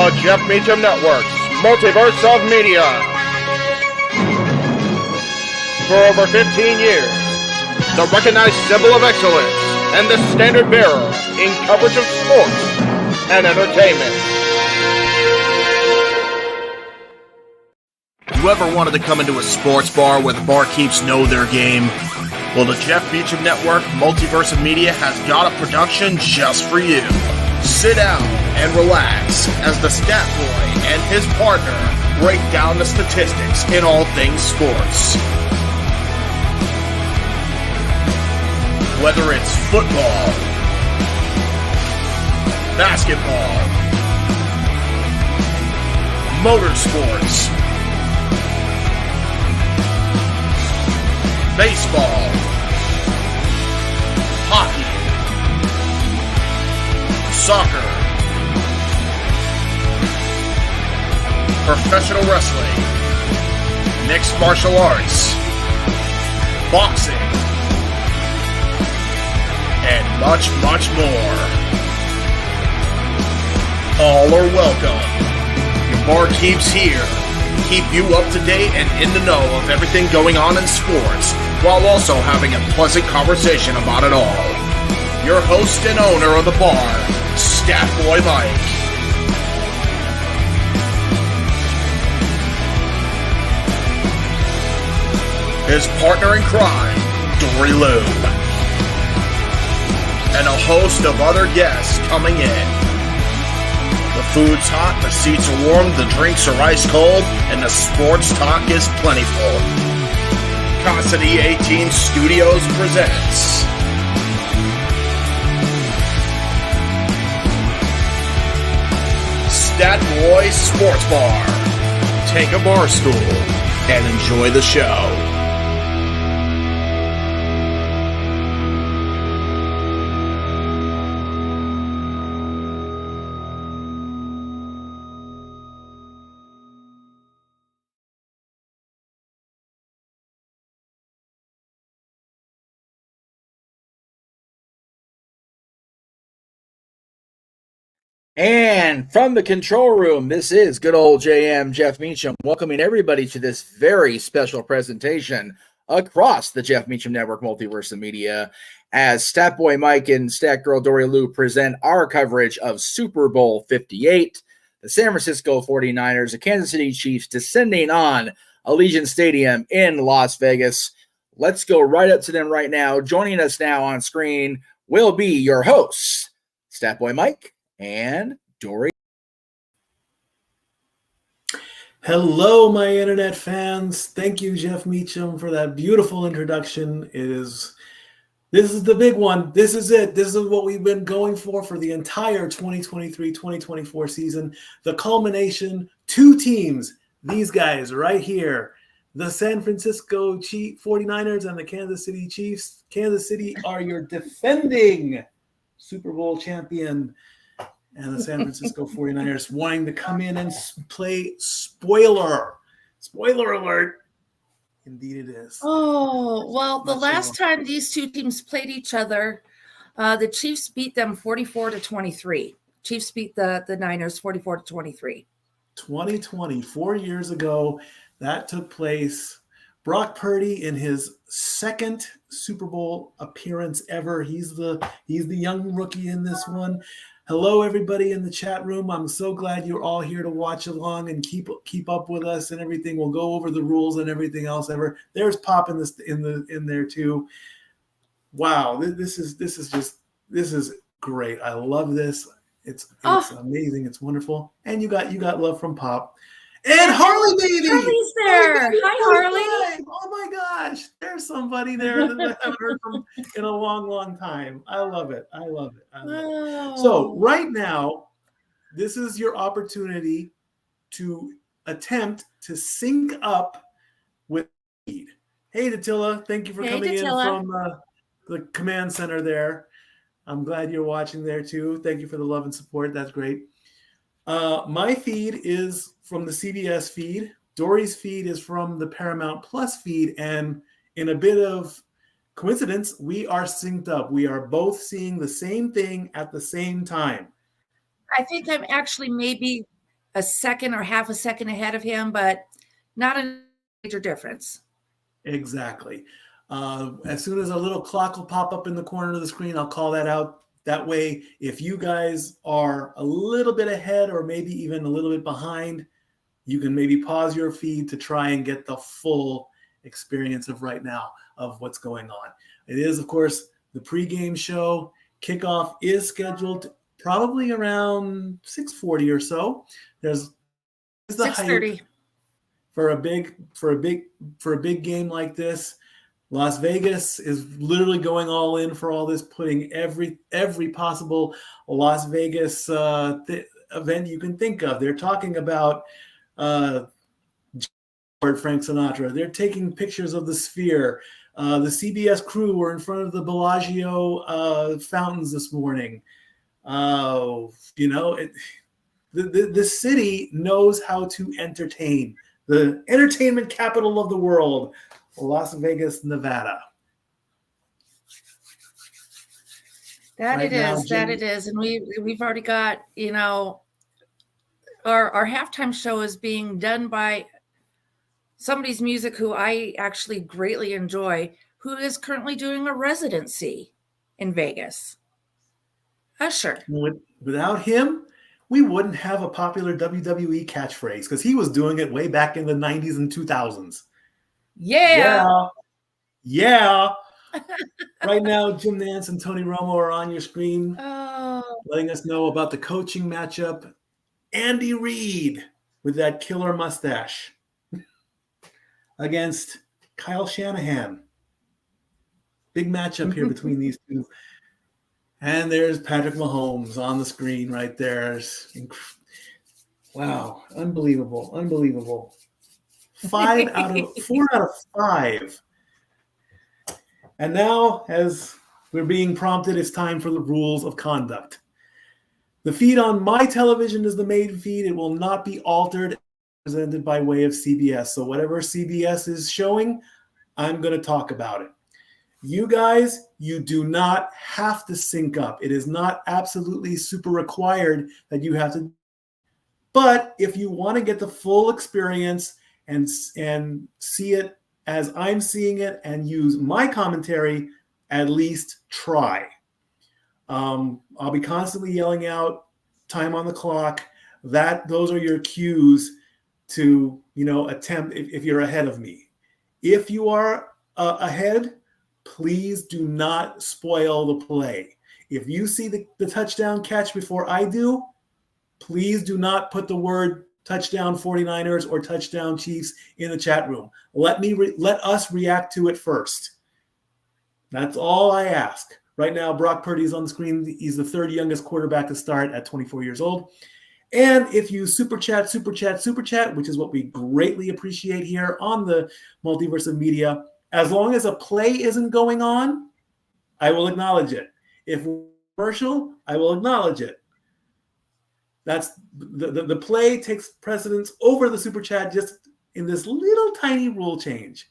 The Jeff Meacham Network's Multiverse of Media. For over 15 years, the recognized symbol of excellence and the standard bearer in coverage of sports and entertainment. You ever wanted to come into a sports bar where the barkeeps know their game? Well, the Jeff Meacham Network Multiverse of Media has got a production just for you. Sit down and relax as the stat boy and his partner break down the statistics in all things sports. Whether it's football, basketball, motorsports, baseball, hockey, soccer, professional wrestling, mixed martial arts, boxing, and much, much more. All are welcome. Your barkeeps here keep you up to date and in the know of everything going on in sports, while also having a pleasant conversation about it all. Your host and owner of the bar, Stat Boy Mike. His partner in crime, Dory Lou. And a host of other guests coming in. The food's hot, the seats are warm, the drinks are ice cold, and the sports talk is plentiful. Casa de 18 Studios presents Stat Boy Sports Bar. Take a bar stool and enjoy the show. And from the control room, this is good old JM Jeff Meacham, welcoming everybody to this very special presentation across the Jeff Meacham Network Multiverse of Media as Statboy Mike and Statgirl Dory Lou present our coverage of Super Bowl LVIII, the San Francisco 49ers, the Kansas City Chiefs descending on Allegiant Stadium in Las Vegas. Let's go right up to them right now. Joining us now on screen will be your hosts, Statboy Mike and Dory. Hello, my internet fans. Thank you, Jeff Meacham, for that beautiful introduction. This is the big one. This is it. This is what we've been going for the entire 2023-2024 season. The culmination, two teams, these guys right here, the San Francisco 49ers and the Kansas City Chiefs. Kansas City are your defending Super Bowl champion, and the San Francisco 49ers wanting to come in and play spoiler. Spoiler alert. Indeed it is. Oh, well, the last time these two teams played each other, the Chiefs beat them 44-23. Chiefs beat the Niners 44-23. 2020, 4 years ago, that took place. Brock Purdy in his second Super Bowl appearance ever. He's the young rookie in this one. Hello, everybody in the chat room. I'm so glad you're all here to watch along and keep up with us and everything. We'll go over the rules and everything else ever. There's Pop in there too. Wow, this is great. I love this. It's amazing. It's wonderful. And you got love from Pop. And Harley, baby! Harley's there. Hi, Harley. Oh, my gosh. There's somebody there that I haven't heard from in a long, long time. I love it. So right now, this is your opportunity to attempt to sync up with Feed. Hey, Datilla. Thank you for coming in from the command center there. I'm glad you're watching there, too. Thank you for the love and support. That's great. My feed is from the CBS feed. Dory's feed is from the Paramount Plus feed. And in a bit of coincidence, we are synced up. We are both seeing the same thing at the same time. I think I'm actually maybe a second or half a second ahead of him, but not a major difference. Exactly. As soon as a little clock will pop up in the corner of the screen, I'll call that out. That way, if you guys are a little bit ahead or maybe even a little bit behind, you can maybe pause your feed to try and get the full experience of right now of what's going on. It is, of course, the pregame show. Kickoff is scheduled probably around 6:40 or so. There's the 6:30 for a big game like this. Las Vegas is literally going all in for all this, putting every possible Las Vegas event you can think of. They're talking about Frank Sinatra. They're taking pictures of the Sphere. The CBS crew were in front of the Bellagio fountains this morning. The city knows how to entertain. The entertainment capital of the world, Las Vegas, Nevada. That it is. And we've already got, our halftime show is being done by somebody's music who I actually greatly enjoy, who is currently doing a residency in Vegas. Usher. Without him, we wouldn't have a popular WWE catchphrase because he was doing it way back in the 90s and 2000s. Yeah. Right now, Jim Nance and Tony Romo are on your screen, letting us know about the coaching matchup. Andy Reid with that killer mustache against Kyle Shanahan. Big matchup here between these two. And there's Patrick Mahomes on the screen right there. Wow, unbelievable. 4 out of 5. And now, as we're being prompted, it's time for the rules of conduct. The feed on my television is the main feed. It will not be altered, presented by way of CBS. So whatever CBS is showing, I'm going to talk about it. You guys, you do not have to sync up. It is not absolutely super required that you have to. But if you want to get the full experience and see it as I'm seeing it and use my commentary, at least try. I'll be constantly yelling out time on the clock. Those are your cues to, attempt if you're ahead of me. If you are ahead, please do not spoil the play. If you see the touchdown catch before I do, please do not put the word touchdown 49ers or touchdown Chiefs in the chat room. Let us react to it first. That's all I ask. Right now, Brock Purdy is on the screen. He's the third youngest quarterback to start at 24 years old. And if you super chat, which is what we greatly appreciate here on the Multiverse of Media, as long as a play isn't going on, I will acknowledge it. If commercial, I will acknowledge it. That's the play takes precedence over the super chat just in this little tiny rule change.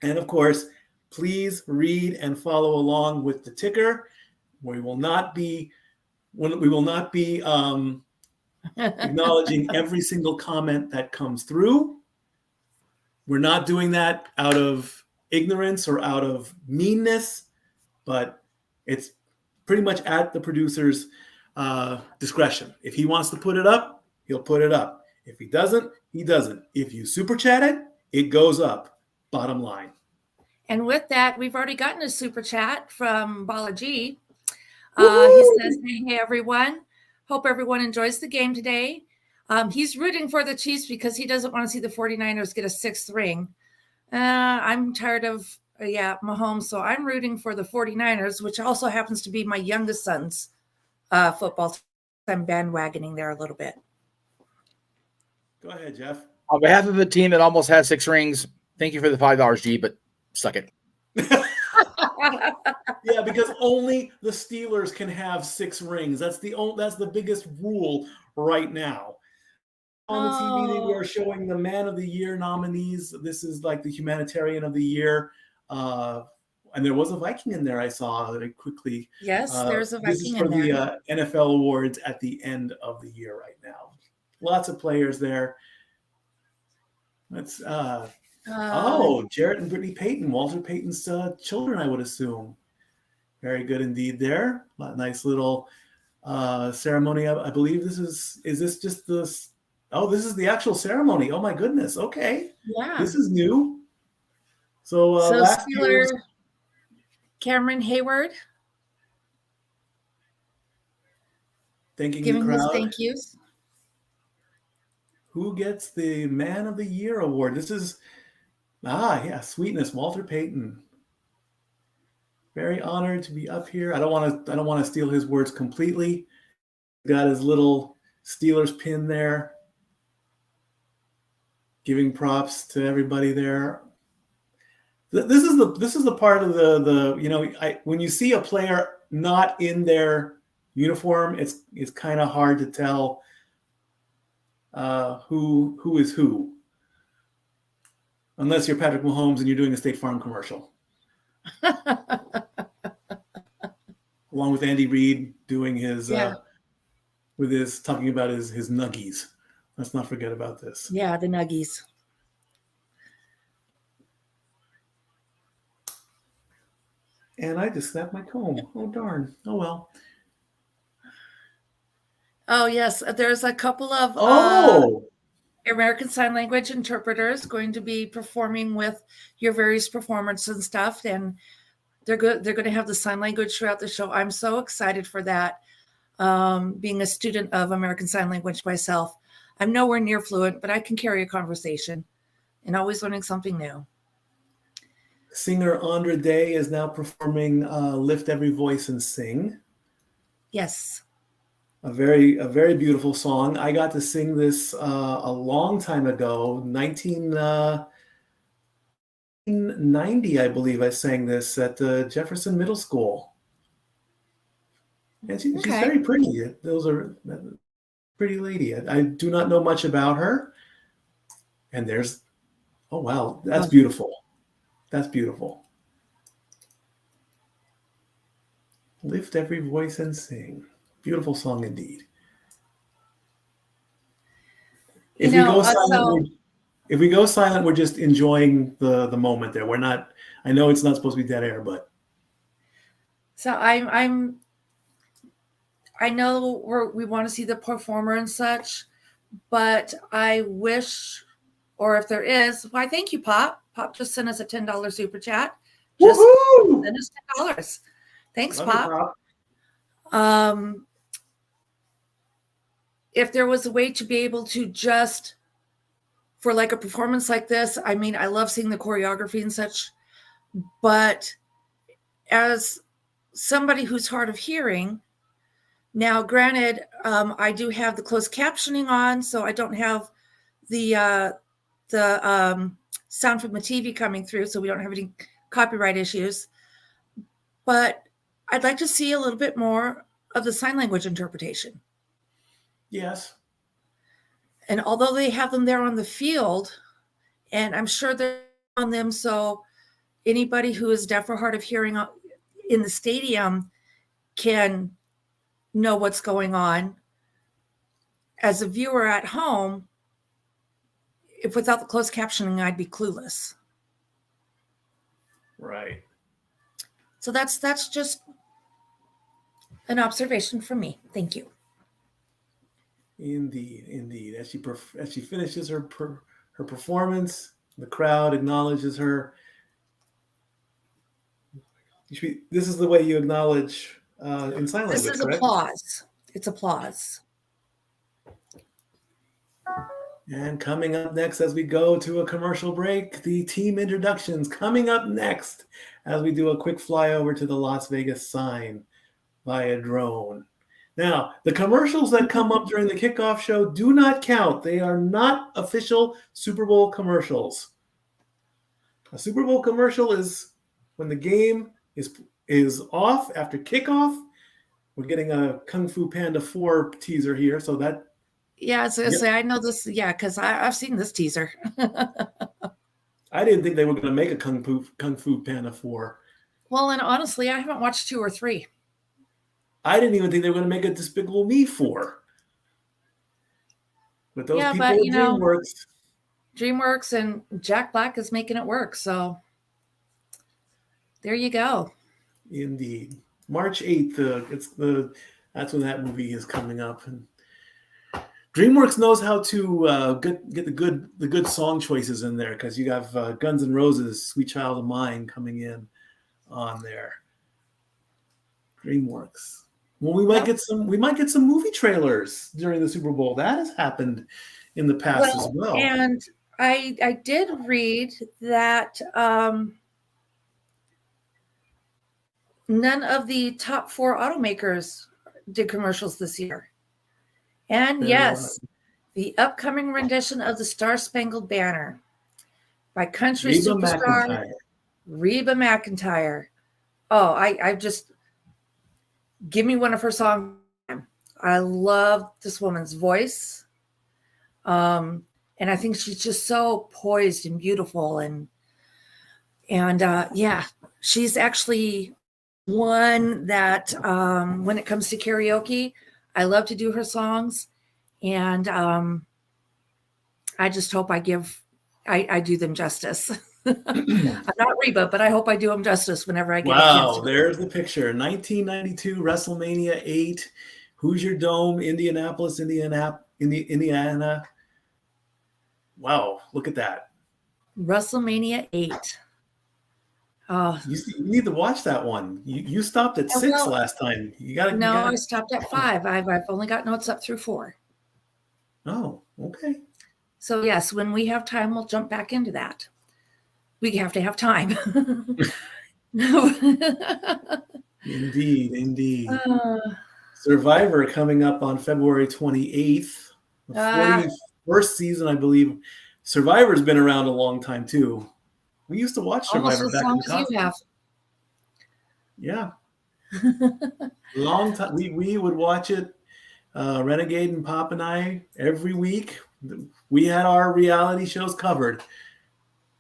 And of course, please read and follow along with the ticker. We will not be acknowledging every single comment that comes through. We're not doing that out of ignorance or out of meanness, but it's pretty much at the producer's discretion. If he wants to put it up, he'll put it up. If he doesn't, he doesn't. If you super chat it, it goes up. Bottom line. And with that, we've already gotten a super chat from Balaji. He says, hey, everyone. Hope everyone enjoys the game today. He's rooting for the Chiefs because he doesn't want to see the 49ers get a 6th ring. I'm tired of, Mahomes, so I'm rooting for the 49ers, which also happens to be my youngest son's football. I'm bandwagoning there a little bit. Go ahead, Jeff. On behalf of a team that almost has 6 rings, thank you for the $5, G, but suck it. Yeah, because only the Steelers can have 6 rings. That's the biggest rule right now. On the TV, we are showing the Man of the Year nominees. This is like the Humanitarian of the Year. And there was a Viking in there I saw very quickly. Yes, there's a Viking in there. This is for the NFL awards at the end of the year right now. Lots of players there. That's Jarrett and Brittany Payton, Walter Payton's children, I would assume. Very good indeed there. Nice little ceremony. I believe this is this just this? Oh, this is the actual ceremony. Oh my goodness. Okay. Yeah. This is new. So last Steeler Cameron Hayward thanking giving the crowd. his thank yous. Who gets the Man of the Year award? This is sweetness, Walter Payton. Very honored to be up here. I don't want to steal his words completely. Got his little Steelers pin there. Giving props to everybody there. This is the part of the when you see a player not in their uniform, it's kind of hard to tell who is who, unless you're Patrick Mahomes and you're doing a State Farm commercial, along with Andy Reid doing his talking about his nuggies. Let's not forget about this. Yeah, the nuggies. And I just snapped my comb. Oh, darn. Oh, well. Oh, yes. There's a couple of American Sign Language interpreters going to be performing with your various performances and stuff. And they're going to have the sign language throughout the show. I'm so excited for that. Being a student of American Sign Language myself, I'm nowhere near fluent, but I can carry a conversation and always learning something new. Singer Andra Day is now performing Lift Every Voice and Sing. Yes. A very beautiful song. I got to sing this a long time ago, 1990, I believe I sang this at Jefferson Middle School. And she's very pretty. Those are pretty lady. I do not know much about her. And there's, oh, wow, that's beautiful. That's beautiful. Lift every voice and sing. Beautiful song indeed. If we go silent, we're just enjoying the moment there. We're not. I know it's not supposed to be dead air, but. So I know we want to see the performer and such, but I wish, or if there is, why? Thank you, Pop. Pop just sent us a $10 super chat. Just send us $10. Thanks, Pop. If there was a way to be able to just, for like a performance like this, I mean, I love seeing the choreography and such, but as somebody who's hard of hearing, now granted, I do have the closed captioning on, so I don't have the sound from the TV coming through, so we don't have any copyright issues. But I'd like to see a little bit more of the sign language interpretation. Yes. And although they have them there on the field, and I'm sure they're on them, so anybody who is deaf or hard of hearing in the stadium can know what's going on. As a viewer at home, if without the closed captioning, I'd be clueless. Right. So that's just an observation from me. Thank you. Indeed. As she finishes her performance, the crowd acknowledges her. This is the way you acknowledge in sign language. This is correct? Applause. It's applause. And coming up next, as we go to a commercial break, the team introductions coming up next as we do a quick flyover to the Las Vegas sign via drone. Now, the commercials that come up during the kickoff show do not count. They are not official Super Bowl commercials. A Super Bowl commercial is when the game is off after kickoff. We're getting a Kung Fu Panda 4 teaser here, so that. Yeah, I was going to say, I know this, because I've seen this teaser. I didn't think they were going to make a Kung Fu Panda 4. Well, and honestly, I haven't watched 2 or 3. I didn't even think they were going to make a Despicable Me 4. But those Yeah, people but, at you know, DreamWorks. DreamWorks and Jack Black is making it work. So there you go. Indeed. March 8th, that's when that movie is coming up. And DreamWorks knows how to get the good song choices in there, because you have Guns N' Roses' "Sweet Child of Mine" coming in on there. DreamWorks. Well, we might get some movie trailers during the Super Bowl. That has happened in the past as well. And I did read that none of the top 4 automakers did commercials this year. And yes, the upcoming rendition of the Star Spangled Banner by country superstar Reba McEntire. Oh, I just give me one of her songs. I love this woman's voice. And I think she's just so poised and beautiful. And yeah, she's actually one that when it comes to karaoke, I love to do her songs. And I just hope I do them justice. I'm not Reba, but I hope I do them justice whenever I get a chance. Wow, there's the picture. 1992 WrestleMania 8, Hoosier Dome, Indianapolis, Indiana. Wow, look at that. WrestleMania 8. You need to watch that one. You stopped at 6 last time. I stopped at 5. I've only got notes up through 4. Oh, okay. So yes, when we have time, we'll jump back into that. We have to have time. Indeed. Survivor coming up on February 28th. The 41st season, I believe. Survivor's been around a long time too. We used to watch Survivor back in the as you have. Yeah. Long time. We would watch it, Renegade and Pop and I, every week. We had our reality shows covered.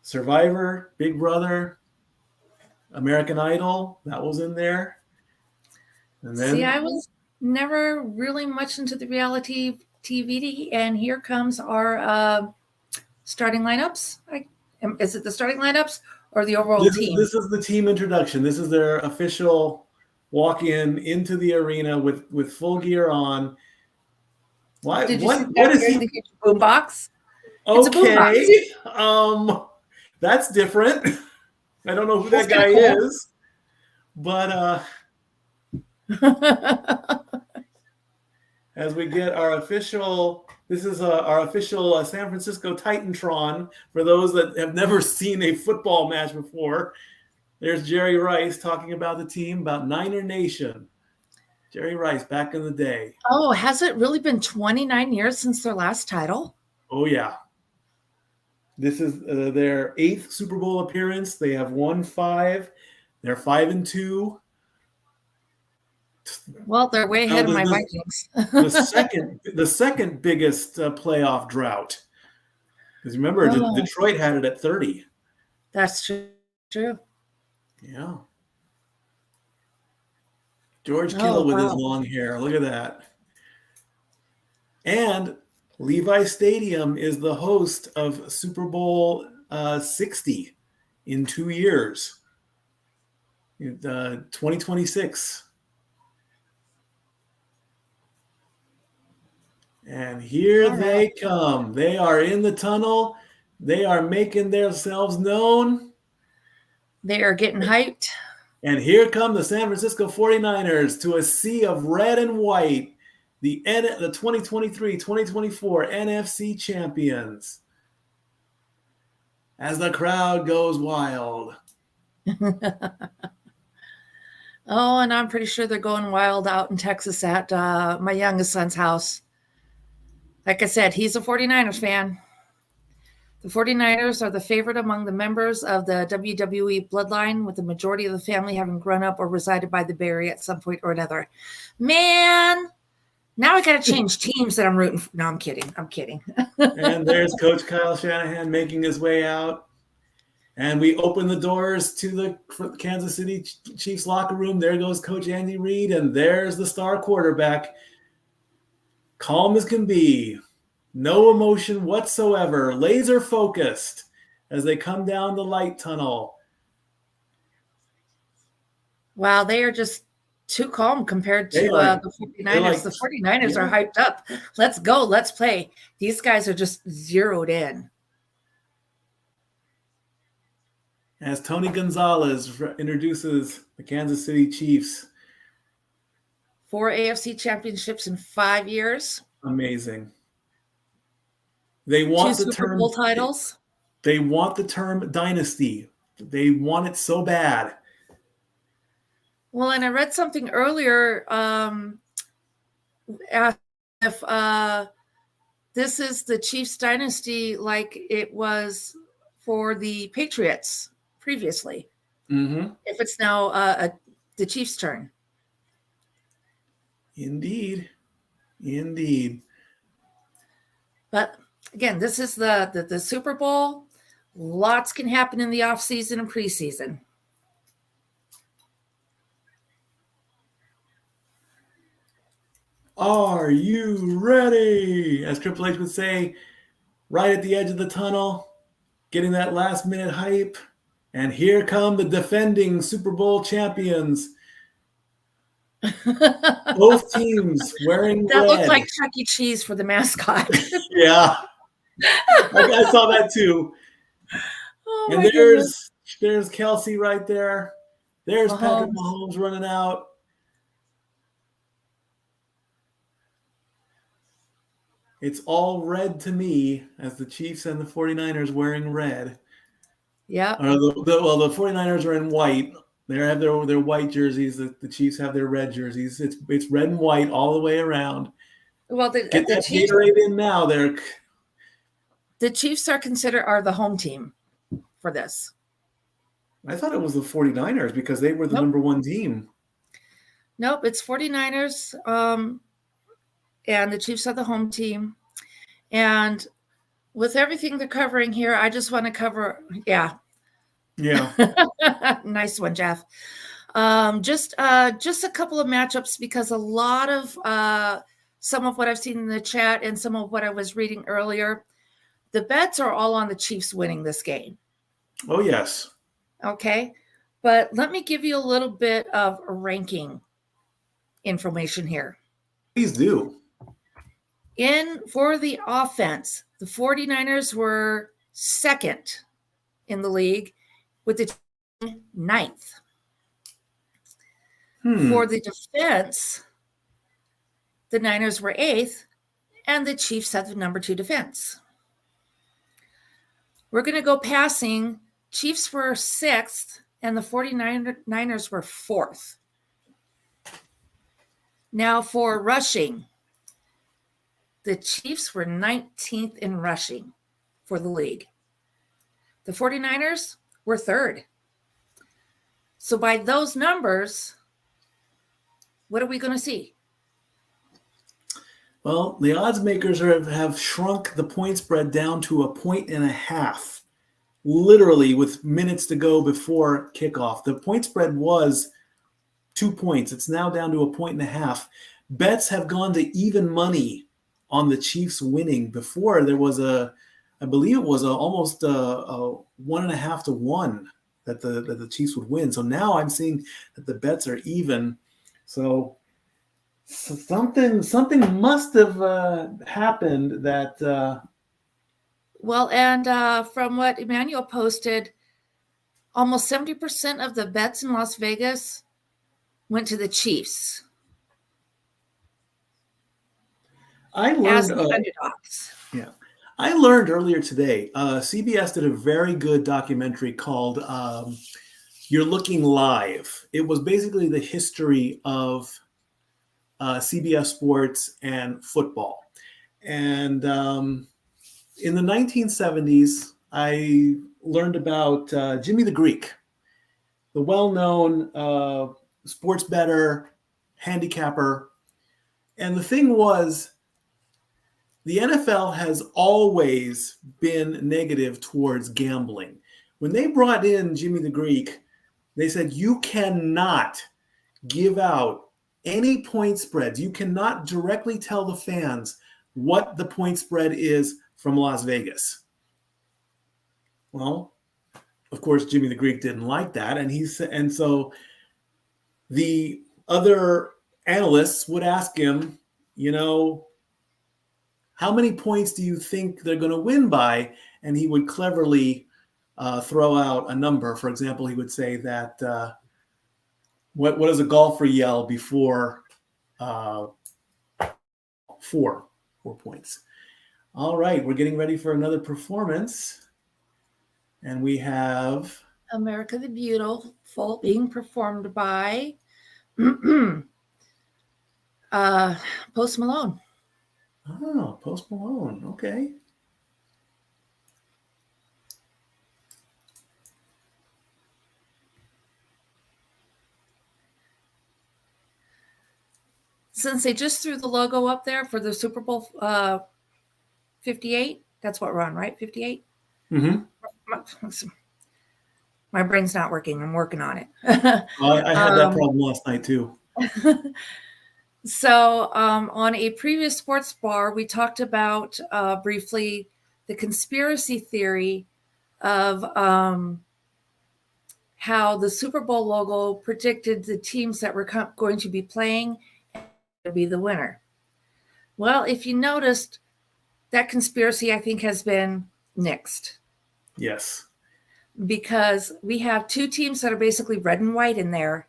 Survivor, Big Brother, American Idol, that was in there. And then I was never really much into the reality TV, and here comes our starting lineups. Is it the starting lineups or the overall team? This is the team introduction. This is their official walk-in into the arena with full gear on. Why? Did you what is he? The boombox? Okay. That's different. I don't know who that guy is, but as we get our official, this is our official San Francisco Titantron for those that have never seen a football match before. There's Jerry Rice talking about the team, about Niner Nation. Jerry Rice back in the day. Oh, has it really been 29 years since their last title? Oh, yeah. This is their 8th Super Bowl appearance. They have won 5. They're 5-2. Well, they're way ahead of my Vikings. the second biggest playoff drought. Because remember, Detroit had it at 30. That's true. Yeah. George Kittle with his long hair. Look at that. And Levi Stadium is the host of Super Bowl 60 in 2 years. 2026. And here they come. They are in the tunnel. They are making themselves known. They are getting hyped. And here come the San Francisco 49ers to a sea of red and white, the 2023-2024 NFC champions. As the crowd goes wild. Oh, and I'm pretty sure they're going wild out in Texas at my youngest son's house. Like I said, he's a 49ers fan. The 49ers are the favorite among the members of the WWE bloodline, with the majority of the family having grown up or resided by the Bay Area at some point or another. Man, now I got to change teams that I'm rooting for. No, I'm kidding. And there's Coach Kyle Shanahan making his way out. And we open the doors to the Kansas City Chiefs locker room. There goes Coach Andy Reid, and there's the star quarterback. Calm as can be. No emotion whatsoever. Laser focused as they come down the light tunnel. Wow, they are just too calm compared to the 49ers. The 49ers are hyped up. Let's go. Let's play. These guys are just zeroed in. As Tony Gonzalez introduces the Kansas City Chiefs. 4 AFC championships in 5 years. Amazing. They want 2 the Super term Bowl titles. They want the term dynasty. They want it so bad. Well, and I read something earlier if this is the Chiefs dynasty like it was for the Patriots previously. Mm-hmm. If it's now the Chiefs' turn. Indeed. But again, this is the Super Bowl. Lots can happen in the offseason and preseason. Are you ready? As Triple H would say, right at the edge of the tunnel, getting that last minute hype. And here come the defending Super Bowl champions. Both teams wearing that red. looked like Chuck E. Cheese for the mascot. Yeah. I saw that too. Oh, and there's Kelsey right there. There's Patrick Mahomes running out. It's all red to me as the Chiefs and the 49ers wearing red. Yeah. The 49ers are in white. They have their white jerseys. The Chiefs have their red jerseys. It's red and white all the way around. Well, Get that Chiefs Gatorade in now. The Chiefs are the home team for this. I thought it was the 49ers because they were the number one team. Nope, it's 49ers. And the Chiefs are the home team. And with everything they're covering here, I just want to cover, yeah. Nice one, Jeff. Just a couple of matchups because a lot of some of what I've seen in the chat and some of what I was reading earlier, the bets are all on the Chiefs winning this game. Oh, yes. Okay. But let me give you a little bit of ranking information here. Please do. For the offense, the 49ers were second in the league with the ninth. For the defense, the Niners were eighth, and the Chiefs had the number 2 defense. We're going to go passing. Chiefs were sixth, and the 49ers were fourth. Now for rushing, the Chiefs were 19th in rushing for the league. The 49ers were third. So by those numbers, what are we going to see? Well, the odds makers have shrunk the point spread down to 1.5, literally with minutes to go before kickoff. The point spread was 2 points. It's now down to 1.5. Bets have gone to even money on the Chiefs winning. Before there was I believe it was almost a 1.5 to 1 that the Chiefs would win. So now I'm seeing that the bets are even. So something must have happened that. Well, and from what Emmanuel posted, almost 70% of the bets in Las Vegas went to the Chiefs. I learned as the underdogs. Yeah. I learned earlier today, CBS did a very good documentary called You're Looking Live. It was basically the history of CBS Sports and football. And in the 1970s, I learned about Jimmy the Greek, the well-known sports bettor, handicapper. And the thing was, the NFL has always been negative towards gambling. When they brought in Jimmy the Greek, they said, you cannot give out any point spreads. You cannot directly tell the fans what the point spread is from Las Vegas. Well, of course, Jimmy the Greek didn't like that, and so the other analysts would ask him, how many points do you think they're going to win by? And he would cleverly throw out a number. For example, he would say that what does a golfer yell before 4 points? All right, we're getting ready for another performance. And we have America the Beautiful being performed by Post Malone. Oh, Post Malone. Okay. Since they just threw the logo up there for the Super Bowl 58, that's what we're on, right? 58? Mm-hmm. My brain's not working. I'm working on it. I had that problem last night too. So on a previous sports bar, we talked about briefly the conspiracy theory of how the Super Bowl logo predicted the teams that were going to be playing and to be the winner. Well, if you noticed, that conspiracy, I think, has been nixed. Yes. Because we have 2 teams that are basically red and white in there,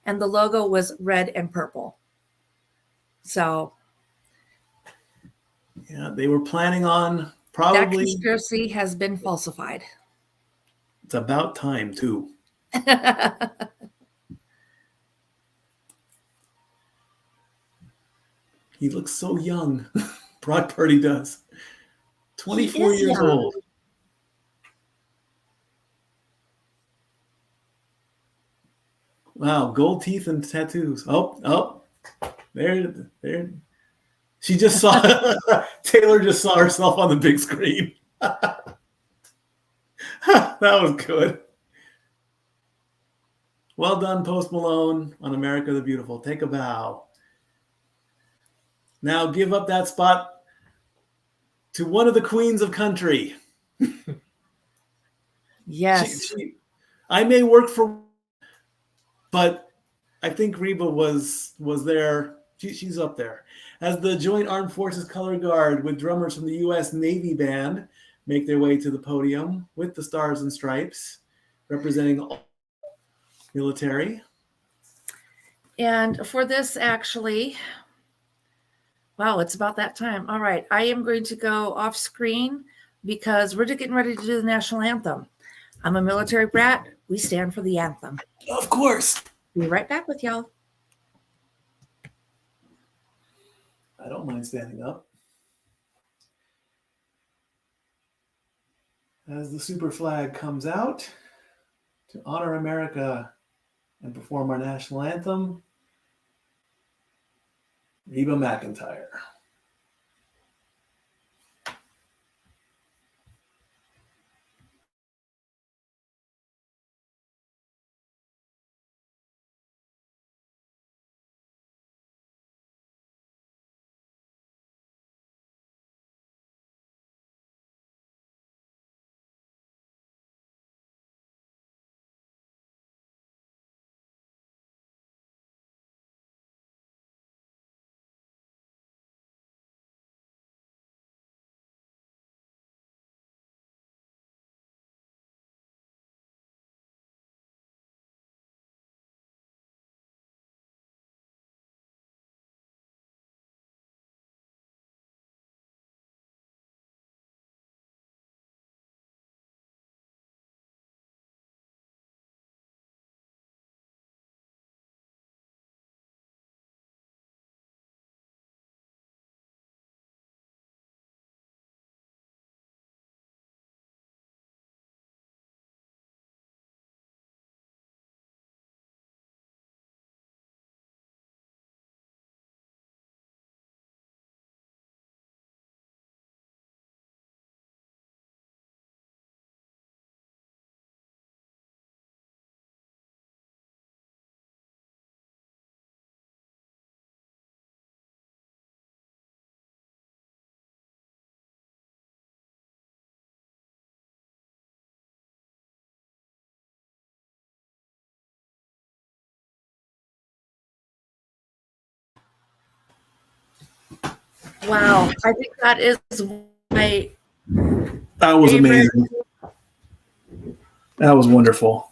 and the logo was red and purple. So yeah, they were planning on probably. That conspiracy has been falsified. It's about time too. He looks so young. Brock Purdy does. 24 years young. old. Wow, gold teeth and tattoos. Oh, there. She just saw Taylor just saw herself on the big screen. That was good. Well done, Post Malone on America the Beautiful. Take a bow. Now give up that spot to one of the queens of country. Yes. I may work for, but I think Reba was there. She's up there. As the Joint Armed Forces Color Guard with drummers from the U.S. Navy Band make their way to the podium with the Stars and Stripes, representing all military. And for this, actually, wow, it's about that time. All right, I am going to go off screen because we're just getting ready to do the national anthem. I'm a military brat. We stand for the anthem. Of course. Be right back with y'all. I don't mind standing up. As the super flag comes out to honor America and perform our national anthem, Reba McEntire. Wow. I think that is my That was favorite amazing. That was wonderful.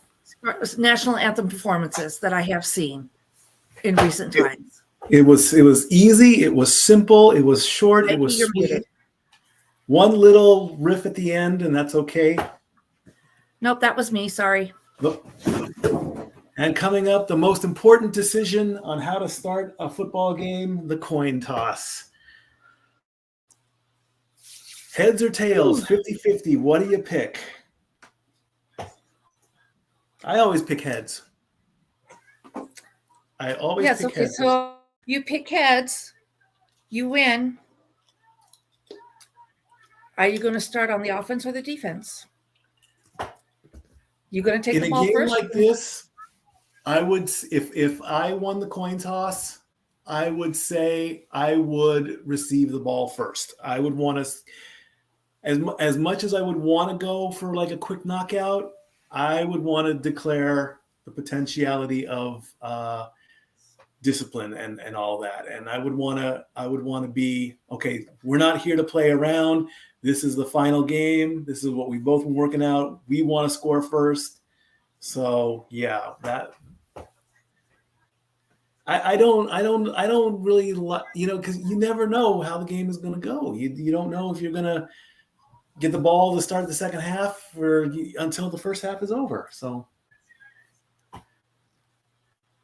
national anthem performances that I have seen in recent times. It was easy. It was simple. It was short. It was You're sweet. muted. One little riff at the end, and that's okay. Nope, that was me. Sorry. And coming up, the most important decision on how to start a football game, the coin toss. Heads or tails, 50-50. What do you pick? I always pick heads. I always Yes, pick okay. heads. So you pick heads, you win. Are you going to start on the offense or the defense? You going to take In the a ball game first? like this, I would, if I won the coin toss, I would say I would receive the ball first. I would want to, as much as I would want to go for like a quick knockout, I would want to declare the potentiality of discipline and all that. And I would want to be, okay, we're not here to play around. This is the final game. This is what we both been working out. We want to score first. So yeah, that I don't really because you never know how the game is going to go. You don't know if you're going to get the ball to start the second half until the first half is over. So.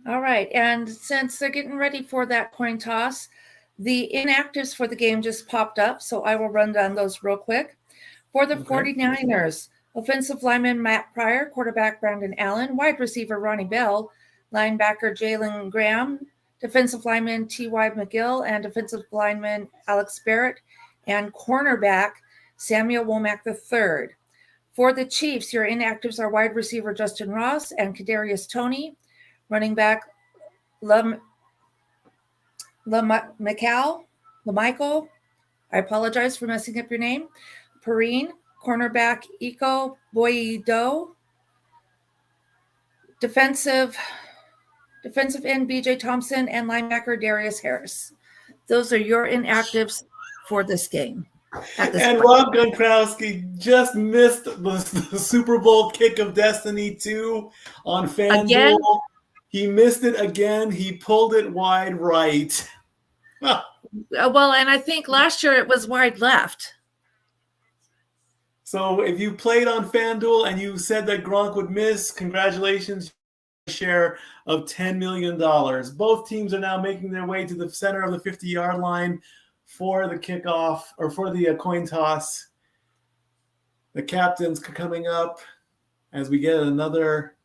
All right. And since they're getting ready for that coin toss, the inactives for the game just popped up. So I will run down those real quick. For the 49ers, offensive lineman Matt Pryor, quarterback Brandon Allen, wide receiver Ronnie Bell, linebacker Jalen Graham, defensive lineman T.Y. McGill, and defensive lineman Alex Barrett, and cornerback Samuel Womack III. For the Chiefs, your inactives are wide receiver Justin Ross and Kadarius Toney, running back LaMichael, I apologize for messing up your name, Perrine, cornerback Iko Boyedo, defensive end BJ Thompson, and linebacker Darius Harris. Those are your inactives for this game. And Rob Gronkowski just missed the Super Bowl kick of destiny 2 on FanDuel. Again? He missed it again. He pulled it wide right. Well, and I think last year it was wide left. So if you played on FanDuel and you said that Gronk would miss, congratulations, share of $10 million. Both teams are now making their way to the center of the 50-yard line for the kickoff or for the coin toss. The captains coming up as we get another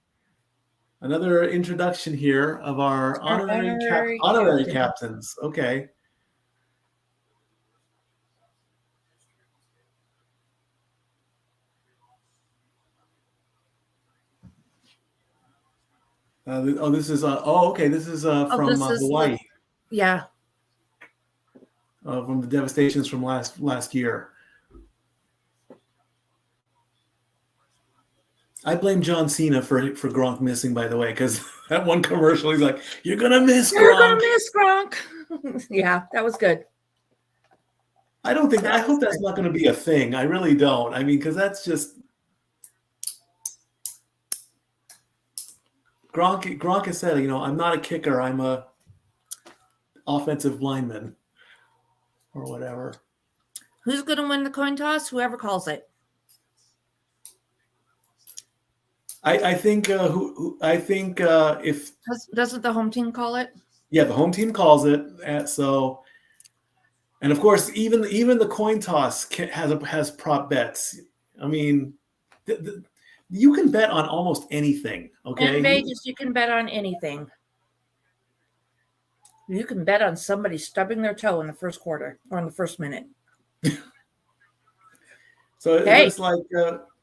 introduction here of our honorary captains. Okay. This is This is from Hawaii. Yeah. From the devastations from last year. I blame John Cena for Gronk missing, by the way, because that one commercial, he's like, "You're gonna miss Gronk." You're gonna miss Gronk. Yeah, that was good. I hope that's not going to be a thing. I really don't. I mean, because that's just Gronk has said, I'm not a kicker. I'm a offensive lineman or whatever. Who's going to win the coin toss? Whoever calls it. I think if doesn't the home team call it? Yeah, the home team calls it. And of course, even the coin toss has prop bets. I mean, you can bet on almost anything. Okay, in Vegas, you can bet on anything. You can bet on somebody stubbing their toe in the first quarter or in the first minute. So it looks like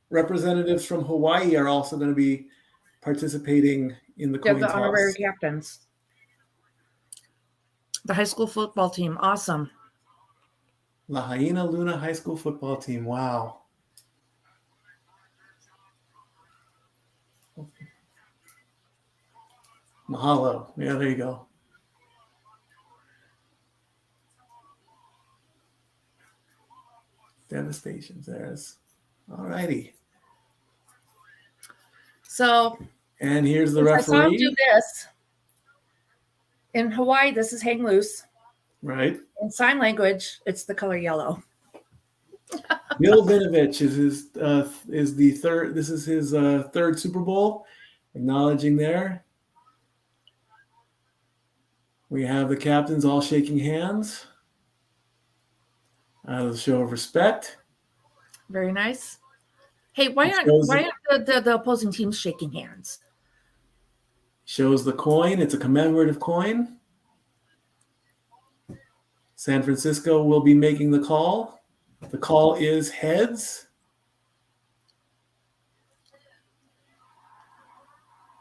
representatives from Hawaii are also going to be participating in the coin toss. The honorary captains. The high school football team. Awesome. Lahaina Luna High School football team. Wow. Mahalo. Yeah, there you go. Devastations. There's. All righty. So. And here's the I saw him referee. do this. In Hawaii, this is hang loose. Right. In sign language, it's the color yellow. Bill Vinovich is the third. This is his third Super Bowl. Acknowledging there. We have the captains all shaking hands. A show of respect. Very nice. Hey, why aren't the opposing teams shaking hands? Shows the coin. It's a commemorative coin. San Francisco will be making the call. The call is heads.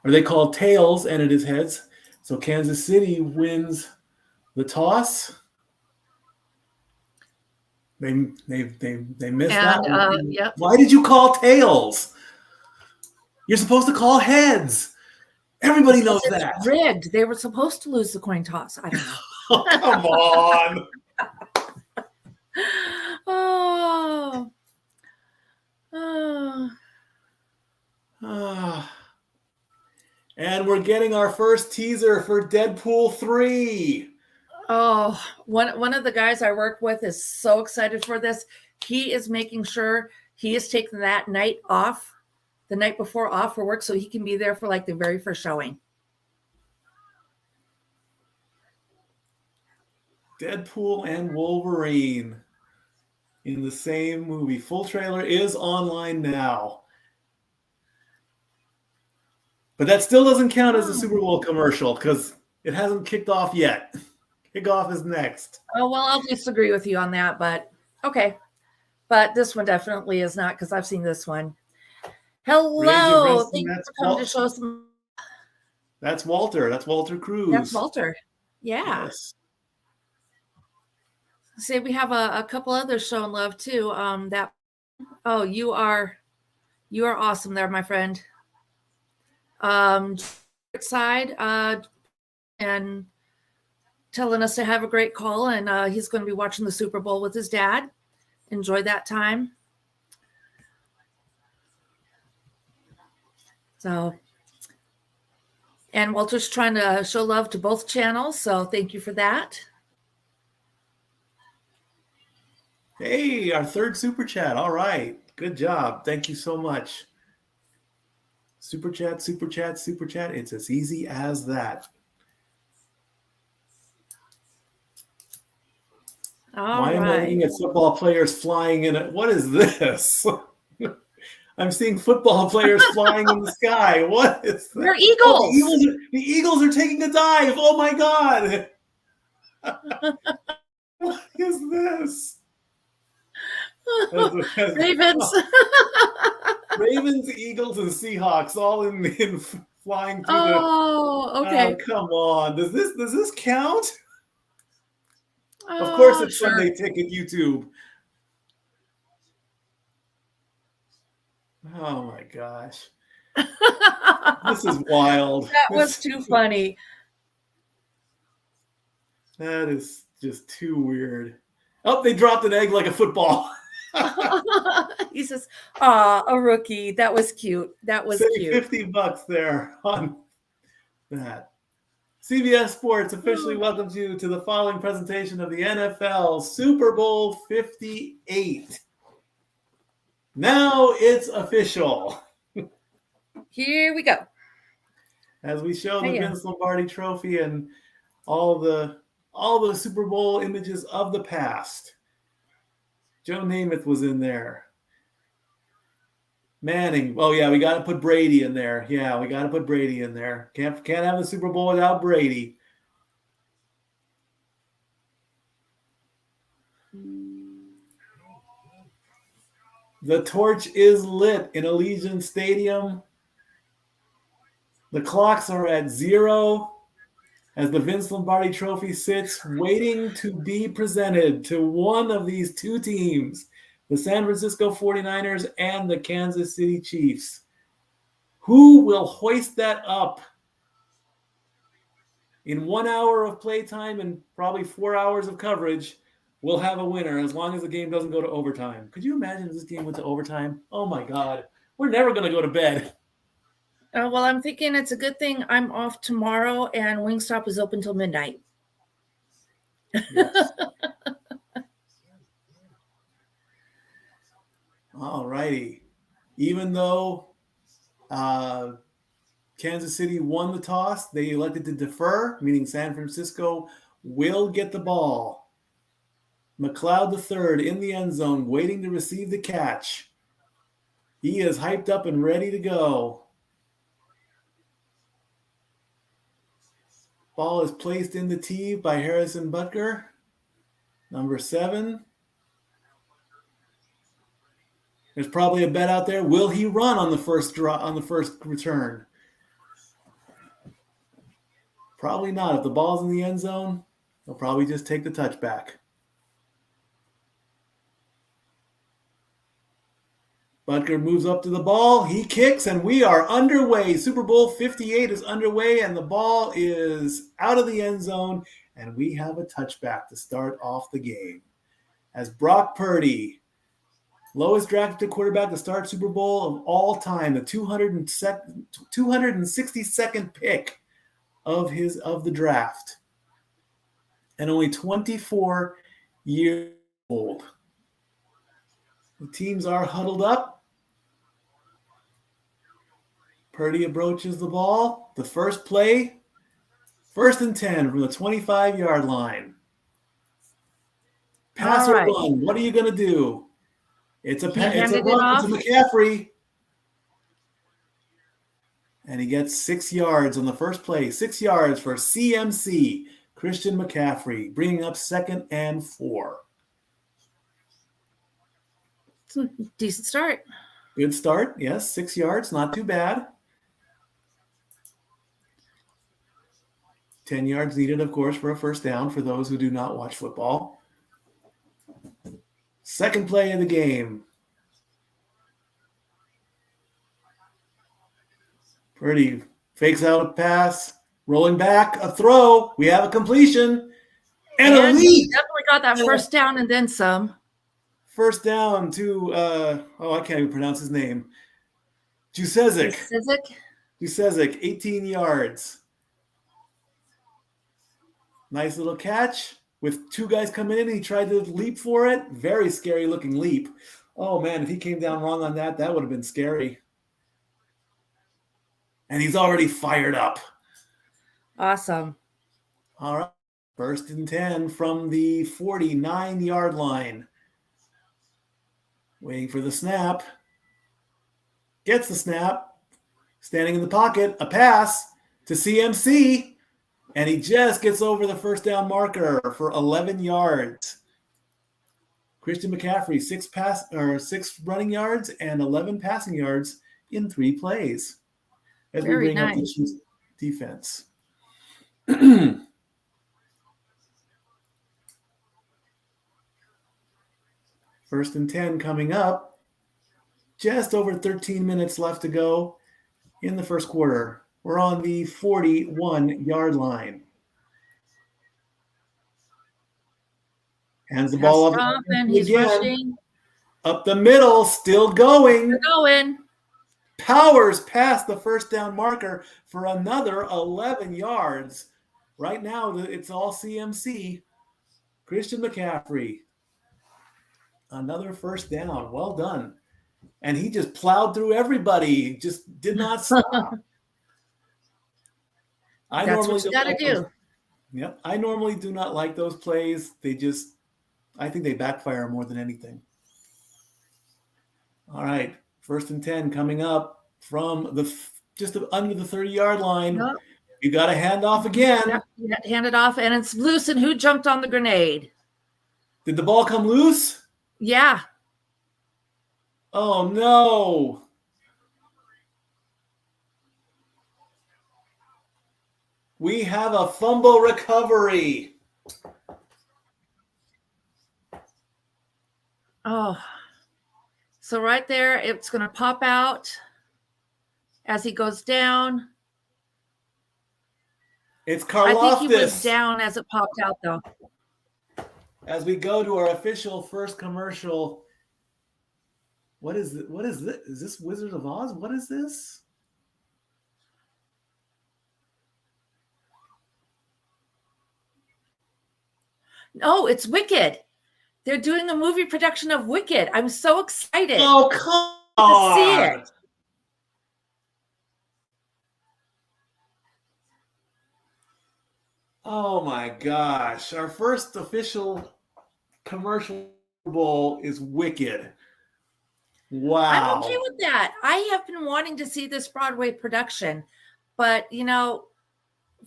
Or they call tails, and it is heads. So Kansas City wins the toss. They missed that one. Yep. Why did you call tails? You're supposed to call heads. Everybody knows that. It's rigged. They were supposed to lose the coin toss. I don't know. Oh, come on. And we're getting our first teaser for Deadpool 3. Oh, one of the guys I work with is so excited for this. He is making sure he is taking that night off, the night before off for work, so he can be there for like the very first showing. Deadpool and Wolverine in the same movie. Full trailer is online now. But that still doesn't count as a Super Bowl commercial because it hasn't kicked off yet. Kickoff is next. Oh, well, I'll disagree with you on that, but okay. But this one definitely is not because I've seen this one. Hello. Thank you for coming to show us. That's Walter. That's Walter Cruz. That's Walter. Yeah. Yes. See, we have a couple others showing love too. You are awesome there, my friend. Side and telling us to have a great call, and he's going to be watching the Super Bowl with his dad. Enjoy that time. So, and Walter's trying to show love to both channels, so thank you for that. Hey, our third super chat. All right. Good job. Thank you so much. Super chat, super chat, super chat. It's as easy as that. Why am I looking at football players flying in it? What is this? I'm seeing football players flying in the sky. What is that? They're eagles. Oh, the Eagles are taking a dive. Oh my God. What is this? Ravens. Ravens, Eagles, and Seahawks all in flying through okay. Oh, come on. Does this count? Of course it's sure. Sunday Ticket YouTube. Oh my gosh. This is wild. That was too funny. That is just too weird. Oh, they dropped an egg like a football. He says, a rookie. That was cute. That was cute. $50 there on that. CBS Sports officially welcomes you to the following presentation of the NFL Super Bowl 58. Now it's official. Here we go. As we show the Vince Lombardi Trophy and all the Super Bowl images of the past. Joe Namath was in there. Manning. Oh yeah, we got to put Brady in there. Yeah, we got to put Brady in there. Can't have the Super Bowl without Brady. The torch is lit in Allegiant Stadium. The clocks are at 0 as the Vince Lombardi Trophy sits waiting to be presented to one of these two teams, the San Francisco 49ers and the Kansas City Chiefs. Who will hoist that up in 1 hour of playtime and probably 4 hours of coverage? we'll have a winner as long as the game doesn't go to overtime. Could you imagine if this game went to overtime? Oh my God. We're never going to go to bed. Well, I'm thinking it's a good thing I'm off tomorrow and Wingstop is open till midnight. Yes. All righty. Even though Kansas City won the toss, they elected to defer, meaning San Francisco will get the ball. McLeod III in the end zone, waiting to receive the catch. He is hyped up and ready to go. Ball is placed in the tee by Harrison Butker, number 7. There's probably a bet out there. Will he run on the first return? Probably not. If the ball's in the end zone, he'll probably just take the touchback. Butker moves up to the ball. He kicks, and we are underway. Super Bowl 58 is underway, and the ball is out of the end zone, and we have a touchback to start off the game. As Brock Purdy, lowest drafted quarterback to start Super Bowl of all time, the 262nd pick of the draft, and only 24 years old. The teams are huddled up. Purdy approaches the ball. The first play, 1st and 10 from the 25-yard line. Pass or run. What are you going to do? It's a run. It's a McCaffrey. And he gets 6 yards on the first play. 6 yards for CMC, Christian McCaffrey, bringing up 2nd and 4. Decent start. Good start. Yes, 6 yards. Not too bad. 10 yards needed, of course, for a first down for those who do not watch football. Second play of the game. Purdy fakes out a pass, rolling back, a throw. We have a completion. And a leap. Definitely got that first down and then some. First down to, I can't even pronounce his name. Juszczyk, 18 yards. Nice little catch with 2 guys coming in. He tried to leap for it. Very scary looking leap. Oh, man, if he came down wrong on that, that would have been scary. And he's already fired up. Awesome. All right. 1st and 10 from the 49-yard line. Waiting for the snap. Gets the snap. Standing in the pocket. A pass to CMC. And he just gets over the first down marker for 11 yards. Christian McCaffrey, 6 running yards and 11 passing yards in 3 plays. As we bring up the Chiefs defense. 1st and 10 coming up. Just over 13 minutes left to go in the first quarter. We're on the 41-yard line. Hands the ball up. And he's rushing. Up the middle, still going. They're going. Powers past the first down marker for another 11 yards. Right now, it's all CMC. Christian McCaffrey. Another first down. Well done. And he just plowed through everybody. Just did not stop. That's what you got to do. Yep. I normally do not like those plays. I think they backfire more than anything. All right. 1st and 10 coming up from just under the 30-yard line. Yep. You got to hand off again. Yep. You got to hand it off, and it's loose. And who jumped on the grenade? Did the ball come loose? Yeah. Oh, no. We have a fumble recovery. Oh, so right there, it's going to pop out as he goes down. It's Karlaftis. I think he was down as it popped out, though. as we go to our official first commercial. What is it? What is this? Is this Wizard of Oz? What is this? No, it's Wicked. They're doing a movie production of Wicked. I'm so excited. Oh, come on. To see it. Oh my gosh. Our first official commercial bowl is Wicked. Wow. I'm okay with that. I have been wanting to see this Broadway production, but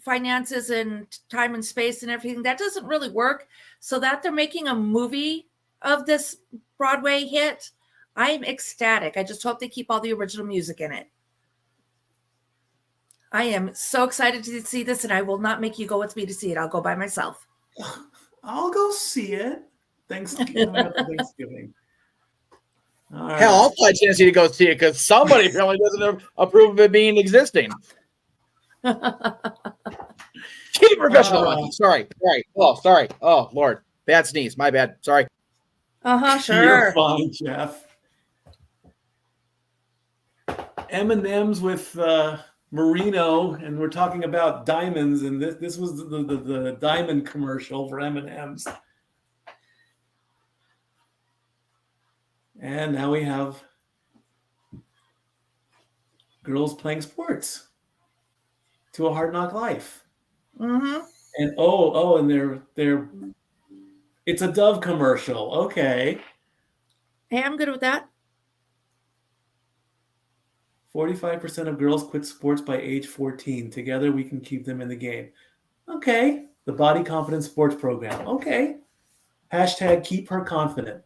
finances and time and space and everything, that doesn't really work. So that they're making a movie of this Broadway hit, I'm ecstatic. I just hope they keep all the original music in it. I am so excited to see this, and I will not make you go with me to see it. I'll go by myself. I'll go see it. Thanksgiving. All right. Hell, I'll fly Tennessee to go see it because somebody apparently doesn't approve of it being existing. Keep professional. Sorry. Oh, sorry. Oh, Lord. Bad sneeze. My bad. Sorry. Sure. You're fine, Jeff. M&M's with Merino, and we're talking about diamonds, and this was the diamond commercial for M&M's. And now we have girls playing sports to a hard knock life. Mm-hmm. And and they're it's a Dove commercial. Okay. Hey, I'm good with that. 45% of girls quit sports by age 14. Together, we can keep them in the game. Okay. The Body Confidence Sports Program. Okay. Hashtag keep her confident.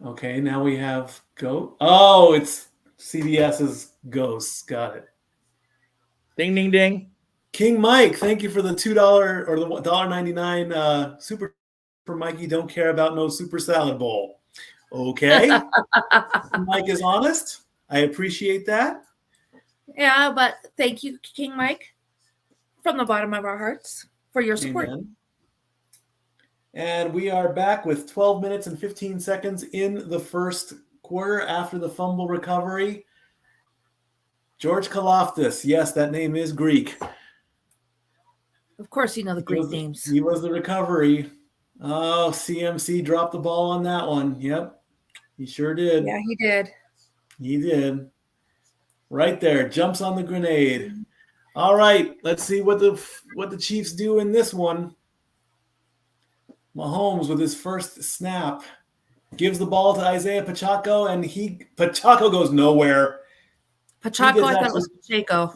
Okay, now we have Go. Oh, it's CBS's Ghosts. Got it. Ding, ding, ding. King Mike, thank you for the $2 or the $1.99 super for Mikey. Don't care about no super salad bowl. Okay. Mike is honest. I appreciate that. Yeah, but thank you, King Mike, from the bottom of our hearts for your support. Amen. And we are back with 12 minutes and 15 seconds in the first quarter after the fumble recovery. George Kaloftis. Yes, that name is Greek. Of course, you know the Greek names. He was the recovery. Oh, CMC dropped the ball on that one. Yep, he sure did. Yeah, he did. He did. Right there, jumps on the grenade. All right, let's see what the Chiefs do in this one. Mahomes with his first snap gives the ball to Isaiah Pacheco, and Pacheco goes nowhere. Pacheco, I thought it was Pacheco.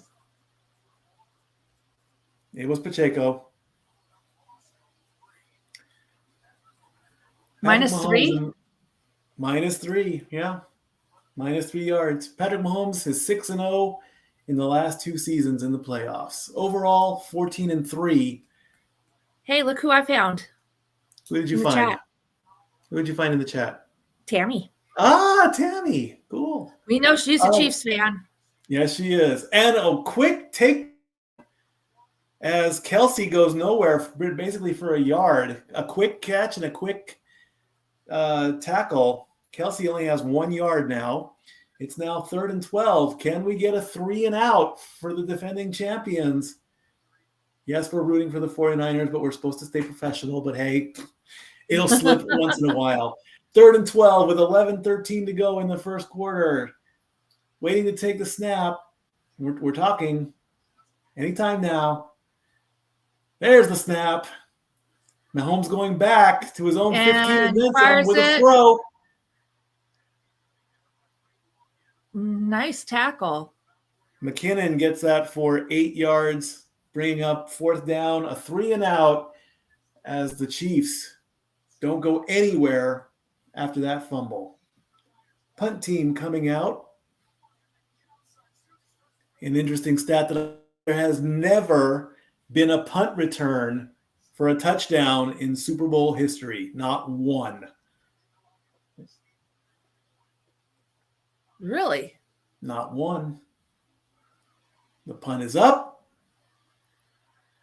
It was Pacheco. -3? -3, yeah. -3 yards. Patrick Mahomes is 6-0 in the last 2 seasons in the playoffs. Overall, 14-3. Hey, look who I found. Who did you find? Who did you find in the chat? Tammy. Ah, Tammy. Cool. We know she's a Chiefs fan. Yes, she is. And a quick take as Kelsey goes nowhere, basically for a yard. A quick catch and a quick tackle. Kelsey only has 1 yard now. It's now 3rd and 12. Can we get a 3 and out for the defending champions? Yes, we're rooting for the 49ers, but we're supposed to stay professional. But hey, it'll slip once in a while. 3rd and 12 with 11:13 to go in the first quarter. Waiting to take the snap. We're talking anytime now. There's the snap. Mahomes going back to his own 15 and then some with a throw. Nice tackle. McKinnon gets that for 8 yards, bringing up 4th down, a 3 and out as the Chiefs don't go anywhere after that fumble. Punt team coming out. An interesting stat that there has never been a punt return for a touchdown in Super Bowl history. Not one. Really? Not one. The punt is up.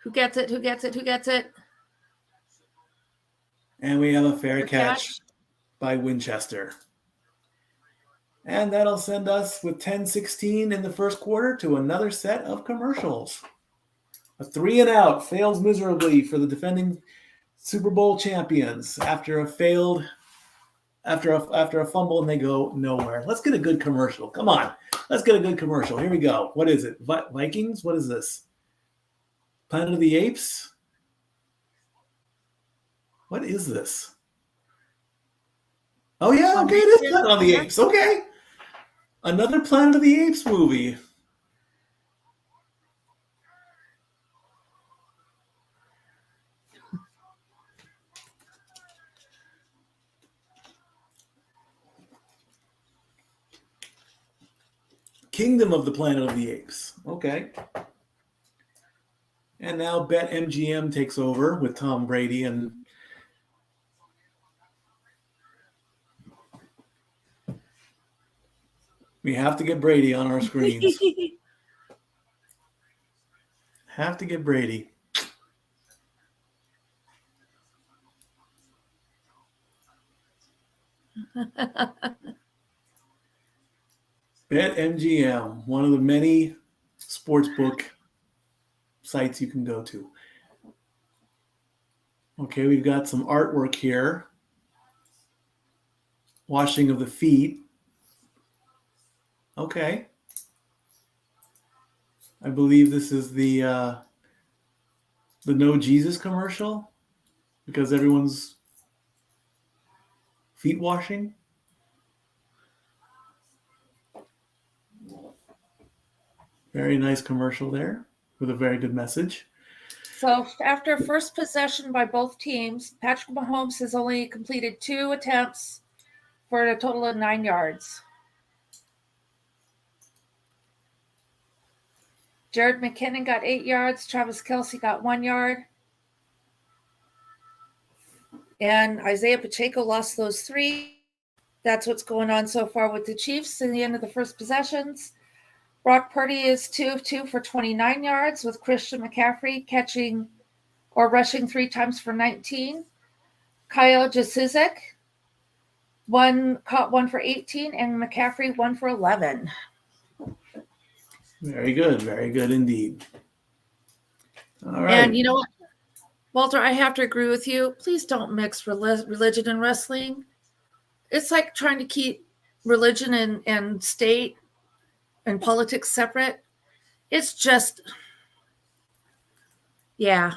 Who gets it? Who gets it? Who gets it? And we have a fair catch by Winchester. And that'll send us with 10-16 in the first quarter to another set of commercials. A 3-and-out fails miserably for the defending Super Bowl champions after a fumble, and they go nowhere. Let's get a good commercial. Come on. Let's get a good commercial. Here we go. What is it? Vikings? What is this? Planet of the Apes? What is this? Oh, yeah. Okay, it is Planet of the Apes. Okay. Another Planet of the Apes movie. Kingdom of the Planet of the Apes. Okay. And now BetMGM takes over with Tom Brady and we have to get Brady on our screens. Have to get Brady. BetMGM, one of the many sportsbook sites you can go to. Okay, we've got some artwork here. Washing of the feet. Okay. I believe this is the No Jesus commercial because everyone's feet washing. Very nice commercial there with a very good message. So after first possession by both teams, Patrick Mahomes has only completed 2 attempts for a total of 9 yards. Jared McKinnon got 8 yards. Travis Kelce got 1 yard. And Isaiah Pacheco lost those 3. That's what's going on so far with the Chiefs in the end of the first possessions. Brock Purdy is 2 of 2 for 29 yards, with Christian McCaffrey catching or rushing 3 times for 19. Kyle Juszczyk caught 1 for 18, and McCaffrey 1 for 11. Very good indeed. All right. And you know what, Walter, I have to agree with you. Please don't mix religion and wrestling. It's like trying to keep religion and state and politics separate. It's just, yeah.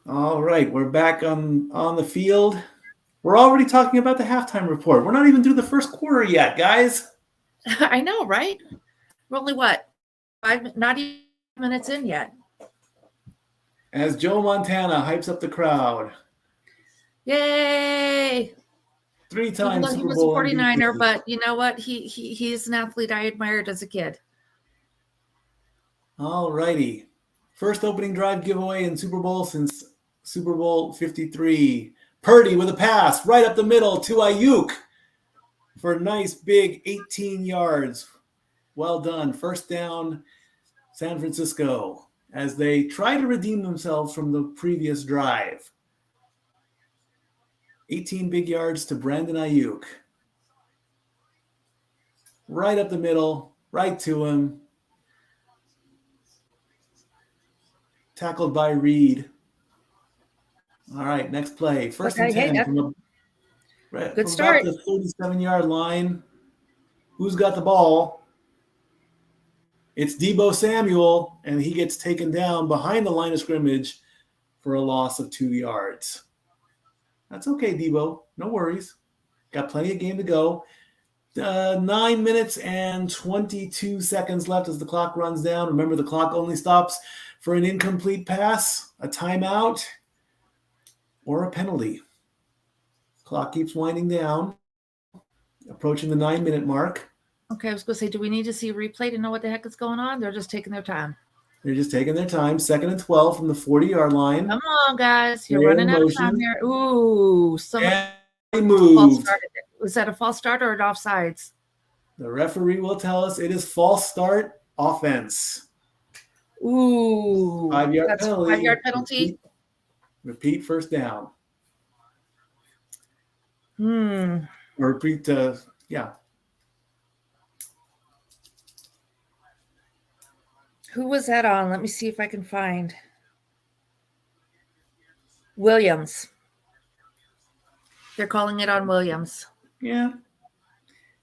All right, we're back on the field. We're already talking about the halftime report. We're not even through the first quarter yet, guys. I know, right? We're only not even minutes in yet. As Joe Montana hypes up the crowd. Yay! 3 times He Super was Bowl a 49er, MVP. but you know what? He's an athlete I admired as a kid. All righty. First opening drive giveaway in Super Bowl since Super Bowl 53. Purdy with a pass right up the middle to Ayuk for a nice big 18 yards. Well done. First down, San Francisco, as they try to redeem themselves from the previous drive. 18 big yards to Brandon Ayuk. Right up the middle, right to him. Tackled by Reed. All right, next play. First and 10 from good start. About the 37-yard line. Who's got the ball? It's Deebo Samuel, and he gets taken down behind the line of scrimmage for a loss of 2 yards. That's okay, Deebo. No worries. Got plenty of game to go. 9 minutes and 22 seconds left as the clock runs down. Remember, the clock only stops for an incomplete pass, a timeout, or a penalty. Clock keeps winding down, approaching the 9-minute mark. Okay, I was going to say, do we need to see a replay to know what the heck is going on? They're just taking their time. They're just taking their time. 2nd and 12 from the 40-yard line. Come on, guys. You're running out of time here. Ooh, somebody moved. Was that a false start or an offsides? The referee will tell us it is false start offense. Ooh, 5-yard that's a penalty. 5-yard penalty. Repeat first down. Or repeat, yeah. Who was that on? Let me see if I can find. Williams. They're calling it on Williams. Yeah.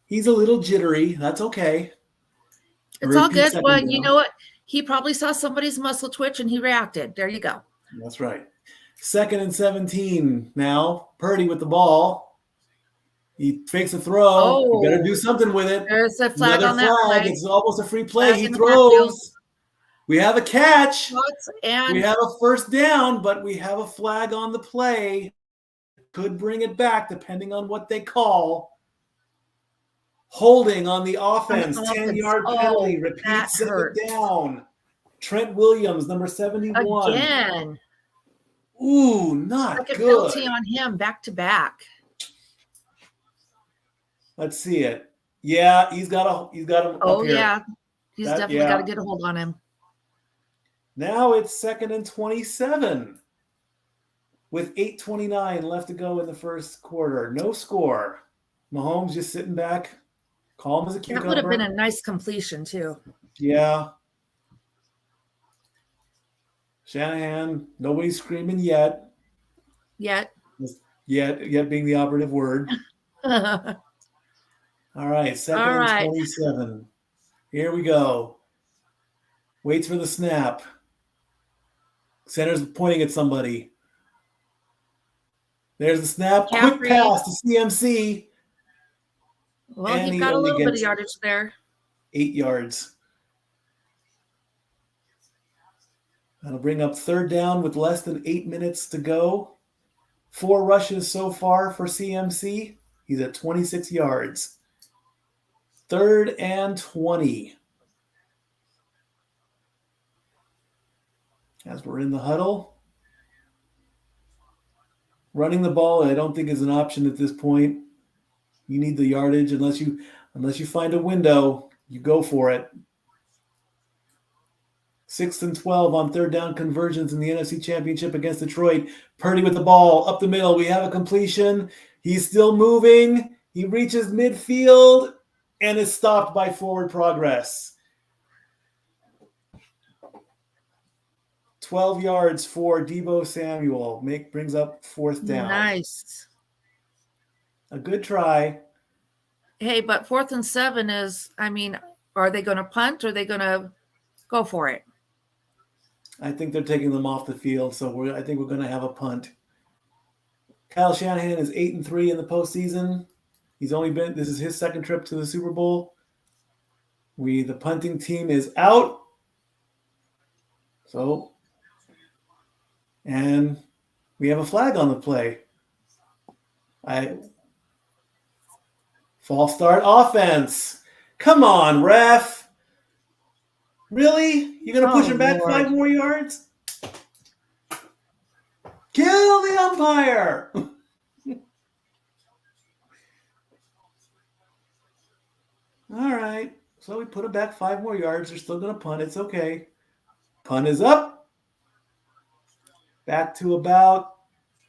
He's a little jittery. That's okay. It's all good. Well, you know what? He probably saw somebody's muscle twitch and he reacted. There you go. That's right. 2nd and 17 now. Purdy with the ball. He fakes a throw. Oh, you better do something with it. There's a flag Another on that flag. play. It's almost a free play. Flag He in the throws. We have a catch. And we have a first down, but we have a flag on the play. Could bring it back depending on what they call. Holding on the offense. 10-yard penalty. Repeat 2nd down. Trent Williams, number 71. Again. Ooh, not Second good. penalty on him back to back. Let's see it. Yeah, he's got him. Oh, up here. yeah. He's definitely got to get a hold on him. Now it's 2nd and 27 with 8:29 left to go in the first quarter. No score. Mahomes just sitting back, calm as a cucumber. That would have been a nice completion, too. Yeah. Shanahan, nobody's screaming yet. Yet being the operative word. All right, 2nd and 27. Here we go. Waits for the snap. Center's pointing at somebody. There's the snap. Quick pass to CMC. Well, he got a little bit of yardage there. 8 yards. That'll bring up 3rd down with less than 8 minutes to go. 4 rushes so far for CMC. He's at 26 yards. 3rd and 20. As we're in the huddle. Running the ball, I don't think is an option at this point. You need the yardage unless you find a window, you go for it. 6th and 12 on 3rd down conversions in the NFC Championship against Detroit. Purdy with the ball up the middle. We have a completion. He's still moving. He reaches midfield and is stopped by forward progress. 12 yards for Deebo Samuel. Brings up 4th down. Nice. A good try. Hey, but 4th and 7 is, are they going to punt or are they going to go for it? I think they're taking them off the field, so I think we're going to have a punt. Kyle Shanahan is 8-3 in the postseason. This is his 2nd trip to the Super Bowl. The punting team is out. And we have a flag on the play. False start offense. Come on, ref. Really? You're going to push him back 5 more yards? Kill the umpire. All right. So we put him back 5 more yards. They're still going to punt. It's okay. Punt is up. Back to about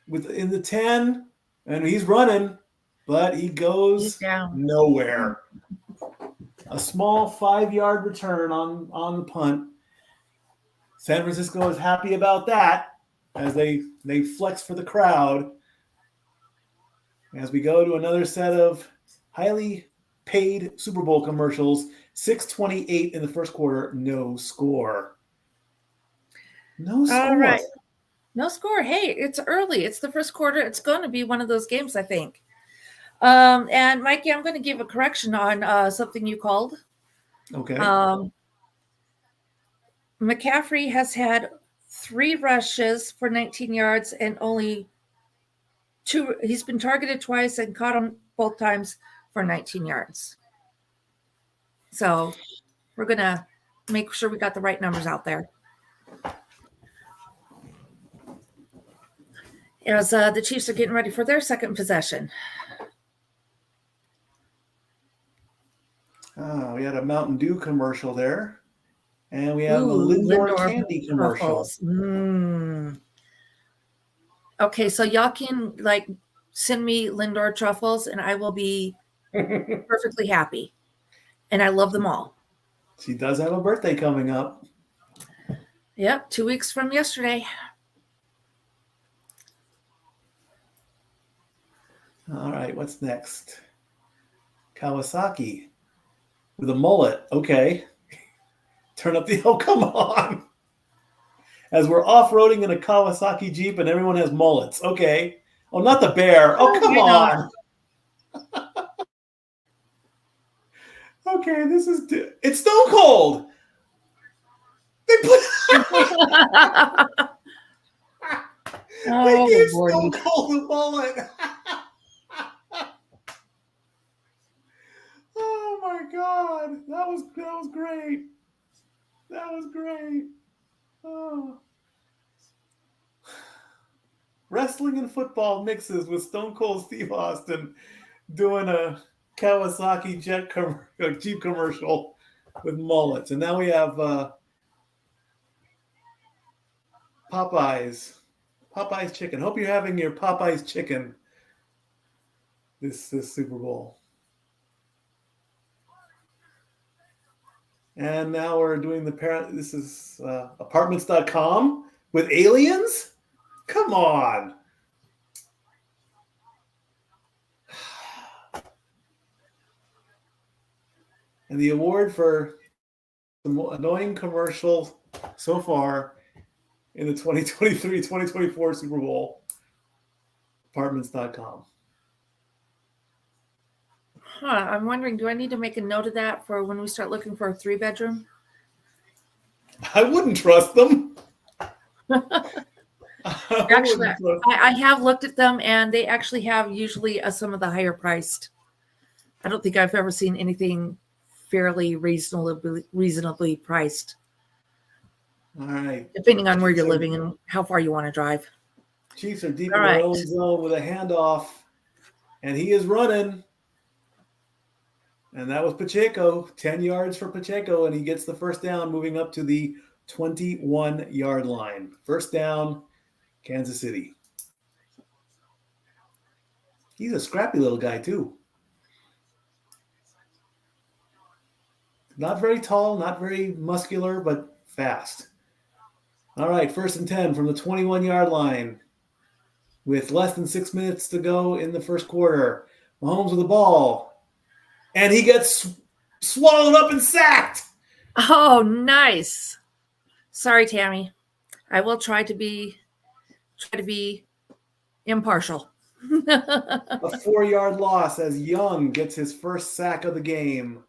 within the 10. And he's running, but he goes nowhere. A small 5-yard return on the punt. San Francisco is happy about that as they flex for the crowd. As we go to another set of highly paid Super Bowl commercials, 6:28 in the first quarter, no score. No score. All right. No score. Hey, it's early. It's the first quarter. It's going to be one of those games, I think. And Mikey, I'm going to give a correction on something you called. Okay. McCaffrey has had 3 rushes for 19 yards and only 2. He's been targeted twice and caught him both times for 19 yards. So we're going to make sure we got the right numbers out there. As the Chiefs are getting ready for their second possession. Oh, we had a Mountain Dew commercial there. And we have a Lindor candy commercial. Okay, so y'all can like send me Lindor truffles and I will be perfectly happy. And I love them all. She does have a birthday coming up. Yep, 2 weeks from yesterday. All right, what's next? Kawasaki with a mullet. Okay. Turn up the, oh, come on. As we're off-roading in a Kawasaki Jeep and everyone has mullets. Okay. Oh, not the bear. Oh, come on. Okay, this is, it's Stone Cold. They gave Stone Cold a mullet. Oh my God, that was great. That was great. Oh. Wrestling and football mixes with Stone Cold Steve Austin doing a Kawasaki Jeep commercial with mullets. And now we have Popeyes chicken. Hope you're having your Popeyes chicken this Super Bowl. And now we're doing this is apartments.com with aliens? Come on. And the award for the annoying commercial so far in the 2023-2024 Super Bowl, apartments.com. I'm wondering, do I need to make a note of that for when we start looking for a 3-bedroom? I wouldn't trust them. Actually, I have looked at them, and they actually have usually some of the higher priced. I don't think I've ever seen anything fairly reasonably priced. All right. Depending on where you're living and how far you want to drive. Chiefs are deep in their own zone with a handoff, and he is running. And that was Pacheco, 10 yards for Pacheco, and he gets the first down, moving up to the 21-yard line. First down, Kansas City. He's a scrappy little guy, too. Not very tall, not very muscular, but fast. All right, first and 10 from the 21-yard line with less than 6 minutes to go in the first quarter. Mahomes with the ball. And he gets swallowed up and sacked. Oh, nice. Sorry, Tammy. I will try to be impartial. A 4-yard loss as Young gets his first sack of the game.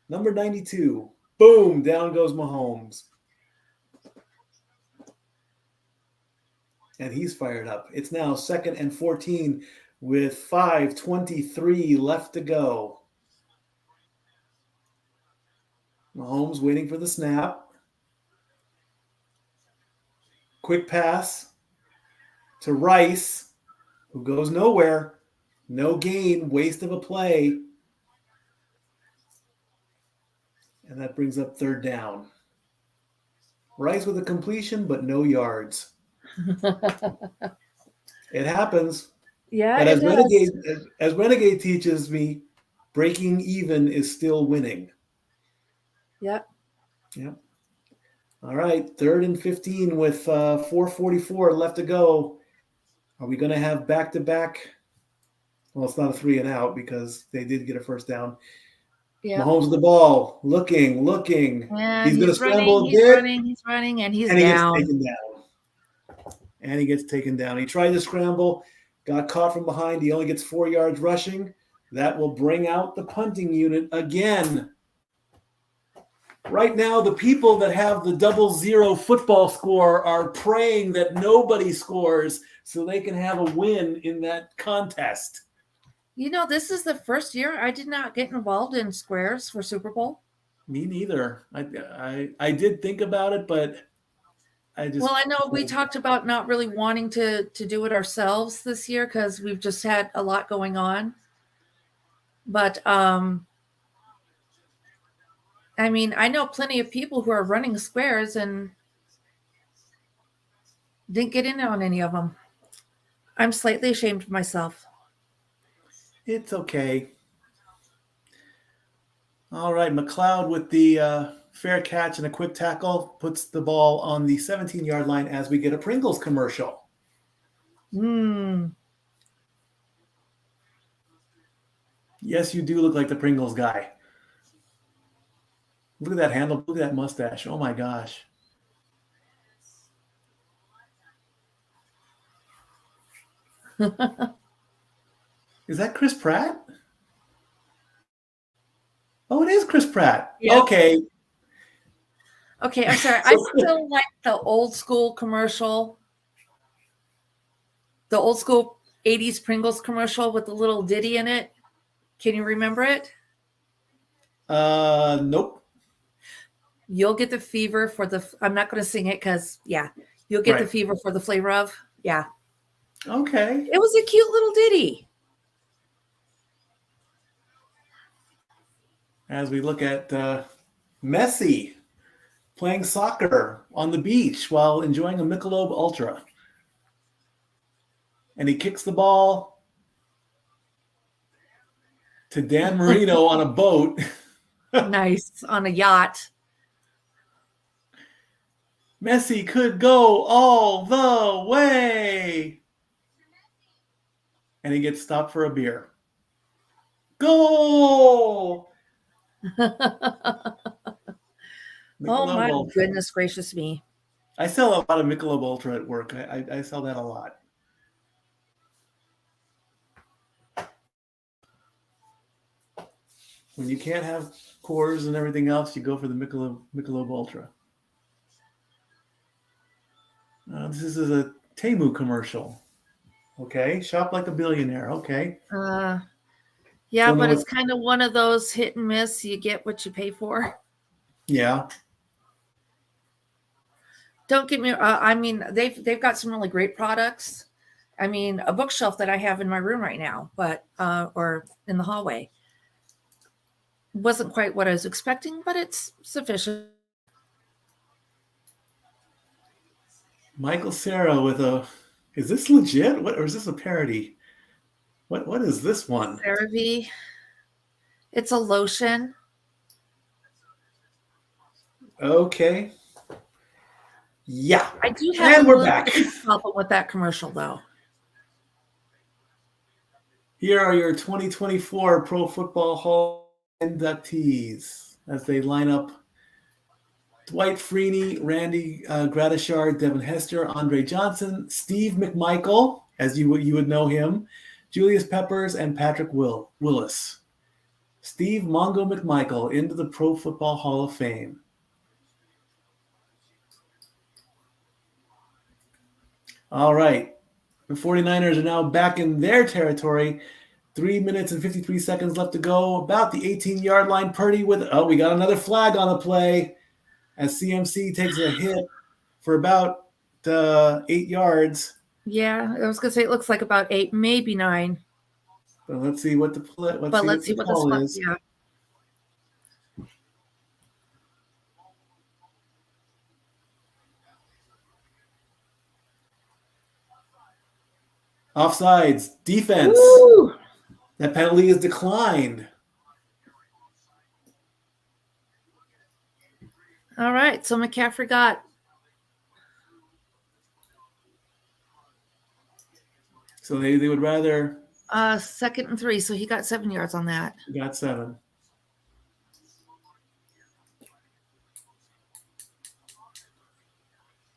Number 92. Boom, down goes Mahomes. And he's fired up. It's now 2nd and 14 with 5:23 left to go. Mahomes waiting for the snap. Quick pass to Rice, who goes nowhere. No gain, waste of a play. And that brings up 3rd down. Rice with a completion, but no yards. It happens. Yeah, but as Renegade teaches me, breaking even is still winning. Yep. All right, 3rd and 15 with 4:44 left to go. Are we going to have back-to-back? Well, it's not a 3 and out because they did get a first down. Yeah. Mahomes with the ball, looking. And he's going to scramble he's running, and he's down. He gets taken down. He tried to scramble, got caught from behind. He only gets 4 yards rushing. That will bring out the punting unit again. Right now, the people that have the 0-0 football score are praying that nobody scores so they can have a win in that contest. You know, this is the first year I did not get involved in squares for Super Bowl. Me neither. I did think about it, but I know we talked about not really wanting to do it ourselves this year because we've just had a lot going on. But I mean, I know plenty of people who are running squares and didn't get in on any of them. I'm slightly ashamed of myself. It's okay. All right, McLeod with the fair catch and a quick tackle puts the ball on the 17-yard line as we get a Pringles commercial. Yes, you do look like the Pringles guy. Look at that handle. Look at that mustache. Oh, my gosh. Is that Chris Pratt? Oh, it is Chris Pratt. Yep. Okay. Okay, I'm sorry. I still like the old school commercial. The old school 80s Pringles commercial with the little ditty in it. Can you remember it? Nope. You'll get the fever for the, I'm not going to sing it because, yeah, you'll get the fever for the flavor of. Yeah. Okay. It was a cute little ditty. As we look at Messi playing soccer on the beach while enjoying a Michelob Ultra. And he kicks the ball to Dan Marino on a boat. Nice. On a yacht. Messi could go all the way. And he gets stopped for a beer. Goal! Oh my goodness gracious me. I sell a lot of Michelob Ultra at work. I sell that a lot. When you can't have Coors and everything else, you go for the Michelob Ultra. This is a Temu commercial. Okay, shop like a billionaire. Okay. Yeah, but it's kind of one of those hit and miss. You get what you pay for. Yeah. Don't get me. I mean, they've got some really great products. I mean, a bookshelf that I have in my room right now, but or in the hallway, wasn't quite what I was expecting, but it's sufficient. Michael Cera with a. Is this legit? What, or is this a parody? What is this one? CeraVe. It's a lotion. Okay. Yeah. I do have and we're back. problem with that commercial though. Here are your 2024 Pro Football Hall inductees as they line up: Dwight Freeney, Randy Gradishar, Devin Hester, Andre Johnson, Steve McMichael, as you would know him, Julius Peppers, and Patrick Willis. Steve Mongo McMichael into the Pro Football Hall of Fame. All right. The 49ers are now back in their territory. 3 minutes and 53 seconds left to go. About the 18-yard line. Purdy with, we got another flag on a play as CMC takes a hit for about 8 yards. Yeah, I was going to say it looks like about 8, maybe 9. But let's see what the call is. Yeah. Offsides, defense. Woo! That penalty is declined. All right, so McCaffrey got. So they would rather. 2nd and 3, so he got 7 yards on that. He got 7.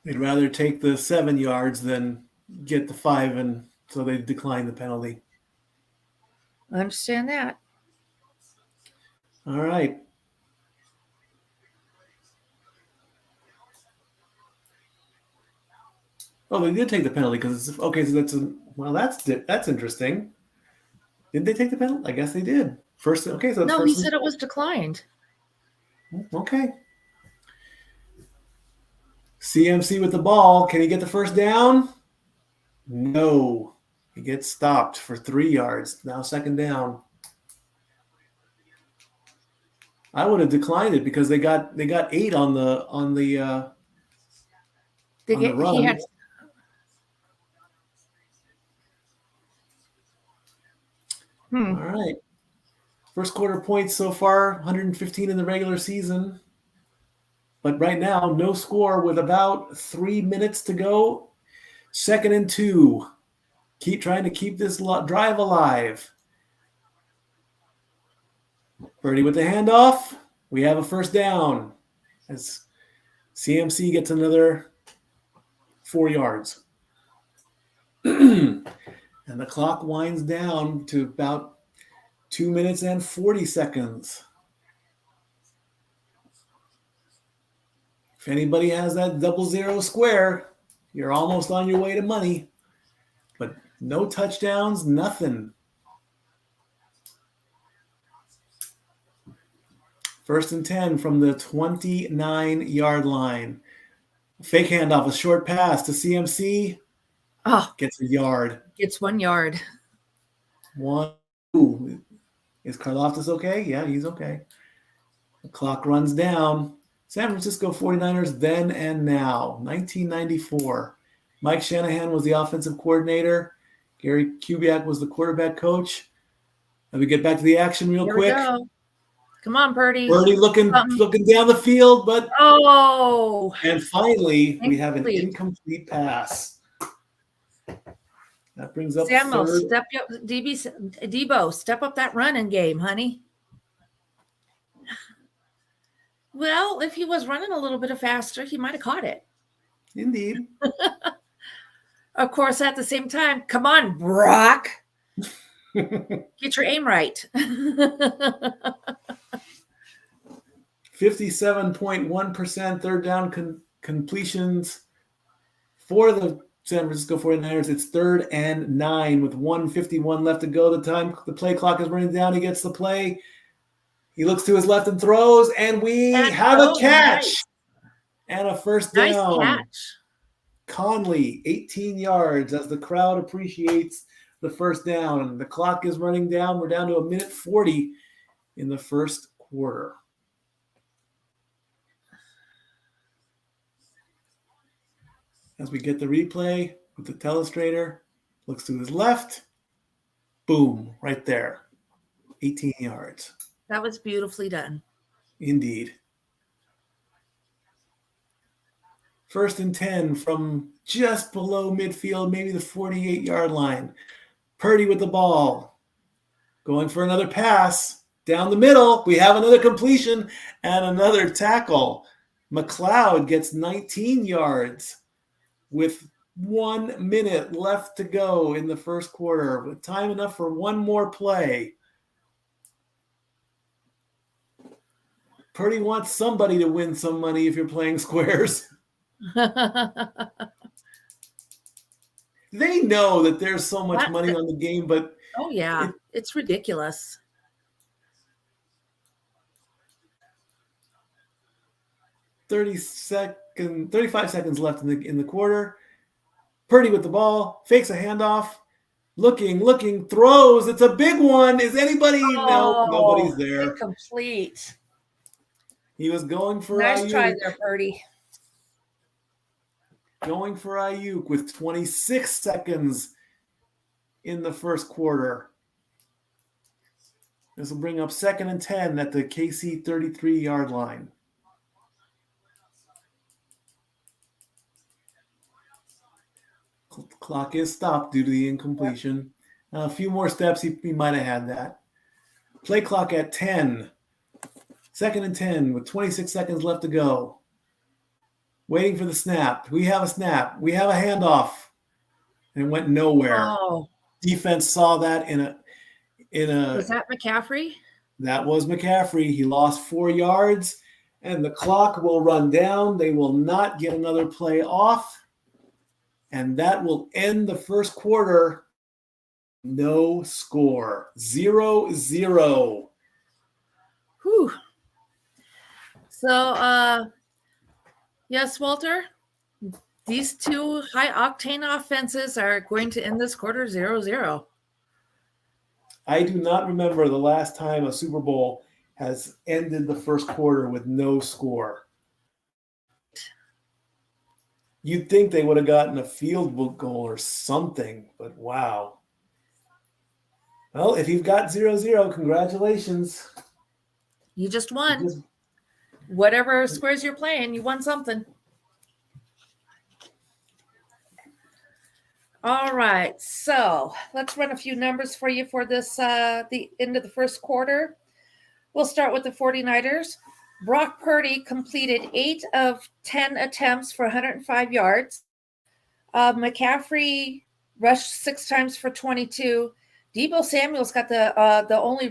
They'd rather take the 7 yards than get the 5, and so they decline the penalty. I understand that. All right. Oh, they did take the penalty because it's okay. So that's interesting. Did they take the penalty? I guess they did. First, okay. So no, he said it was declined. Okay. CMC with the ball. Can he get the first down? No. He gets stopped for 3 yards. Now 2nd down. I would have declined it because they got 8 on the run. He had. All right. First quarter points so far, 115 in the regular season. But right now, no score with about 3 minutes to go. 2nd and 2. Keep trying to keep this drive alive. Purdy with the handoff. We have a first down as CMC gets another 4 yards. And the clock winds down to about 2 minutes and 40 seconds. If anybody has that 00 square, you're almost on your way to money. But no touchdowns, nothing. First and 10 from the 29-yard line. Fake handoff, a short pass to CMC. Gets a yard. Gets 1 yard. 1. Ooh. Is Karlaftis okay? Yeah, he's okay. The clock runs down. San Francisco 49ers then and now. 1994. Mike Shanahan was the offensive coordinator. Gary Kubiak was the quarterback coach. Let me get back to the action real quick. Go. Come on, Purdy. Purdy looking down the field, but and finally we have an incomplete pass. That brings up Samuel, step up, Debo, step up that running game, honey. Well, if he was running a little bit faster, he might have caught it. Indeed. Of course, at the same time, come on, Brock. Get your aim right. 57.1% third down completions for the San Francisco 49ers. It's 3rd and 9 with 1:51 left to go. The play clock is running down. He gets the play. He looks to his left and throws, and we have a catch and a first down. Nice catch. Conley, 18 yards as the crowd appreciates the first down. The clock is running down. We're down to 1:40 in the first quarter. As we get the replay with the telestrator, looks to his left. Boom, right there. 18 yards. That was beautifully done. Indeed. 1st and 10 from just below midfield, maybe the 48-yard line. Purdy with the ball. Going for another pass. Down the middle, we have another completion and another tackle. McLeod gets 19 yards with 1 minute left to go in the first quarter, with time enough for one more play. Purdy wants somebody to win some money if you're playing squares. They know that there's so much money on the game, but it's ridiculous. $35 seconds left in the quarter. Purdy with the ball, fakes a handoff, looking, throws. It's a big one. Is anybody? No, nobody's there. Incomplete. He was going for nice Ayuk. Try there, Purdy. Going for Ayuk with 26 seconds in the first quarter. This will bring up 2nd and 10 at the KC 33-yard line. Clock is stopped due to the incompletion. A few more steps, he might have had that. Play clock at 10. 2nd and 10 with 26 seconds left to go. Waiting for the snap. We have a snap. We have a handoff. And it went nowhere. Oh. Defense saw that in a Was that McCaffrey? That was McCaffrey. He lost 4 yards, and the clock will run down. They will not get another play off. And that will end the first quarter. No score. 0-0. Whew. So, yes, Walter, these two high-octane offenses are going to end this quarter 0-0. I do not remember the last time a Super Bowl has ended the first quarter with no score. You'd think they would have gotten a field goal or something, but wow. Well, if you've got 0-0, congratulations. You just won. Whatever squares you're playing, you won something. All right, so let's run a few numbers for you for this, the end of the first quarter. We'll start with the 49ers. Brock Purdy completed 8 of 10 attempts for 105 yards. McCaffrey rushed 6 times for 22. Deebo Samuel's got the only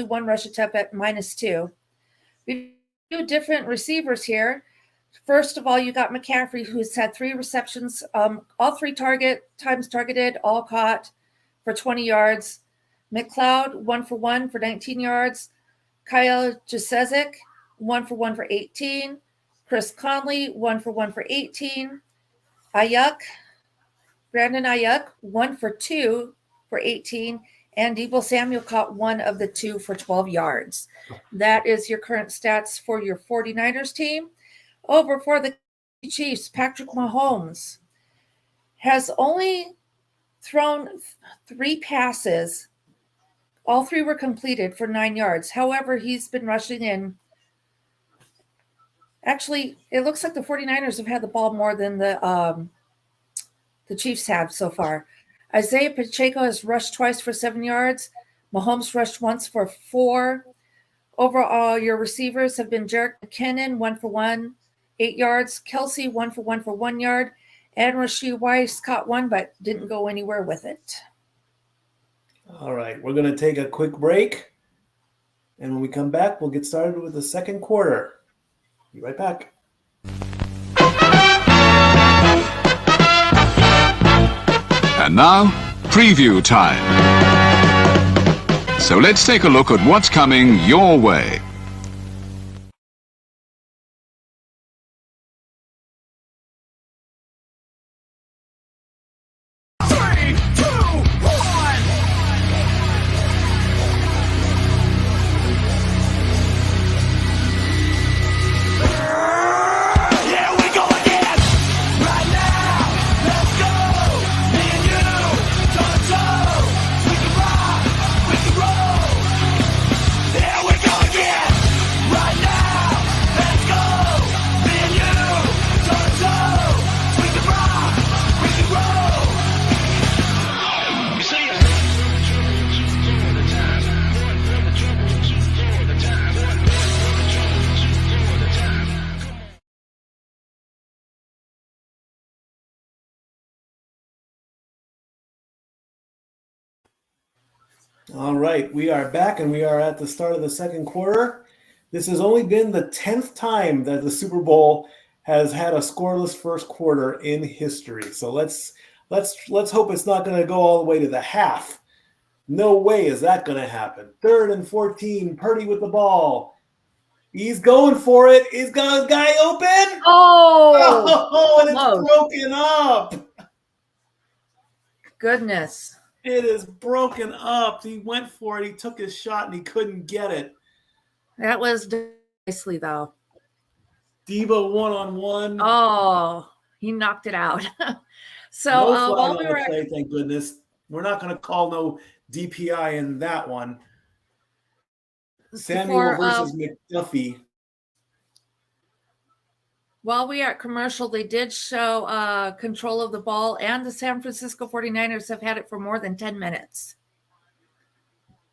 one rush attempt at -2. We do different receivers here. First of all, you got McCaffrey, who's had 3 receptions, all 3 times targeted, all caught for 20 yards. McLeod, 1 for 1 for 19 yards. Kyle Juszczyk, 1 for 1 for 18. Chris Conley, 1 for 1 for 18. Brandon Ayuk, 1 for 2 for 18. And Deebo Samuel caught 1 of the 2 for 12 yards. That is your current stats for your 49ers team. Over for the Chiefs, Patrick Mahomes has only thrown 3 passes. All 3 were completed for 9 yards. However, he's been rushing in. Actually, it looks like the 49ers have had the ball more than the Chiefs have so far. Isaiah Pacheco has rushed twice for 7 yards. Mahomes rushed once for 4. Overall, your receivers have been Jerick McKinnon, 1 for 1, 8 yards. Kelsey, 1 for 1 for 1 yard. And Rashee Rice caught 1, but didn't go anywhere with it. All right, we're going to take a quick break. And when we come back, we'll get started with the second quarter. Be right back. And now, preview time. So let's take a look at what's coming your way. All right, we are back and we are at the start of the second quarter. This has only been the 10th time that the Super Bowl has had a scoreless first quarter in history. So let's hope it's not going to go all the way to the half. No way is that going to happen. 3rd and 14, Purdy with the ball. He's going for it. He's got his guy open. Oh, and it's broken up. Goodness. It is broken up. He went for it. He took his shot and he couldn't get it. That was nicely, though. Deebo one-on-one. Oh, he knocked it out. So no while we were play, thank goodness. We're not going to call no DPI in that one. Samuel versus McDuffie. While we are at commercial, they did show control of the ball, and the San Francisco 49ers have had it for more than 10 minutes.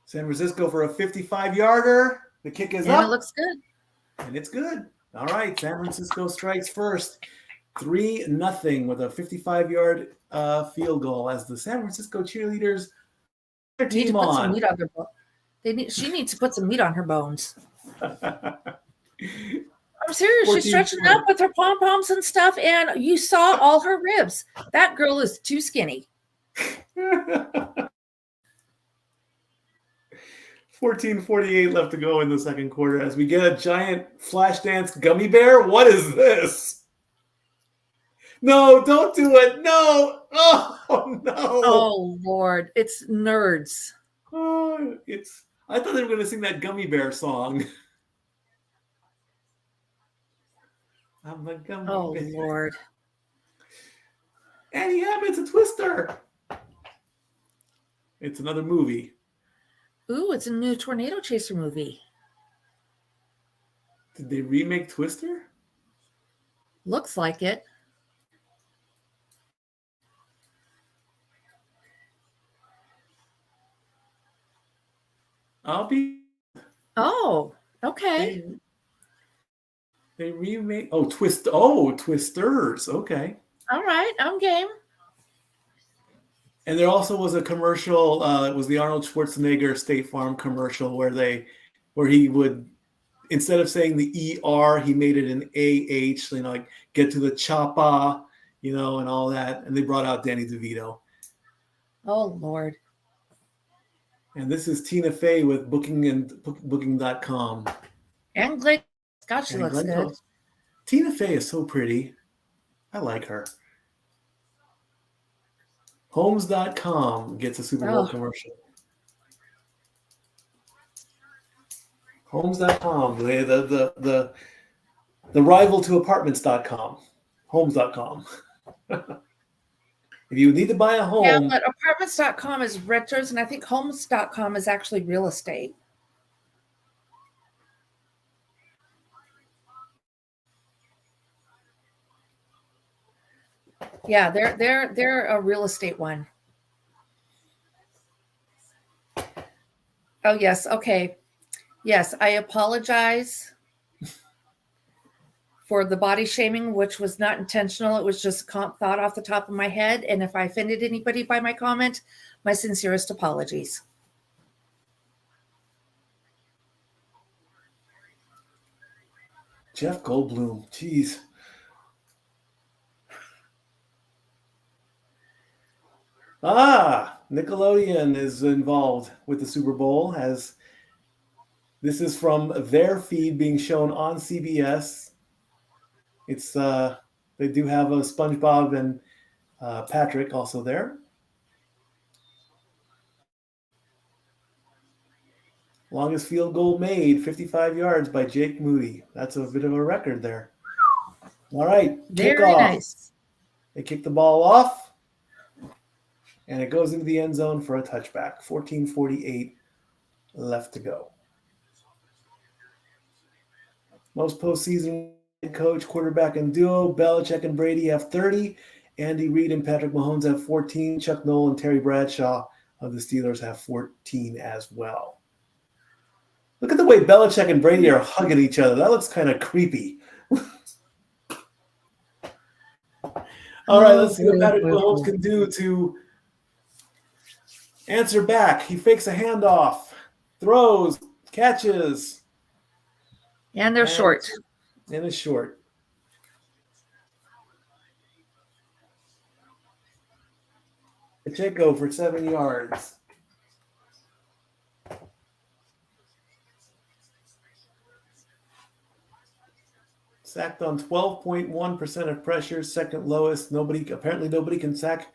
San Francisco for a 55-yarder. The kick is up. And it looks good. And it's good. All right, San Francisco strikes first. 3-0 with a 55-yard field goal as the San Francisco cheerleaders their Need to team put on. some meat on their bones. She needs to put some meat on her bones. I'm serious. She's stretching up with her pom-poms and stuff, and you saw all her ribs. That girl is too skinny. 14:48 left to go in the second quarter as we get a giant flash dance gummy bear. What is this? No, don't do it. No. Oh, no. Oh, Lord. It's nerds. Oh, it's I thought they were going to sing that Gummy Bear song. I'm a gummy bear. Oh, Lord. And yeah, it's a Twister. It's another movie. Ooh, it's a new Tornado Chaser movie. Did they remake Twister? Looks like it. I'll be. Oh, okay. They remake. Oh, Twisters. Okay. All right, I'm game. And there also was a commercial. It was the Arnold Schwarzenegger State Farm commercial where he would, instead of saying the ER, he made it an AH. You know, like get to the choppa, you know, and all that. And they brought out Danny DeVito. Oh, Lord. And this is Tina Fey with Booking.com. And Glenn Scott, she looks good. Close. Tina Fey is so pretty. I like her. Homes.com gets a Super Bowl commercial. Homes.com, the rival to Apartments.com. Homes.com. If you need to buy a home. Yeah, but Apartments.com is renters, and I think Homes.com is actually real estate. Yeah, they're a real estate one. Oh, yes. Okay. Yes, I apologize for the body shaming, which was not intentional. It was just a thought off the top of my head. And if I offended anybody by my comment, my sincerest apologies. Jeff Goldblum. Jeez. Nickelodeon is involved with the Super Bowl. This is from their feed being shown on CBS. It's they do have a SpongeBob and Patrick also there. Longest field goal made, 55 yards by Jake Moody. That's a bit of a record there. All right, very nice. They kick the ball off. And it goes into the end zone for a touchback. 14:48 left to go. Most postseason head coach, quarterback, and duo. Belichick and Brady have 30. Andy Reid and Patrick Mahomes have 14. Chuck Noll and Terry Bradshaw of the Steelers have 14 as well. Look at the way Belichick and Brady are hugging each other. That looks kind of creepy. All right, let's see what Patrick Mahomes can do to answer back. He fakes a handoff, throws, catches. And they're short. And it's short. Pacheco for 7 yards. Sacked on 12.1% of pressure, second lowest. Apparently nobody can sack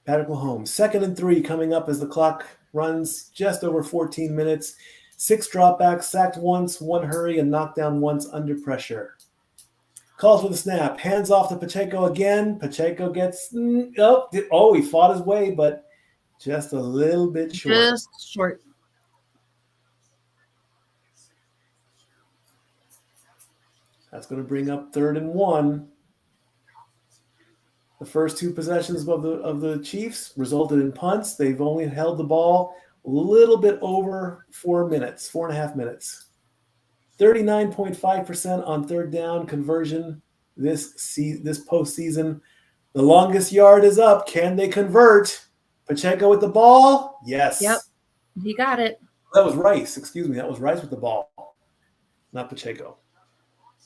Patrick Mahomes. 2nd and 3 coming up as the clock runs just over 14 minutes. 6 dropbacks, sacked once, 1 hurry, and knocked down once under pressure. Calls for the snap. Hands off to Pacheco again. Pacheco gets he fought his way, but just a little bit short. Just short. That's going to bring up 3rd and 1. The first 2 possessions of the Chiefs resulted in punts. They've only held the ball a little bit over 4.5 minutes. 39.5% on 3rd down conversion this postseason. The longest yard is up. Can they convert? Pacheco with the ball? Yes. Yep. He got it. That was Rice. Excuse me. That was Rice with the ball, not Pacheco.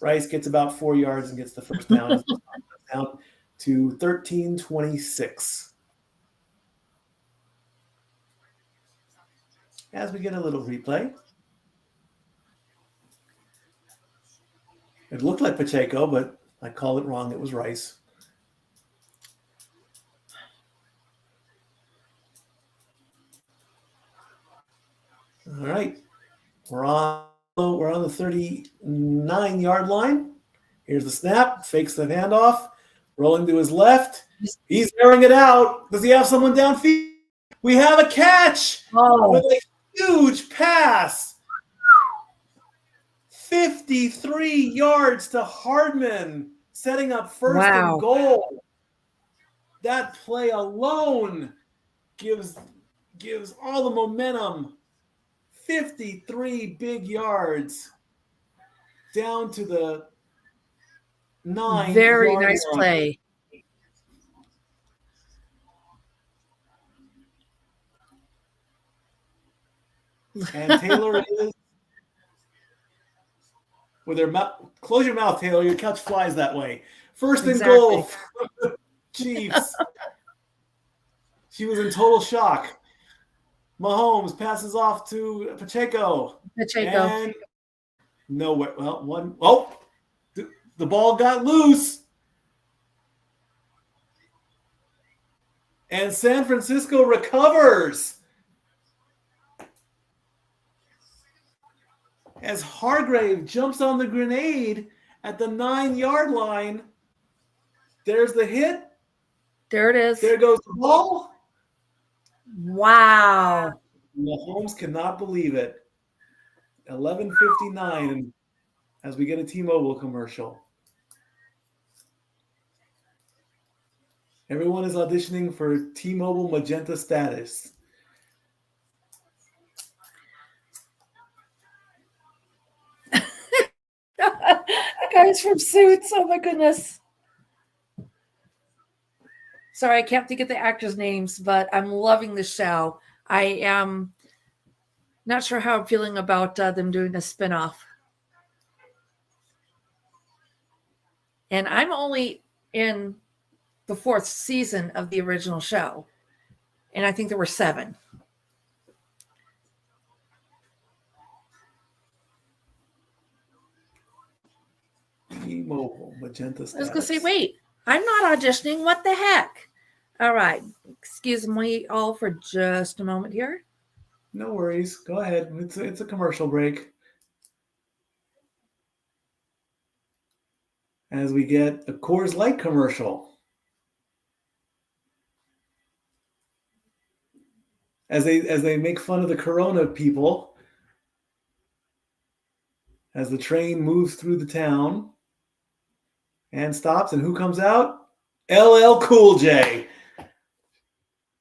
Rice gets about 4 yards and gets the first down. Down to 13:26. As we get a little replay. It looked like Pacheco, but I called it wrong. It was Rice. All right. We're on the 39-yard line. Here's the snap. Fakes the handoff. Rolling to his left. He's airing it out. Does he have someone downfield? We have a catch with a huge pass. 53 yards to Hardman, setting up first and goal. That play alone gives all the momentum. 53 big yards down to the 9. Very nice play. And Taylor is with her mouth. Close your mouth, Taylor. Your catch flies that way. First and goal for the Chiefs. She was in total shock. Mahomes passes off to Pacheco. And nowhere. Well, one. Oh, the ball got loose. And San Francisco recovers. As Hargrave jumps on the grenade at the 9-yard line. There's the hit. There it is. There goes the ball. Wow. Mahomes cannot believe it. 11:59 as we get a T-Mobile commercial. Everyone is auditioning for T-Mobile Magenta status. That guy's from Suits. Oh my goodness. Sorry, I can't think of the actors' names, but I'm loving the show. I am not sure how I'm feeling about them doing a spinoff. And I'm only in the 4th season of the original show. And I think there were 7. T-Mobile Magenta status. I was going to say, wait, I'm not auditioning. What the heck? All right. Excuse me all for just a moment here. No worries. Go ahead. It's a commercial break. As we get a Coors Light commercial. As they make fun of the Corona people. As the train moves through the town and stops, and who comes out? LL Cool J.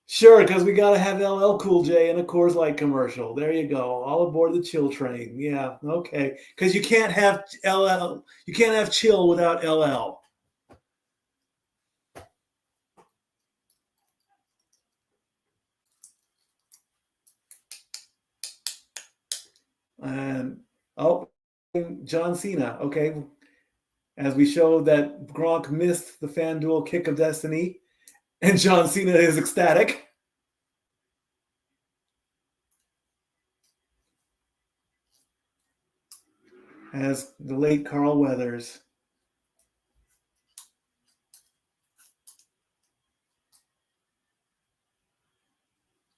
Sure, because we got to have LL Cool J in a Coors Light commercial. There you go. All aboard the chill train. Yeah, okay. Because you can't have LL. You can't have chill without LL. And John Cena. Okay, as we showed that Gronk missed the FanDuel kick of destiny, and John Cena is ecstatic. As the late Carl Weathers.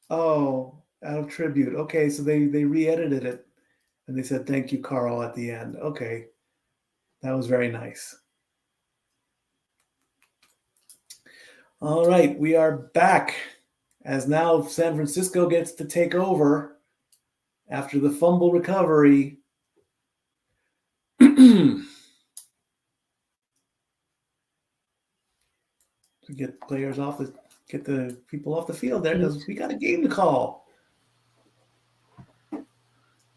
Oh, out of tribute. Okay, so they re-edited it. And they said, thank you, Carl, at the end. Okay. That was very nice. All right, we are back as now San Francisco gets to take over after the fumble recovery. To get players off get the people off the field there because we got a game to call.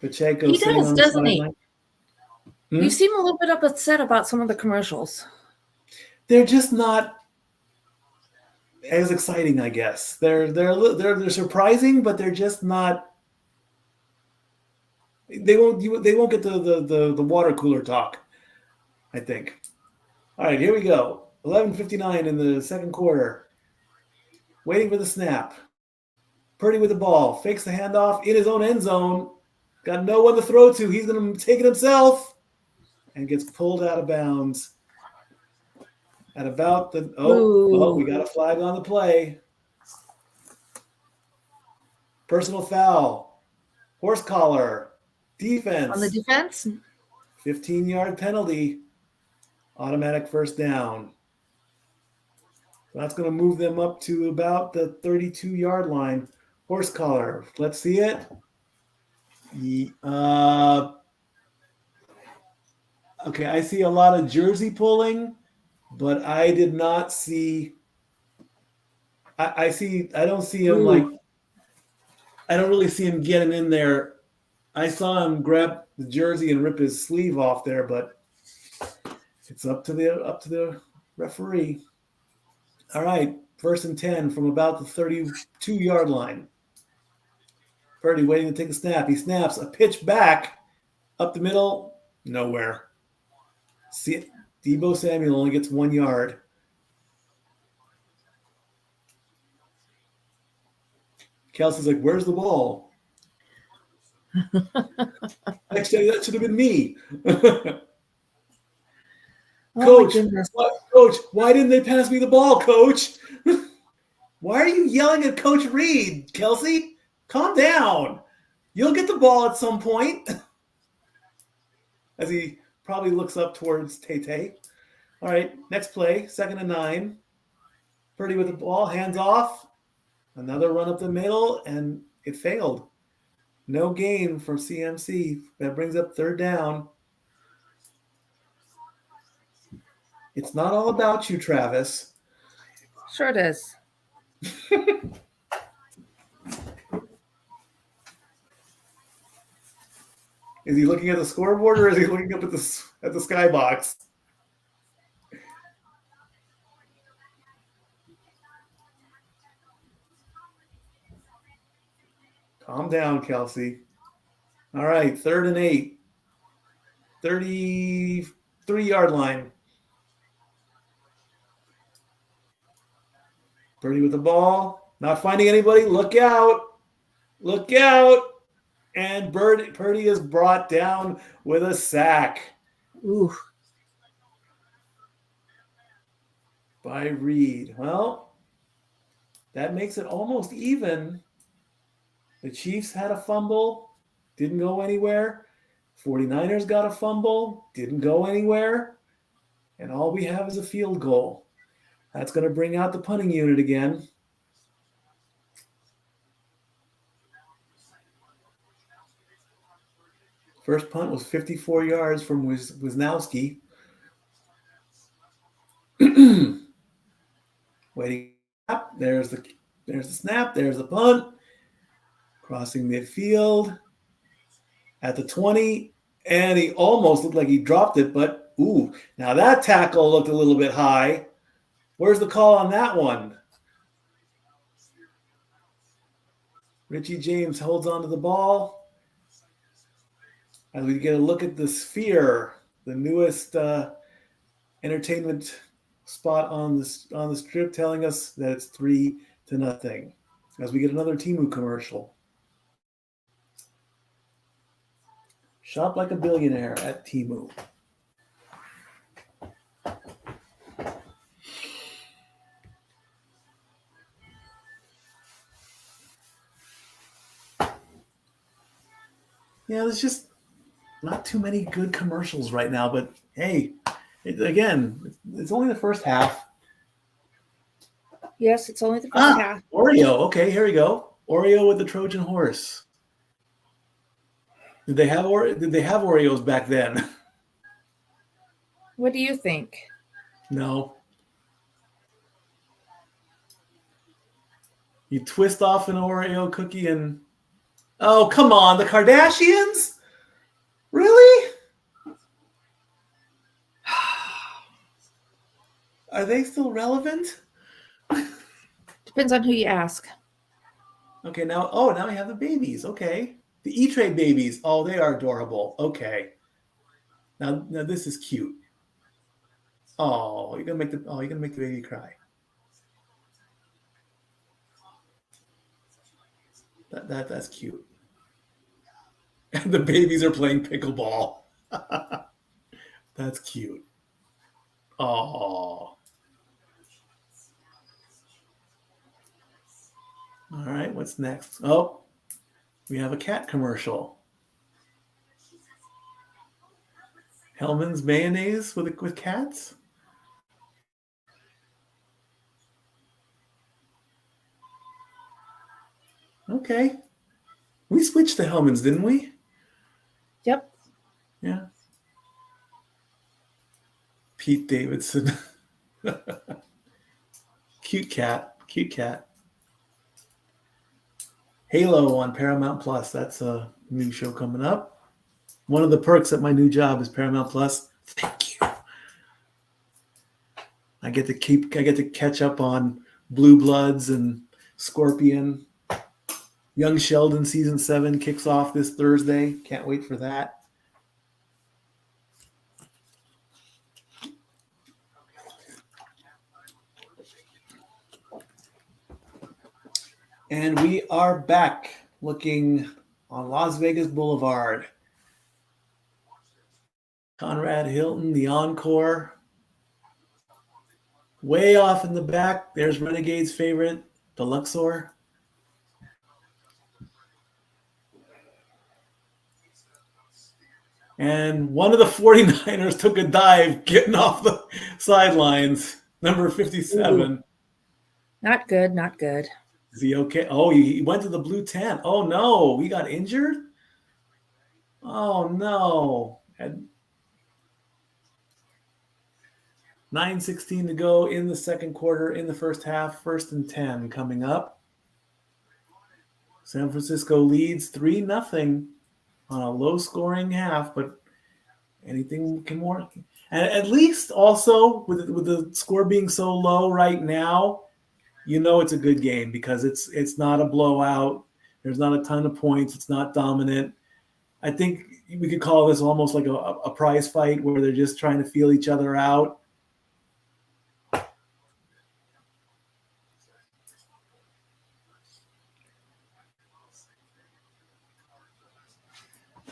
Pacheco, he does, doesn't he? You seem a little bit upset about some of the commercials. They're just not as exciting, I guess. They're surprising, but they're just not. They won't get the water cooler talk, I think. All right, here we go. 11:59 in the second quarter. Waiting for the snap. Purdy with the ball. Fakes the handoff in his own end zone. Got no one to throw to. He's going to take it himself. And gets pulled out of bounds. At about the... Oh, we got a flag on the play. Personal foul. Horse collar. Defense. On the defense? 15-yard penalty. Automatic first down. That's going to move them up to about the 32-yard line. Horse collar. Let's see it. Okay, I see a lot of jersey pulling, but I did not see. I don't see him like. I don't really see him getting in there. I saw him grab the jersey and rip his sleeve off there, but it's up to the referee. All right, 1st and 10 from about the 32-yard line. Purdy waiting to take a snap. He snaps a pitch back up the middle, nowhere. See, Deebo Samuel only gets 1 yard. Kelsey's like, "Where's the ball?" Actually, that should have been me. Coach, Coach, why didn't they pass me the ball, Coach? Why are you yelling at Coach Reed, Kelsey? Calm down. You'll get the ball at some point. As he probably looks up towards Tay. All right, next play, 2nd and 9. Purdy with the ball, hands off. Another run up the middle, and it failed. No gain for CMC. That brings up 3rd down. It's not all about you, Travis. Sure it is. Is he looking at the scoreboard or is he looking up at the skybox? Calm down, Kelsey. All right, 3rd and 8. 33-yard line. Purdy with the ball. Not finding anybody. Look out. Look out. And Purdy is brought down with a sack. Ooh. By Reed. Well, that makes it almost even. The Chiefs had a fumble. Didn't go anywhere. 49ers got a fumble. Didn't go anywhere. And all we have is a field goal. That's going to bring out the punting unit again. First punt was 54 yards from Wisnowski. Waiting up. There's the snap. There's the punt. Crossing midfield at the 20. And he almost looked like he dropped it, but ooh, now that tackle looked a little bit high. Where's the call on that one? Richie James holds onto the ball. As we get a look at the Sphere, the newest entertainment spot on the strip, telling us that it's 3-0. As we get another Temu commercial. Shop like a billionaire at Temu. Yeah, there's just not too many good commercials right now, but hey, it's only the first half. Yes, it's only the first half. Oreo. Okay, here we go. Oreo with the Trojan horse. Did they have Oreos back then? What do you think? No. You twist off an Oreo cookie and oh, come on, the Kardashians? Really? Are they still relevant? Depends on who you ask. Okay, now we have the babies. Okay. The E-Trade babies. Oh, they are adorable. Okay. Now this is cute. Oh, you're gonna make the baby cry. That's cute. And the babies are playing pickleball. That's cute. Oh. All right, what's next? Oh, We have a cat commercial. Hellman's mayonnaise with cats. Okay. We switched to Hellman's, didn't we? Yep. Yeah. Pete Davidson. Cute cat. Cute cat. Halo on Paramount Plus. That's a new show coming up. One of the perks at my new job is Paramount Plus. Thank you. I get to catch up on Blue Bloods and Scorpion. Young Sheldon season 7 kicks off this Thursday. Can't wait for that. And we are back looking on Las Vegas Boulevard. Conrad Hilton, the Encore. Way off in the back, there's Renegade's favorite, the Luxor. And one of the 49ers took a dive getting off the sidelines, number 57. Ooh. Not good, not good. Is he okay? Oh, he went to the blue tent. Oh, no. We got injured? Oh, no. And 9:16 to go in the second quarter, in the first half. 1st and 10 coming up. San Francisco leads 3-0 on a low-scoring half, but anything can work. And at least also with the score being so low right now, you know it's a good game because it's not a blowout. There's not a ton of points. It's not dominant. I think we could call this almost like a prize fight where they're just trying to feel each other out.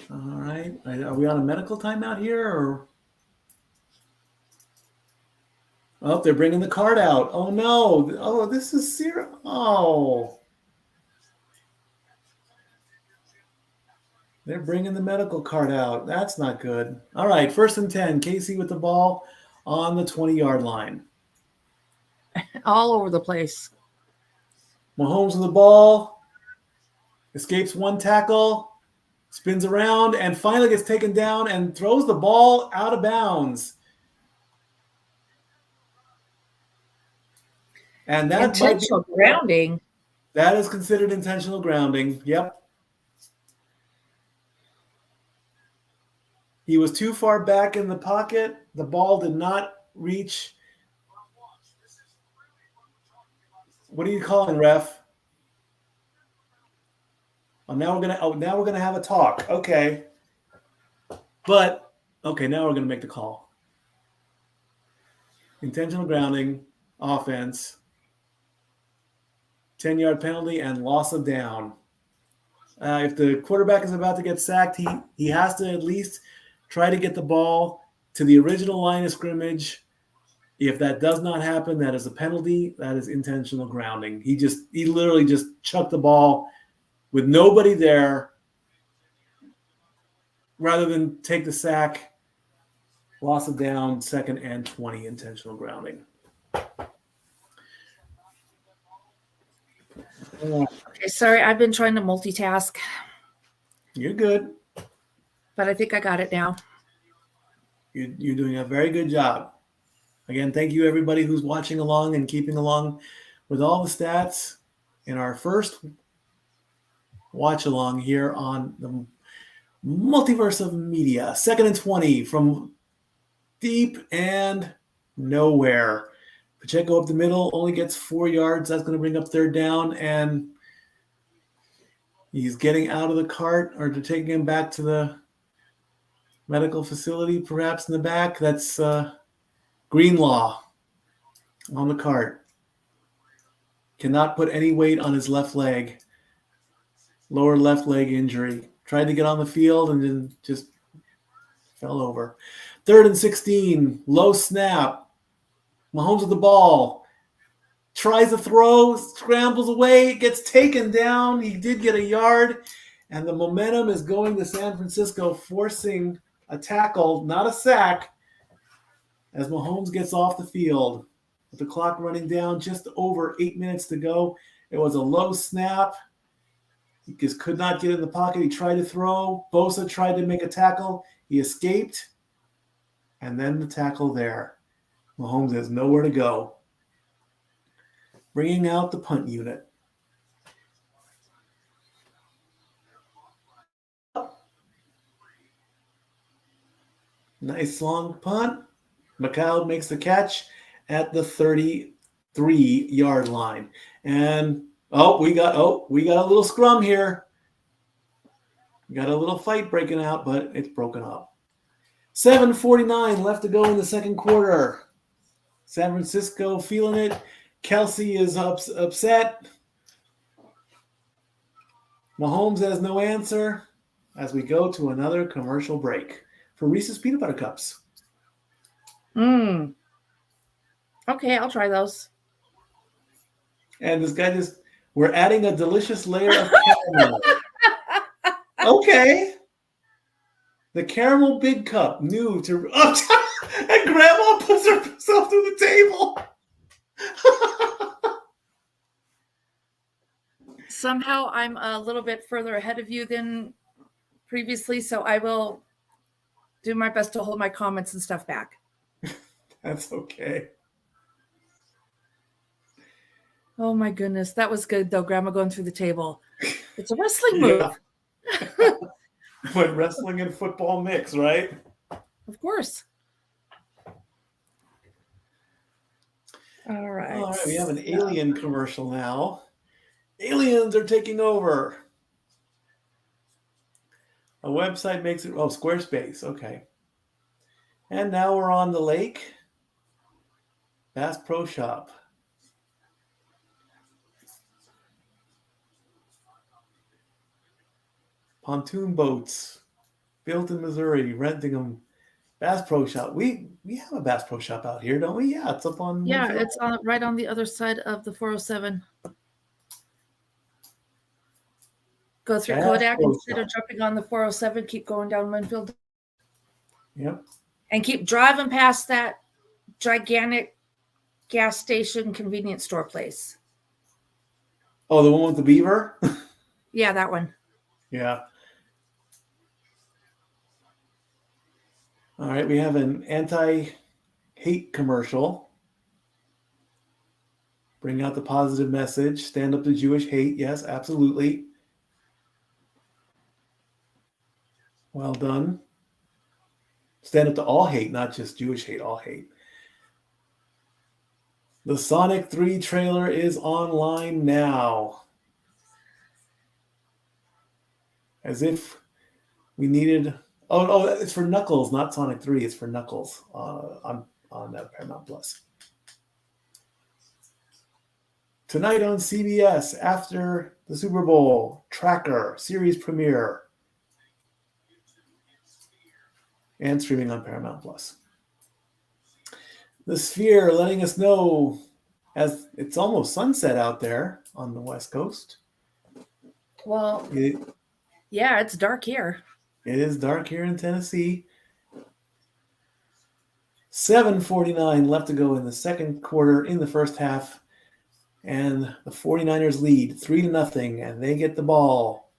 All right. Are we on a medical timeout here? Or? Oh, they're bringing the card out. Oh, no. Oh, this is serious. Oh. They're bringing the medical card out. That's not good. All right. 1st and 10. Casey with the ball on the 20-yard line. All over the place. Mahomes with the ball. Escapes one tackle. Spins around and finally gets taken down and throws the ball out of bounds. And that intentional grounding. That is considered intentional grounding. Yep. He was too far back in the pocket. The ball did not reach. What are you calling, ref? Now we're gonna have a talk. Okay. But okay, now we're gonna make the call. Intentional grounding, offense, 10-yard penalty, and loss of down. If the quarterback is about to get sacked, he has to at least try to get the ball to the original line of scrimmage. If that does not happen, that is a penalty. That is intentional grounding. He literally just chucked the ball with nobody there, rather than take the sack, loss of down, 2nd and 20, intentional grounding. Okay, sorry, I've been trying to multitask. You're good. But I think I got it now. You're doing a very good job. Again, thank you everybody who's watching along and keeping along with all the stats in our first watch along here on the Multiverse of Media. 2nd and 20 from deep and nowhere. Pacheco up the middle, only gets 4 yards. That's going to bring up 3rd down, and he's getting out of the cart or to taking him back to the medical facility, perhaps in the back. That's Greenlaw on the cart. Cannot put any weight on his left leg. Lower left leg injury. Tried to get on the field and then just fell over. 3rd and 16. Low snap. Mahomes with the ball. Tries to throw. Scrambles away. Gets taken down. He did get a yard. And the momentum is going to San Francisco, forcing a tackle, not a sack, as Mahomes gets off the field. With the clock running down, just over 8 minutes to go. It was a low snap. He just could not get in the pocket. He tried to throw. Bosa tried to make a tackle. He escaped. And then the tackle there. Mahomes has nowhere to go. Bringing out the punt unit. Nice long punt. McLeod makes the catch at the 33-yard line. And we got a little scrum here. We got a little fight breaking out, but it's broken up. 7:49 left to go in the second quarter. San Francisco feeling it. Kelsey is upset. Mahomes has no answer as we go to another commercial break for Reese's Peanut Butter Cups. Okay, I'll try those. And this guy we're adding a delicious layer of caramel. Okay. The caramel big cup, new to and Grandma puts herself through the table. Somehow I'm a little bit further ahead of you than previously, so I will do my best to hold my comments and stuff back. That's okay. Oh my goodness, that was good though, Grandma going through the table. It's a wrestling move. When wrestling and football mix, right? Of course. All right, we have an alien commercial now. Aliens are taking over. A website makes it, Squarespace, okay. And now we're on the lake. Bass Pro Shop. Pontoon boats built in Missouri, renting them. Bass Pro Shop. We have a Bass Pro Shop out here, don't we? Yeah, it's up on. Yeah, it's right on the other side of the 407. Go through Kodak instead of jumping on the 407. Keep going down Winfield. Yep. And keep driving past that gigantic gas station convenience store place. Oh, the one with the beaver? Yeah, that one. Yeah. All right, we have an anti-hate commercial. Bring out the positive message. Stand up to Jewish hate. Yes, absolutely. Well done. Stand up to all hate, not just Jewish hate, all hate. The Sonic 3 trailer is online now. As if we needed... Oh, it's for Knuckles, not Sonic 3. It's for Knuckles on Paramount Plus. Tonight on CBS, after the Super Bowl, Tracker, series premiere. And streaming on Paramount Plus. The Sphere letting us know as it's almost sunset out there on the West Coast. Well, yeah, it's dark here. It is dark here in Tennessee. 7:49 left to go in the second quarter in the first half. And the 49ers lead 3-0, and they get the ball.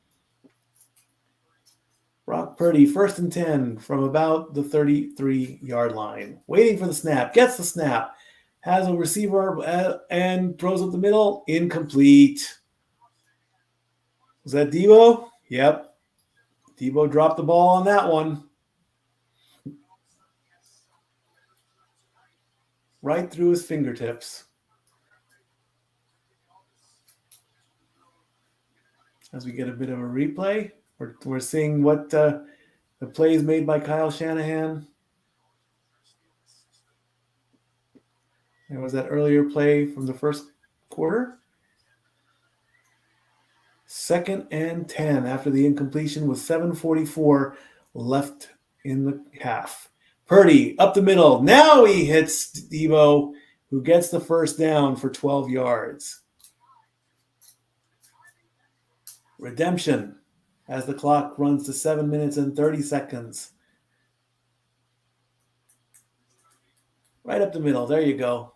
Brock Purdy, 1st and 10 from about the 33-yard line. Waiting for the snap, gets the snap, has a receiver and throws up the middle. Incomplete. Was that Debo? Yep. Debo dropped the ball on that one. Right through his fingertips. As we get a bit of a replay, we're seeing what the plays made by Kyle Shanahan. There was that earlier play from the first quarter. 2nd and 10 after the incompletion with 7:44 left in the half. Purdy up the middle. Now he hits Debo, who gets the first down for 12 yards. Redemption. as the clock runs to 7 minutes and 30 seconds. Right up the middle. There you go.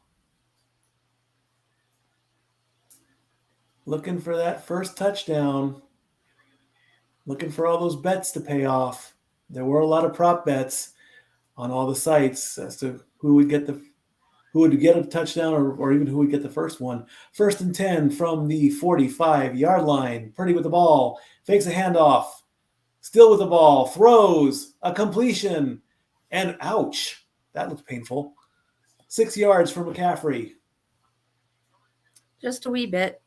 Looking for that first touchdown. Looking for all those bets to pay off. There were a lot of prop bets on all the sites as to who would get a touchdown or even who would get the first one. 1st and 10 from the 45-yard line. Purdy with the ball. Fakes a handoff. Still with the ball. Throws. A completion. And ouch. That looks painful. 6 yards for McCaffrey. Just a wee bit.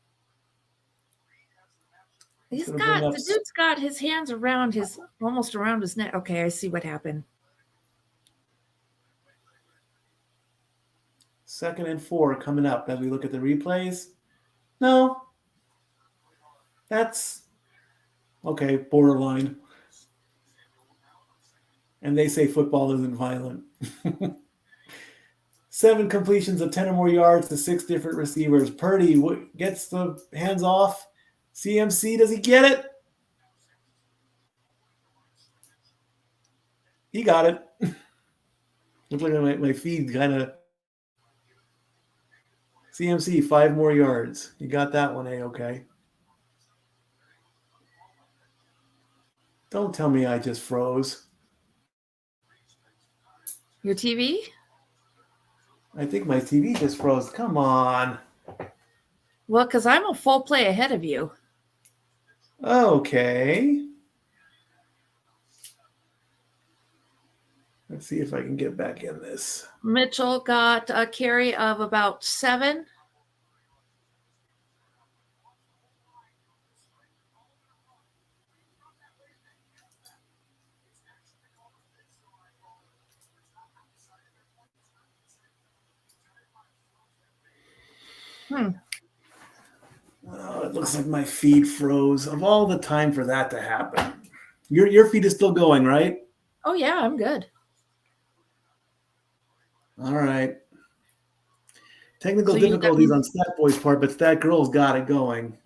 The dude's got his hands almost around his neck. Okay, I see what happened. 2nd and 4 coming up as we look at the replays. No. That's okay, borderline. And they say football isn't violent. 7 completions of 10 or more yards to 6 different receivers. Purdy gets the hands off. CMC, does he get it? He got it. Looks like my feed kind of. CMC, 5 more yards. You got that one, A-okay. Don't tell me I just froze. Your TV? I think my TV just froze. Come on. Well, because I'm a full play ahead of you. Okay. Let's see if I can get back in this. Mitchell got a carry of about 7. Oh, it looks like my feed froze. Of all the time for that to happen. Your feed is still going, right? Oh, yeah, I'm good. All right. Technical difficulties on Stat Boy's part, but Stat Girl's got it going.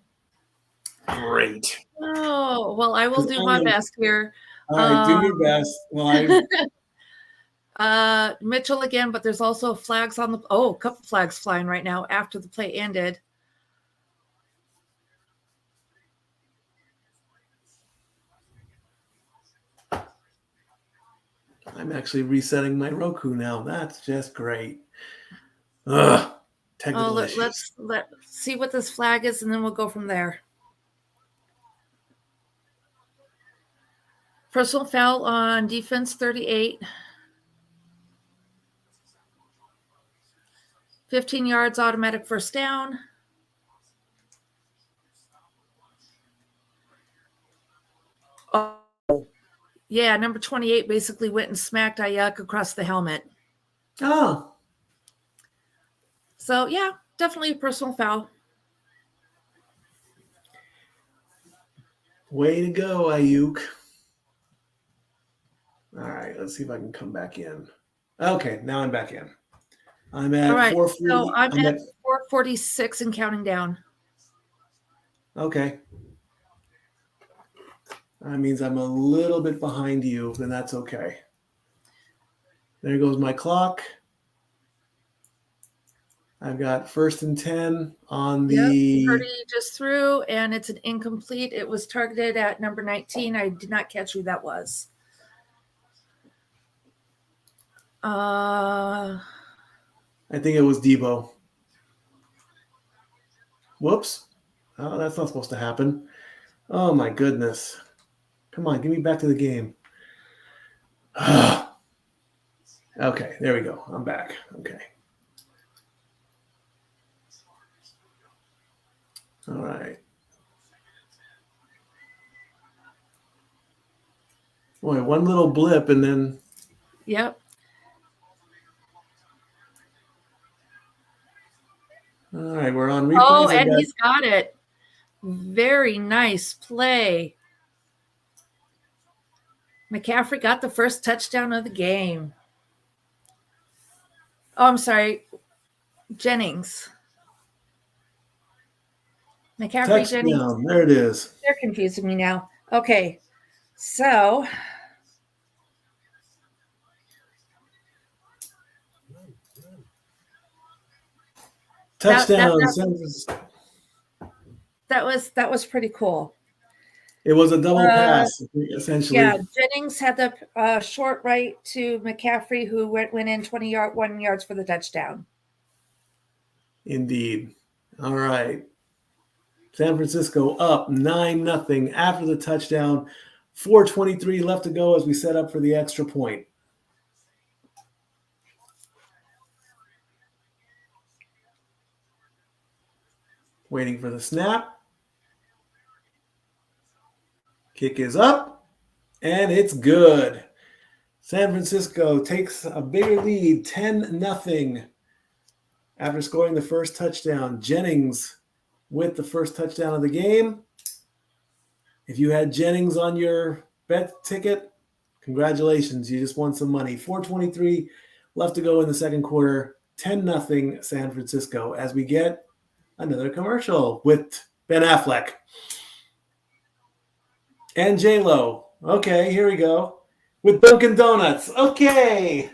Great. Oh, well, I will do my best here. All right, do your best. Well, Mitchell again, but there's also flags on a couple flags flying right now after the play ended. I'm actually resetting my Roku now. That's just great. Ugh. Technical issues. Let's see what this flag is, and then we'll go from there. Personal foul on defense, 38. 15 yards, automatic first down. Oh, yeah, number 28 basically went and smacked Ayuk across the helmet. Oh. So, yeah, definitely a personal foul. Way to go, Ayuk. All right, let's see if I can come back in. Okay, now I'm back in. I'm at 440. So I'm at 446 and counting down. Okay. That means I'm a little bit behind you, then that's okay. There goes my clock. I've got 1st and 10 on the. Purdy just threw, and it's an incomplete. It was targeted at number 19. I did not catch who that was. I think it was Debo. Whoops. Oh, that's not supposed to happen. Oh, my goodness. Come on, get me back to the game. Okay, there we go. I'm back. Okay. All right. Boy, one little blip and then. Yep. All right, we're on replays. Oh, and he's got it. Very nice play. McCaffrey got the first touchdown of the game. Oh, I'm sorry. Jennings. McCaffrey, Touchdown. Jennings. There it is. They're confusing me now. Okay, so Touchdown. that was pretty cool. It was a double pass, essentially. Yeah, Jennings had the short right to McCaffrey, who went in 1 yards for the touchdown. Indeed. All right. San Francisco up 9-0 after the touchdown. 4:23 left to go as we set up for the extra point. Waiting for the snap. Kick is up, and it's good. San Francisco takes a bigger lead, 10-0. After scoring the first touchdown, Jennings with the first touchdown of the game. If you had Jennings on your bet ticket, congratulations, you just won some money. 4:23 left to go in the second quarter, 10-0 San Francisco, as we get another commercial with Ben Affleck and J-Lo. Okay, here we go. With Dunkin' Donuts. Okay.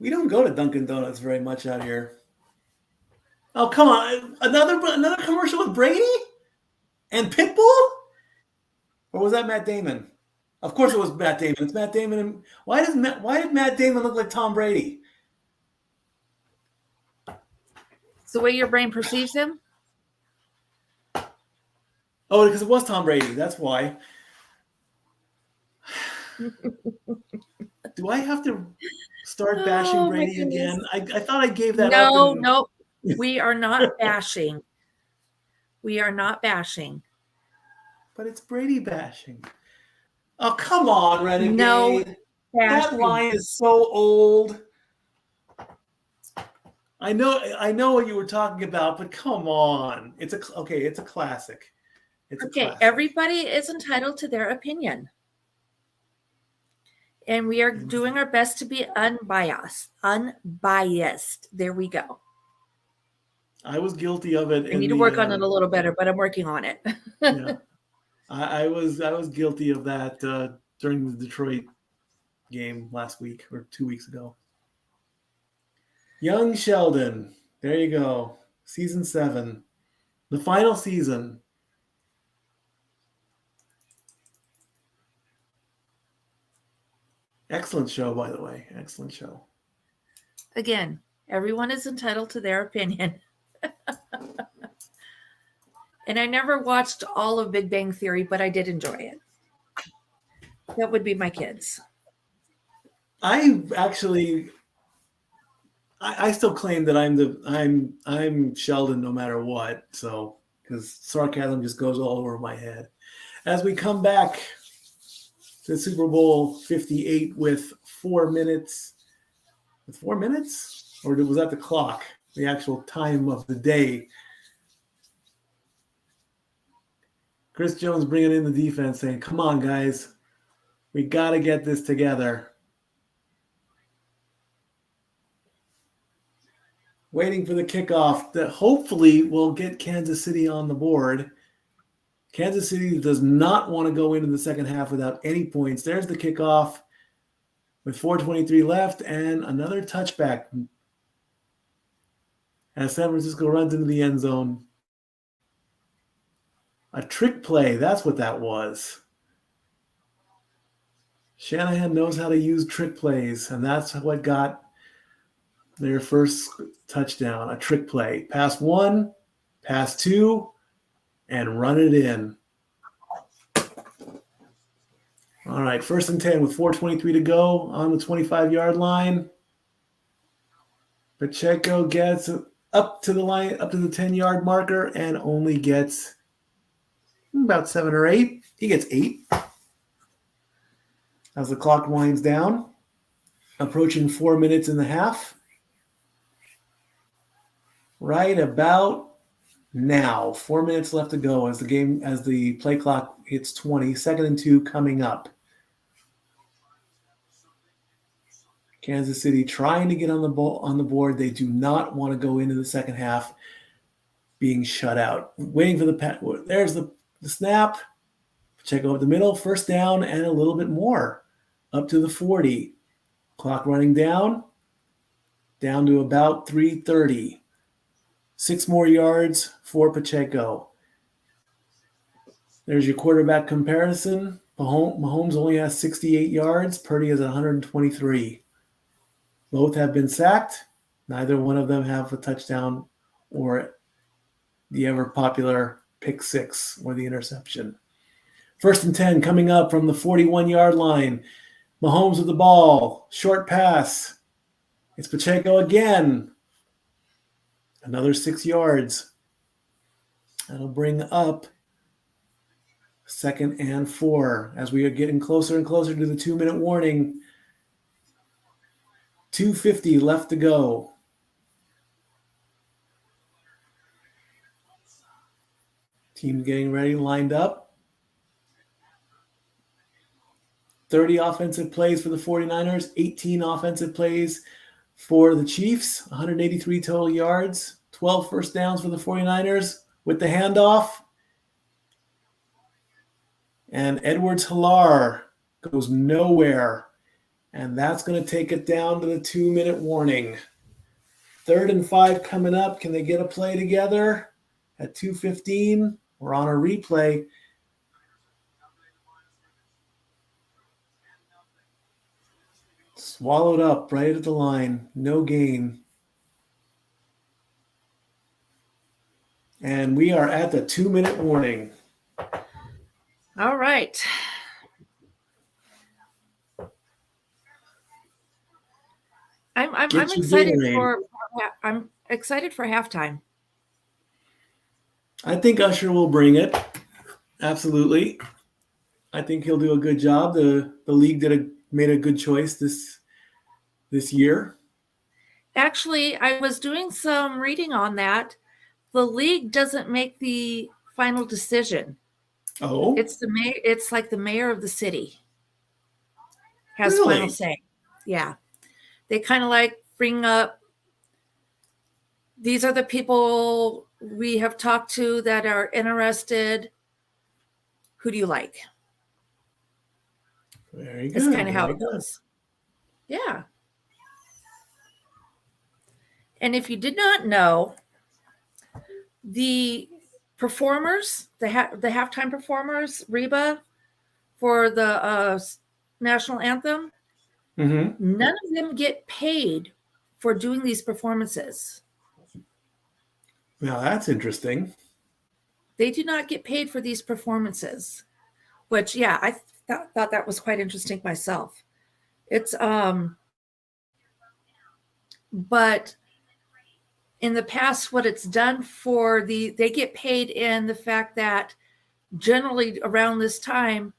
We don't go to Dunkin' Donuts very much out here. Oh, come on. Another commercial with Brady and Pitbull? Or was that Matt Damon? Of course it was Matt Damon. It's Matt Damon. Why did Matt Damon look like Tom Brady? It's the way your brain perceives him? Oh, because it was Tom Brady. That's why. Do I have to start bashing Brady again? I thought I gave that up. No. We are not bashing. We are not bashing. But it's Brady bashing. Oh, come on, Renegade. No that line is so old. I know what you were talking about, but come on. It's a classic. Classic. Everybody is entitled to their opinion. And we are doing our best to be unbiased. There we go. I was guilty of it. I need to work on it a little better, but I'm working on it. Yeah. I was guilty of that during the Detroit game last week or 2 weeks ago. Young Sheldon. There you go. Season 7. The final season. Excellent show, by the way. Excellent show. Again, everyone is entitled to their opinion. And I never watched all of Big Bang Theory, but I did enjoy it. That would be my kids. I still claim that I'm Sheldon no matter what. So, because sarcasm just goes all over my head. As we come back to Super Bowl 58 with 4 minutes. With 4 minutes? Or was that the clock? The actual time of the day. Chris Jones bringing in the defense saying, come on, guys. We got to get this together. Waiting for the kickoff that hopefully will get Kansas City on the board. Kansas City does not want to go into the second half without any points. There's the kickoff with 4:23 left and another touchback as San Francisco runs into the end zone. A trick play, that's what that was. Shanahan knows how to use trick plays, and that's what got their first touchdown, a trick play. Pass 1, pass 2, and run it in. All right, 1st and 10 with 4:23 to go on the 25-yard line. Pacheco gets up to the line, up to the 10-yard marker, and only gets about 7 or 8. He gets 8. As the clock winds down, approaching 4 minutes in the half. Right about now. 4 minutes left to go as the play clock hits 20. 2nd and 2 coming up. Kansas City trying to get on the board. They do not want to go into the second half being shut out. Waiting for the pat. There's the snap. Pacheco up the middle. First down and a little bit more. Up to the 40. Clock running down to about 3:30. 6 more yards for Pacheco. There's your quarterback comparison. Mahomes only has 68 yards. Purdy has 123. Both have been sacked. Neither one of them have a touchdown or the ever popular pick six or the interception. 1st and 10 coming up from the 41-yard line. Mahomes with the ball. Short pass. It's Pacheco again. Another 6 yards. That'll bring up 2nd and 4 as we are getting closer and closer to the 2-minute warning. 2:50 left to go. Team getting ready, lined up. 30 offensive plays for the 49ers, 18 offensive plays for the Chiefs, 183 total yards, 12 first downs for the 49ers with the handoff. And Edwards-Helaire goes nowhere. And that's going to take it down to the 2-minute warning. 3rd and 5 coming up. Can they get a play together at 2:15? We're on a replay. Swallowed up right at the line. No gain. And we are at the 2-minute warning. All right. I'm excited for halftime. I think Usher will bring it. Absolutely. I think he'll do a good job. The league made a good choice this year. Actually, I was doing some reading on that. The league doesn't make the final decision. Oh, It's the mayor. It's like the mayor of the city has Really? final say. Yeah, they kind of like bring up. These are the people we have talked to that are interested. Who do you like? very good. It's kind of how very it good. goes. Yeah. And if you did not know, the performers, the halftime performers, Reba, for the national anthem, Mm-hmm. none of them get paid for doing these performances. Now that's interesting. They do not get paid for these performances, which, yeah, I thought that was quite interesting myself. It's, but in the past, what it's done for they get paid in the fact that generally around this time,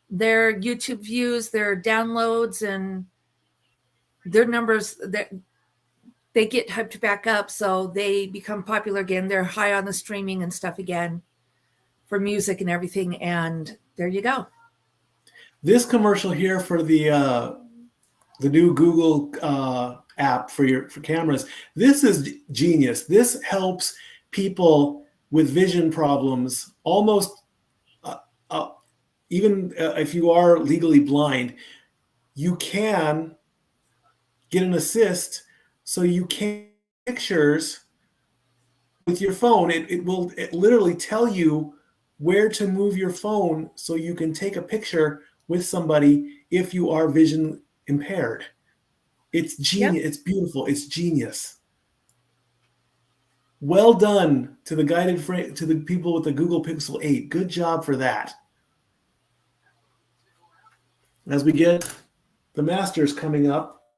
their YouTube views, their downloads, and their numbers, they get hyped back up. So they become popular again. They're high on the streaming and stuff again for music and everything. And there you go. This commercial here for the new Google app for cameras. This is genius. This helps people with vision problems almost even if you are legally blind, you can get an assist so you can take pictures with your phone. It will literally tell you where to move your phone so you can take a picture with somebody if you are vision impaired. It's genius. Yep. It's beautiful. It's genius. Well done to the to the people with the Google Pixel 8. Good job for that. As we get the Masters coming up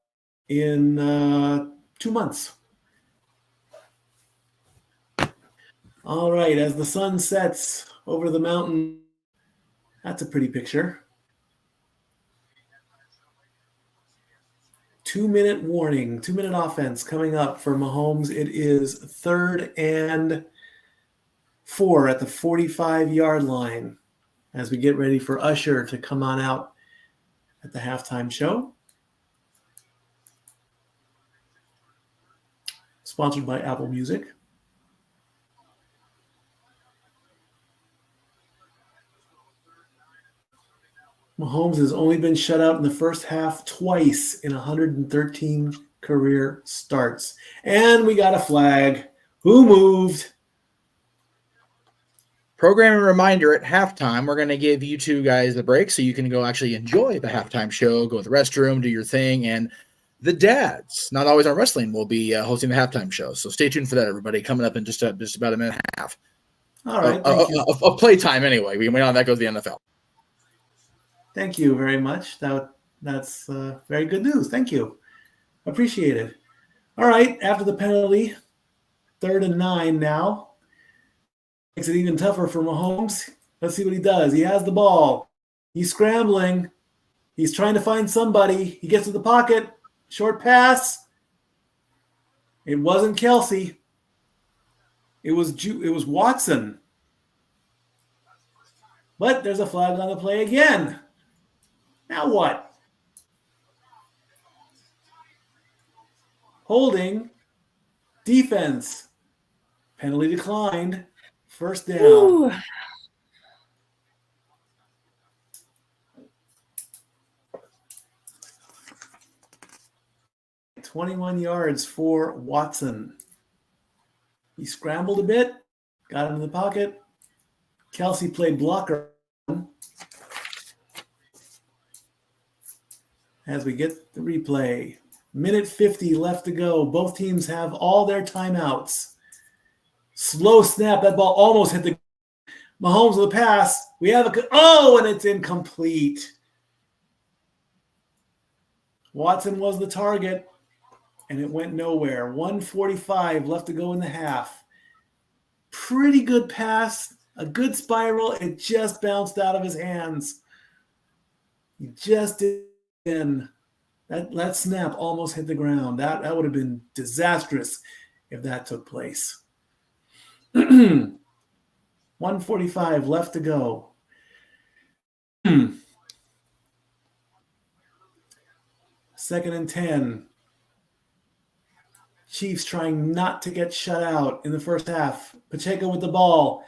in 2 months. All right, as the sun sets over the mountain, that's a pretty picture. 2-minute warning, 2-minute offense coming up for Mahomes. It is 3rd and 4 at the 45-yard line as we get ready for Usher to come on out at the halftime show. Sponsored by Apple Music. Mahomes has only been shut out in the first half twice in 113 career starts. And we got a flag. Who moved? Programming reminder, at halftime, we're going to give you two guys a break so you can go actually enjoy the halftime show, go to the restroom, do your thing, and the dads, not always on wrestling, will be hosting the halftime show. So stay tuned for that, everybody. Coming up in just about a minute and a half. All right. Thank you. Of playtime, anyway. We know how that goes the NFL. Thank you very much. That's very good news. Thank you. Appreciate it. All right. After the penalty, 3rd and 9 now. Makes it even tougher for Mahomes. Let's see what he does. He has the ball. He's scrambling. He's trying to find somebody. He gets to the pocket. Short pass. It wasn't Kelsey. It was Watson. But there's a flag on the play again. Now what? Holding. Defense. Penalty declined. First down. Ooh. $21 yards for Watson. He scrambled a bit, got into the pocket. Kelsey played blocker. As we get the replay, minute 50 left to go. Both teams have all their timeouts. Slow snap. That ball almost hit the Mahomes with a pass. We have and it's incomplete. Watson was the target, and it went nowhere. 1:45 left to go in the half. Pretty good pass, a good spiral. It just bounced out of his hands. He just did. That snap almost hit the ground. That would have been disastrous if that took place. 1:45 left to go. Second and 10. Chiefs trying not to get shut out in the first half. Pacheco with the ball.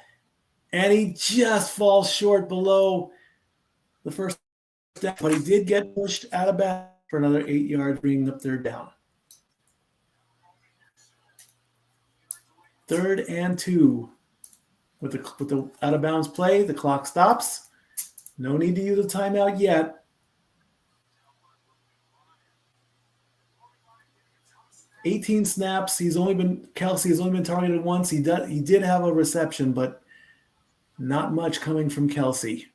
And he just falls short below the first down. But he did get pushed out of bounds for another 8 yards, bringing up 3rd down. 3rd and 2. With the out of bounds play, the clock stops. No need to use a timeout yet. $18 snaps. Kelsey has only been targeted once. He did have a reception, but not much coming from Kelsey.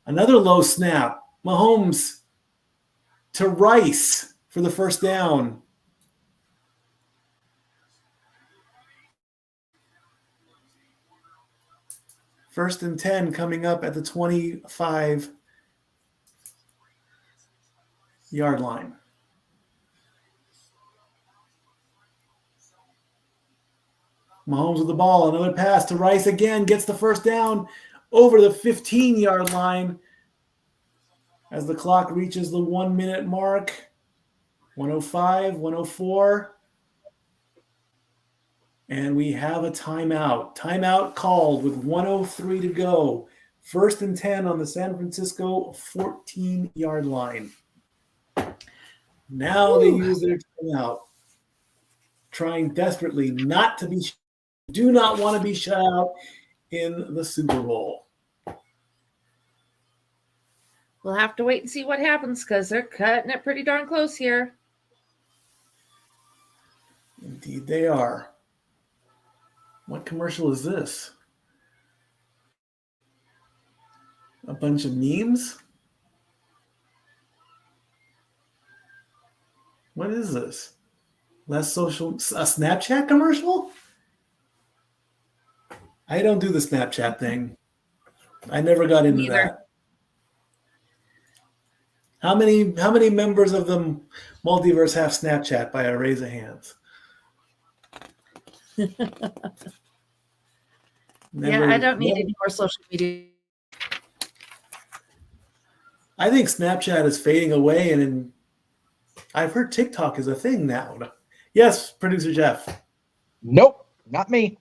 Another low snap. Mahomes to Rice for the first down. First and 10 coming up at the 25-yard line. Mahomes with the ball. Another pass to Rice again. Gets the first down over the 15-yard line as the clock reaches the 1-minute mark. 105, 104. And we have a timeout. Timeout called with 1:03 to go. First and 10 on the San Francisco 14-yard line. Now they use their timeout, trying desperately not to do not want to be shut out in the Super Bowl. We'll have to wait and see what happens because they're cutting it pretty darn close here. Indeed they are. What commercial is this? A bunch of memes? What is this? A Snapchat commercial? I don't do the Snapchat thing. I never got into that. How many members of the Multiverse have Snapchat by a raise of hands? I don't need any more social media. I think Snapchat is fading away, and I've heard TikTok is a thing now. Yes, producer Jeff. Nope, not me.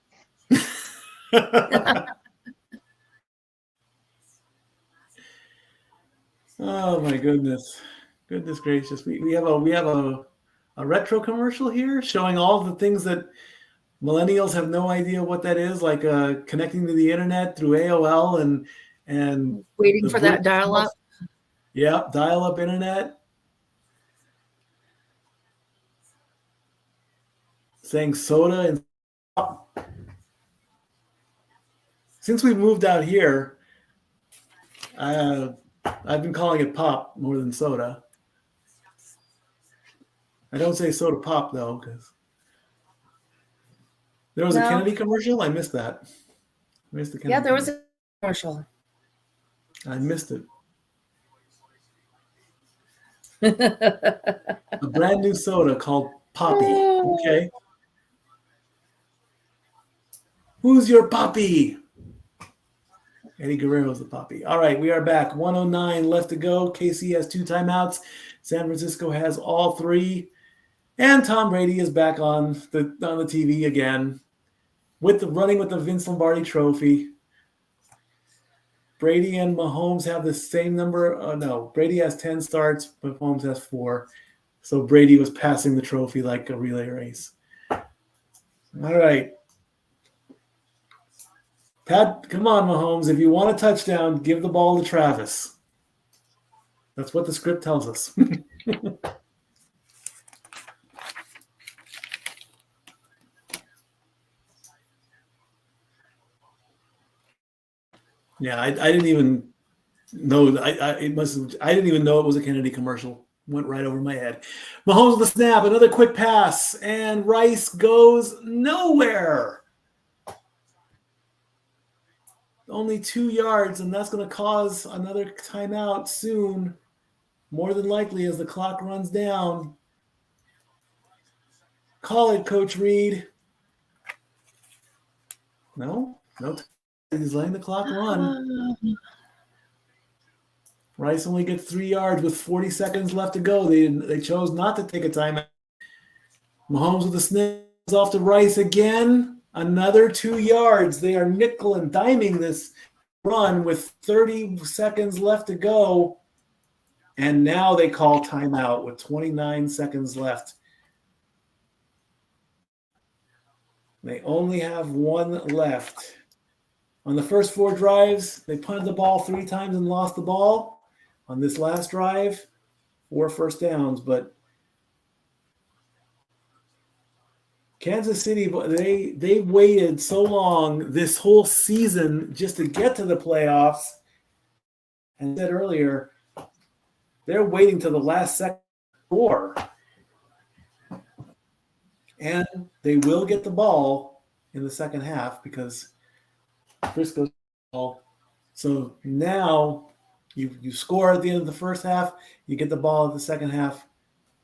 Oh my goodness gracious! We have a retro commercial here showing all the things that millennials have no idea what that is, like connecting to the internet through AOL and waiting for that dial-up. Yeah, dial-up internet. Saying soda and pop. Since we moved out here, I've been calling it pop more than soda. I don't say soda pop though, because there was a Kennedy commercial. I missed that. I missed the Kennedy. Yeah, there was a commercial. I missed it. A brand new soda called Poppy. Okay. Who's your Poppy? Eddie Guerrero's the Poppy. All right, we are back. 109 left to go. KC has 2 timeouts. San Francisco has all 3. And Tom Brady is back on the TV again running with the Vince Lombardi trophy. Brady and Mahomes have the same number. No, Brady has 10 starts, but Mahomes has 4. So Brady was passing the trophy like a relay race. All right. Pat, come on, Mahomes. If you want a touchdown, give the ball to Travis. That's what the script tells us. Yeah, I didn't even know. I didn't even know it was a Kennedy commercial. Went right over my head. Mahomes with the snap, another quick pass, and Rice goes nowhere. Only 2 yards, and that's going to cause another timeout soon, more than likely as the clock runs down. Call it, Coach Reed. No. He's letting the clock run. Rice only gets 3 yards with 40 seconds left to go. They chose not to take a timeout. Mahomes with the snap off to Rice again. Another 2 yards. They are nickel and diming this run with 30 seconds left to go. And now they call timeout with 29 seconds left. They only have 1 left. On the first 4 drives, they punted the ball 3 times and lost the ball. On this last drive, 4 first downs, but Kansas City, they waited so long this whole season just to get to the playoffs. And said earlier, they're waiting to the last second score. And they will get the ball in the second half because Frisco's ball. So now you score at the end of the first half, you get the ball at the second half.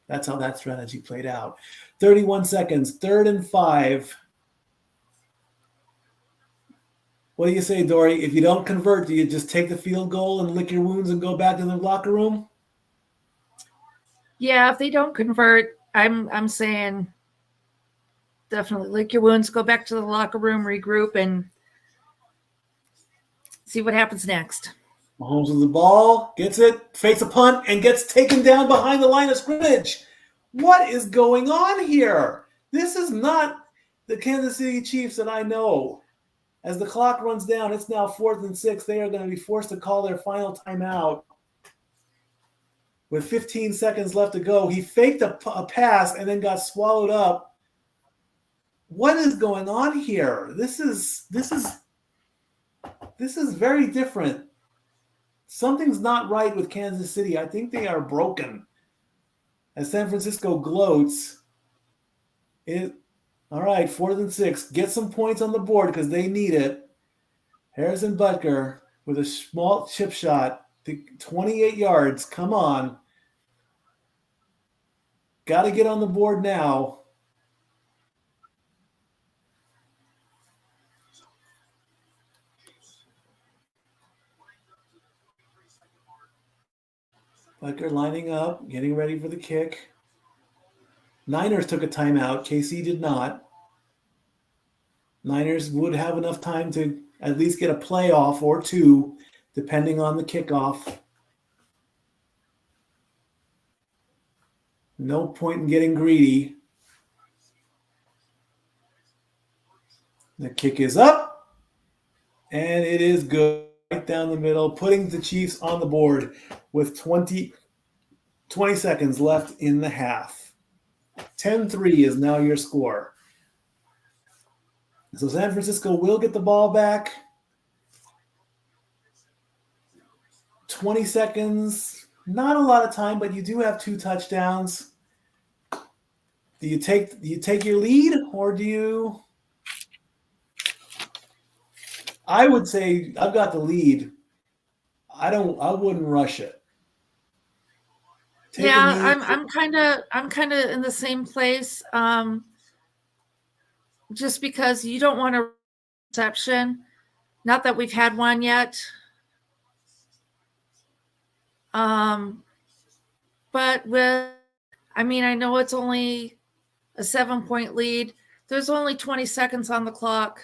That's how that strategy played out. 31 seconds, 3rd and 5. What do you say, Dory? If you don't convert, do you just take the field goal and lick your wounds and go back to the locker room? Yeah, if they don't convert, I'm saying definitely lick your wounds, go back to the locker room, regroup, and see what happens next. Mahomes with the ball, gets it, fakes a punt, and gets taken down behind the line of scrimmage. What is going on here? This is not the Kansas City Chiefs that I know. As the clock runs down, it's now 4th and 6. They are going to be forced to call their final timeout. With 15 seconds left to go, he faked a pass and then got swallowed up. What is going on here? This is very different. Something's not right with Kansas City. I think they are broken. As San Francisco gloats, all right, 4th and 6. Get some points on the board because they need it. Harrison Butker with a small chip shot to 28 yards. Come on. Got to get on the board now. like they're lining up, getting ready for the kick. Niners took a timeout. KC did not. Niners would have enough time to at least get a playoff or two, depending on the kickoff. No point in getting greedy. The kick is up, and it is good. Right down the middle, putting the Chiefs on the board with 20 seconds left in the half. 10-3 is now your score. So San Francisco will get the ball back. 20 seconds, not a lot of time, but you do have 2 touchdowns. Do you take your lead, or do you? I would say I've got the lead. I wouldn't rush it. I'm kind of in the same place. Just because you don't want a reception. Not that we've had one yet. But I know it's only a 7-point lead. There's only 20 seconds on the clock.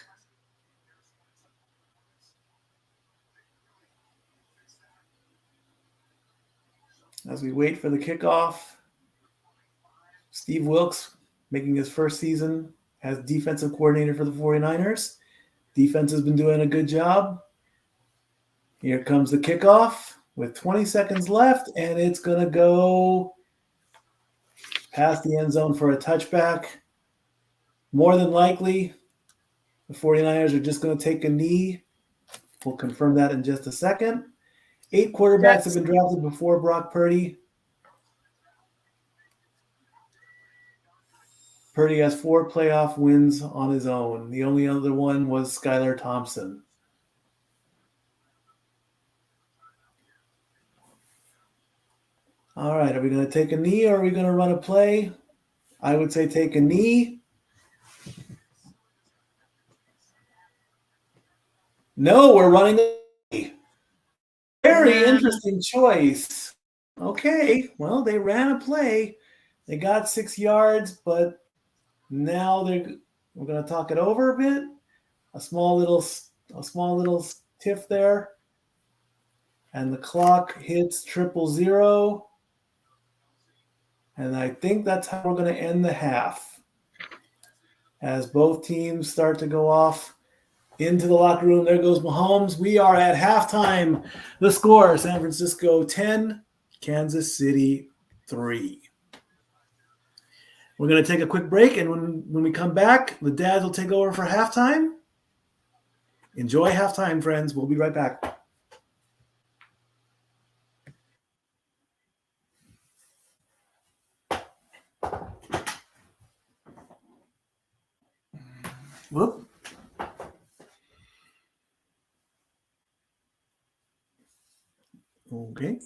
As we wait for the kickoff, Steve Wilkes making his first season as defensive coordinator for the 49ers. Defense has been doing a good job. Here comes the kickoff with 20 seconds left, and it's going to go past the end zone for a touchback. More than likely, the 49ers are just going to take a knee. We'll confirm that in just a second. 8 quarterbacks have been drafted before Brock Purdy. Purdy has 4 playoff wins on his own. The only other one was Skylar Thompson. All right, are we going to take a knee or are we going to run a play? I would say take a knee. No, we're running a play. Very interesting choice. Okay, well, they ran a play. They got 6 yards, but now we're going to talk it over a bit. A small little tiff there. And the clock hits 000. And I think that's how we're going to end the half. As both teams start to go off into the locker room. There goes Mahomes. We are at halftime. The score, San Francisco 10, Kansas City 3. We're going to take a quick break, and when we come back, the dads will take over for halftime. Enjoy halftime, friends. We'll be right back. Whoop. Okay.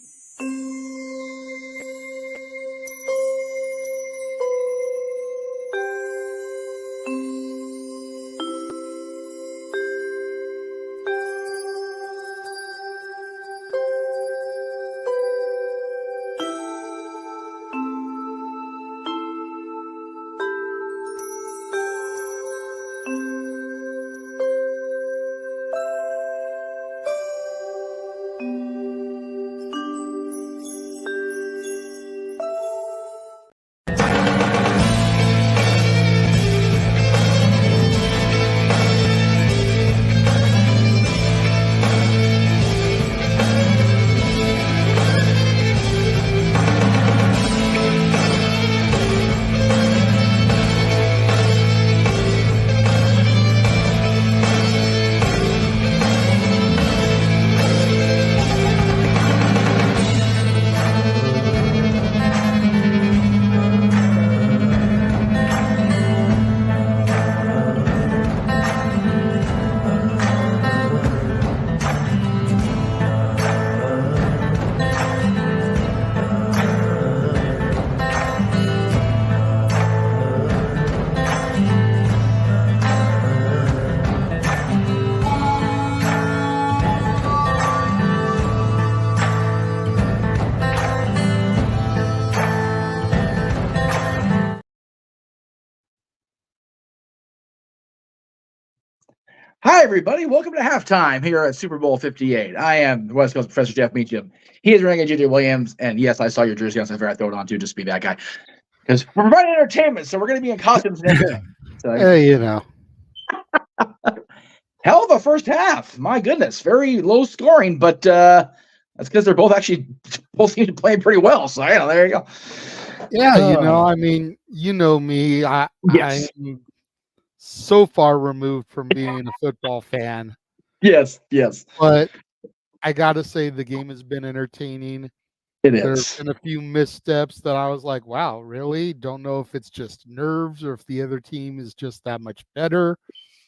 Hi, everybody. Welcome to halftime here at Super Bowl 58. I am the West Coast Professor Jeff Meacham. He is ringing JJ Williams. And yes, I saw your jersey on, so I figured I'd throw it on too, just to be that guy. Because we're providing entertainment, so we're going to be in costumes and everything. So, hey, you know. Hell of a first half. My goodness. Very low scoring, but that's because they're both seem to be playing pretty well. So, there you go. Yeah, I mean, you know me. Yes. I'm so far removed from being a football fan. Yes. But I got to say the game has been entertaining. There's been a few missteps that I was like, wow, really? Don't know if it's just nerves or if the other team is just that much better.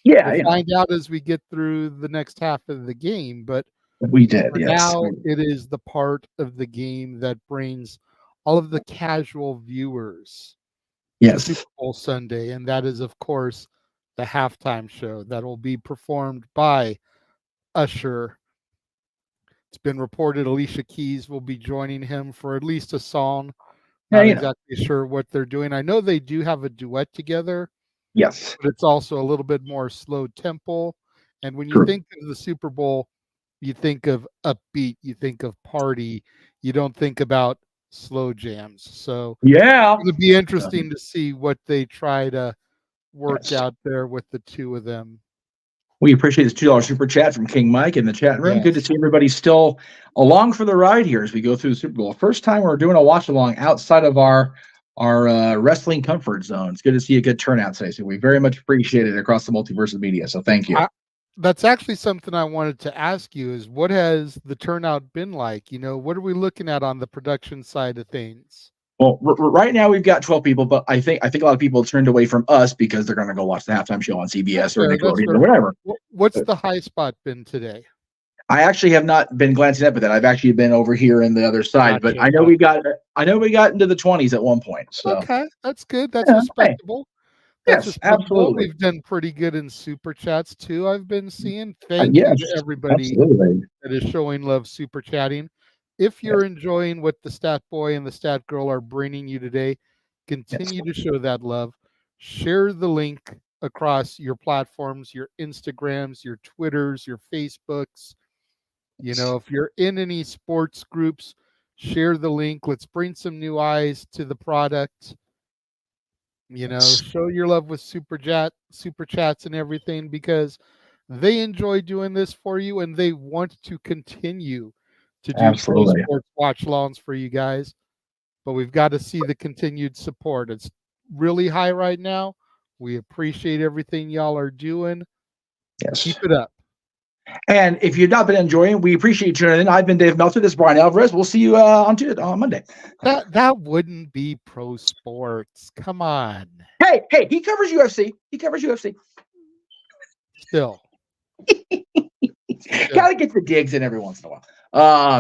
Yeah, we'll find out as we get through the next half of the game. But we did, yes. Now it is the part of the game that brings all of the casual viewers to Super Bowl Sunday, and that is, of course, the halftime show that will be performed by Usher. It's been reported Alicia Keys will be joining him for at least a song. Not exactly sure what they're doing. I know they do have a duet together. Yes. But it's also a little bit more slow tempo. And when you think of the Super Bowl, you think of upbeat, you think of party, you don't think about slow jams. So it's going to be interesting to see what they try to work out there with the two of them. We appreciate this $2 super chat from King Mike in the chat room. Good to see everybody still along for the ride here as we go through the Super Bowl. First time we're doing a watch along outside of our wrestling comfort zone. It's good to see a good turnout today. So we very much appreciate it across the multiverse of media. So thank you. That's actually something I wanted to ask you is what has the turnout been like? What are we looking at on the production side of things? Well, right now we've got 12 people, but I think a lot of people turned away from us because they're going to go watch the halftime show on CBS or Nickelodeon or whatever. What's the high spot been today? I actually have not been glancing up at that. I've actually been over here in the other side, but I know we got into the 20s at one point. So okay, that's good. That's respectable. Yes, absolutely. We've done pretty good in super chats too. I've been seeing. Thank you to everybody that is showing love super chatting. If you're enjoying what the Stat Boy and the Stat Girl are bringing you today, continue to show that love. Share the link across your platforms, your Instagrams, your Twitters, your Facebooks. If you're in any sports groups, share the link. Let's bring some new eyes to the product. Show your love with super chats and everything because they enjoy doing this for you and they want to continue to do pro sports watch longs for you guys. But we've got to see the continued support. It's really high right now. We appreciate everything y'all are doing. Yes. Keep it up. And if you've not been enjoying, we appreciate you tuning in. I've been Dave Meltzer. This is Brian Alvarez. We'll see you on Monday. That wouldn't be pro sports. Come on. Hey, he covers UFC. Still. Gotta get the digs in every once in a while.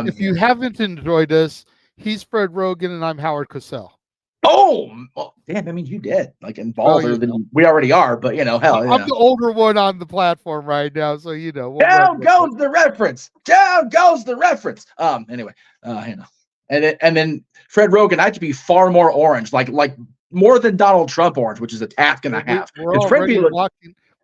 If you haven't enjoyed us, he's Fred Rogan and I'm Howard Cosell. Oh, well, damn! I mean, you did involved than we already are, but hell, I'm the older one on the platform right now, so down goes the reference. Anyway, and then Fred Rogan, I have to be far more orange, like more than Donald Trump orange, which is a task and a half.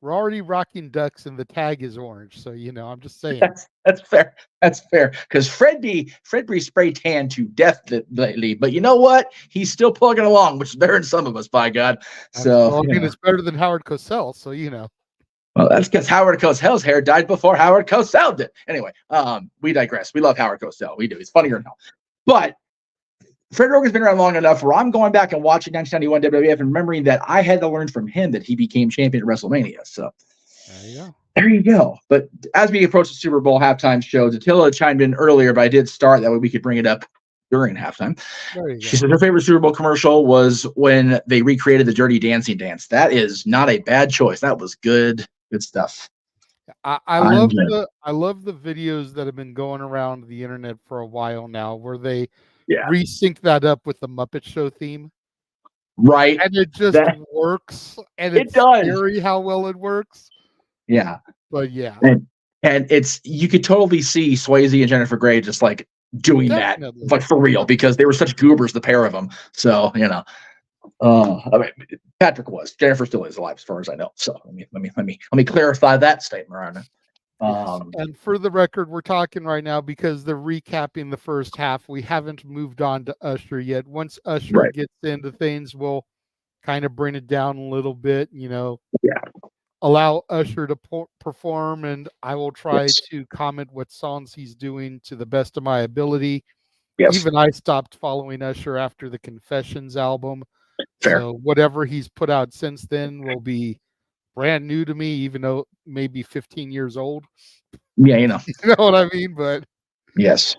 We're already rocking ducks, and the tag is orange. So I'm just saying. That's fair. That's fair. Because Fred B spray tan to death lately, but you know what? He's still plugging along, which is better than some of us, by God. So it's better than Howard Cosell. So Well, that's because Howard Cosell's hair died before Howard Cosell did. Anyway, we digress. We love Howard Cosell. We do. He's funnier now. But Fred Rogan's been around long enough where I'm going back and watching 1991 WWF and remembering that I had to learn from him that he became champion at WrestleMania. So there you go. But as we approach the Super Bowl halftime show, Datilla chimed in earlier, but I did start that way we could bring it up during halftime. She said her favorite Super Bowl commercial was when they recreated the Dirty Dancing dance. That is not a bad choice. That was good stuff. I love the videos that have been going around the internet for a while now where they resync that up with the Muppet Show theme. Right. And it just works. And it's scary how well it works. Yeah. But yeah. And you could totally see Swayze and Jennifer Grey just like doing that like for real because they were such goobers, the pair of them. So, I mean, Patrick was. Jennifer still is alive, as far as I know. So let me clarify that statement around it. Yes. And for the record, we're talking right now because they're recapping the first half. We haven't moved on to Usher yet. Once Usher gets into things, we'll kind of bring it down a little bit, allow Usher to perform, and I will try to comment what songs he's doing to the best of my ability. Even I stopped following Usher after the Confessions album. Fair. So whatever he's put out since then will be brand new to me, even though maybe 15 years old. Yeah, you know what I mean? But yes.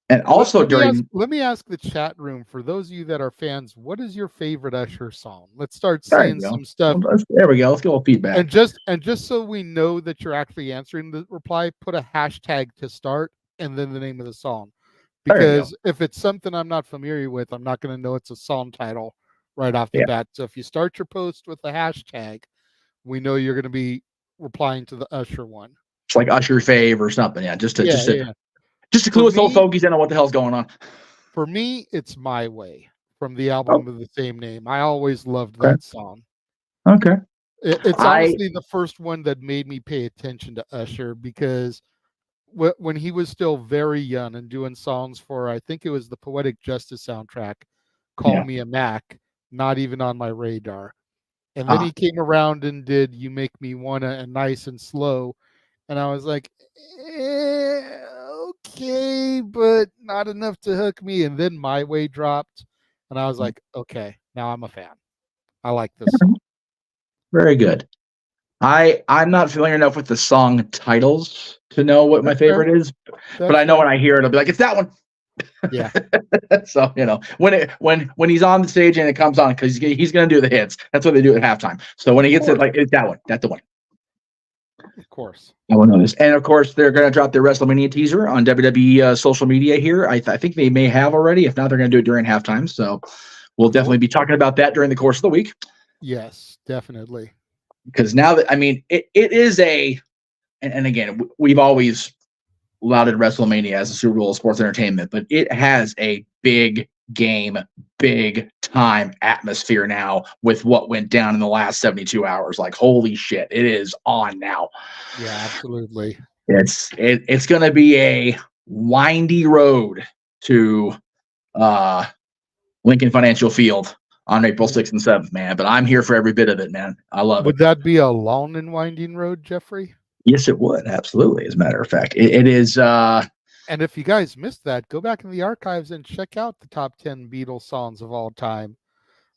And also let me ask the chat room, for those of you that are fans, what is your favorite Usher song? Let's start saying some stuff. There we go. Let's get a little feedback. And just so we know that you're actually answering the reply, put a hashtag to start and then the name of the song. Because if it's something I'm not familiar with, I'm not going to know it's a song title right off the bat. So if you start your post with a hashtag, we know you're going to be replying to the Usher one. It's like Usher fave or something. Yeah, just to clue us old fogies in on what the hell's going on. For me, it's My Way from the album of the same name. I always loved that song. Okay. It's honestly the first one that made me pay attention to Usher, because when he was still very young and doing songs for, I think it was the Poetic Justice soundtrack, Call Me a Mac, not even on my radar. And then he came around and did You Make Me Wanna and Nice and Slow. And I was like, okay, but not enough to hook me. And then My Way dropped. And I was like, okay, now I'm a fan. I like this song. Very good. I'm not familiar enough with the song titles to know what my favorite is, but I know when I hear it, I'll be like, it's that one. Yeah. So when he's on the stage and it comes on, because he's going to do the hits. That's what they do at halftime. So when he gets it, like, it's that one. That's the one. Of course. I will know this. And of course, they're going to drop their WrestleMania teaser on WWE social media here. I think they may have already. If not, they're going to do it during halftime. So we'll definitely be talking about that during the course of the week. Yes, definitely. Because now that, I mean, it is and again, we've always lauded WrestleMania as a Super Bowl of sports entertainment, but it has a big game, big time atmosphere now with what went down in the last 72 hours. Like, holy shit, it is on now. Yeah, absolutely. It's going to be a windy road to Lincoln Financial Field on April 6th and 7th, man. But I'm here for every bit of it, man. I love it. Would that be a long and winding road, Jeffrey? Yes, it would. Absolutely. As a matter of fact, it is. And if you guys missed that, go back in the archives and check out the top 10 Beatles songs of all time,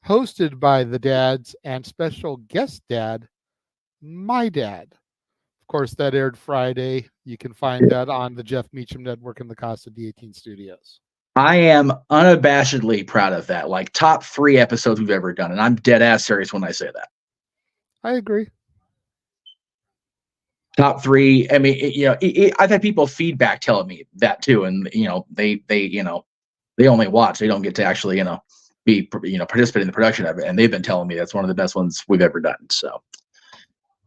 hosted by the dads and special guest dad, my dad. Of course, that aired Friday. You can find that on the Jeff Meacham Network and the Casa D18 Studios. I am unabashedly proud of that. Like, top 3 episodes we've ever done. And I'm dead ass serious when I say that. I agree. Top 3. I mean, I've had people feedback telling me that too. And, they only watch. They don't get to actually, participate in the production of it. And they've been telling me that's one of the best ones we've ever done. So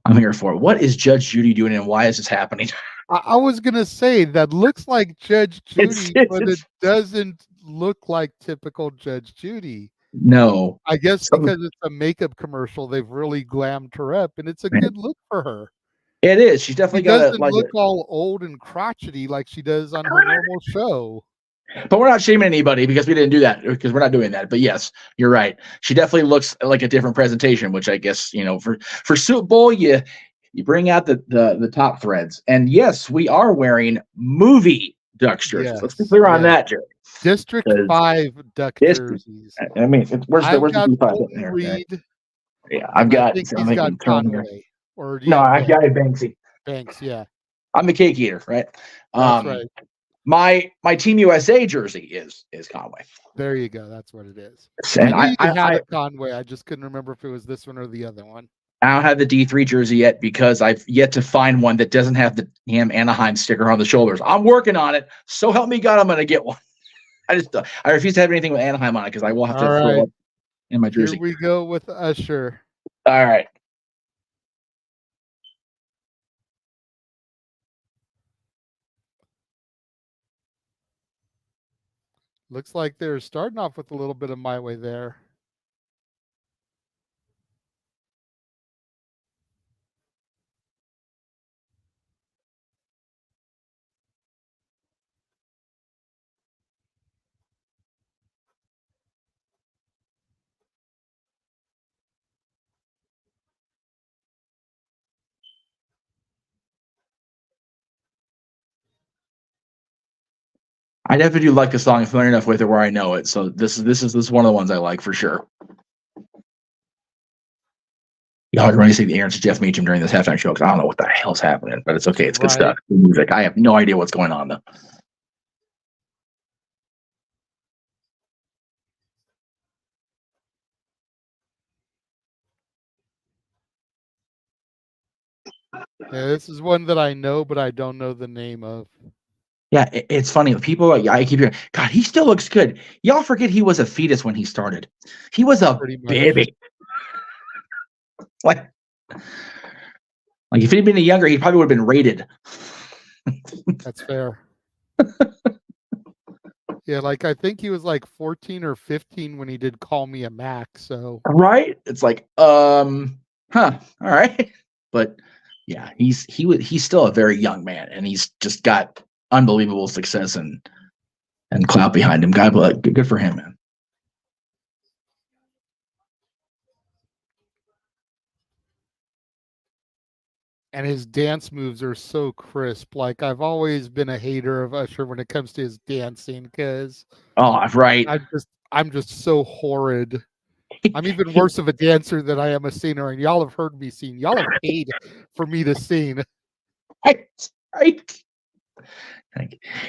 I'm here for it. What is Judge Judy doing and why is this happening? I was going to say that looks like Judge Judy, but it doesn't look like typical Judge Judy. No. I guess because it's a makeup commercial, they've really glammed her up, and it's a good look for her. It is. She's definitely doesn't look all old and crotchety like she does on her normal show. But we're not shaming anybody because we didn't do that, because we're not doing that. But yes, you're right. She definitely looks like a different presentation, which I guess, for Super Bowl, you bring out the top threads. And yes, we are wearing movie Ducks jerseys. Yes, let's be clear on that, Jerry. District 5 Duck jerseys. I mean, where's the 5 in there? Reed, yeah, I've got. I think he's got Conway. Or no, I've got Banksy. Banks, yeah. I'm the cake eater, right? That's right. My Team USA jersey is Conway. There you go. That's what it is. And I had a Conway. I just couldn't remember if it was this one or the other one. I don't have the D3 jersey yet because I've yet to find one that doesn't have the damn Anaheim sticker on the shoulders. I'm working on it. So help me God, I'm going to get one. I refuse to have anything with Anaheim on it because I will have to throw it in my jersey. Here we go with Usher. All right. Looks like they're starting off with a little bit of My Way there. I definitely do like the song. I'm familiar enough with it where I know it. So this is one of the ones I like for sure. Y'all are going to see the Aaron's Jeff Meacham during this halftime show because I don't know what the hell's happening, but it's okay. It's good stuff. Good music. I have no idea what's going on though. Yeah, this is one that I know, but I don't know the name of. Yeah, it's funny. People, I keep hearing, God, he still looks good. Y'all forget he was a fetus when he started. He was a baby. Like if he'd been younger, he probably would have been rated. That's fair. Yeah, like I think he was like 14 or 15 when he did Call Me a Mac. So right, it's like, all right, but yeah, he's still a very young man, and he's just got unbelievable success and clout behind him. God bless, good for him, man. And his dance moves are so crisp. Like I've always been a hater of Usher when it comes to his dancing because right, I'm just so horrid. I'm even worse of a dancer than I am a singer, and y'all have heard me sing. Y'all have paid for me to sing. Right.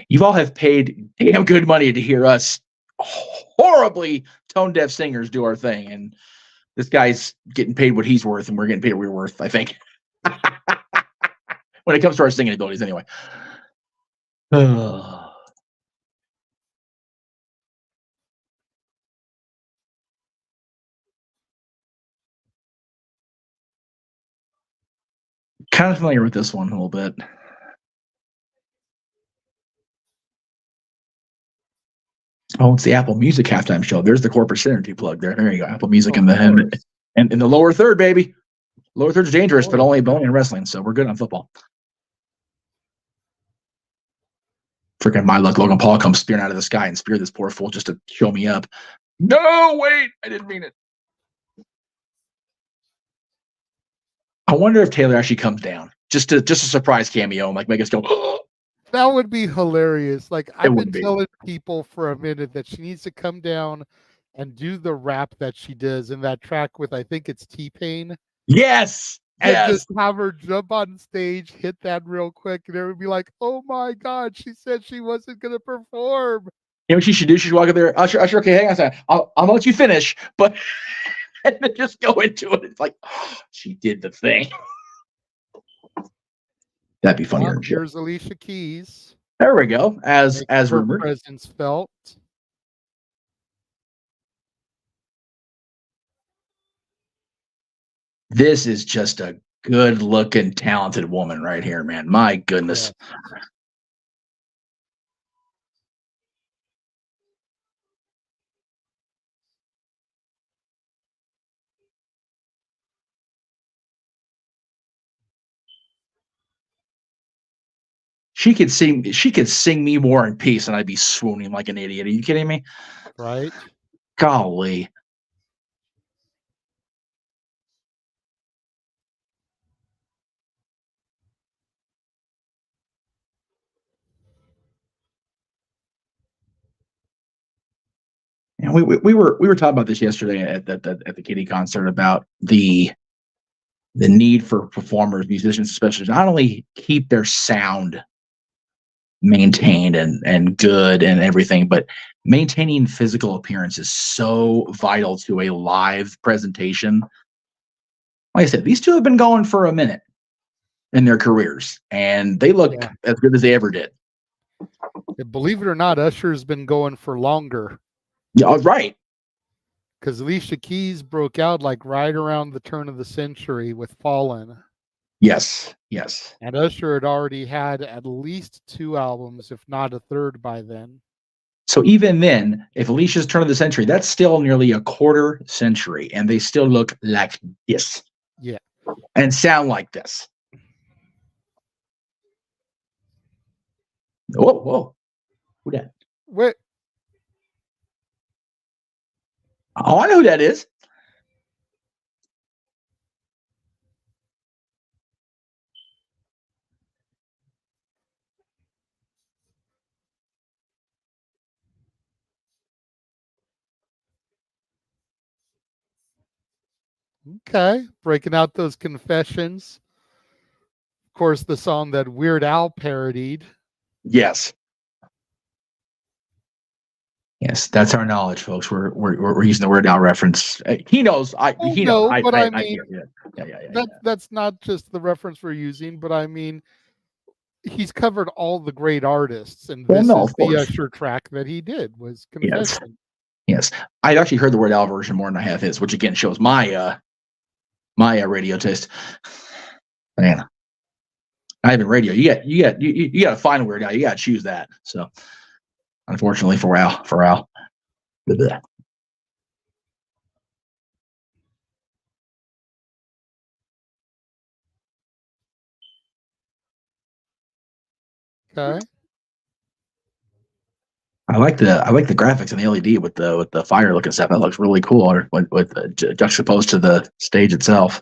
You all have paid damn good money to hear us horribly tone deaf singers do our thing, and this guy's getting paid what he's worth, and we're getting paid what we're worth, I think. When it comes to our singing abilities, anyway. Kind of familiar with this one a little bit. Oh, it's the Apple Music halftime show. There's the corporate synergy plug there. There you go. Apple Music in the and in the lower third, baby. Lower third's dangerous, but only in wrestling, so we're good on football. Freaking my luck, Logan Paul comes spearing out of the sky and spear this poor fool just to show me up. No, wait, I didn't mean it. I wonder if Taylor actually comes down. Just a surprise cameo and like make us go, oh! That would be hilarious. Like I've been telling people for a minute that she needs to come down and do the rap that she does in that track with, I think it's T-Pain. Yes. And just have her jump on stage, hit that real quick, and it would be like, oh my God, she said she wasn't going to perform. You know what she should do? She should walk up there, Usher, okay, hang on a second. I'll let you finish, but and then just go into it. It's like, oh, she did the thing. That'd be funny. Here's Alicia Keys. There we go. As rumored. Presence felt. This is just a good-looking, talented woman right here, man. My goodness. Yeah. She could sing me War and Peace, and I'd be swooning like an idiot. Are you kidding me? Right. Golly. And we were talking about this yesterday at the Kitty concert about the need for performers, musicians, especially, to not only keep their sound maintained and good and everything, but maintaining physical appearance is so vital to a live presentation. Like I said, these two have been going for a minute in their careers, and they look as good as they ever did. Believe it or not, Usher's been going for longer. Yeah, right. Because Alicia Keys broke out like right around the turn of the century with Fallen. Yes. And Usher had already had at least 2 albums, if not a third by then. So even then, if Alicia's turn of the century, that's still nearly a quarter century, and they still look like this. Yeah. And sound like this. Whoa. Who that? What? Oh, I know who that is. Okay, breaking out those confessions. Of course, the song that Weird Al parodied. Yes. Yes, that's our knowledge, folks. We're using the Weird Al reference. He knows. He knows. No, but I mean, yeah. That's not just the reference we're using, but I mean, he's covered all the great artists, and this is the Usher track that he did was Confession. Yes. I'd actually heard the Weird Al version more than I have his, which again shows my radio taste. Man, not even radio. You got to find Weird Al. You got to choose that. So, unfortunately for Al. Okay. I like the graphics and the LED with the fire looking stuff. That looks really cool. With juxtaposed to the stage itself.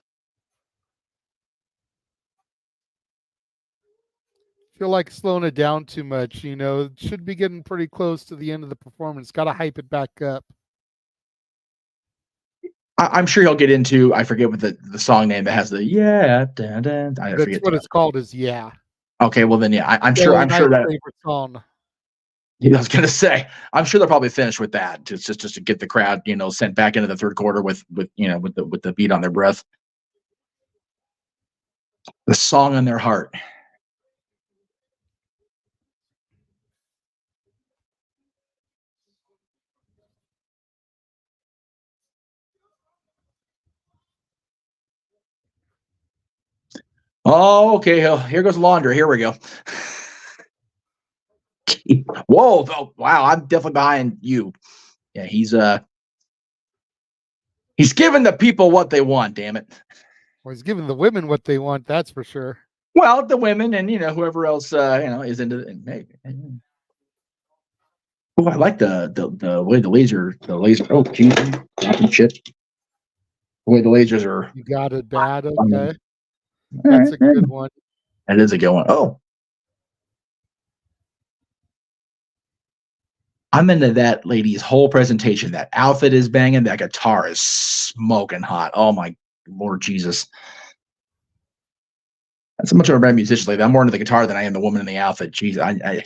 Feel like slowing it down too much. It should be getting pretty close to the end of the performance. Got to hype it back up. I'm sure he'll get into. I forget what the song name that has the Dun, dun, That's what it's called. Is yeah. Okay, well then yeah. I'm sure that favorite song. I was gonna say, I'm sure they'll probably finish with that, just to get the crowd, sent back into the third quarter with the beat on their breath, the song on their heart. Oh, okay. Here goes laundry. Here we go. Whoa! Oh, wow! I'm definitely behind you. Yeah, he's giving the people what they want. Damn it! Well, he's giving the women what they want. That's for sure. Well, the women and whoever else is into it. Oh, I like the way the laser. Oh, geez, dropping shit. The way the lasers are. You got it bad. Okay, that's a good one. That is a good one. Oh. I'm into that lady's whole presentation. That outfit is banging. That guitar is smoking hot. Oh my Lord Jesus! That's so much of a bad musician lady. I'm more into the guitar than I am the woman in the outfit. Jeez, I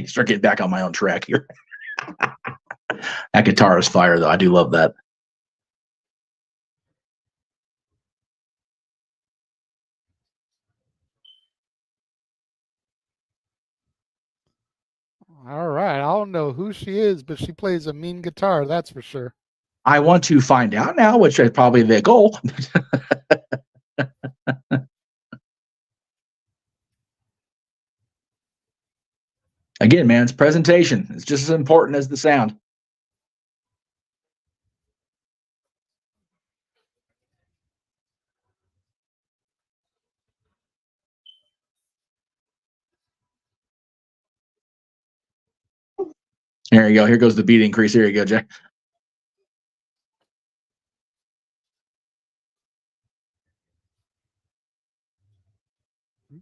start getting back on my own track here. That guitar is fire, though. I do love that. All right. I don't know who she is, but she plays a mean guitar. That's for sure. I want to find out now, which is probably the goal. Again, man, it's presentation. It's just as important as the sound. There you go. Here goes the beat increase. Here you go, Jay.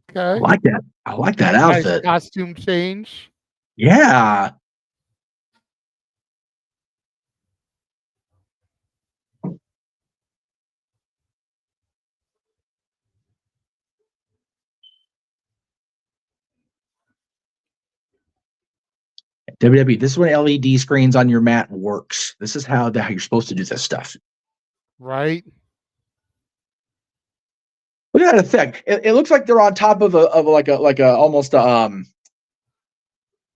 Okay. I like that. I like that outfit. Nice costume change. Yeah. WWE, this is when LED screens on your mat works. This is how you're supposed to do this stuff. Right. Look at that effect. It looks like they're on top of almost not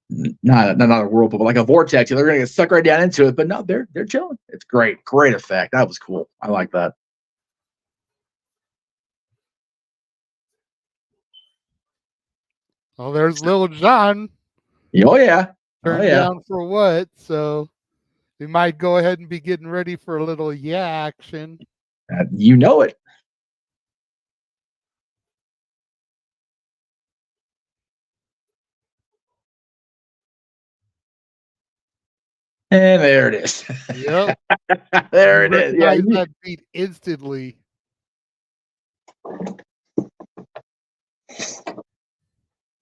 a whirlpool, but like a vortex. They're gonna get sucked right down into it, but no, they're chilling. It's great effect. That was cool. I like that. Oh, there's Lil Jon. Oh yeah. Turned down for what? So we might go ahead and be getting ready for a little action. You know it. And there it is. Yep. There it is. Yeah, that beat instantly.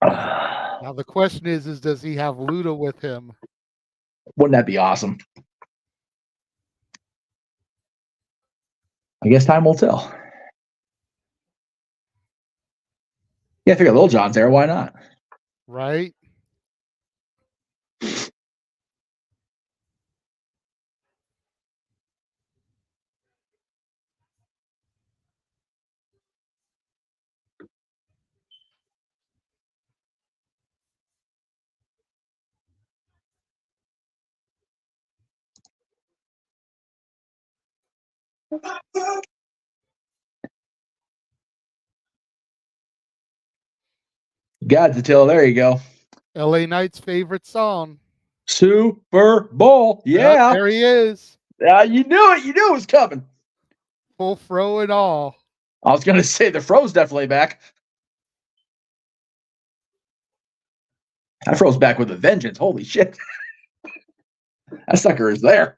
Now the question is does he have Luda with him? Wouldn't that be awesome? I guess time will tell. Yeah, I figure Lil Jon's there. Why not? Right? God's tell. There you go. LA Knight's favorite song. Super Bowl. Yeah. Yep, there he is. You knew it. You knew it was coming. Full fro and all. I was going to say the fro's definitely back. That fro's back with a vengeance. Holy shit. That sucker is there.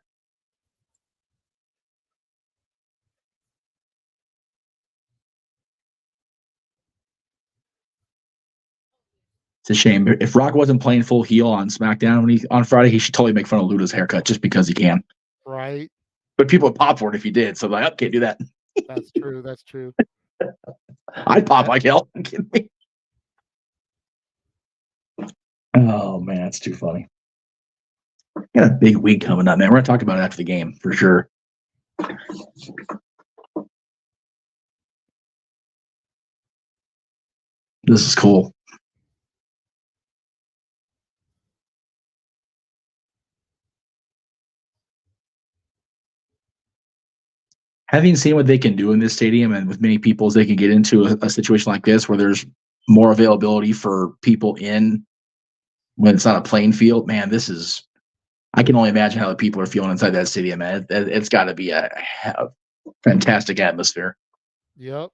It's a shame. If Rock wasn't playing full heel on SmackDown on Friday, he should totally make fun of Luda's haircut just because he can. Right. But people would pop for it if he did. So like, I can't do that. That's true. That's true. I'd pop like hell. Are you kidding me? Oh man, that's too funny. Got a big week coming up, man. We're gonna talk about it after the game for sure. This is cool. Having seen what they can do in this stadium and with many people as they can get into a situation like this where there's more availability for people in when it's not a playing field, man, this is, I can only imagine how the people are feeling inside that stadium, man. It's got to be a fantastic atmosphere. Yep.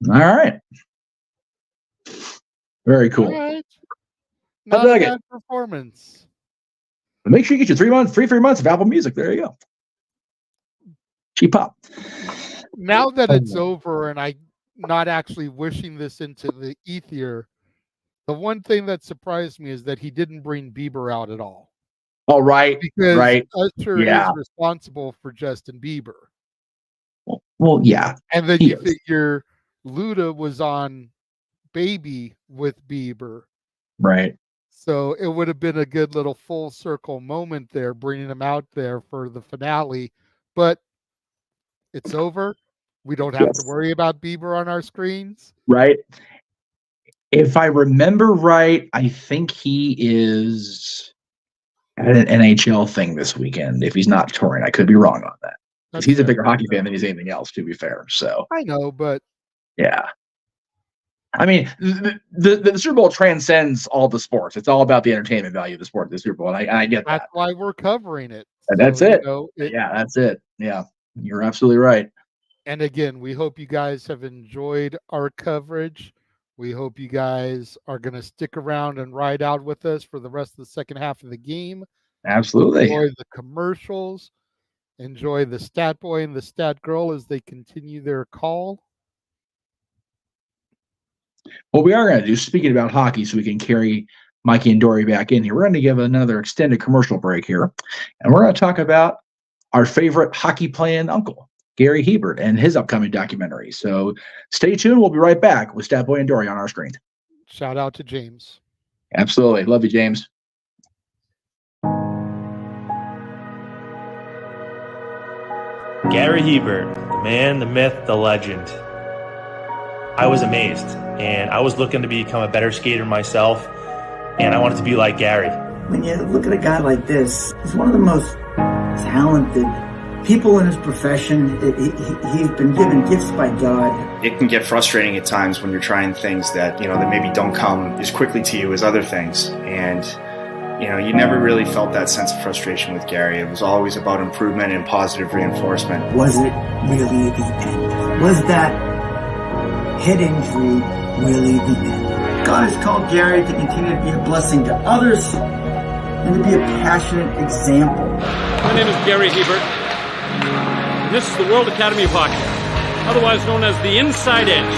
All right. Very cool. All right. Not a bad performance. But make sure you get your 3 months, free 3 months of Apple Music. There you go. Cheap pop. Now that it's over and I'm not actually wishing this into the ether, the one thing that surprised me is that he didn't bring Bieber out at all. Oh, right. Because right. Usher is responsible for Justin Bieber. Well, yeah. And then you figure Luda was on Baby with Bieber. Right. So it would have been a good little full circle moment there, bringing him out there for the finale. But it's over. We don't have to worry about Bieber on our screens. Right. If I remember right, I think he is at an NHL thing this weekend. If he's not touring, I could be wrong on that. Because he's a bigger hockey fan than he's anything else, to be fair. So I know, but yeah. I mean, the Super Bowl transcends all the sports. It's all about the entertainment value of the sport, the Super Bowl. And I get that. That's why we're covering it. And that's it. Yeah, that's it. Yeah, you're absolutely right. And again, we hope you guys have enjoyed our coverage. We hope you guys are going to stick around and ride out with us for the rest of the second half of the game. Absolutely. Enjoy the commercials. Enjoy the stat boy and the stat girl as they continue their call. What we are going to do, speaking about hockey, so we can carry Mikey and Dory back in here, we're going to give another extended commercial break here. And we're going to talk about our favorite hockey playing uncle, Gary Hebert, and his upcoming documentary. So stay tuned. We'll be right back with Stat Boy and Dory on our screen. Shout out to James. Absolutely. Love you, James. Gary Hebert, the man, the myth, the legend. I was amazed, and I was looking to become a better skater myself, and I wanted to be like Gary. When you look at a guy like this, he's one of the most talented people in his profession. He's been given gifts by God. It can get frustrating at times when you're trying things that, that maybe don't come as quickly to you as other things. And, you never really felt that sense of frustration with Gary. It was always about improvement and positive reinforcement. Was it really the end? Was that head injury really the end? God has called Gary to continue to be a blessing to others and to be a passionate example. My name is Gary Hebert, and this is the World Academy of Hockey, otherwise known as the Inside Edge.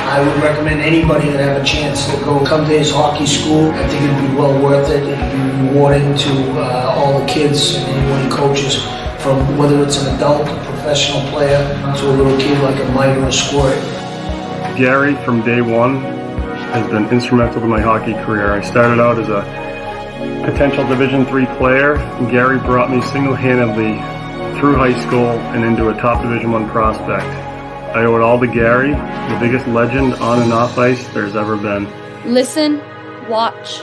I would recommend anybody that have a chance to come to his hockey school. I think it'd be well worth it. It'd be rewarding to all the kids and anyone who coaches, from whether it's an adult, a professional player, to a little kid like a Mike or a Squirt. Gary, from day one, has been instrumental to my hockey career. I started out as a potential Division III player. Gary brought me single-handedly through high school and into a top Division I prospect. I owe it all to Gary, the biggest legend on and off ice there's ever been. Listen, watch,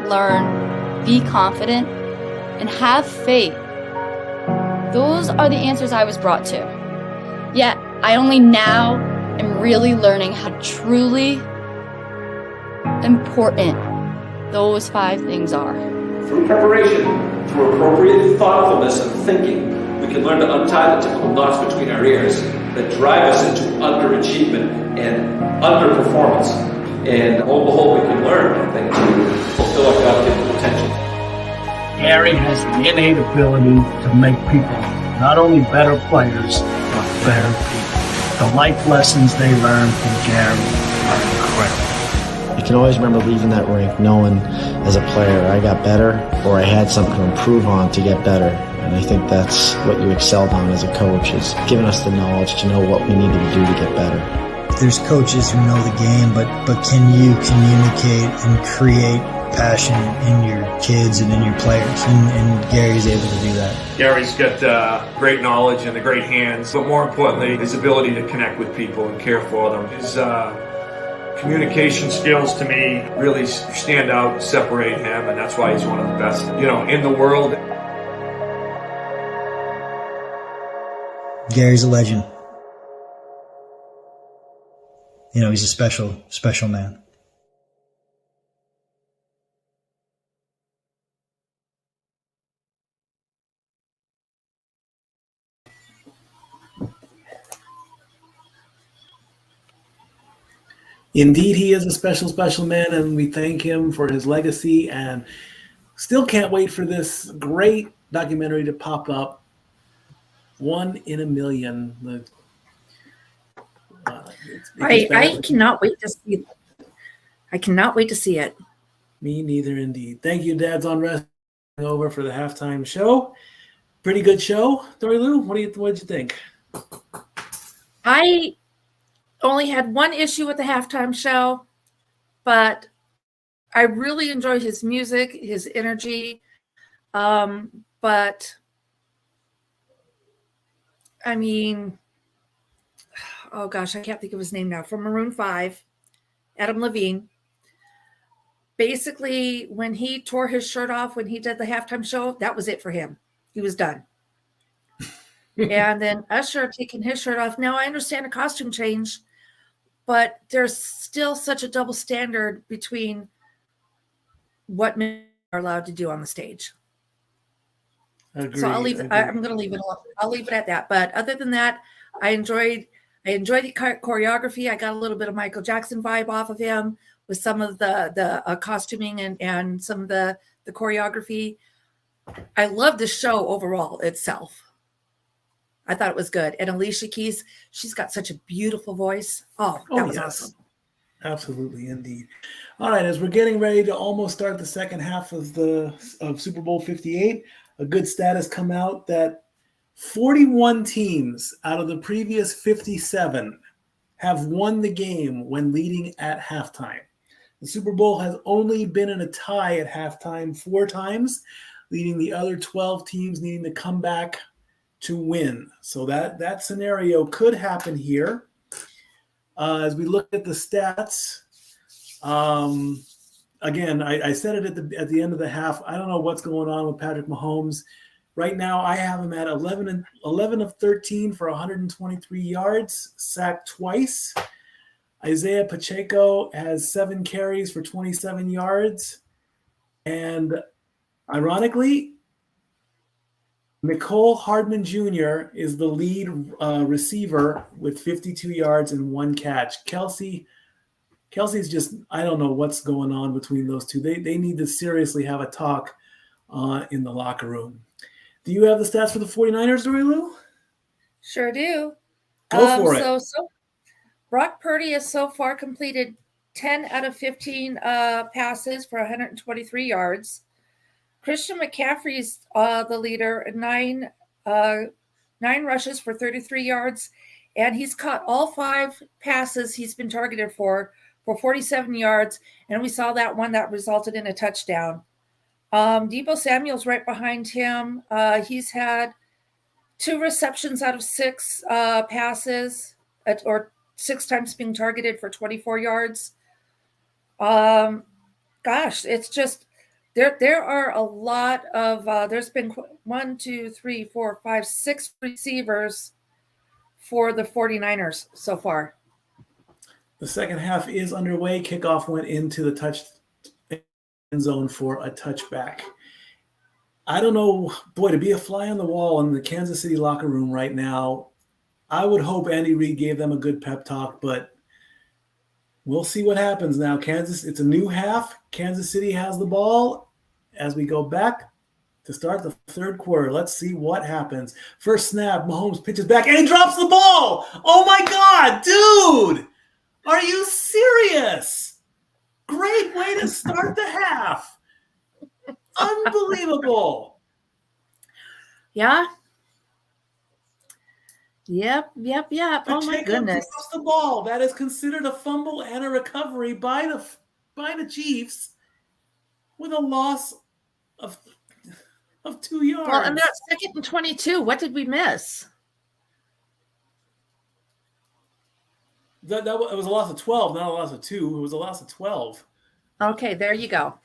learn, be confident, and have faith. Those are the answers I was brought to. Yet, I only now am really learning how truly important those 5 things are. Through preparation, through appropriate thoughtfulness and thinking, we can learn to untie the typical knots between our ears that drive us into underachievement and underperformance. And lo and behold, we can learn, I think, to fulfill our God-given potential. Gary has the innate ability to make people not only better players, but better people. The life lessons they learn from Gary are incredible. You can always remember leaving that rink knowing as a player I got better or I had something to improve on to get better. And I think that's what you excelled on as a coach, is giving us the knowledge to know what we needed to do to get better. There's coaches who know the game, but can you communicate and create passion in your kids and in your players? And Gary's able to do that. Gary's got great knowledge and the great hands, but more importantly, his ability to connect with people and care for them. His communication skills, to me, really stand out and separate him, and that's why he's one of the best, in the world. Gary's a legend. He's a special, special man. Indeed, he is a special, special man, and we thank him for his legacy, and still can't wait for this great documentary to pop up. 1 in a Million. I cannot wait to see it. I cannot wait to see it. Me neither, indeed. Thank you, Dads on Wrestling, over for the halftime show. Pretty good show, Dory Lou. What did you think? I only had one issue with the halftime show, but I really enjoyed his music, his energy. But I mean, oh gosh, I can't think of his name now. From Maroon 5, Adam Levine. Basically, when he tore his shirt off when he did the halftime show, that was it for him. He was done. And then Usher taking his shirt off. Now, I understand a costume change, but there's still such a double standard between what men are allowed to do on the stage. Agreed, so I'm going to leave it alone. I'll leave it at that. But other than that, I enjoyed the choreography. I got a little bit of Michael Jackson vibe off of him with some of the costuming and some of the choreography. I love the show overall itself. I thought it was good. And Alicia Keys, she's got such a beautiful voice. Oh, that was awesome. Absolutely, indeed. All right, as we're getting ready to almost start the second half of Super Bowl 58, a good status come out that 41 teams out of the previous 57 have won the game when leading at halftime. The Super Bowl has only been in a tie at halftime 4 times, leading the other 12 teams needing to come back to win. So that scenario could happen here. As we look at the stats, again, I said it at the end of the half. I don't know what's going on with Patrick Mahomes. Right now, I have him at 11 of 13 for 123 yards, sacked twice. Isaiah Pacheco has 7 carries for 27 yards. And ironically, Nicole Hardman Jr. is the lead receiver with 52 yards and 1 catch. Kelsey's just, I don't know what's going on between those two. They need to seriously have a talk in the locker room. Do you have the stats for the 49ers, Dory Lou? Sure do. Go for it. Brock Purdy has so far completed 10 out of 15 passes for 123 yards. Christian McCaffrey's the leader, nine rushes for 33 yards, and he's caught all 5 passes he's been targeted for 47 yards, and we saw that one that resulted in a touchdown. Deebo Samuel's right behind him. He's had 2 receptions out of 6 passes, or 6 times being targeted for 24 yards. Gosh, it's just there are a lot of there's been 1, 2, 3, 4, 5, 6 receivers for the 49ers so far. The second half is underway. Kickoff went into the touch end zone for a touchback. I don't know, boy, to be a fly on the wall in the Kansas City locker room right now, I would hope Andy Reid gave them a good pep talk, but we'll see what happens now. It's a new half. Kansas City has the ball as we go back to start the third quarter. Let's see what happens. First snap, Mahomes pitches back and he drops the ball. Oh my God, dude! Are you serious? Great way to start the half. Unbelievable. Yeah. Yep. Oh my goodness. Drops the ball. That is considered a fumble and a recovery by the Chiefs with a loss of 2 yards. Well, and that's 2nd and 22. What did we miss? It was a loss of 12, not a loss of 2. It was a loss of 12. Okay, there you go.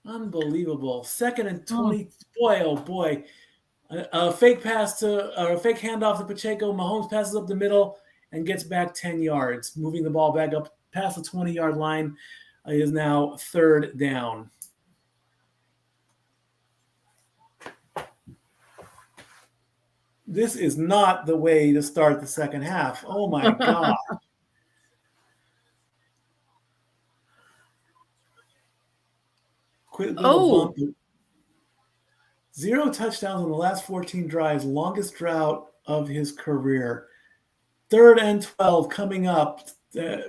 Unbelievable. 2nd and 20. Boy, oh boy. A fake handoff to Pacheco. Mahomes passes up the middle and gets back 10 yards, moving the ball back up past the 20-yard line. It is now 3rd down. This is not the way to start the second half. Oh my God. Quick little bump. 0 touchdowns in the last 14 drives, longest drought of his career. 3rd and 12 coming up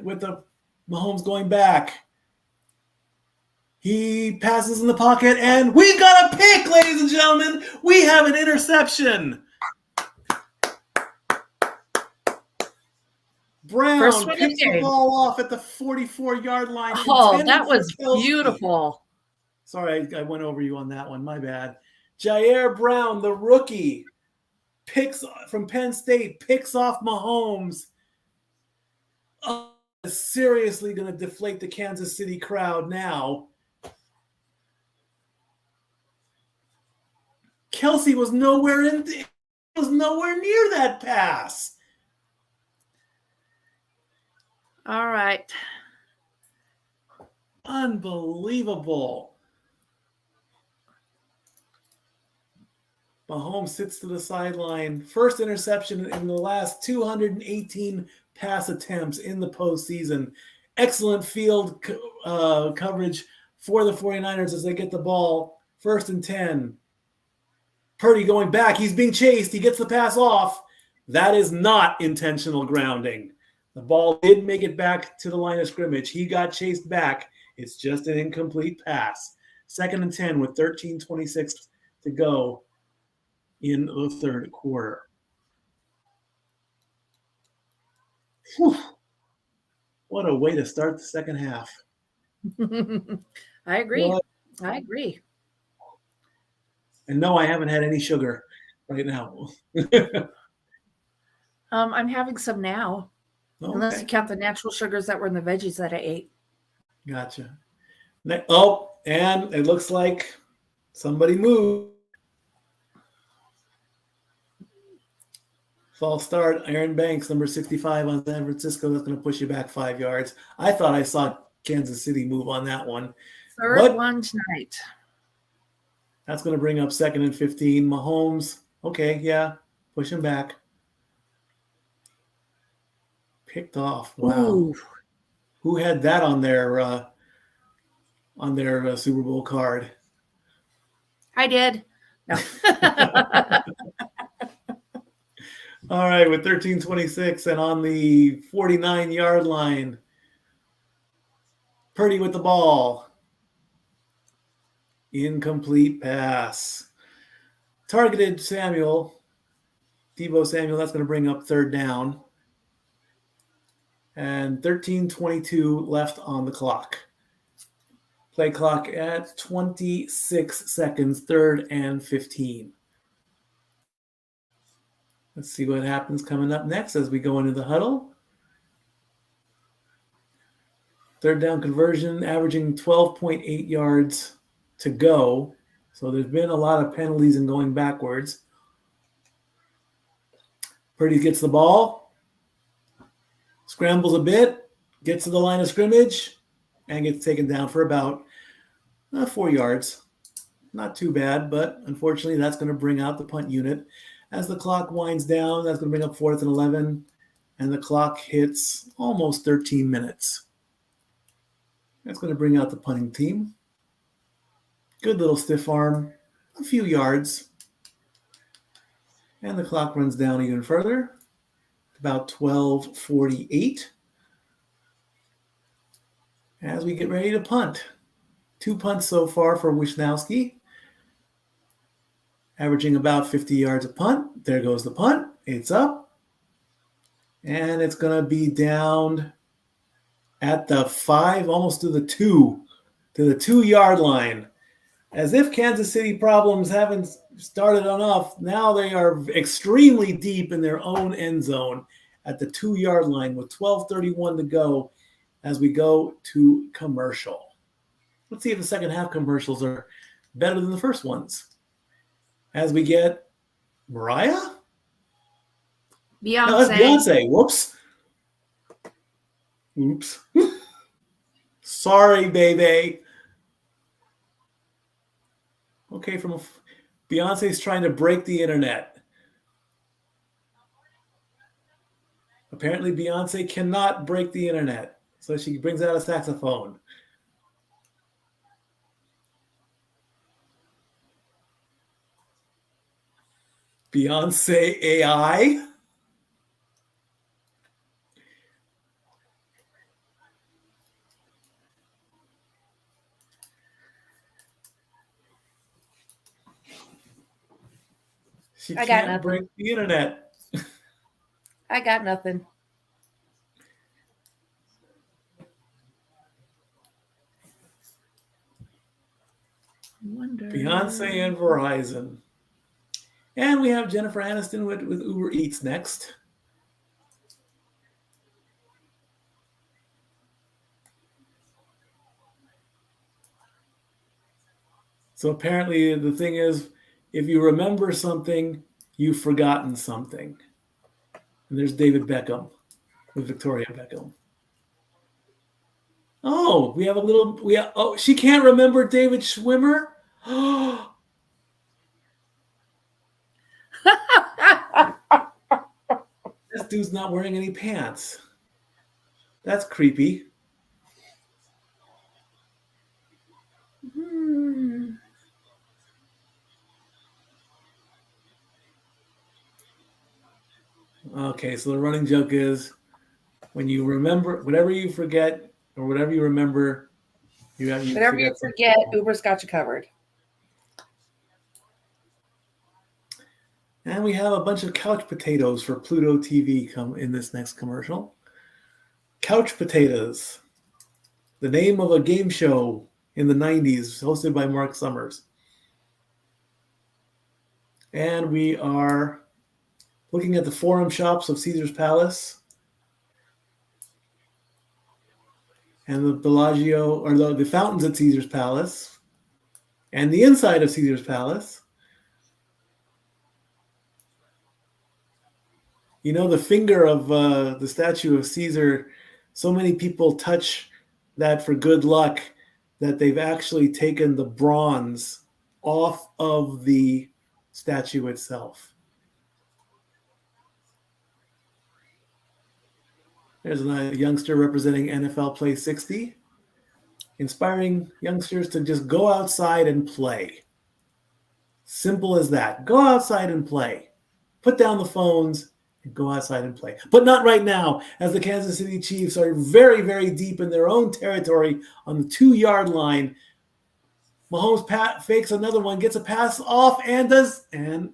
with the Mahomes going back. He passes in the pocket, and we've got a pick, ladies and gentlemen. We have an interception. Brown picks the ball off at the 44-yard line. Oh, that was beautiful. Sorry, I went over you on that one. My bad. Jair Brown, the rookie, from Penn State, picks off Mahomes. Oh, seriously going to deflate the Kansas City crowd now. Kelsey was nowhere near that pass. All right. Unbelievable. Mahomes sits to the sideline. First interception in the last 218 pass attempts in the postseason. Excellent field coverage for the 49ers as they get the ball. 1st and 10. Purdy going back. He's being chased. He gets the pass off. That is not intentional grounding. The ball did make it back to the line of scrimmage. He got chased back. It's just an incomplete pass. 2nd and 10 with 13:26 to go in the third quarter. Whew. What a way to start the second half. I agree. What? I agree. And no, I haven't had any sugar right now. I'm having some now. Okay. Unless you count the natural sugars that were in the veggies that I ate. Gotcha. Oh, and it looks like somebody moved. False start. Aaron Banks, number 65 on San Francisco. That's going to push you back 5 yards. I thought I saw Kansas City move on that one. Third one tonight. That's going to bring up 2nd and 15. Mahomes. Okay, yeah. Push him back. Picked off. Wow. Ooh. Who had that on their Super Bowl card? I did. No. All right, with 13:26 and on the 49-yard line, Purdy with the ball. Incomplete pass. Targeted Samuel. Deebo Samuel, that's going to bring up third down. And 13:22 left on the clock. Play clock at 26 seconds, 3rd and 15. Let's see what happens coming up next as we go into the huddle. Third down conversion, averaging 12.8 yards to go. So there's been a lot of penalties and going backwards. Purdy gets the ball, scrambles a bit, gets to the line of scrimmage, and gets taken down for about 4 yards. Not too bad, but unfortunately that's going to bring out the punt unit. As the clock winds down, that's going to bring up 4th and 11, and the clock hits almost 13 minutes. That's going to bring out the punting team. Good little stiff arm, a few yards. And the clock runs down even further, about 12:48. As we get ready to punt. 2 punts so far for Wisnowski, averaging about 50 yards a punt. There goes the punt. It's up. And it's going to be down at the 5, almost to the 2-yard line. As if Kansas City problems haven't started enough, now they are extremely deep in their own end zone at the 2-yard line with 12:31 to go as we go to commercial. Let's see if the second half commercials are better than the first ones. As we get Mariah? Beyonce. No, that's Beyonce. Whoops. Oops. Sorry, baby. Okay, Beyonce's trying to break the internet. Apparently, Beyonce cannot break the internet, so she brings out a saxophone. Beyonce AI. She I got can't nothing. break the internet. I got nothing. Beyonce and Verizon. And we have Jennifer Aniston with Uber Eats next. So apparently the thing is, if you remember something, you've forgotten something. And there's David Beckham with Victoria Beckham. Oh, she can't remember David Schwimmer? This dude's not wearing any pants. That's creepy. Okay, so the running joke is when you remember, whatever you forget or whatever you remember, Whatever you forget, Uber's got you covered. And we have a bunch of couch potatoes for Pluto TV come in this next commercial. Couch Potatoes, the name of a game show in the 90s hosted by Mark Summers. And we are looking at the forum shops of Caesar's Palace and the Bellagio, or the fountains at Caesar's Palace and the inside of Caesar's Palace. You know, the finger of the statue of Caesar, so many people touch that for good luck that they've actually taken the bronze off of the statue itself. There's a youngster representing NFL Play 60, inspiring youngsters to just go outside and play. Simple as that. Go outside and play. Put down the phones and go outside and play. But not right now, as the Kansas City Chiefs are very, very deep in their own territory on the 2-yard line. Mahomes fakes another one, gets a pass off, and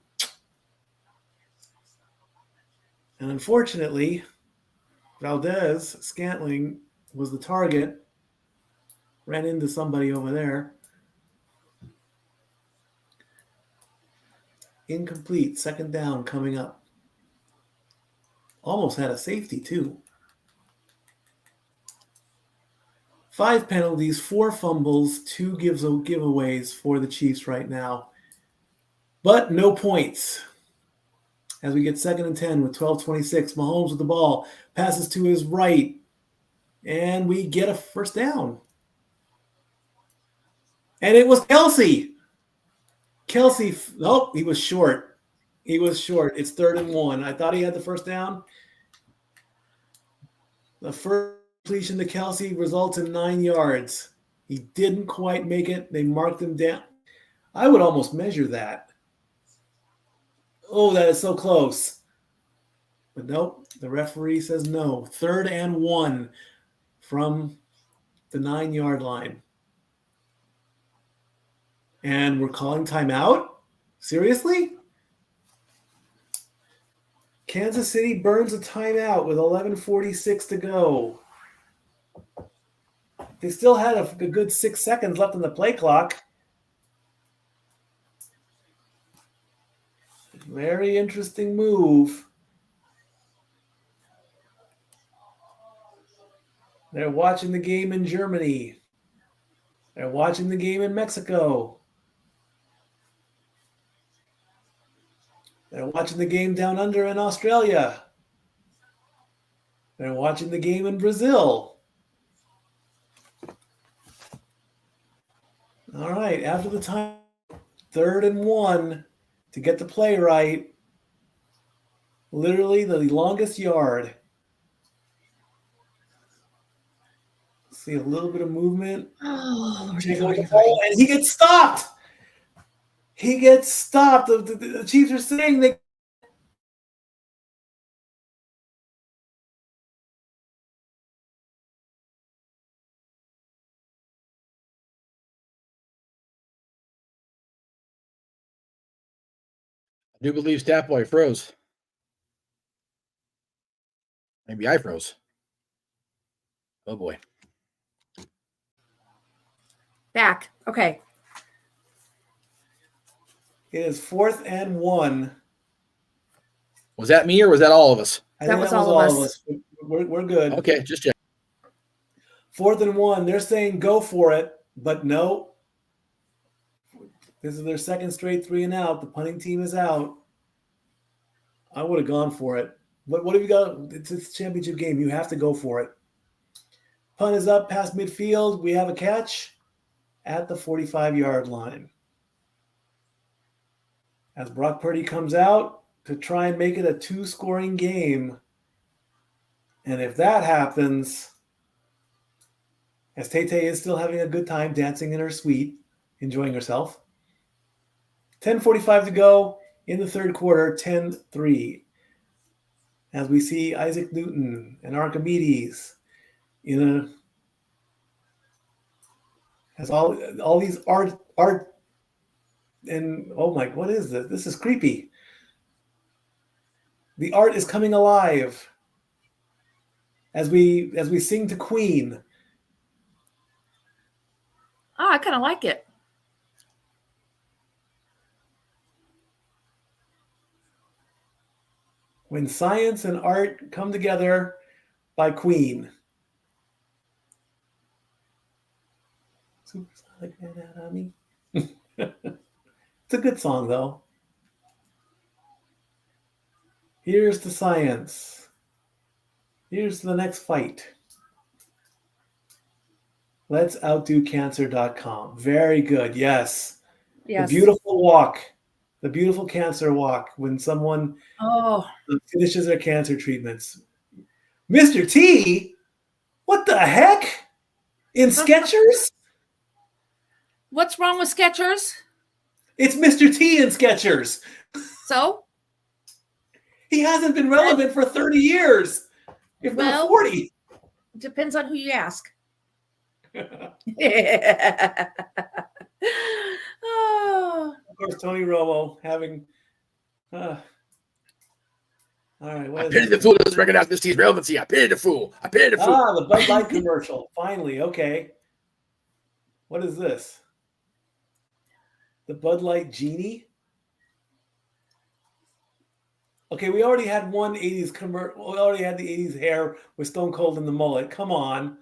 unfortunately, Valdez Scantling was the target. Ran into somebody over there. Incomplete. Second down coming up. Almost had a safety, too. 5 penalties, 4 fumbles, 2 giveaways for the Chiefs right now. But no points. As we get 2nd and 10 with 12:26. Mahomes with the ball. Passes to his right. And we get a first down. And it was Kelsey. Nope, he was short. It's 3rd and 1. I thought he had the first down. The first completion to Kelsey results in 9 yards. He didn't quite make it. They marked him down. I would almost measure that. Oh, that is so close. But nope, the referee says no. 3rd and 1 from the 9-yard line. And we're calling timeout? Seriously? Kansas City burns a timeout with 11:46 to go. They still had a good 6 seconds left on the play clock. Very interesting move. They're watching the game in Germany. They're watching the game in Mexico. They're watching the game down under in Australia. They're watching the game in Brazil. All right, after the time, 3rd and 1 to get the play right. Literally the longest yard. See a little bit of movement. Oh, and he gets stopped. The Chiefs are saying they. I do believe Stat Boy froze. Maybe I froze. Oh boy. Back. Okay. It is 4th and 1. Was that me or was that all of us? That was all of us. We're good. Okay, just check. 4th and 1. They're saying go for it, but no. This is their second straight 3 and out. The punting team is out. I would have gone for it. But what have you got? It's a championship game. You have to go for it. Punt is up past midfield. We have a catch at the 45-yard line. As Brock Purdy comes out to try and make it a 2-scoring game. And if that happens, as Tay-Tay is still having a good time dancing in her suite, enjoying herself. 10:45 to go in the 3rd quarter, 10-3. As we see Isaac Newton and Archimedes has all these art and oh my, what is this? This is creepy. The art is coming alive as we sing to Queen. Oh, I kind of like it. When Science and Art Come Together by Queen. Supersonic Anatomy. It's a good song, though. Here's the science. Here's the next fight. Let's outdo cancer.com. Very good. Yes. Yes. The beautiful walk. The beautiful cancer walk when someone finishes their cancer treatments. Mr. T, what the heck? In Skechers? What's wrong with Skechers? It's Mr. T in Skechers. So? He hasn't been relevant for 30 years, if not 40. Depends on who you ask. Oh. Of course, Tony Romo having. All right. I pity the fool who doesn't recognize this team's relevancy. I pity the fool. I pity the fool. Ah, the Bud Light commercial. Finally. Okay. What is this? The Bud Light Genie? Okay, we already had one 80s commercial. We already had the 80s hair with Stone Cold and the mullet. Come on.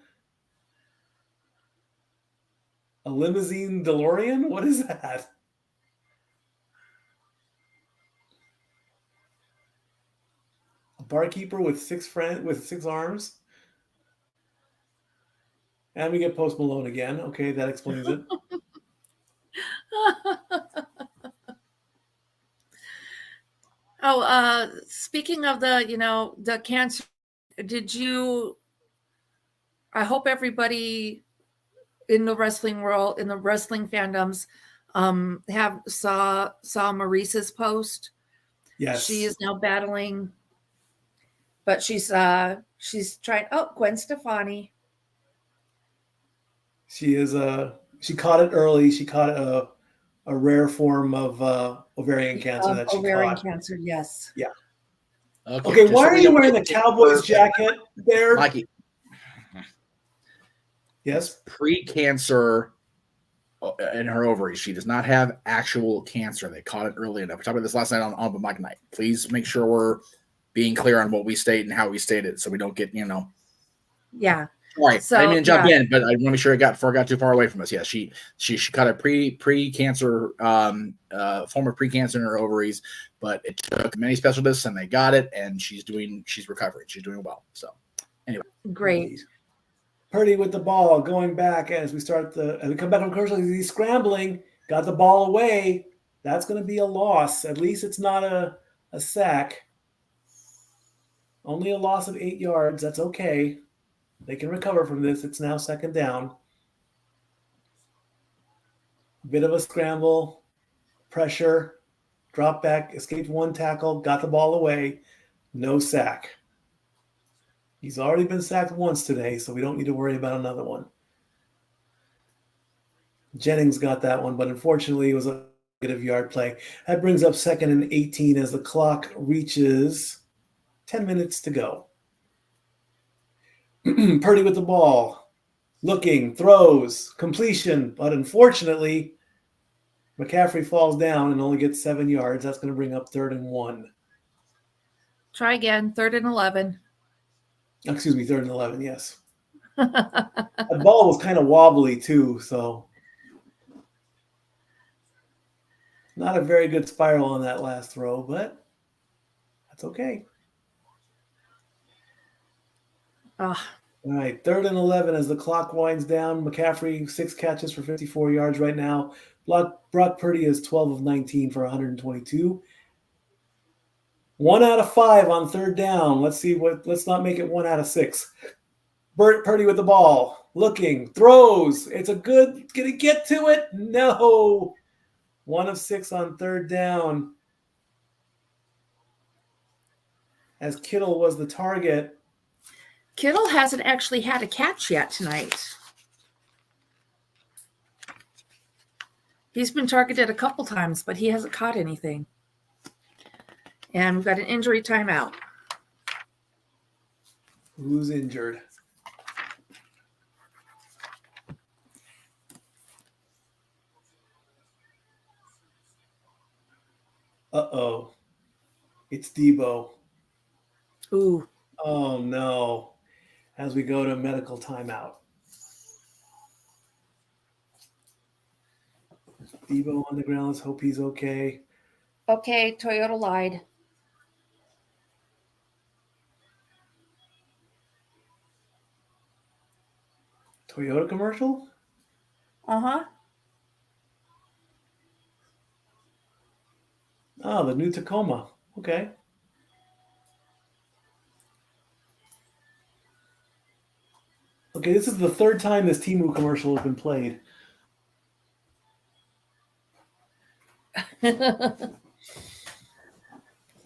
A limousine DeLorean? What is that? A barkeeper with six arms? And we get Post Malone again. Okay, that explains it. Speaking of the cancer, I hope everybody in the wrestling world, in the wrestling fandoms, saw Maurice's post. Yes. She is now battling, but she's trying. Oh, Gwen Stefani. She is she caught it early. She caught a rare form of ovarian cancer that she ovarian caught. cancer, yes. Yeah. Okay, why are you wearing the Cowboys jacket there? Mikey. Yes. Pre-cancer in her ovaries. She does not have actual cancer. They caught it early enough. We talked about this last night on the Mike Night. Please make sure we're being clear on what we state and how we state it, so we don't get Yeah. All right. So, I didn't mean to jump in, but I want to make sure it got too far away from us. Yeah, she caught a pre-cancer form of pre-cancer in her ovaries, but it took many specialists and they got it, and she's recovering. She's doing well. So anyway. Great. Purdy with the ball going back as we come back from commercial. He's scrambling, got the ball away. That's going to be a loss. At least it's not a sack. Only a loss of 8 yards. That's okay. They can recover from this. It's now second down. Bit of a scramble, pressure, drop back, escaped one tackle, got the ball away. No sack. He's already been sacked once today, so we don't need to worry about another one. Jennings got that one, but unfortunately it was a negative yard play. That brings up 2nd and 18 as the clock reaches 10 minutes to go. Purdy with the ball, looking, throws, completion, but unfortunately, McCaffrey falls down and only gets 7 yards. That's going to bring up 3rd and 1. Try again, 3rd and 11. Excuse me, 3rd and 11, yes. The ball was kind of wobbly too, so not a very good spiral on that last throw, but that's okay. All right, 3rd and 11 as the clock winds down. McCaffrey, 6 catches for 54 yards right now. Brock Purdy is 12 of 19 for 122. 1 out of 5 on 3rd down. Let's not make it 1 out of 6. Purdy with the ball, looking, throws. It's a good, gonna get to it? No. 1 of 6 on 3rd down. As Kittle was the target. Kittle hasn't actually had a catch yet tonight. He's been targeted a couple times, but he hasn't caught anything. And we've got an injury timeout. Who's injured? Uh-oh. It's Debo. Ooh. Oh, no. As we go to medical timeout. Debo on the ground. Let's hope he's okay. Okay, Toyota lied. Toyota commercial? Uh-huh. Oh, the new Tacoma. Okay. Okay, this is the 3rd time this Temu commercial has been played.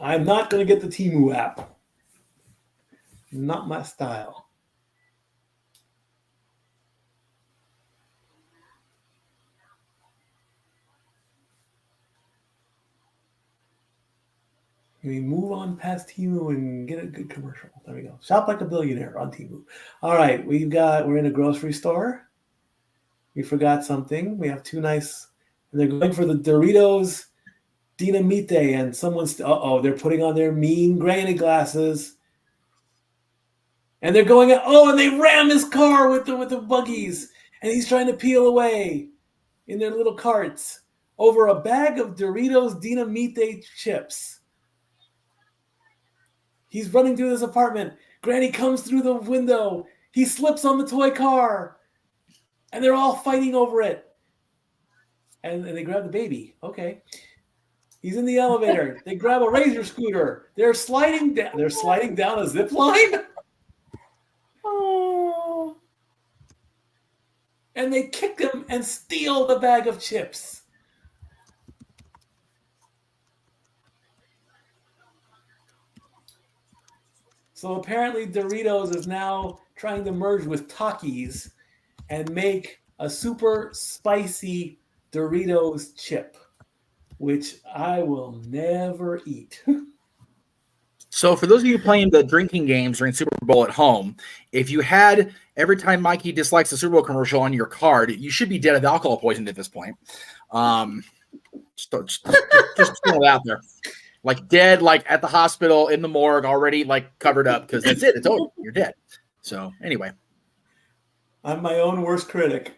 I'm not going to get the Temu app. Not my style. We move on past Temu and get a good commercial. There we go. Shop like a billionaire on Temu. All right, we're in a grocery store. We forgot something. We have two nice, and they're going for the Doritos Dinamite, and someone's, they're putting on their mean granny glasses. And they're going, and they ram his car with the buggies, and he's trying to peel away in their little carts over a bag of Doritos Dinamite chips. He's running through this apartment. Granny comes through the window. He slips on the toy car. And they're all fighting over it. And they grab the baby. Okay. He's in the elevator. They grab a razor scooter. They're sliding down. They're sliding down a zip line. Oh. And they kick him and steal the bag of chips. So apparently Doritos is now trying to merge with Takis and make a super spicy Doritos chip, which I will never eat. So for those of you playing the drinking games during Super Bowl at home, if you had every time Mikey dislikes the Super Bowl commercial on your card, you should be dead of alcohol poisoning at this point. Just throw it out there. Like dead, like at the hospital, in the morgue, already like covered up, because that's it. It's over. You're dead. So anyway. I'm my own worst critic.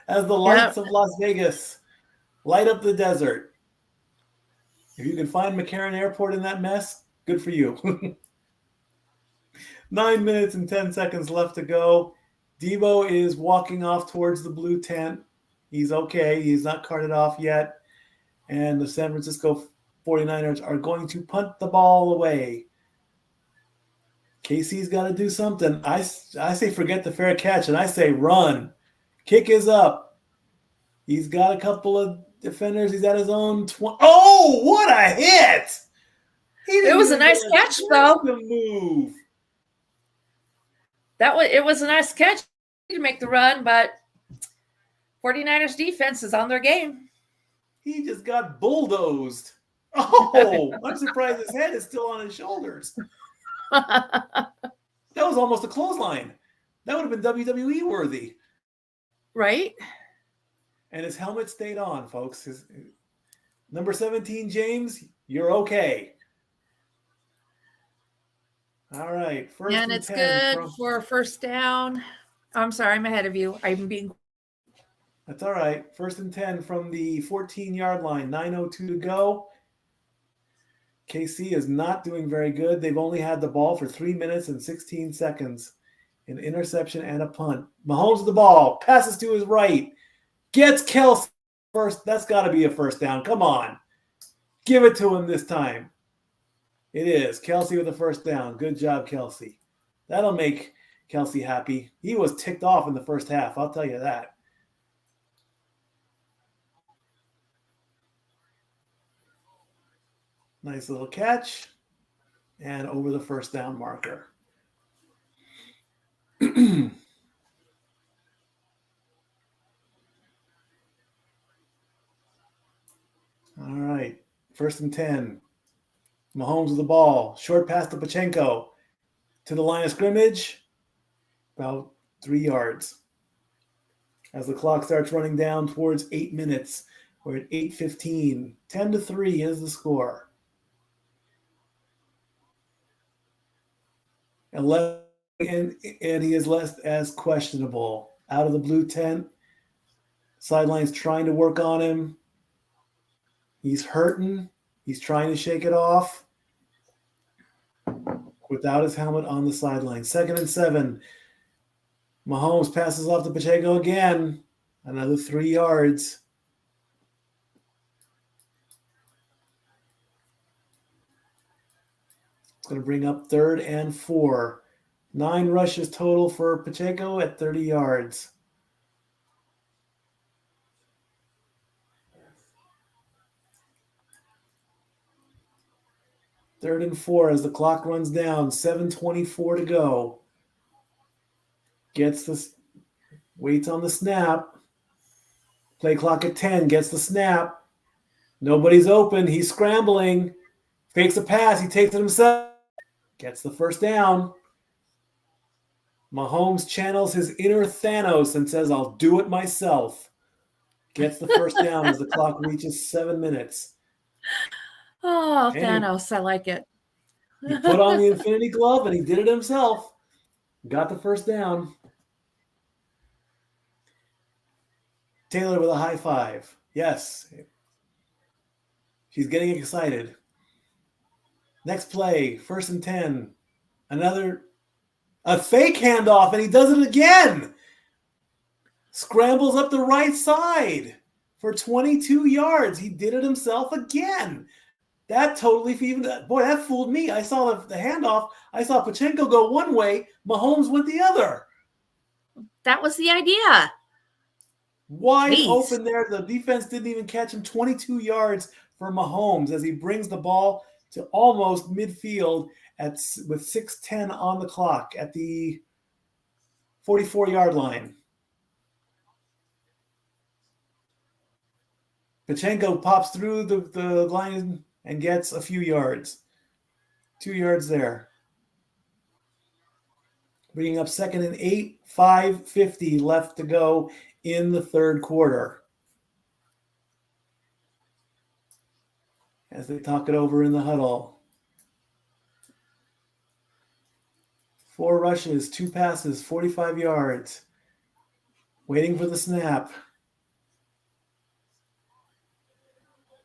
As the lights of Las Vegas light up the desert. If you can find McCarran Airport in that mess, good for you. 9 minutes and 10 seconds left to go. Debo is walking off towards the blue tent. He's okay. He's not carted off yet. And the San Francisco 49ers are going to punt the ball away. KC's got to do something. I say forget the fair catch, and I say run. Kick is up. He's got a couple of defenders. He's at his own 20. Oh, what a hit! It was a nice catch, though. Move. It was a nice catch to make the run, but 49ers defense is on their game. He just got bulldozed. Oh, I'm surprised his head is still on his shoulders. That was almost a clothesline. That would have been WWE worthy. Right? And his helmet stayed on, folks. Number 17, James, you're okay. All right. First and it's good for a first down. I'm sorry, I'm ahead of you. That's all right. 1st and 10 from the 14-yard line. 9:02 to go. KC is not doing very good. They've only had the ball for 3 minutes and 16 seconds. An interception and a punt. Mahomes with the ball. Passes to his right. Gets Kelsey first. That's got to be a first down. Come on. Give it to him this time. It is. Kelsey with the first down. Good job, Kelsey. That'll make Kelsey happy. He was ticked off in the first half. I'll tell you that. Nice little catch. And over the first down marker. All right. 1st and 10. Mahomes with the ball. Short pass to Pachenko. To the line of scrimmage. About 3 yards. As the clock starts running down towards 8 minutes. We're at 8:15. 10-3 is the score. 11, and he is left as questionable. Out of the blue tent. Sideline's trying to work on him. He's hurting. He's trying to shake it off. Without his helmet on the sideline. 2nd and 7. Mahomes passes off to Pacheco again. Another 3 yards. It's going to bring up 3rd and 4. 9 rushes total for Pacheco at 30 yards. 3rd and 4 as the clock runs down. 7:24 to go. Waits on the snap. Play clock at 10. Gets the snap. Nobody's open. He's scrambling. Fakes a pass. He takes it himself. Gets the first down. Mahomes channels his inner Thanos and says, I'll do it myself. Gets the first down as the clock reaches 7 minutes. Oh, Thanos, I like it. He put on the Infinity Glove and he did it himself. Got the first down. Taylor with a high five. Yes. She's getting excited. Next play, 1st and 10. A fake handoff, and he does it again. Scrambles up the right side for 22 yards. He did it himself again. That totally that fooled me. I saw the handoff. I saw Pachenko go one way. Mahomes went the other. That was the idea. Wide open there. The defense didn't even catch him. 22 yards for Mahomes as he brings the ball to almost midfield with 6:10 on the clock at the 44-yard line. Pachenko pops through the line and gets a few yards. 2 yards there. Bringing up 2nd and 8, 5:50 left to go in the 3rd quarter. As they talk it over in the huddle. 4 rushes, 2 passes, 45 yards. Waiting for the snap.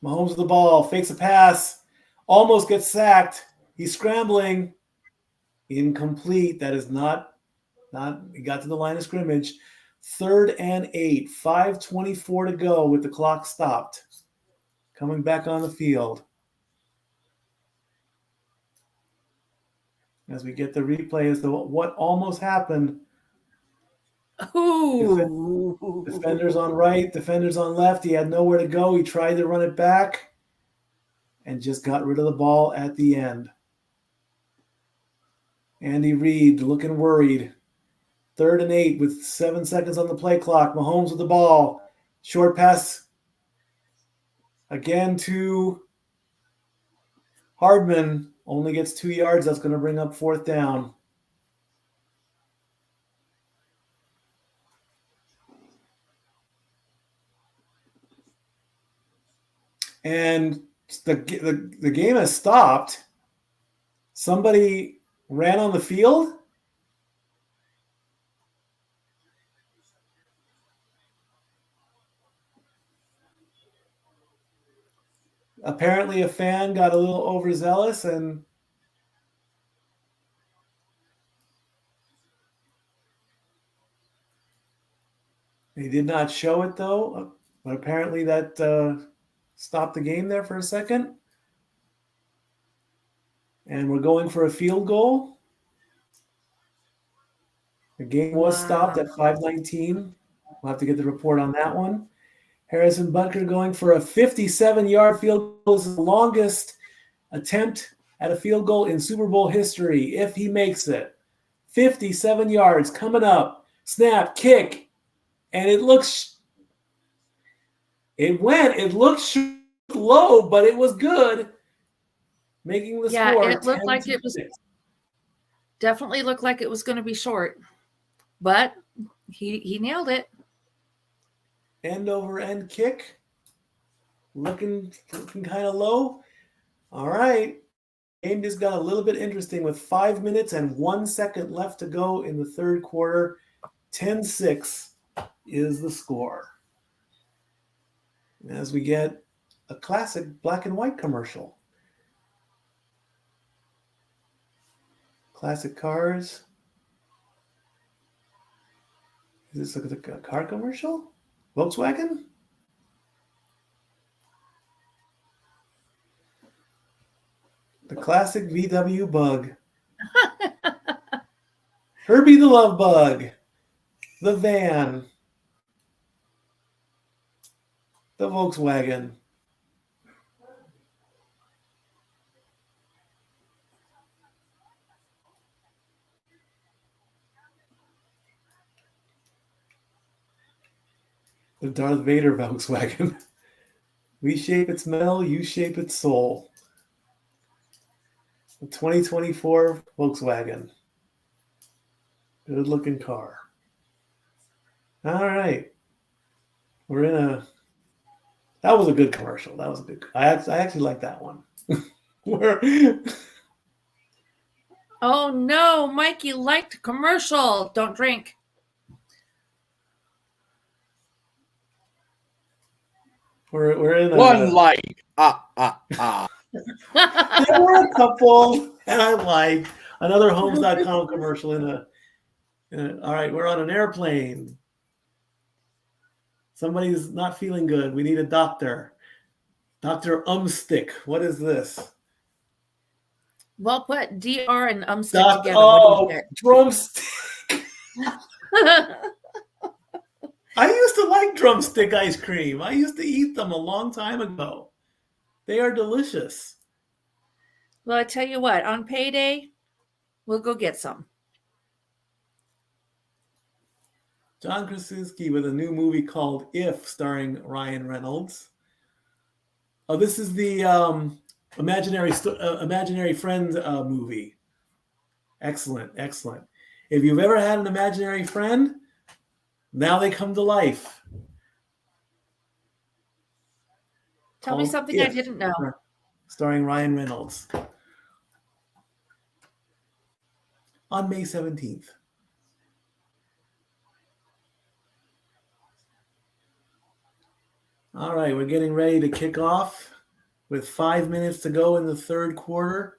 Mahomes with the ball, fakes a pass, almost gets sacked. He's scrambling. Incomplete. That is not he got to the line of scrimmage. 3rd and 8, 5:24 to go with the clock stopped. Coming back on the field. As we get the replay as to what almost happened. Ooh. Defenders on right, defenders on left. He had nowhere to go. He tried to run it back and just got rid of the ball at the end. Andy Reid looking worried. 3rd and 8 with 7 seconds on the play clock. Mahomes with the ball. Short pass again to Hardman. Only gets 2 yards. That's going to bring up 4th down. And the game has stopped. Somebody ran on the field. Apparently a fan got a little overzealous and they did not show it though. But apparently that stopped the game there for a second. And we're going for a field goal. The game was stopped at 5:19. We'll have to get the report on that one. Harrison Butker going for a 57-yard field goal. Is the longest attempt at a field goal in Super Bowl history if he makes it. 57 yards coming up. Snap, kick. And it looked low, but it was good. Making the score. It looked like it was definitely looked like it was going to be short, but he nailed it. End over end kick. Looking kind of low. All right. Game just got a little bit interesting with 5 minutes and 1 second left to go in the 3rd quarter. 10-6 is the score. As we get a classic black and white commercial. Classic cars. Is this a car commercial? Volkswagen? The classic VW Bug. Herbie the Love Bug. The van. The Volkswagen. The Darth Vader Volkswagen. We shape its metal, you shape its soul. The 2024 Volkswagen. Good looking car. All right. We're in a... That was a good commercial. That was a good... I actually like that one. Oh no, Mikey liked commercial. Don't drink. We're in a... One like. There were a couple, and I liked another Homes.com commercial in a... All right, we're on an airplane. Somebody's not feeling good. We need a doctor. Dr. Umstick. What is this? Well put. DR and stick together. Oh, drumstick. I used to like drumstick ice cream. I used to eat them a long time ago. They are delicious. Well, I tell you what, on payday, we'll go get some. John Krasinski with a new movie called If, starring Ryan Reynolds. Oh, this is the Imaginary Friend movie. Excellent, excellent. If you've ever had an imaginary friend, now they come to life. Tell me something I didn't know. Starring Ryan Reynolds. On May 17th. All right, we're getting ready to kick off with 5 minutes to go in the third quarter.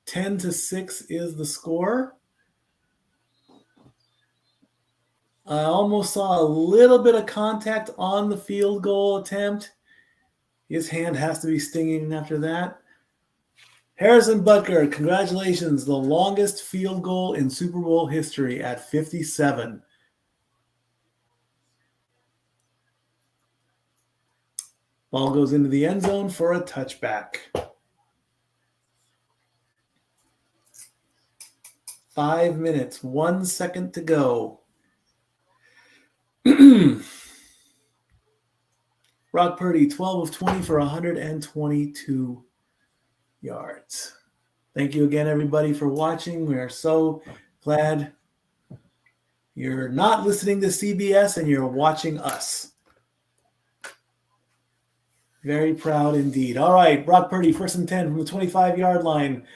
10-6 is the score. I almost saw a little bit of contact on the field goal attempt. His hand has to be stinging after that. Harrison Butker, congratulations. The longest field goal in Super Bowl history at 57. Ball goes into the end zone for a touchback. 5 minutes, 1 second to go. Brock Purdy, 12 of 20 for 122 yards. Thank you again, everybody, for watching. We are so glad you're not listening to CBS and you're watching us. Very proud indeed. All right, Brock Purdy, 1st and 10 from the 25-yard line.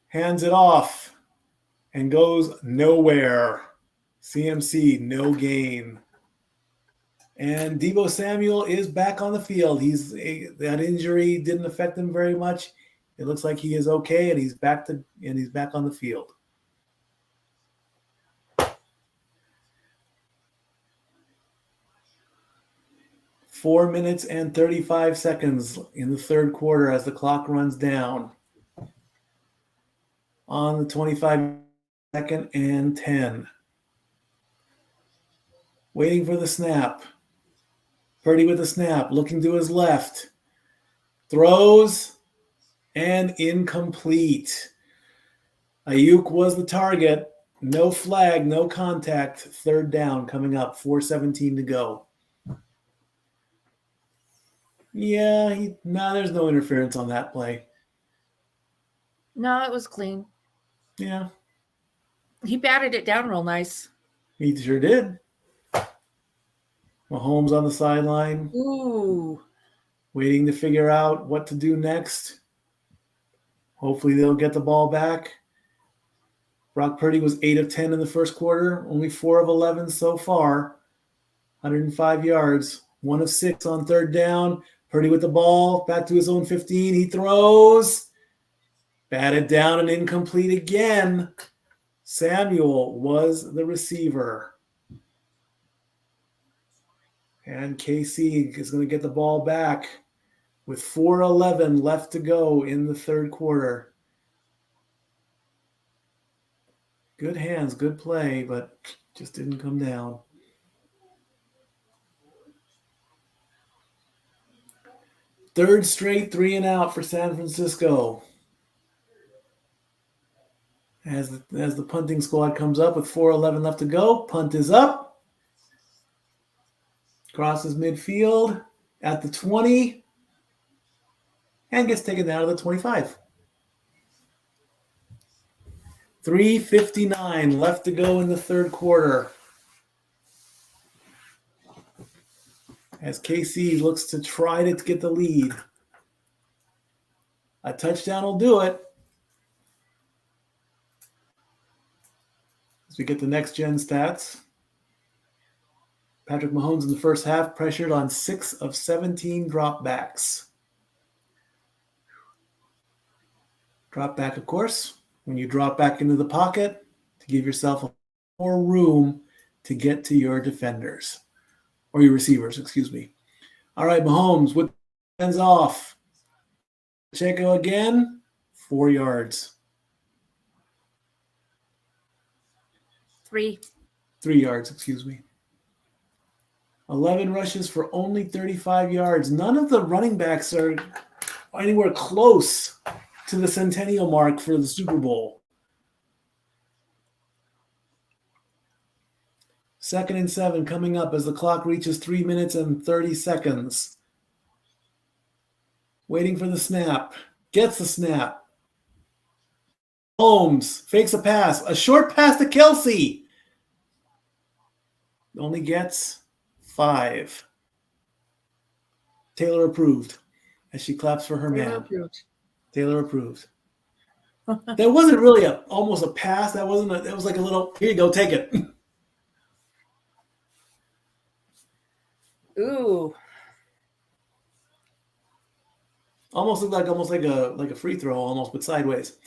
Hands it off and goes nowhere. CMC, no gain. And Deebo Samuel is back on the field. That injury didn't affect him very much. It looks like he is okay, and he's back on the field. Four minutes and 35 seconds in the third quarter as the clock runs down. On the 25-second and 10. Waiting for the snap. Purdy with the snap, looking to his left. Throws and incomplete. Ayuk was the target. No flag, no contact. Third down coming up, 4:17 to go. Yeah, there's no interference on that play. No, it was clean. Yeah. He batted it down real nice. He sure did. Mahomes on the sideline. Ooh. Waiting to figure out what to do next. Hopefully they'll get the ball back. Brock Purdy was 8 of 10 in the first quarter. Only 4 of 11 so far. 105 yards. 1 of 6 on third down. Purdy with the ball. Back to his own 15. He throws. Batted down and incomplete again. Samuel was the receiver. And KC is going to get the ball back with 4:11 left to go in the third quarter. Good hands, good play, but just didn't come down. Third straight 3 and out for San Francisco. As the punting squad comes up with 4:11 left to go, punt is up. Crosses midfield at the 20 and gets taken down to the 25. 3:59 left to go in the third quarter. As KC looks to try to get the lead. A touchdown will do it. As we get the next gen stats. Patrick Mahomes in the first half pressured on 6 of 17 dropbacks. Drop back, of course, when you drop back into the pocket to give yourself more room to get to your defenders. Or your receivers, excuse me. All right, Mahomes with hands off. Pacheco again, 4 yards. 3 yards, excuse me. 11 rushes for only 35 yards. None of the running backs are anywhere close to the centennial mark for the Super Bowl. 2nd and 7 coming up as the clock reaches 3 minutes and 30 seconds. Waiting for the snap. Gets the snap. Holmes fakes a pass. A short pass to Kelsey. Only gets 5. Taylor approved as she claps for her man. Taylor approved. That wasn't really almost a pass. That was like a little, here you go, take it. Ooh. Almost looked like a free throw, almost, but sideways.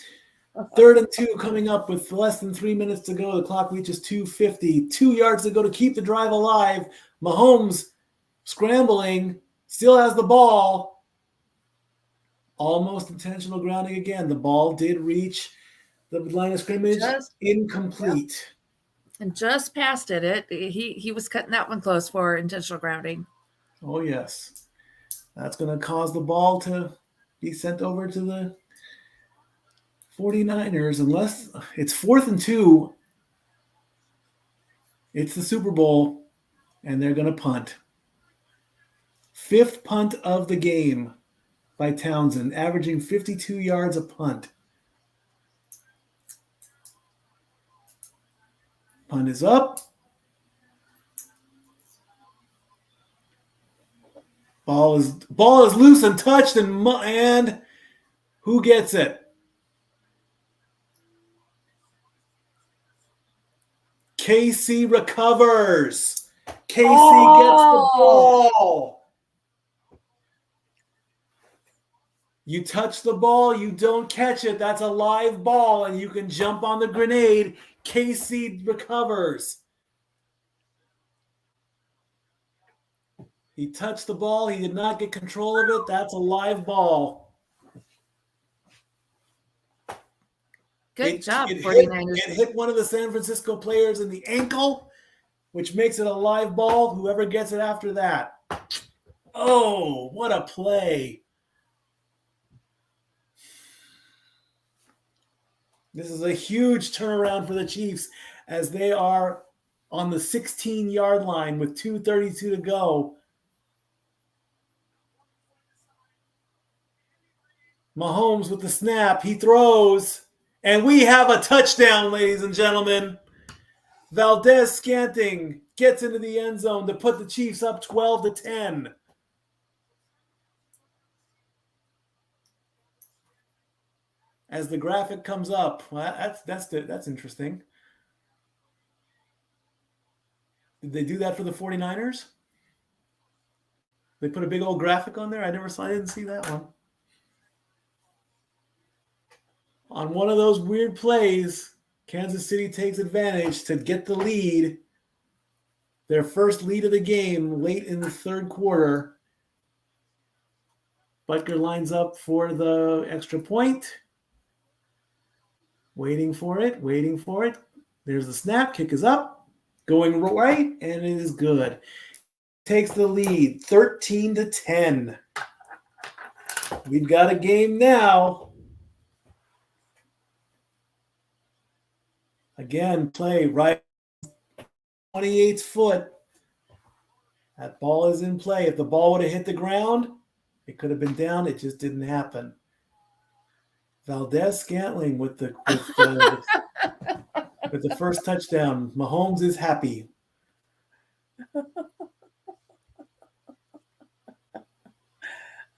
3rd and 2 coming up with less than 3 minutes to go. The clock reaches 2:50. 2 yards to go to keep the drive alive. Mahomes scrambling, still has the ball. Almost intentional grounding again. The ball did reach the line of scrimmage. Incomplete. Yep. And just past it. He was cutting that one close for intentional grounding. Oh, yes. That's going to cause the ball to be sent over to the 49ers, unless it's 4th and 2. It's the Super Bowl, and they're going to punt. 5th punt of the game by Townsend, averaging 52 yards a punt. Punt is up. Ball is loose and touched, and who gets it? KC recovers. KC gets the ball. You touch the ball, you don't catch it. That's a live ball, and you can jump on the grenade. KC recovers. He touched the ball. He did not get control of it. That's a live ball. Good job, 49ers. It hit one of the San Francisco players in the ankle, which makes it a live ball. Whoever gets it after that. Oh, what a play. This is a huge turnaround for the Chiefs as they are on the 16-yard line with 2:32 to go. Mahomes with the snap. He throws. And we have a touchdown, ladies and gentlemen. Valdez-Scantling gets into the end zone to put the Chiefs up 12-10. As the graphic comes up, well, that's interesting. Did they do that for the 49ers? They put a big old graphic on there? I didn't see that one. On one of those weird plays, Kansas City takes advantage to get the lead. Their first lead of the game late in the third quarter. Butker lines up for the extra point. Waiting for it. There's the snap. Kick is up. Going right, and it is good. Takes the lead, 13-10. We've got a game now. Again, play right 28th foot. That ball is in play. If the ball would have hit the ground, it could have been down. It just didn't happen. Valdez Scantling with the first touchdown. Mahomes is happy.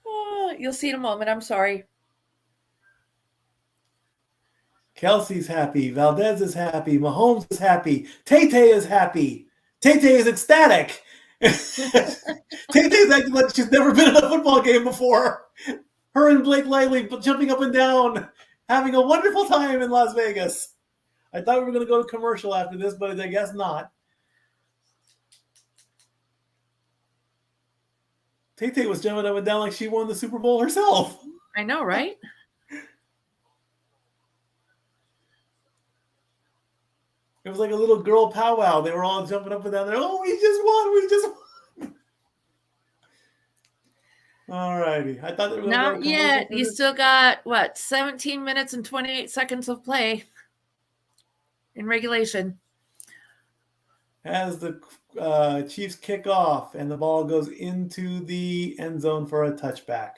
Oh, you'll see in a moment. I'm sorry. Kelsey's happy. Valdez is happy. Mahomes is happy. Tay-Tay is happy. Tay-Tay is ecstatic. Tay-Tay's acting like she's never been in a football game before. Her and Blake Lively jumping up and down, having a wonderful time in Las Vegas. I thought we were going to go to commercial after this, but I guess not. Tay-Tay was jumping up and down like she won the Super Bowl herself. I know, right? It was like a little girl powwow. They were all jumping up and down there. Oh, we just won. We just won. All righty. I thought they were going to go Not yet. You still got, 17 minutes and 28 seconds of play in regulation. As the Chiefs kick off and the ball goes into the end zone for a touchback.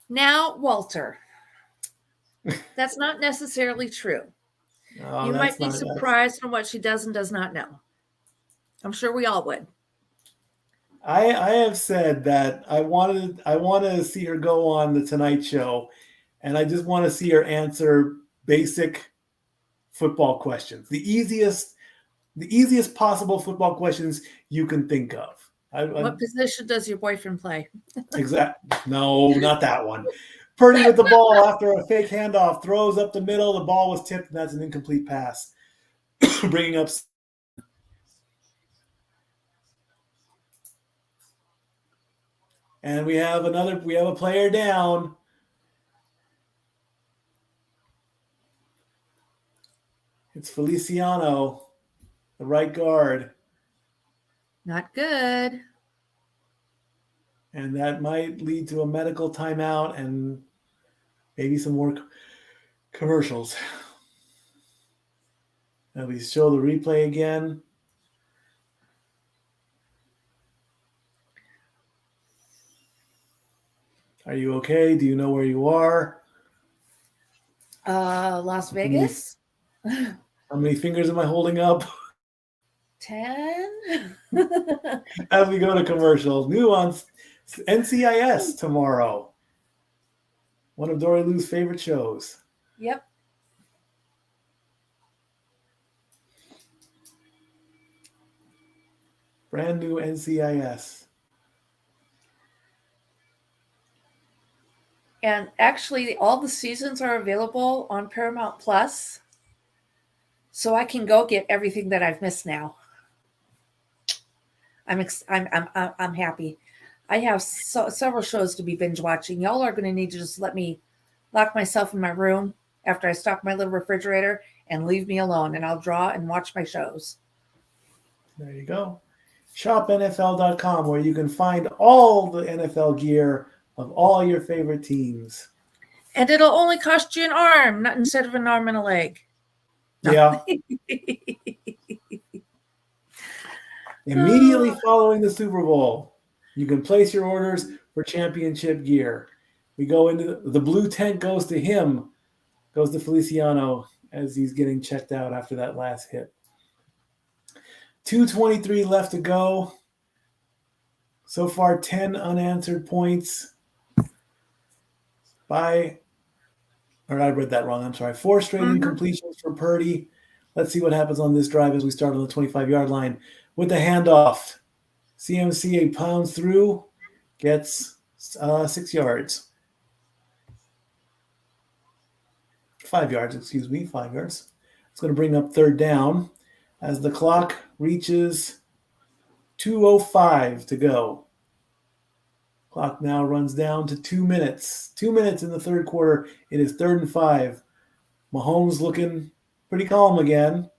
Now, Walter, that's not necessarily true. Oh, you might be surprised from what she does and does not know. I'm sure we all would. I have said that I want to see her go on the Tonight Show, and I just want to see her answer basic football questions, the easiest possible football questions you can think of. What position does your boyfriend play? Exactly. No, not that one. Purdy with the ball after a fake handoff, throws up the middle. The ball was tipped, and that's an incomplete pass. Bringing up. And we have a player down. It's Feliciano, the right guard. Not good. And that might lead to a medical timeout and maybe some more commercials. And we show the replay again. Are you okay? Do you know where you are? Las Vegas. How many fingers am I holding up? 10. As we go to commercials, new on NCIS tomorrow. One of Dory Lou's favorite shows. Yep. Brand new NCIS. And actually, all the seasons are available on Paramount Plus, so I can go get everything that I've missed now. I'm happy. I have several shows to be binge watching. Y'all are going to need to just let me lock myself in my room after I stock my little refrigerator and leave me alone, and I'll draw and watch my shows. There you go. ShopNFL.com, where you can find all the NFL gear of all your favorite teams. And it'll only cost you an arm, not instead of an arm and a leg. No. Yeah. Immediately following the Super Bowl, you can place your orders for championship gear. We go into the blue tent goes to him, goes to Feliciano as he's getting checked out after that last hit. 2:23 left to go. So far, 10 unanswered points I read that wrong. I'm sorry. 4 straight incompletions for Purdy. Let's see what happens on this drive as we start on the 25-yard line with the handoff. CMC pounds through, gets 6 yards. 5 yards, 5 yards. It's going to bring up third down as the clock reaches 2:05 to go. Clock now runs down to 2 minutes. 2 minutes in the third quarter. It is 3rd and 5. Mahomes looking pretty calm again,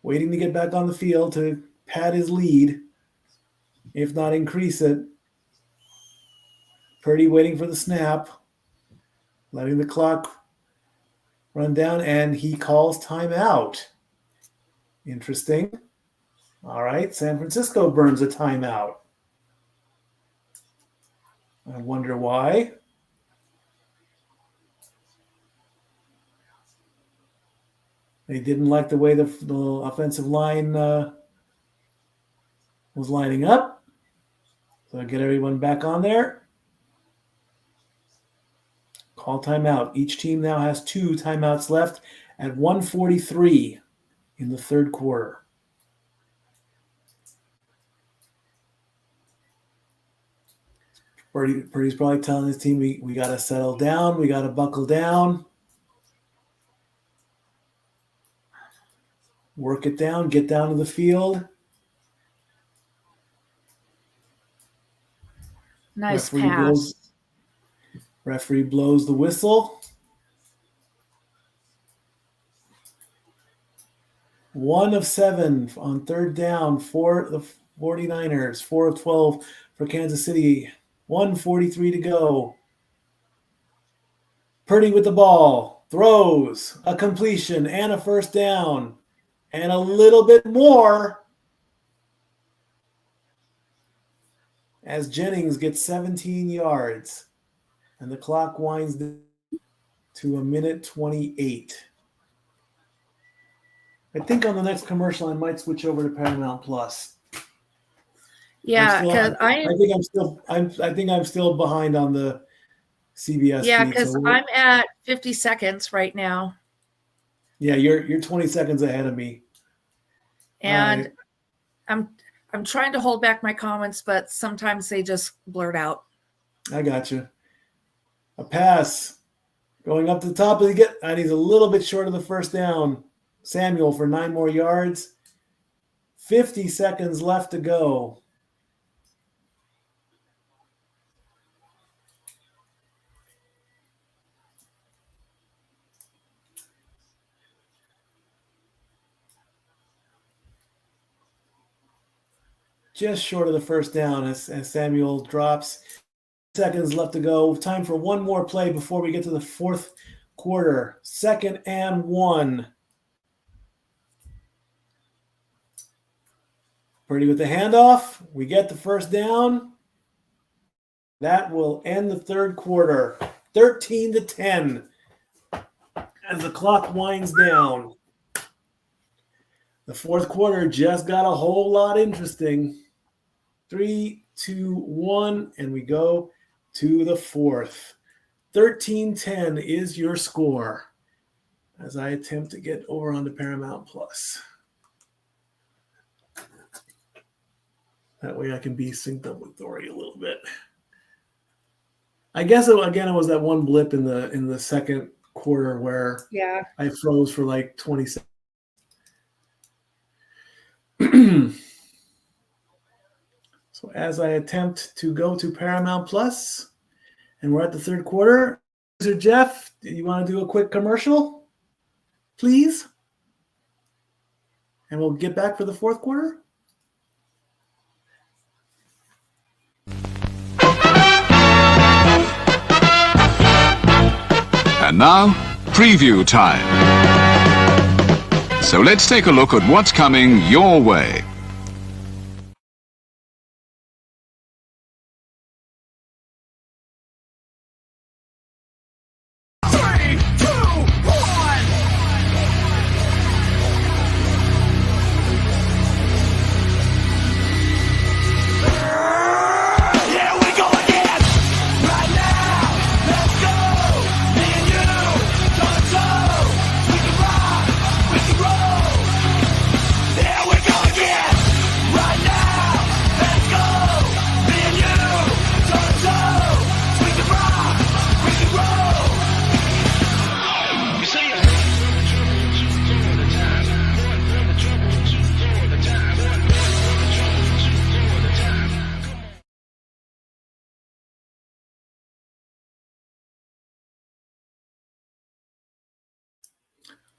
waiting to get back on the field to pad his lead, if not increase it. Purdy waiting for the snap. letting the clock run down, and he calls timeout. Interesting. All right, San Francisco burns a timeout. I wonder why. They didn't like the way the offensive line was lining up. So I get everyone back on there. Call timeout. Each team now has 2 timeouts left at 1:43 in the third quarter. Purdy's probably telling his team, we got to settle down. We got to buckle down. Work it down. Get down to the field. Nice pass. Referee blows the whistle. 1 of 7 on third down for the 49ers. 4 of 12 for Kansas City. 1:43 to go. Purdy with the ball. Throws a completion and a first down. And a little bit more as Jennings gets 17 yards. And the clock winds to 1:28. I think on the next commercial I might switch over to Paramount Plus. Yeah, because I think I'm still behind on the CBS. Yeah, feed, because I'm at 50 seconds right now. Yeah, you're 20 seconds ahead of me. And I'm trying to hold back my comments, but sometimes they just blurt out. I got you. A pass going up to the top of the get, and he's a little bit short of the first down. Samuel for 9 more yards. 50 seconds left to go. Just short of the first down as Samuel drops. Seconds left to go. Time for one more play before we get to the fourth quarter. 2nd and 1. Purdy with the handoff. We get the first down. That will end the third quarter. 13-10 as the clock winds down. The fourth quarter just got a whole lot interesting. 3, 2, 1, and we go to the fourth. 13-10 is your score as I attempt to get over onto Paramount Plus. That way I can be synced up with Dory a little bit. I guess, it was that one blip in the second quarter where I froze for like 20 seconds. So as I attempt to go to Paramount Plus, and we're at the third quarter, Mr. Jeff, do you want to do a quick commercial, please? And we'll get back for the fourth quarter. And now, preview time. So let's take a look at what's coming your way.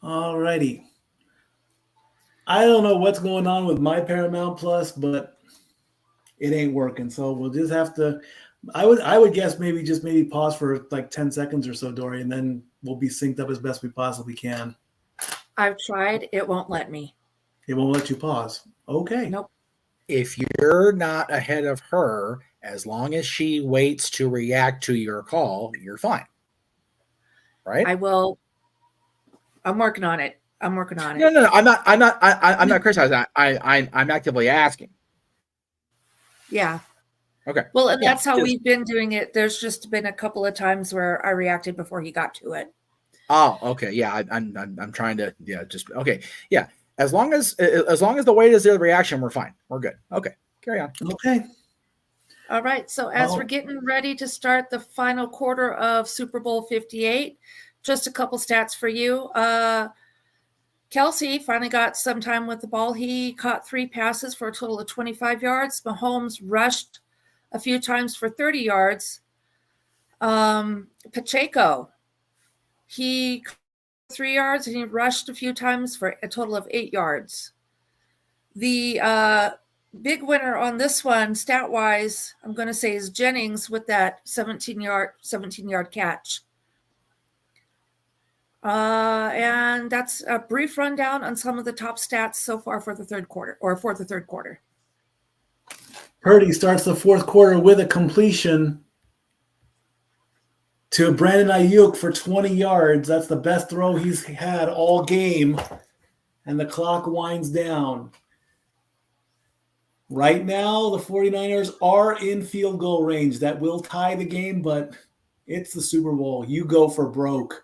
All righty. I don't know what's going on with my Paramount Plus, but it ain't working. So we'll just have to I would guess maybe pause for like 10 seconds or so, Dory, and then we'll be synced up as best we possibly can. I've tried. It won't let me. It won't let you pause. Okay. Nope. If you're not ahead of her, as long as she waits to react to your call, you're fine. Right? I will. I'm working on it. I'm working on it. No. I'm not criticizing. I'm actively asking. Yeah. Okay. Well, and that's how we've been doing it. There's just been a couple of times where I reacted before he got to it. Oh, okay. Yeah, I'm trying to just okay. Yeah. As long as the wait is the reaction, we're fine. We're good. Okay. Carry on. Okay. All right. So as we're getting ready to start the final quarter of Super Bowl LVIII, just a couple stats for you. Kelsey finally got some time with the ball. He caught 3 passes for a total of 25 yards. Mahomes rushed a few times for 30 yards. Pacheco, he caught 3 yards and he rushed a few times for a total of 8 yards. The big winner on this one, stat-wise, I'm going to say is Jennings with that 17-yard catch. And that's a brief rundown on some of the top stats so far for the third quarter. Purdy starts the fourth quarter with a completion to Brandon Ayuk for 20 yards. That's the best throw he's had all game. And the clock winds down. Right now, the 49ers are in field goal range. That will tie the game, but it's the Super Bowl. You go for broke.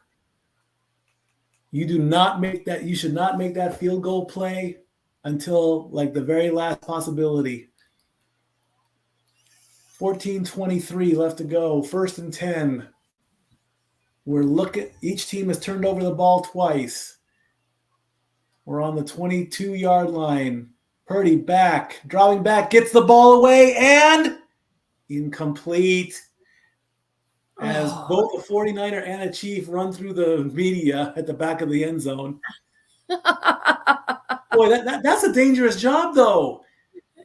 You do not make that. You should not make that field goal play until like the very last possibility. 14:23 left to go. 1st and 10. We're looking. Each team has turned over the ball twice. We're on the 22-yard line. Purdy back, dropping back, gets the ball away, and incomplete. As both a 49er and a Chief run through the media at the back of the end zone. Boy, that's a dangerous job, though.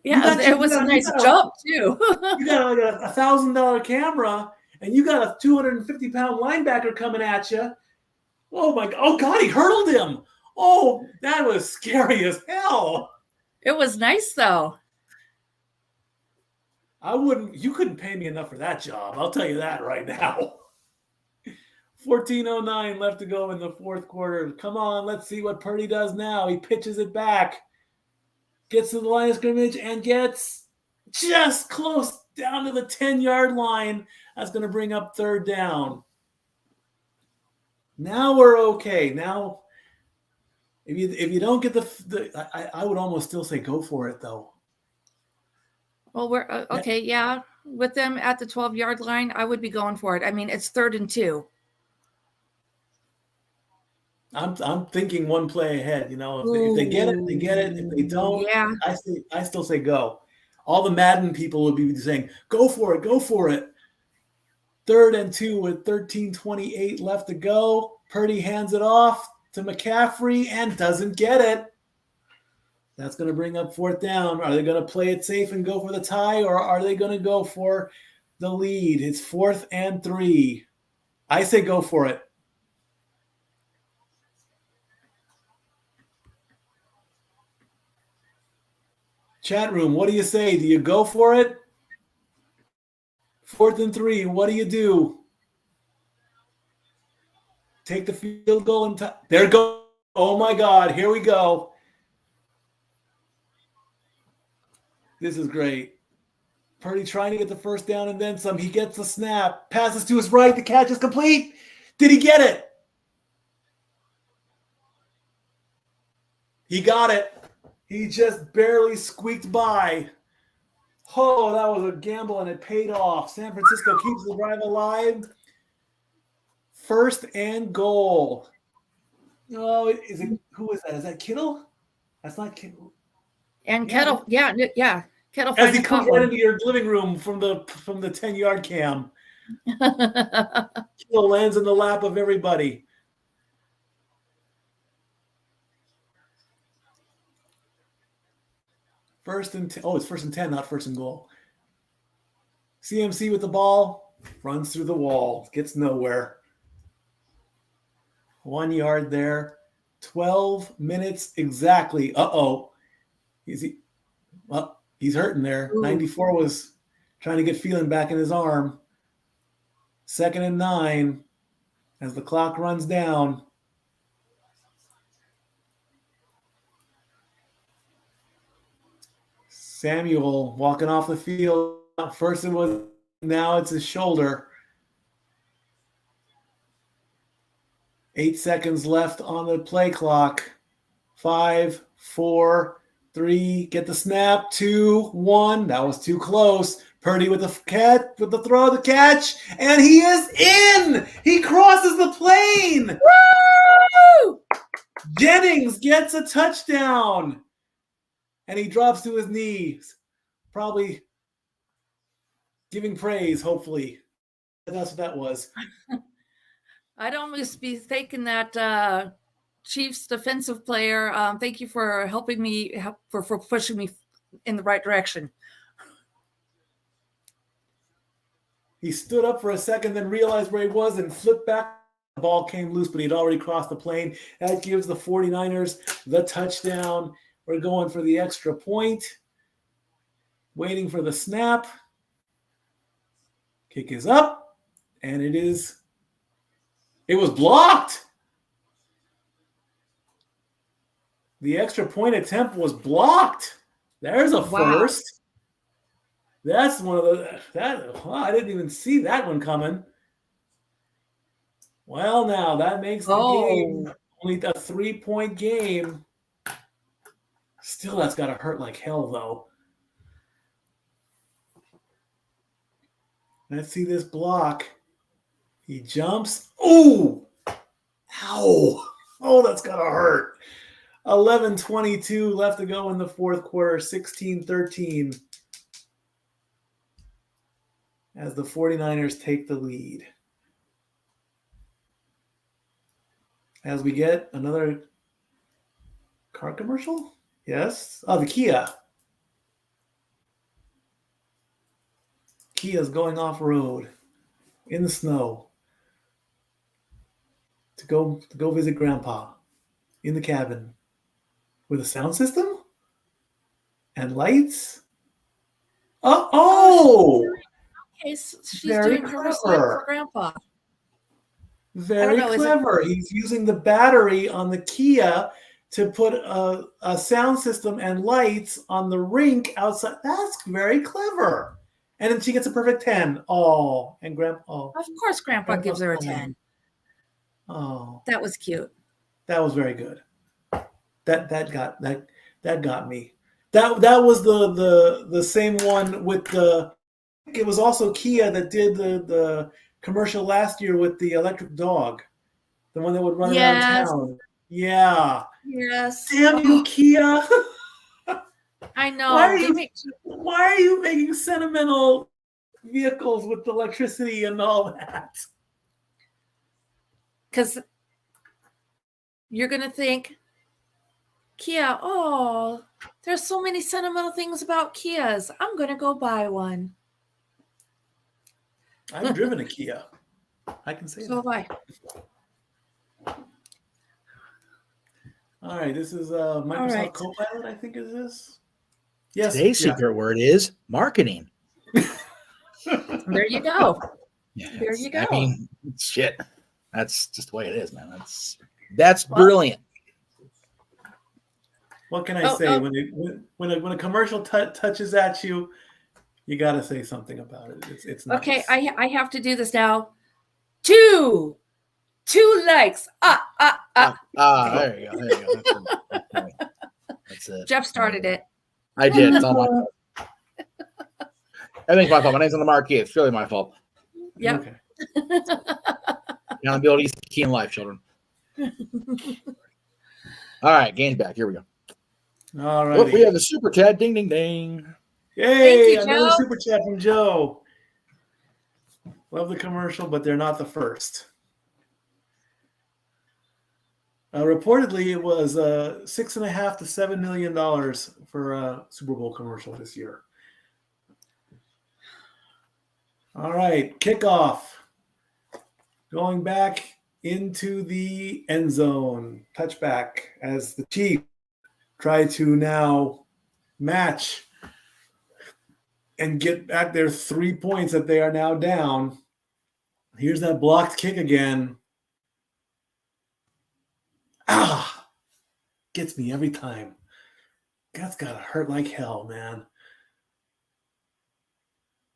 Yeah, it was a nice jump, too. You got like a $1,000 camera, and you got a 250-pound linebacker coming at you. Oh, my God. Oh, God, he hurdled him. Oh, that was scary as hell. It was nice, though. You couldn't pay me enough for that job. I'll tell you that right now. 14:09 left to go in the fourth quarter. Come on, let's see what Purdy does now. He pitches it back. Gets to the line of scrimmage and gets just close down to the 10-yard line. That's going to bring up 3rd down. Now we're okay. Now, if you don't get I would almost still say go for it, though. Well, we're okay. Yeah. With them at the 12-yard line, I would be going for it. I mean, it's 3rd and 2. I'm thinking one play ahead. You know, if they get it, they get it. If they don't, yeah. I still say go. All the Madden people would be saying, go for it, go for it. 3rd and 2 with 13:28 left to go. Purdy hands it off to McCaffrey and doesn't get it. That's going to bring up 4th down. Are they going to play it safe and go for the tie, or are they going to go for the lead? It's 4th and 3. I say go for it. Chat room, what do you say? Do you go for it? 4th and 3, what do you do? Take the field goal and there go. Oh, my God, here we go. This is great. Purdy trying to get the 1st down and then some. He gets the snap. Passes to his right. The catch is complete. Did he get it? He got it. He just barely squeaked by. Oh, that was a gamble and it paid off. San Francisco keeps the drive alive. 1st and goal. Oh, who is that? Is that Kittle? That's not Kittle. And Kettle, yeah. Kettle as he comes right into your living room from the 10-yard cam. Kittle lands in the lap of everybody. It's 1st and 10, not 1st and goal. CMC with the ball, runs through the wall, gets nowhere. 1 yard there. 12 minutes exactly. He's hurting there. Ooh. 94 was trying to get feeling back in his arm. 2nd and 9 as the clock runs down. Samuel walking off the field. First it was, now it's his shoulder. 8 seconds left on the play clock. 5, 4, 3, get the snap. 2, 1. That was too close. Purdy with the throw, the catch, and he is in. He crosses the plane. Woo! Jennings gets a touchdown, and he drops to his knees, probably giving praise. Hopefully, that's what that was. I'd almost be thanking that Chiefs defensive player. Thank you for helping me, for pushing me in the right direction. He stood up for a second, then realized where he was and flipped back. The ball came loose, but he'd already crossed the plane. That gives the 49ers the touchdown. We're going for the extra point. Waiting for the snap. Kick is up, and it was blocked. The extra point attempt was blocked. There's a first. That's one of the I didn't even see that one coming. Well, now that makes the game only a 3-point game. Still, that's got to hurt like hell, though. Let's see this block. He jumps. Ooh! Ow! Oh, that's got to hurt. 11:22 left to go in the fourth quarter. 16-13. As the 49ers take the lead. As we get another car commercial? Yes. Oh, the Kia. Kia's going off-road in the snow to go visit Grandpa in the cabin with a sound system and lights. Oh! Okay, so she's Very doing her recital clever. for Grandpa. Very clever. He's using the battery on the Kia to put a sound system and lights on the rink outside. That's very clever. And then she gets a perfect 10. Oh, and Grandpa. Of course, Grandpa gives her a 10. Oh, that was cute. That was very good. That got me. That was the same one with the. It was also Kia that did the commercial last year with the electric dog, the one that would run around town. Yeah. Yes. Damn you, Kia. I know. Why are you making sentimental vehicles with electricity and all that? Because you're going to think, Kia, there's so many sentimental things about Kias. I'm going to go buy one. I've driven a Kia. I can say so that. have I. All right, this is Microsoft Copilot, I think is this. Yes. Today's secret word is marketing. There you go. Yes. There you go. I mean, shit. That's just the way it is, man. That's brilliant. What can I say? When a commercial touches at you, you got to say something about it. It's nice. Okay, I have to do this now. Two likes. There you go. That's it. Jeff started it. I did. It's all my fault. Everything's my fault. My name's on the marquee. It's really my fault. Yep. Okay. Accountability is key in life, children. All right, game's back. Here we go. All right. Look, we have the super chat. Ding, ding, ding. Yay! Thank you, Another Joe. super chat from Joe. Love the commercial, but they're not the first. Reportedly, it was $6.5 to $7 million for a Super Bowl commercial this year. All right, kickoff. Going back into the end zone. Touchback as the Chiefs try to now match and get back their 3 points that they are now down. Here's that blocked kick again. Gets me every time. That's got to hurt like hell, man.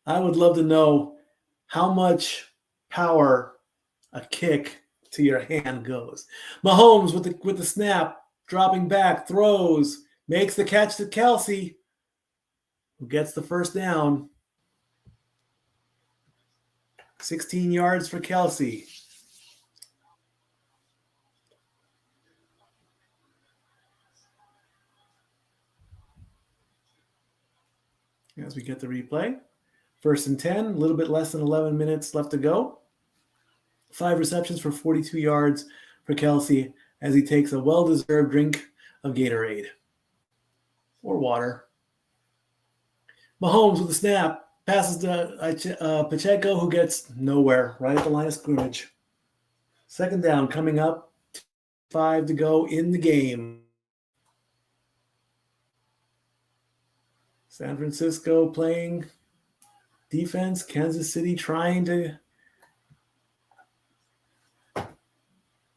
I would love to know how much power a kick to your hand goes. Mahomes with the snap, dropping back, throws, makes the catch to Kelsey, who gets the first down. 16 yards for Kelsey. As we get the replay. 1st and 10, a little bit less than 11 minutes left to go. 5 receptions for 42 yards for Kelsey as he takes a well-deserved drink of Gatorade or water. Mahomes with the snap, passes to Pacheco, who gets nowhere, right at the line of scrimmage. 2nd down coming up, 5 to go in the game. San Francisco playing defense. Kansas City trying to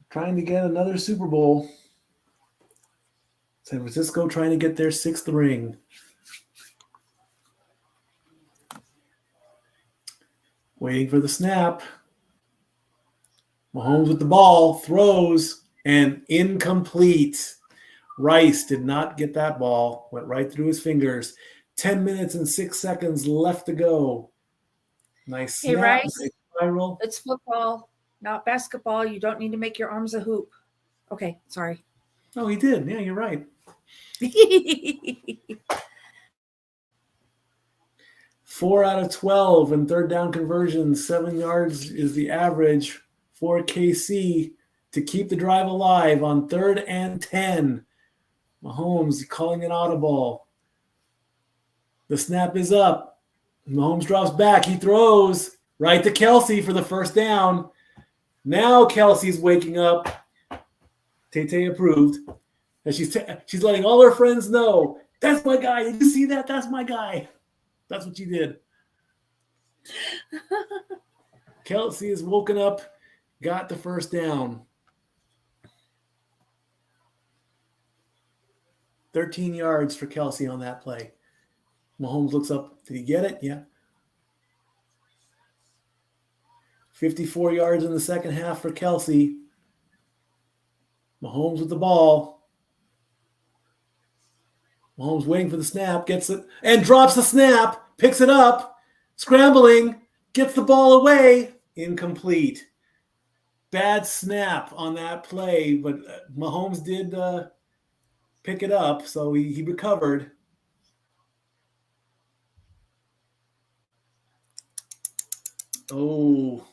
get another Super Bowl. San Francisco trying to get their 6th ring. Waiting for the snap. Mahomes with the ball, throws, and incomplete. Rice did not get that ball. Went right through his fingers. 10 minutes and 6 seconds left to go. Nice snap. Hey, Rice, nice spiral. it's football, not basketball. You don't need to make your arms a hoop. Okay, sorry. Oh, he did. Yeah, you're right. 4 out of 12 in 3rd down conversions. 7 yards is the average for KC to keep the drive alive on 3rd and 10. Mahomes calling an audible. The snap is up. Mahomes drops back. He throws right to Kelsey for the 1st down. Now Kelsey's waking up. Tay approved. And she's letting all her friends know, that's my guy. Did you see that? That's my guy. That's what she did. Kelsey is woken up, got the 1st down. 13 yards for Kelsey on that play. Mahomes looks up. Did he get it? Yeah. 54 yards in the 2nd half for Kelsey. Mahomes with the ball. Mahomes waiting for the snap, gets it, and drops the snap, picks it up, scrambling, gets the ball away, incomplete. Bad snap on that play, but Mahomes did pick it up, so he recovered. Oh.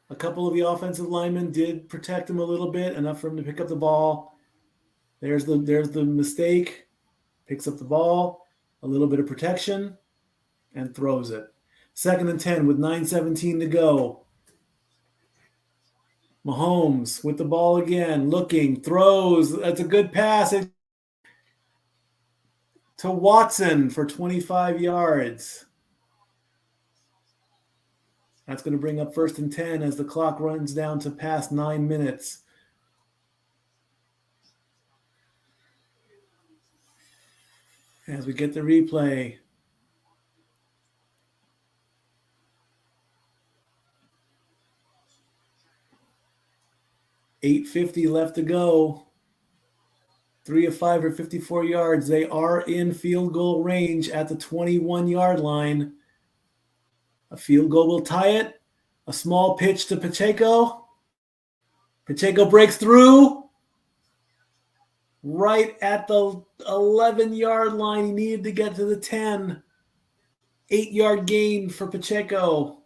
A couple of the offensive linemen did protect him a little bit, enough for him to pick up the ball. There's the mistake. Picks up the ball, a little bit of protection, and throws it. 2nd and 10 with 9:17 to go. Mahomes with the ball again, looking, throws. That's a good pass to Watson for 25 yards. That's going to bring up 1st and 10 as the clock runs down to past 9 minutes. As we get the replay. $8:50 left to go. 3 of 5 for 54 yards. They are in field goal range at the 21-yard line. A field goal will tie it. A small pitch to Pacheco. Pacheco breaks through. Right at the 11-yard line. He needed to get to the 10. 8-yard gain for Pacheco.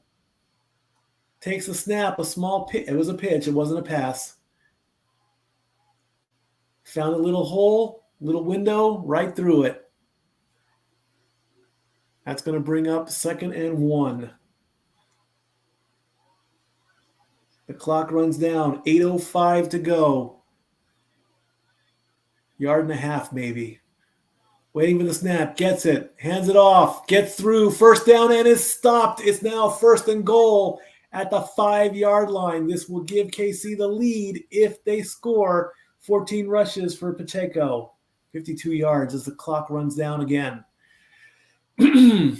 Takes a snap, a small pitch. It was a pitch. It wasn't a pass. Found a little hole, little window, right through it. That's going to bring up 2nd and 1. The clock runs down. 8:05 to go. 1.5 yards maybe. Waiting for the snap. Gets it. Hands it off. Gets through. First down and is stopped. It's now 1st and goal at the 5-yard line. This will give KC the lead if they score. 14 rushes for Pacheco. 52 yards as the clock runs down again. Give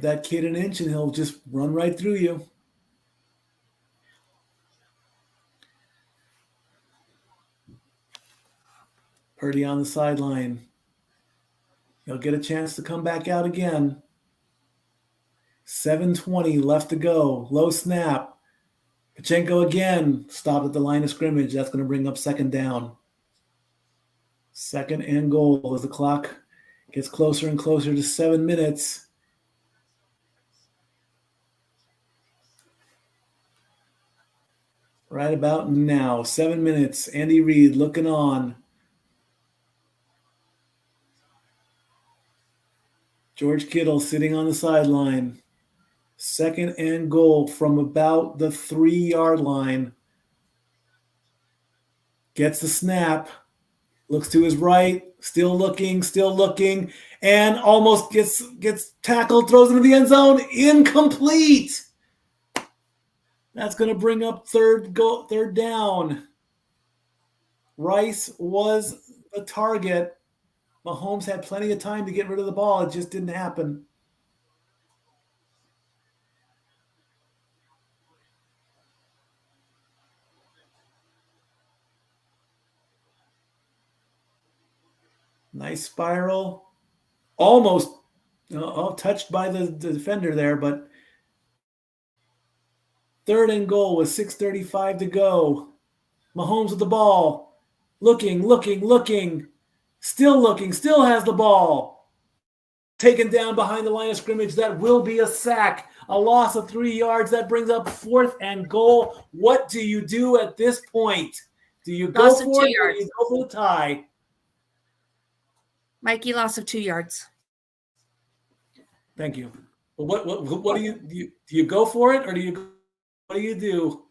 that kid an inch and he'll just run right through you. Purdy on the sideline. He'll get a chance to come back out again. 7:20 left to go. Low snap. Pacheco again. Stopped at the line of scrimmage. That's going to bring up 2nd down. 2nd and goal as the clock gets closer and closer to 7 minutes. Right about now. 7 minutes. Andy Reid looking on. George Kittle sitting on the sideline. 2nd and goal from about the 3-yard line. Gets the snap. Looks to his right. Still looking. And almost gets tackled. Throws into the end zone. Incomplete. That's going to bring up 3rd down. Rice was the target. Mahomes had plenty of time to get rid of the ball. It just didn't happen. Nice spiral. Almost touched by the defender there, but 3rd and goal with 6:35 to go. Mahomes with the ball. Looking. Still looking, still has the ball. Taken down behind the line of scrimmage. That will be a sack. A loss of 3 yards. That brings up 4th and goal. What do you do at this point? Do you go for it or do you go for the tie? Mikey, loss of 2 yards. Thank you. What do you go for it or what do you do?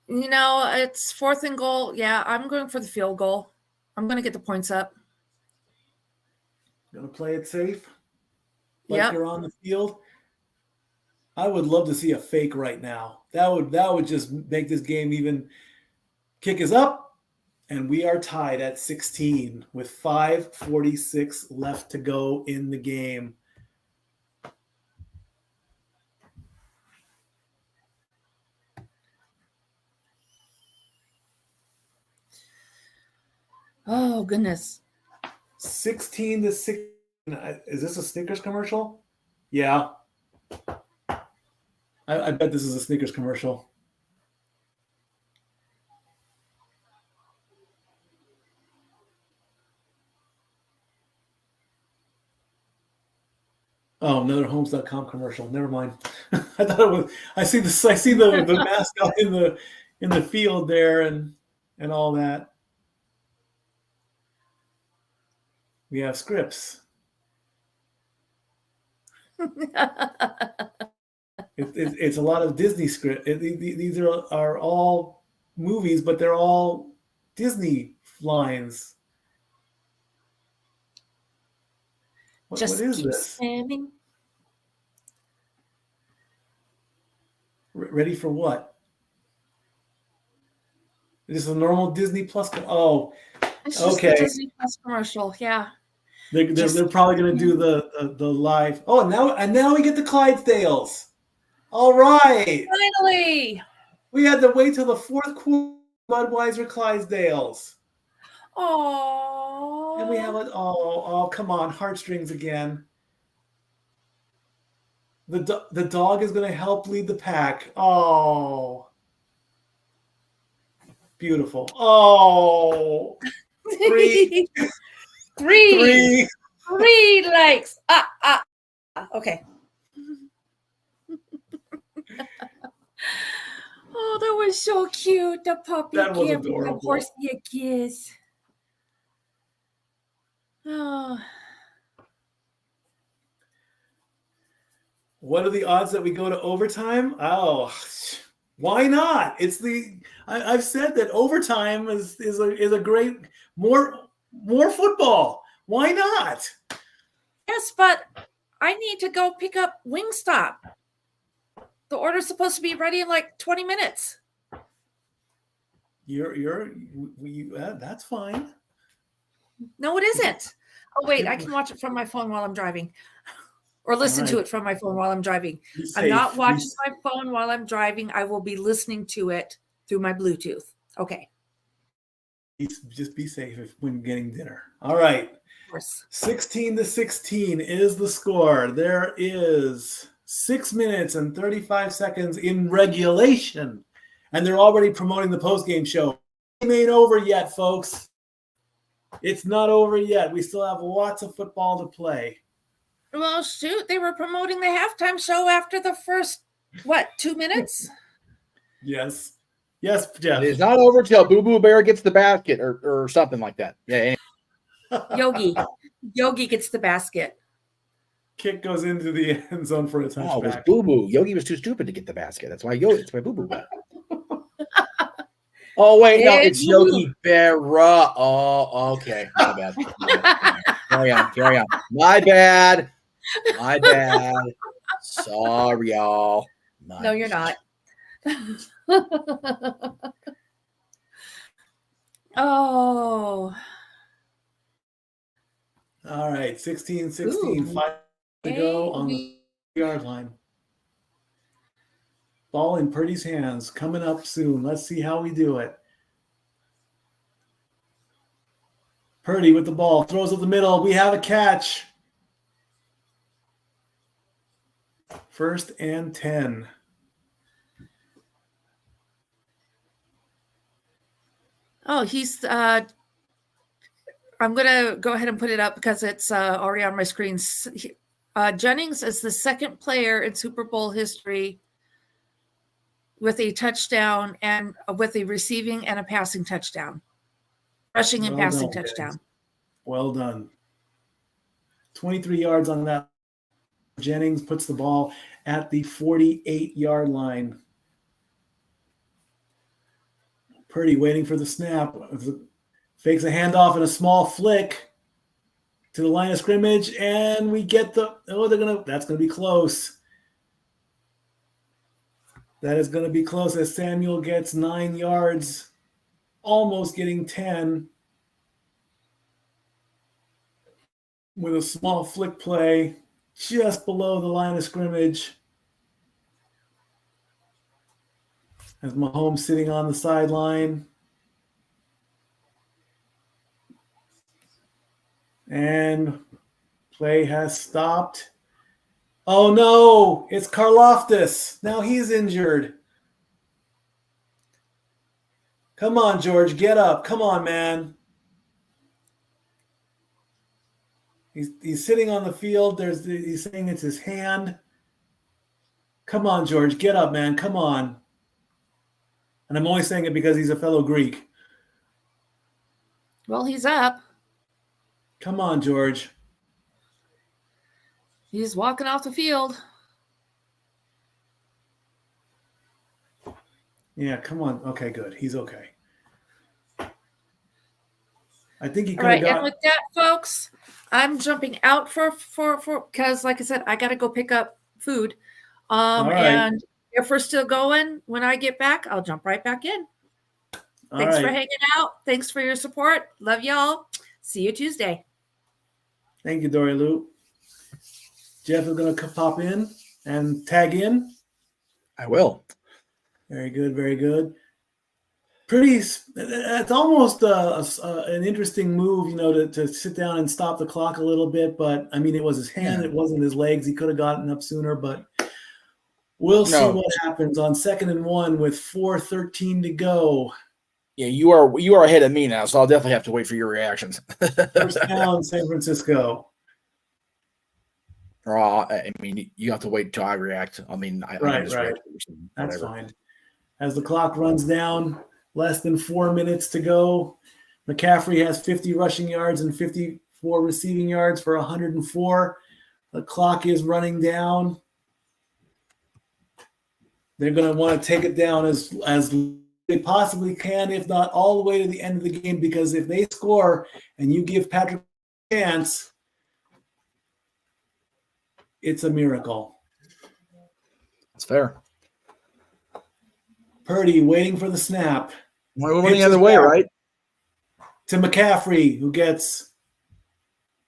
It's 4th and goal. Yeah, I'm going for the field goal. I'm going to get the points up. Going to play it safe? You're on the field? I would love to see a fake right now. That would just make this game even. Kick is up, and we are tied at 16 with 5:46 left to go in the game. Oh, goodness. 16-6. Is this a Snickers commercial? Yeah. I bet this is a Snickers commercial. Oh, another Homes.com commercial. Never mind. I thought it was. I see the mascot in the field there and all that. We have scripts. It's a lot of Disney script. These are all movies, but they're all Disney lines. What is this? Spamming. Ready for what? This is a normal Disney Plus. It's just okay. the Disney Plus commercial. Yeah. They're probably going to do the live. Oh, now we get the Clydesdales. All right. Finally. We had to wait till the 4th quarter. Budweiser Clydesdales. Oh. And we have come on, heartstrings again. The dog is going to help lead the pack. Oh. Beautiful. Oh. Three. Three likes. Okay. Oh, that was so cute. The puppy That was giving the adorable. horsey a kiss. Oh. What are the odds that we go to overtime? Oh, why not? I've said that overtime is a great more football. Why not? Yes, but I need to go pick up Wingstop. The order's supposed to be ready in like 20 minutes. That's fine. No, it isn't. Oh, wait, I can watch it from my phone while I'm driving. Or listen to it from my phone while I'm driving. I'm not watching my phone while I'm driving. I will be listening to it through my Bluetooth. Okay. Just be safe when getting dinner. All right. Of course. 16-16 is the score. There is 6 minutes and 35 seconds in regulation. And they're already promoting the postgame show. It ain't over yet, folks. It's not over yet. We still have lots of football to play. Well, shoot, they were promoting the halftime show after the first, 2 minutes? Yes. Yes, Jeff. It's not over till Boo Boo Bear gets the basket or something like that. Yeah. Yogi gets the basket. Kick goes into the end zone for a touchback. Oh, it was Boo Boo. Yogi was too stupid to get the basket. That's why Boo Boo got it. Oh, wait, no, it's Yogi Berra. Oh, okay. My bad. Carry on. My bad. Sorry, y'all. No, you're not. Oh. All right, 16-16. 5 to go on the yard line. Ball in Purdy's hands. Coming up soon. Let's see how we do it. Purdy with the ball. Throws up the middle. We have a catch. 1st and 10. Oh, he's I'm going to go ahead and put it up because it's already on my screen. Jennings is the second player in Super Bowl history with a touchdown and with a receiving and a passing touchdown. Rushing and passing touchdown. Jennings. Well done. 23 yards on that. Jennings puts the ball at the 48-yard line. Purdy waiting for the snap. Fakes a handoff and a small flick to the line of scrimmage, and we get that's gonna be close. That is gonna be close as Samuel gets 9 yards, almost getting 10. With a small flick play just below the line of scrimmage. As Mahomes sitting on the sideline. And play has stopped. Oh no, it's Karlaftis. Now he's injured. Come on, George, get up. Come on, man. He's sitting on the field. He's saying it's his hand. Come on, George, get up, man. Come on. And I'm only saying it because he's a fellow Greek. Well, he's up. Come on, George. He's walking off the field. Yeah, come on. Okay, good. He's okay. I think he could All right, have got... and with that, folks, I'm jumping out for because, like I said, I got to go pick up food. All right. And if we're still going, when I get back, I'll jump right back in. Thanks for hanging out. Thanks for your support. Love y'all. See you Tuesday. Thank you, Dory Lou. Jeff is going to pop in and tag in. I will. Very good, very good. It's almost an interesting move, to sit down and stop the clock a little bit. But, I mean, it was his hand. Yeah. It wasn't his legs. He could have gotten up sooner. But we'll see what happens on 2nd and 1 with 4:13 to go. Yeah, you are ahead of me now, so I'll definitely have to wait for your reactions. First down, San Francisco. I mean, you have to wait until I react. I mean, right. That's fine. as the clock runs down. Less than 4 minutes to go. McCaffrey has 50 rushing yards and 54 receiving yards for 104. The clock is running down. They're going to want to take it down as they possibly can, if not all the way to the end of the game, because if they score and you give Patrick a chance, it's a miracle. That's fair. Purdy waiting for the snap. We're going the other way, right? To McCaffrey, who gets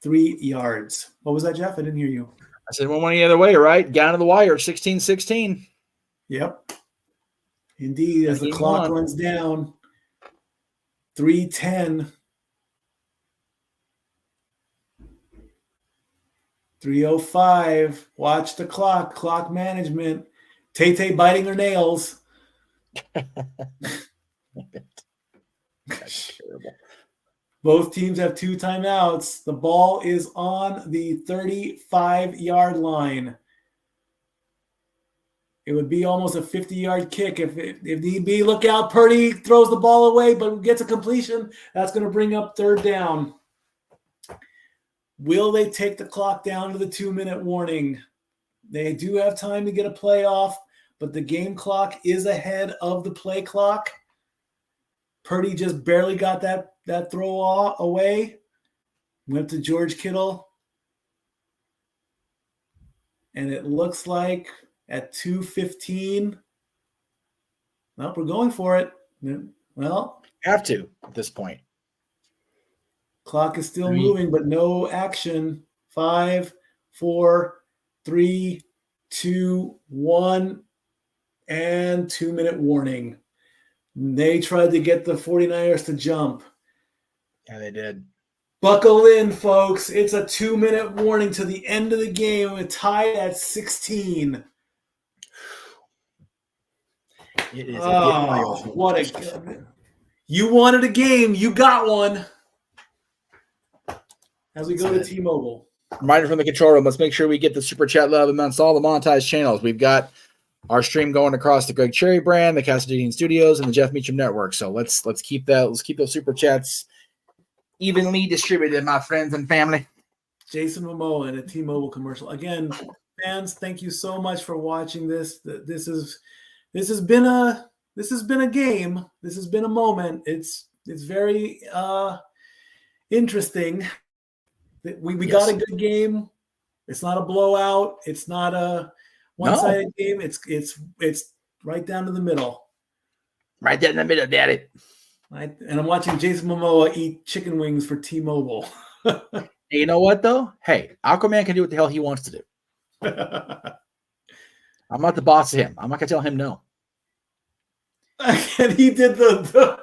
3 yards. What was that, Jeff? I didn't hear you. I said we're going the other way, right? Down to the wire, 16-16. Yep. Indeed, as the clock runs down, 3:10. 3:05. Watch the clock. Clock management. Tay biting her nails. That's terrible. Both teams have 2 timeouts. The ball is on the 35-yard line. It would be almost a 50-yard kick if need be. Look out, Purdy throws the ball away, but gets a completion. That's going to bring up 3rd down. Will they take the clock down to the 2-minute warning? They do have time to get a play off, but the game clock is ahead of the play clock. Purdy just barely got that throw away. Went to George Kittle. And it looks like at 2:15. Well, we're going for it. Well, have to at this point. Clock is still moving, but no action. 5, 4, 3, 2, 1, and 2-minute warning. They tried to get the 49ers to jump. Yeah, they did. Buckle in, folks. It's a 2-minute warning to the end of the game. We're tied at 16. It is what a you wanted a game. You got one. As we go to T-Mobile. Reminder from the control room. Let's make sure we get the super chat love amongst all the monetized channels. We've got our stream going across the Greg Cherry brand, the Casadine Studios, and the Jeff Meacham Network. So let's keep that. Let's keep those super chats evenly distributed, my friends and family. Jason Momoa in a T-Mobile commercial. Again, fans, thank you so much for watching this. This has been a game. This has been a moment. It's very interesting. We got a good game. It's not a blowout. It's not a one-sided game. It's right down to the middle. Right down in the middle, daddy. Right, and I'm watching Jason Momoa eat chicken wings for T-Mobile. You know what though? Hey, Aquaman can do what the hell he wants to do. I'm not the boss of him. I'm not gonna tell him no. And he did the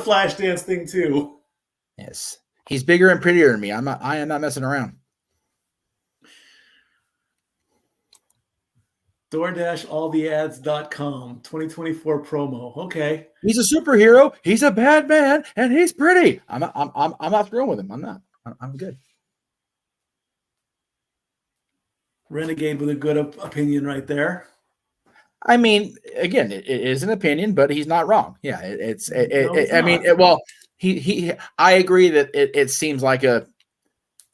flash dance thing too. Yes, he's bigger and prettier than me. I am not messing around. DoorDashAllTheAds.com 2024 promo. Okay. He's a superhero. He's a bad man, and he's pretty. I'm not throwing with him. I'm not. I'm good. Renegade with a good opinion right there. I mean, again, it is an opinion, but he's not wrong. Yeah, I agree that it seems like a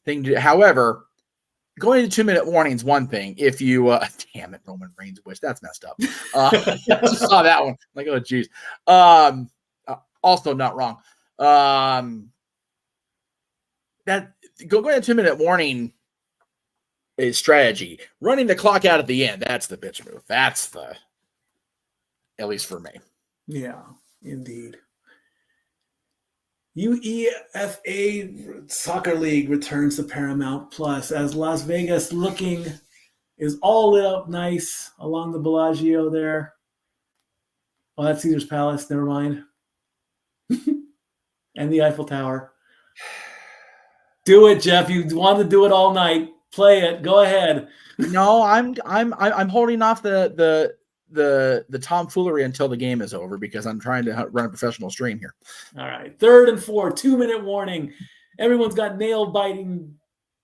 thing. However, going to 2-minute warning is one thing. If you, damn it, Roman Reigns wish that's messed up. I just saw that one. Like, oh, geez. Also not wrong. That going to 2-minute warning is strategy. Running the clock out at the end, that's the bitch move. That's at least for me. Yeah, indeed. UEFA Soccer League returns to Paramount Plus as Las Vegas is all lit up nice along the Bellagio there. Oh, that's Caesar's Palace. Never mind. And the Eiffel Tower. Do it, Jeff. You wanted to do it all night. Play it. Go ahead. No, I'm holding off the tomfoolery until the game is over because I'm trying to run a professional stream here. All right. 3rd and 4, 2-minute warning. Everyone's got nail biting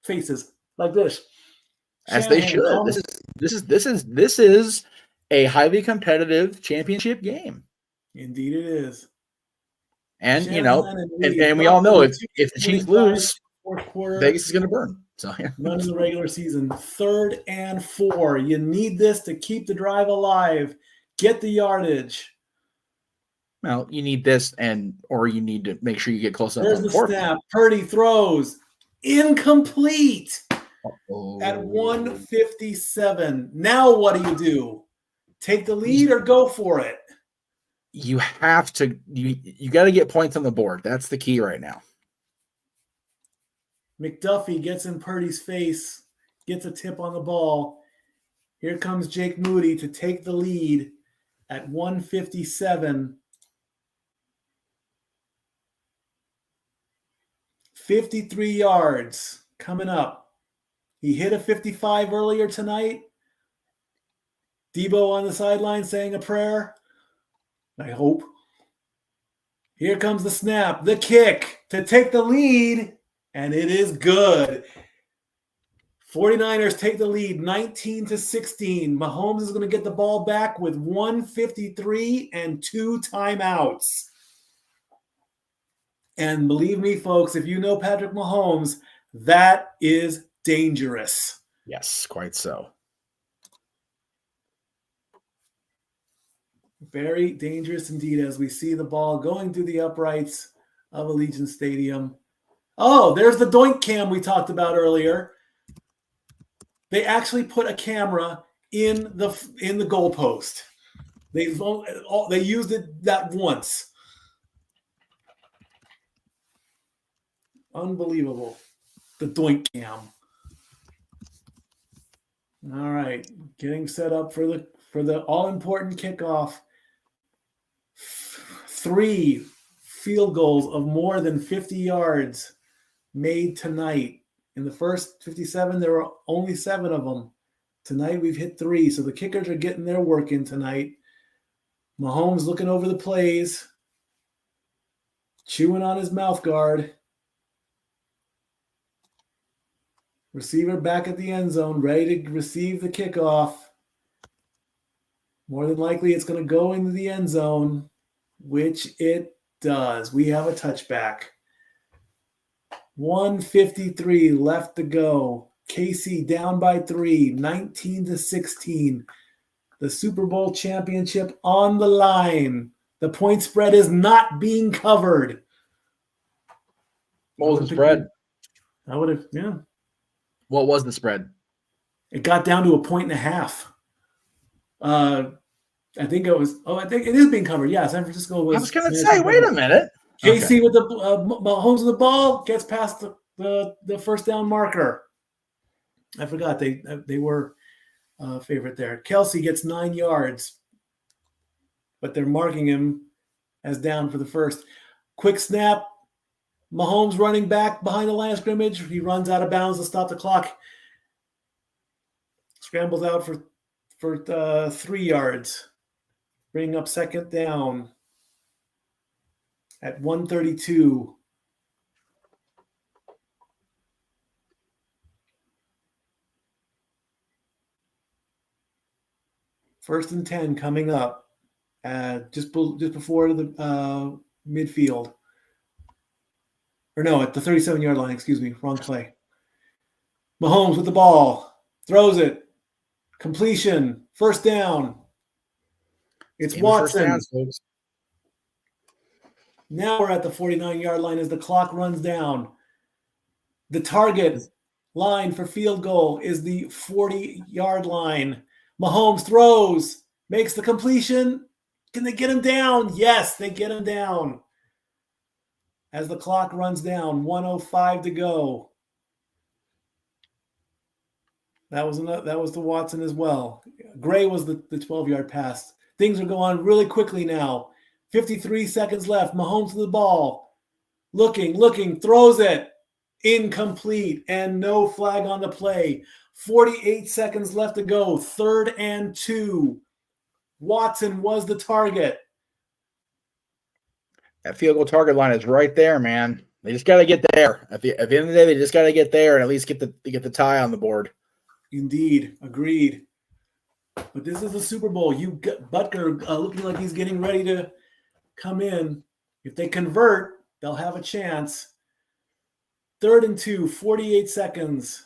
faces like this. As they should. This is a highly competitive championship game. Indeed it is. And, Shanahan and we all know if the Chiefs 45, lose, fourth quarter, Vegas is going to burn. So none in the regular season. 3rd and 4. You need this to keep the drive alive. Get the yardage. Well, you need this, or you need to make sure you get close enough. There's the snap. Purdy throws. Incomplete at 157. Now what do? Take the lead or go for it? You have to. You got to get points on the board. That's the key right now. McDuffie gets in Purdy's face, gets a tip on the ball. Here comes Jake Moody to take the lead at 157. 53 yards coming up. He hit a 55 earlier tonight. Debo on the sideline saying a prayer. I hope. Here comes the snap, the kick to take the lead, and it is good. 49ers take the lead 19-16. Mahomes is going to get the ball back with 1:53 and 2 timeouts. And believe me, folks, if you know Patrick Mahomes, that is dangerous. Yes, quite so. Very dangerous indeed as we see the ball going through the uprights of Allegiant Stadium. Oh, there's the doink cam we talked about earlier. They actually put a camera in the goalpost. They used it that once. Unbelievable. The doink cam. All right, getting set up for the all-important kickoff. 3 field goals of more than 50 yards made tonight. In the first 57, there were only 7 of them. Tonight, we've hit 3, so the kickers are getting their work in tonight. Mahomes looking over the plays, chewing on his mouth guard. Receiver back at the end zone, ready to receive the kickoff. More than likely, it's going to go into the end zone, which it does. We have a touchback. 1:53 left to go. KC down by 3, 19-16. The Super Bowl championship on the line. The point spread is not being covered. What was the spread? I would have, yeah. What was the spread? It got down to 1.5 points. I think it is being covered. Yeah, San Francisco was. I was going to say, wait a minute. KC with the Mahomes with the ball gets past the first down marker. I forgot they were favorite there. Kelsey gets 9 yards, but they're marking him as down for the first. Quick snap. Mahomes running back behind the line of scrimmage. He runs out of bounds to stop the clock. Scrambles out for 3 yards. Bringing up second down at 1:32. First and 10 coming up just before the midfield. Or no, at the 37-yard line, excuse me, wrong play. Mahomes with the ball, throws it, completion, first down. It's Watson. Downs, folks. Now we're at the 49-yard line as the clock runs down. The target line for field goal is the 40-yard line. Mahomes throws, makes the completion. Can they get him down? Yes, they get him down. As the clock runs down, 1:05 to go. That was the Watson as well. Gray was the 12-yard pass. Things are going really quickly now. 53 seconds left. Mahomes with the ball. Looking, throws it. Incomplete and no flag on the play. 48 seconds left to go. 3rd and 2. Watson was the target. That field goal target line is right there, man. They just got to get there. At the end of the day, they just got to get there and at least get the tie on the board. Indeed. Agreed. But this is the Super Bowl. You got Butker looking like he's getting ready to come in. If they convert, they'll have a chance. 3rd and 2, 48 seconds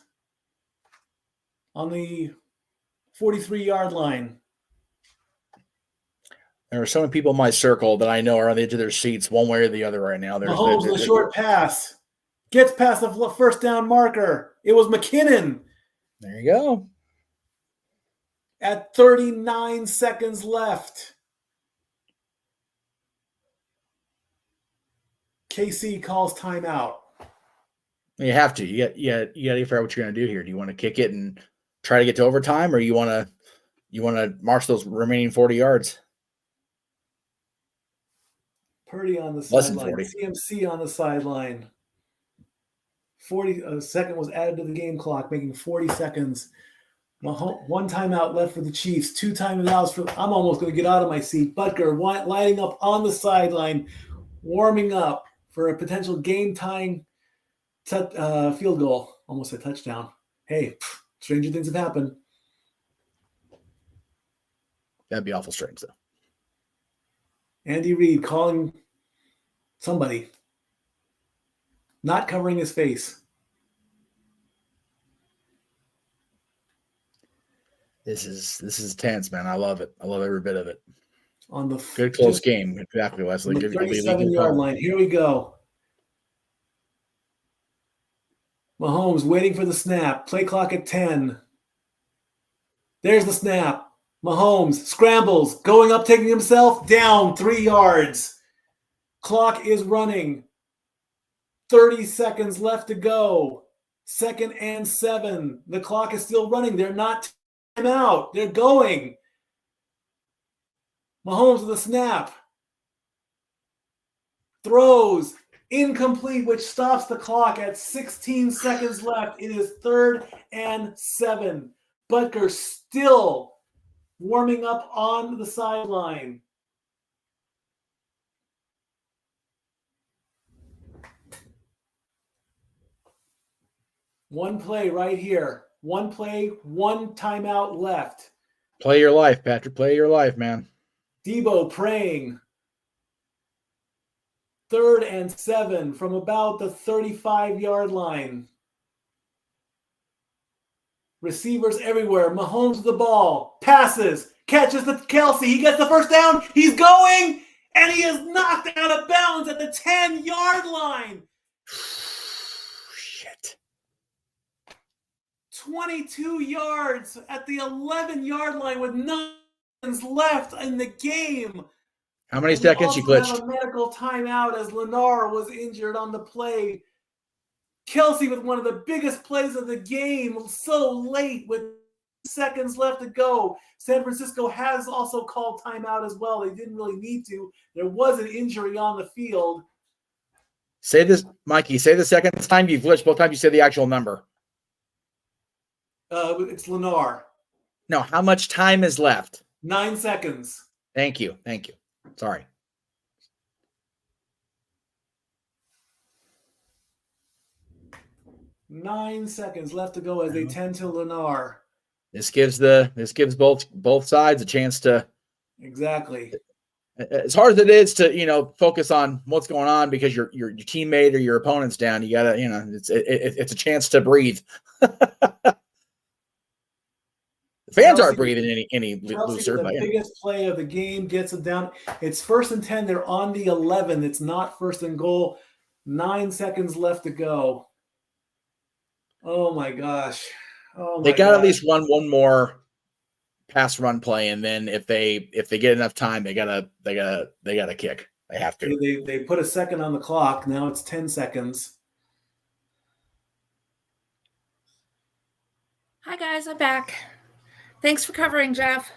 on the 43-yard line. There are so many people in my circle that I know are on the edge of their seats one way or the other right now. Mahomes with a short pass. Gets past the first down marker. It was McKinnon. There you go. At 39 seconds left. KC calls timeout. You have to. You got to figure out what you're going to do here. Do you want to kick it and try to get to overtime, or you want to march those remaining 40 yards? Purdy on the Less than sideline. 40. CMC on the sideline. 40 second was added to the game clock, making 40 seconds. One timeout left for the Chiefs. 2 timeouts for. I'm almost going to get out of my seat. Butker lining up on the sideline, warming up for a potential game-tying field goal. Almost a touchdown. Hey, stranger things have happened. That'd be awful strange, though. Andy Reid calling somebody, not covering his face. This is tense, man. I love it. I love every bit of it. On the good close game, exactly, Wesley. On the 37-yard line. Here we go. Mahomes waiting for the snap. Play clock at 10. There's the snap. Mahomes scrambles, going up, taking himself down 3 yards. Clock is running. 30 seconds left to go. 2nd and 7. The clock is still running. They're not time out. They're going. Mahomes with a snap. Throws. Incomplete, which stops the clock at 16 seconds left. It is 3rd and 7. Butker still warming up on the sideline. One play right here. One play, one timeout left. Play your life, Patrick. Play your life, man. Debo praying. 3rd and 7 from about the 35-yard line. Receivers everywhere. Mahomes with the ball. Passes. Catches the Kelsey. He gets the first down. He's going. And he is knocked out of bounds at the 10-yard line. Shit. 22 yards at the 11-yard line with 9 seconds left in the game. How many seconds you glitched? Have a medical timeout as Lennar was injured on the play. Kelsey with one of the biggest plays of the game, so late with seconds left to go. San Francisco has also called timeout as well. They didn't really need to. There was an injury on the field. Say this, Mikey. Say the second time you glitched. Both times you say the actual number. It's Lennar. No, how much time is left? 9 seconds. Thank you. Thank you. Sorry. Nine seconds left to go as they tend to Lennar. This gives both sides a chance to. Exactly. As hard as it is to focus on what's going on because your teammate or your opponent's down, you gotta it's a chance to breathe. Fans aren't breathing any looser. The biggest play of the game gets them down. It's 1st and 10. They're on the 11. It's not 1st and goal. 9 seconds left to go. Oh my gosh! They got at least one more pass run play, and then if they get enough time, they gotta kick. They have to. They put a second on the clock. Now it's 10 seconds. Hi guys, I'm back. Thanks for covering, Jeff.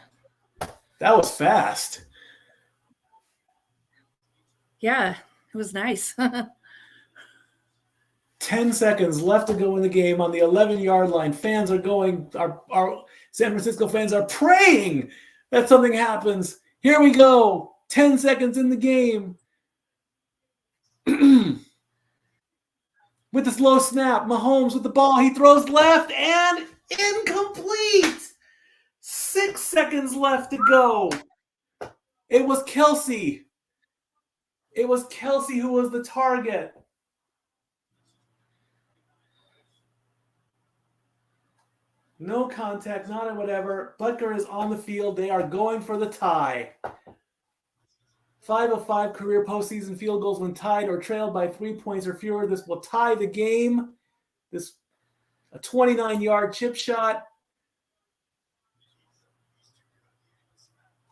That was fast. Yeah, it was nice. 10 seconds left to go in the game on the 11-yard line. Fans are going, our San Francisco fans are praying that something happens. Here we go. 10 seconds in the game. With the slow snap, Mahomes with the ball. He throws left and incomplete. 6 seconds left to go. It was Kelsey. It was Kelsey who was the target. No contact, not a whatever. Butker is on the field. They are going for the tie. 5 of 5 career postseason field goals when tied or trailed by 3 points or fewer. This will tie the game. This a 29-yard chip shot.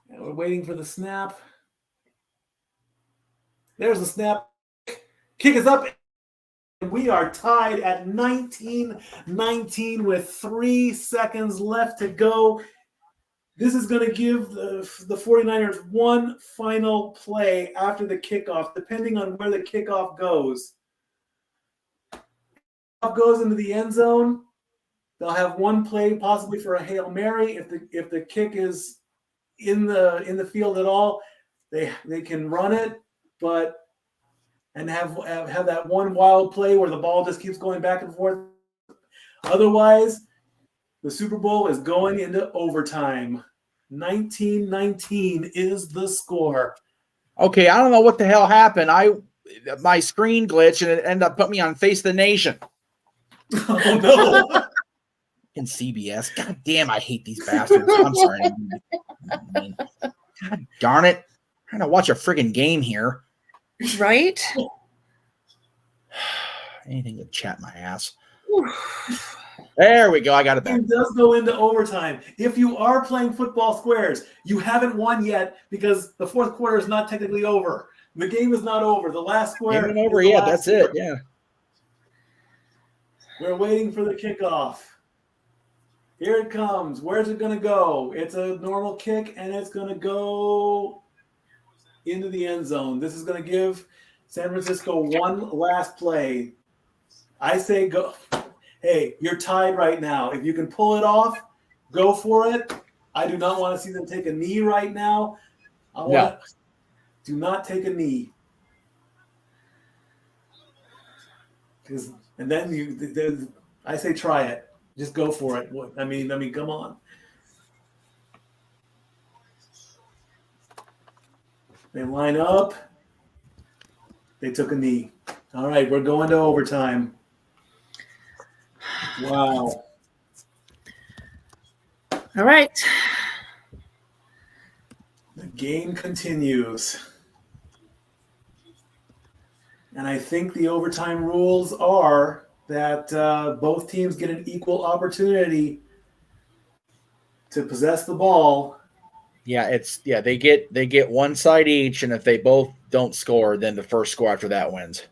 And we're waiting for the snap. There's the snap. Kick is up. We are tied at 19-19 with 3 seconds left to go. This is going to give the 49ers one final play after the kickoff, depending on where the kickoff goes. Kickoff goes into the end zone. They'll have one play possibly for a Hail Mary. If the kick is in the field at all, they can run it, and have that one wild play where the ball just keeps going back and forth. Otherwise, the Super Bowl is going into overtime. 19-19 is the score. Okay, I don't know what the hell happened. My screen glitched and it ended up putting me on Face the Nation. Oh no! In CBS. God damn, I hate these bastards. I'm sorry. God darn it. I'm trying to watch a friggin' game here. Right? Anything to chat my ass. There we go. I got it back. It does go into overtime. If you are playing football squares, you haven't won yet because the fourth quarter is not technically over. The game is not over. The last square isn't over yet. That's it. Yeah. We're waiting for the kickoff. Here it comes. Where's it going to go? It's a normal kick, and it's going to go into the end zone. This is going to give San Francisco one last play. I say go. Hey, you're tied right now. If you can pull it off, go for it. I do not want to see them take a knee right now. Do not take a knee. And then I say try it. Just go for it. I mean, come on. They line up. They took a knee. All right, we're going to overtime. Wow. All right. The game continues. And I think the overtime rules are that both teams get an equal opportunity to possess the ball. Yeah, they get one side each, and if they both don't score, then the first score after that wins.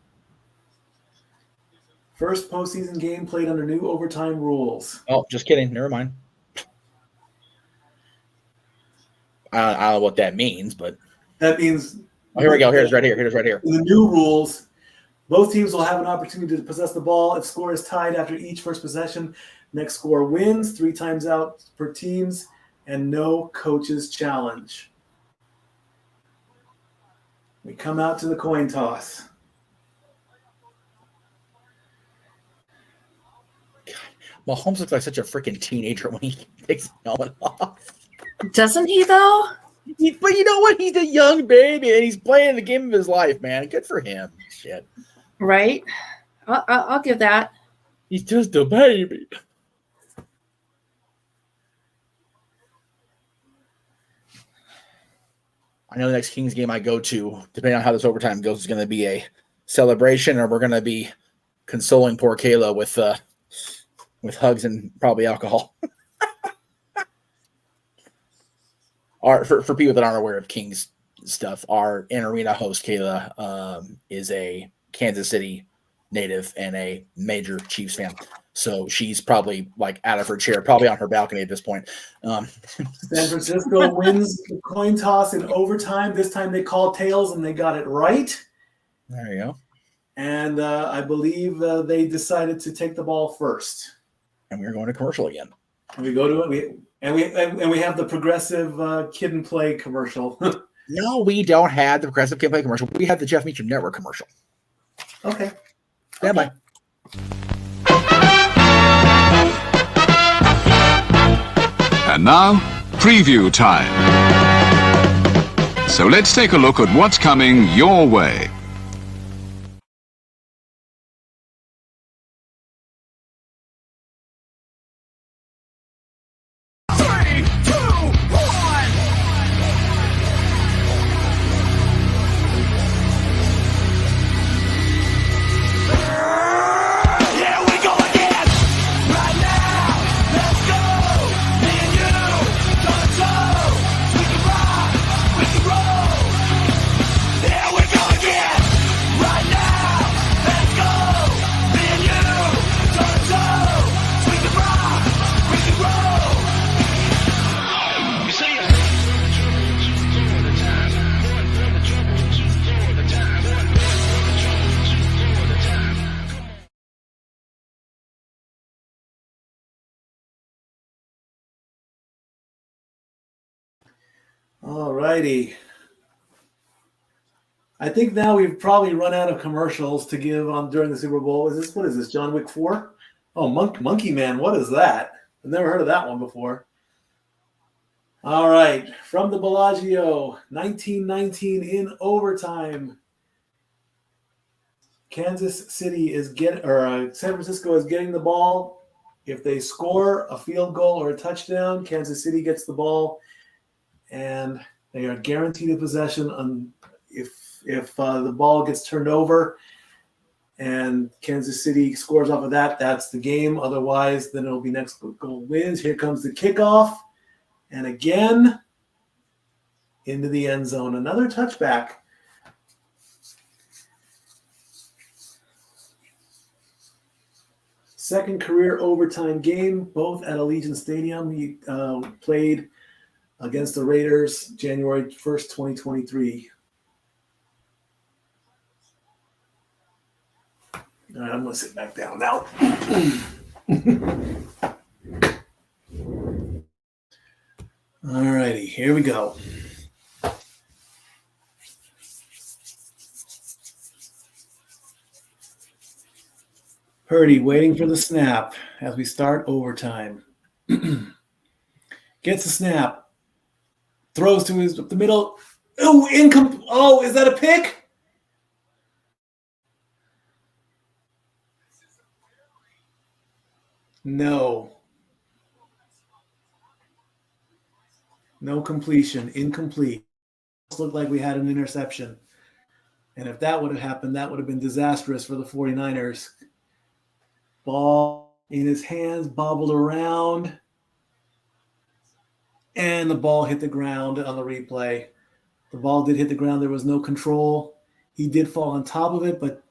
First postseason game played under new overtime rules. Oh, just kidding. Never mind. I don't know what that means, but that means. Oh, here we go. Here's right here. Here's right here. In the new rules, both teams will have an opportunity to possess the ball. If score is tied after each first possession, next score wins. 3 times out per teams, and no coach's challenge. We come out to the coin toss. Mahomes looks like such a freaking teenager when he takes his helmet off. Doesn't he, though? But you know what? He's a young baby, and he's playing the game of his life, man. Good for him. Shit. Right? I'll give that. He's just a baby. I know the next Kings game I go to, depending on how this overtime goes, is going to be a celebration, or we're going to be consoling poor Kayla with hugs and probably alcohol. For people that aren't aware of Kings stuff, our in-arena host, Kayla, is a Kansas City native and a major Chiefs fan. So she's probably like out of her chair, probably on her balcony at this point. San Francisco wins the coin toss in overtime. This time they called tails and they got it right. There you go. And I believe they decided to take the ball first. And we're going to commercial again. And we go to it. We have the progressive Kid and Play commercial. No, we don't have the progressive Kid and Play commercial. We have the Jeff Meacham Network commercial. Okay. Stand by. And now, preview time. So let's take a look at what's coming your way. All righty. I think now we've probably run out of commercials to give on during the Super Bowl. What is this, John Wick 4? Oh, Monkey Man, what is that? I've never heard of that one before. All right, from the Bellagio, 1919 in overtime. San Francisco is getting the ball. If they score a field goal or a touchdown, Kansas City gets the ball, and they are guaranteed a possession if the ball gets turned over and Kansas City scores off of that, that's the game. Otherwise, then it'll be next goal wins. Here comes the kickoff. And again, into the end zone. Another touchback. Second career overtime game, both at Allegiant Stadium. He played against the Raiders January 1st, 2023. All right, I'm going to sit back down now. All righty, here we go. Purdy waiting for the snap as we start overtime. Gets the snap. Throws to the middle. Oh, is that a pick? No. No completion. Incomplete. Looked like we had an interception. And if that would have happened, that would have been disastrous for the 49ers. Ball in his hands, bobbled around. And the ball hit the ground on the replay. The ball did hit the ground. There was no control. He did fall on top of it, but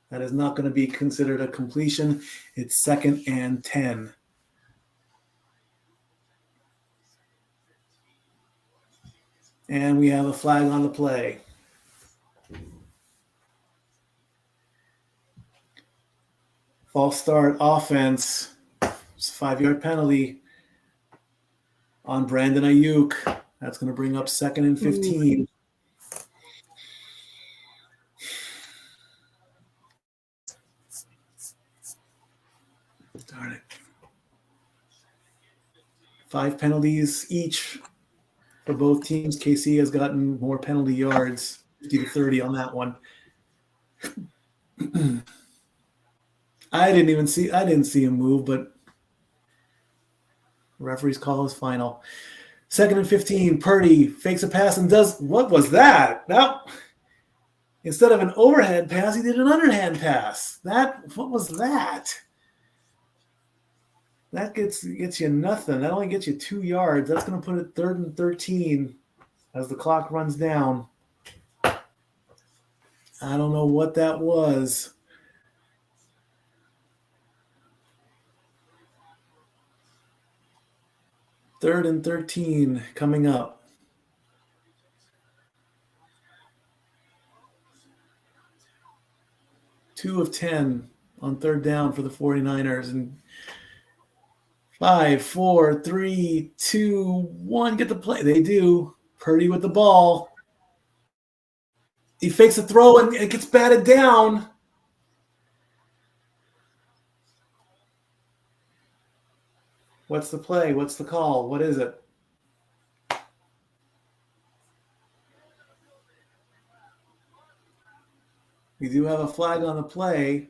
that is not going to be considered a completion. It's 2nd and 10. And we have a flag on the play. False start offense. It's a 5-yard penalty on Brandon Ayuk. That's going to bring up 2nd and 15. Darn it. 5 penalties each for both teams. KC has gotten more penalty yards, 50 to 30 on that one. I didn't see him move, but referee's call is final. 2nd and 15, Purdy fakes a pass and does, what was that? Now, instead of an overhead pass, he did an underhand pass. What was that? That gets you nothing. That only gets you 2 yards. That's going to put it 3rd and 13 as the clock runs down. I don't know what that was. Third and 13 coming up. Two of 10 on 3rd down for the 49ers. And 5, 4, 3, 2, 1. Get the play. They do. Purdy with the ball. He fakes a throw and it gets batted down. What's the play? What's the call? What is it? We do have a flag on the play.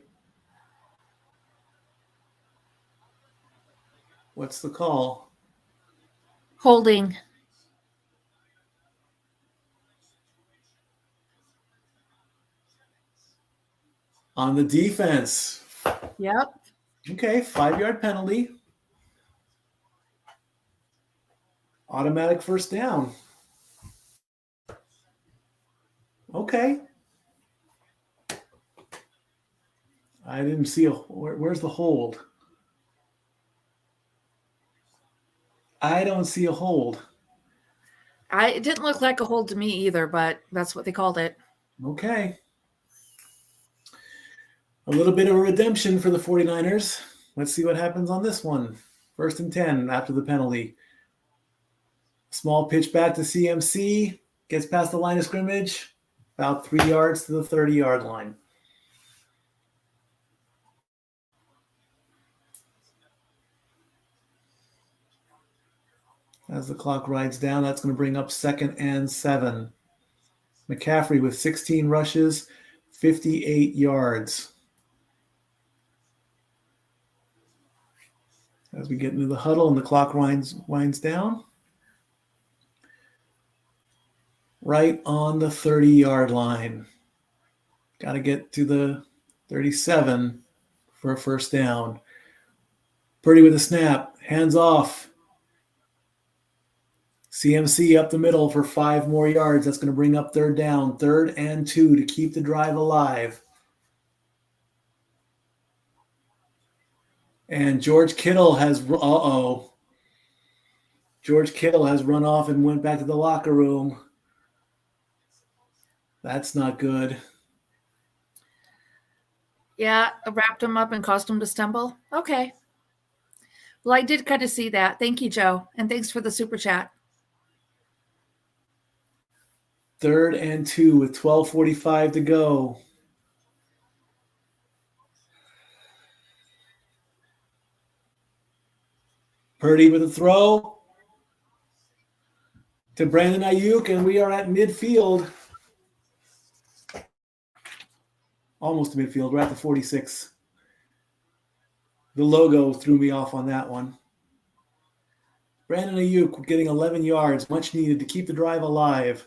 What's the call? Holding. On the defense. Yep. Okay, 5-yard penalty. Automatic first down. Okay. I didn't see where's the hold? I don't see a hold. It didn't look like a hold to me either, but that's what they called it. Okay. A little bit of a redemption for the 49ers. Let's see what happens on this one. 1st and 10 after the penalty. Small pitch back to CMC. Gets past the line of scrimmage. About 3 yards to the 30-yard line. As the clock rides down, that's going to bring up 2nd and 7. McCaffrey with 16 rushes, 58 yards. As we get into the huddle and the clock winds down. Right on the 30-yard line. Got to get to the 37 for a first down. Purdy with a snap. Hands off. CMC up the middle for 5 more yards. That's going to bring up 3rd down. 3rd and 2 to keep the drive alive. And George Kittle has George Kittle has run off and went back to the locker room. That's not good. Yeah, wrapped him up and caused him to stumble. Okay. Well, I did kind of see that. Thank you, Joe. And thanks for the super chat. 3rd and 2 with 12:45 to go. Purdy with a throw to Brandon Ayuk, and we are at midfield. Almost to midfield. We're at the 46. The logo threw me off on that one. Brandon Ayuk getting 11 yards, much needed to keep the drive alive.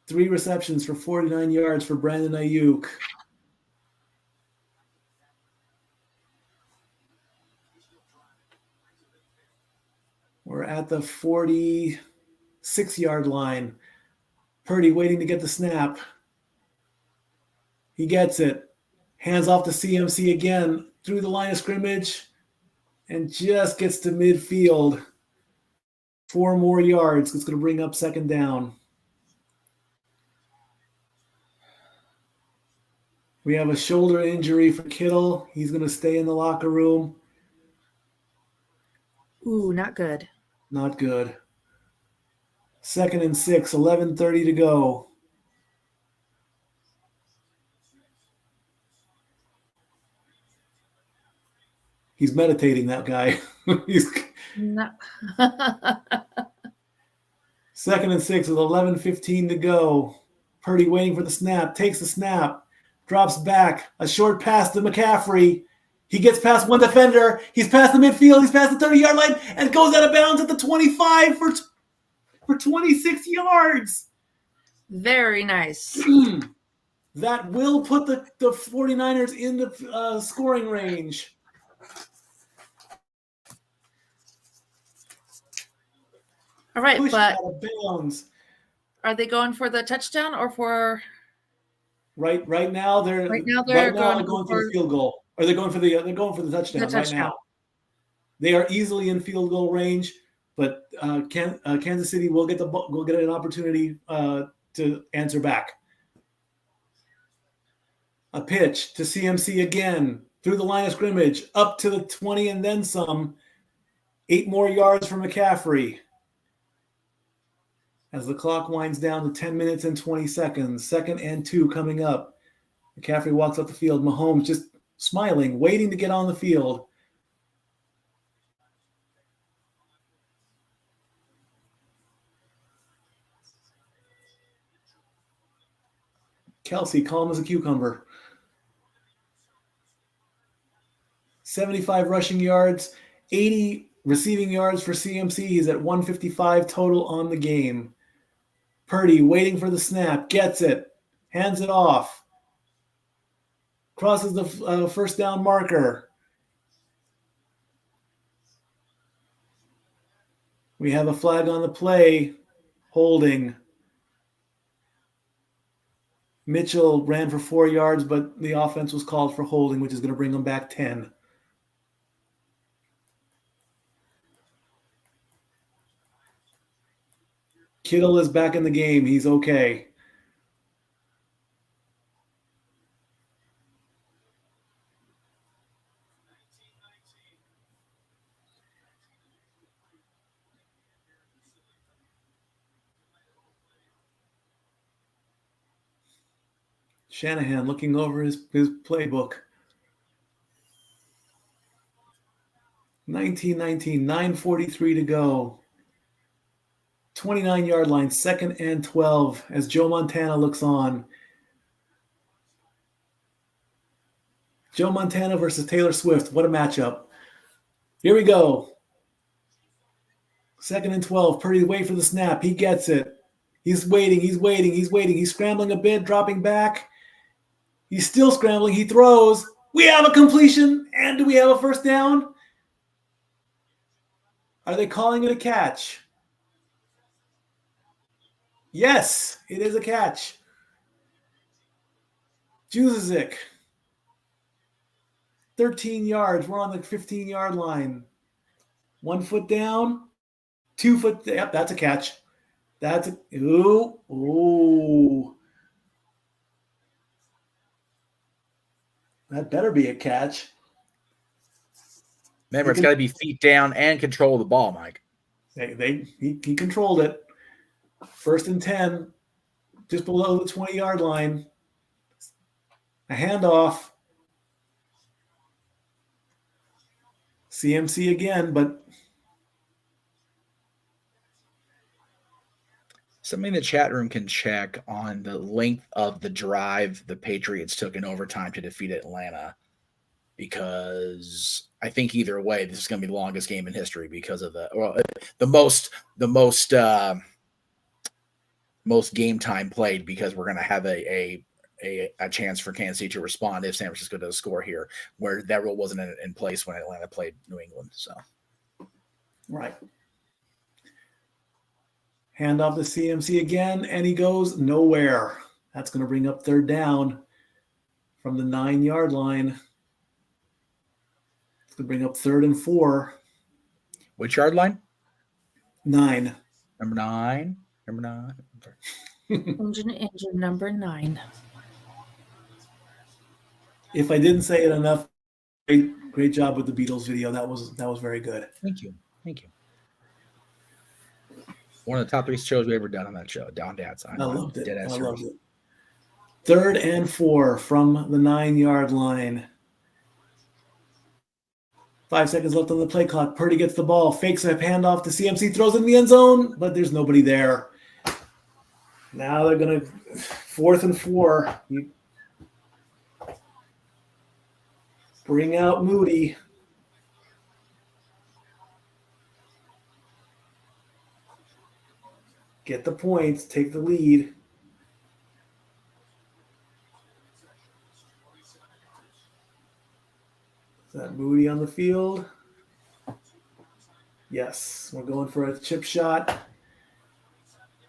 3 receptions for 49 yards for Brandon Ayuk. We're at the 46-yard line. Purdy waiting to get the snap. He gets it. Hands off to CMC again through the line of scrimmage and just gets to midfield. 4 more yards. It's going to bring up 2nd down. We have a shoulder injury for Kittle. He's going to stay in the locker room. Ooh, not good. Not good. 2nd and 6, 11:30 to go. He's meditating, that guy. No. 2nd and 6 with 11:15 to go. Purdy waiting for the snap. Takes the snap. Drops back. A short pass to McCaffrey. He gets past one defender. He's past the midfield. He's past the 30-yard line and goes out of bounds at the 25 for 26 yards. Very nice. That will put the 49ers in the scoring range. All right, Pushed but out of bounds. Are they going for the touchdown or for? Right now they're going for the field goal. Or they're going for the touchdown right now. They are easily in field goal range, but Kansas City will get an opportunity to answer back. A pitch to CMC again through the line of scrimmage, up to the 20 and then some. 8 more yards for McCaffrey. As the clock winds down to 10 minutes and 20 seconds, 2nd and 2 coming up. McCaffrey walks up the field. Mahomes just smiling, waiting to get on the field. Kelsey, calm as a cucumber. 75 rushing yards, 80 receiving yards for CMC. He's at 155 total on the game. Purdy waiting for the snap, gets it, hands it off, crosses the first down marker. We have a flag on the play, holding. Mitchell ran for 4 yards, but the offense was called for holding, which is going to bring them back 10. Kittle is back in the game. He's okay. Shanahan looking over his playbook. 19-19, 9:43 to go. 29-yard line, 2nd and 12 as Joe Montana looks on. Joe Montana versus Taylor Swift. What a matchup. Here we go. 2nd and 12. Purdy wait for the snap. He gets it. He's waiting. He's scrambling a bit, dropping back. He's still scrambling. He throws. We have a completion. And do we have a first down? Are they calling it a catch? Yes, it is a catch. Juzic. 13 yards. We're on the 15-yard line. 1 foot down. 2 foot. Yep, that's a catch. That's a. Ooh. That better be a catch. Remember, it's got to be feet down and control the ball, Mike. He controlled it. 1st and 10, just below the 20-yard line. A handoff. CMC again, but somebody in the chat room can check on the length of the drive the Patriots took in overtime to defeat Atlanta, because I think either way, this is going to be the longest game in history because of the most game time played, because we're going to have a chance for Kansas City to respond if San Francisco does score here, where that rule wasn't in place when Atlanta played New England. So, right. Hand off to CMC again, and he goes nowhere. That's going to bring up 3rd down from the 9-yard line. It's going to bring up 3rd and 4. Which yard line? 9. Number 9. Engine number 9. If I didn't say it enough, great job with the Beatles video. That was very good. Thank you. One of the top 3 shows we ever done on that show, Down Dad's. I loved it. 3rd and 4 from the 9-yard line. 5 seconds left on the play clock. Purdy gets the ball, fakes a handoff to CMC, throws it in the end zone, but there's nobody there. Now they're going to 4th and 4. You bring out Moody. Get the points, take the lead. Is that Moody on the field? Yes, we're going for a chip shot.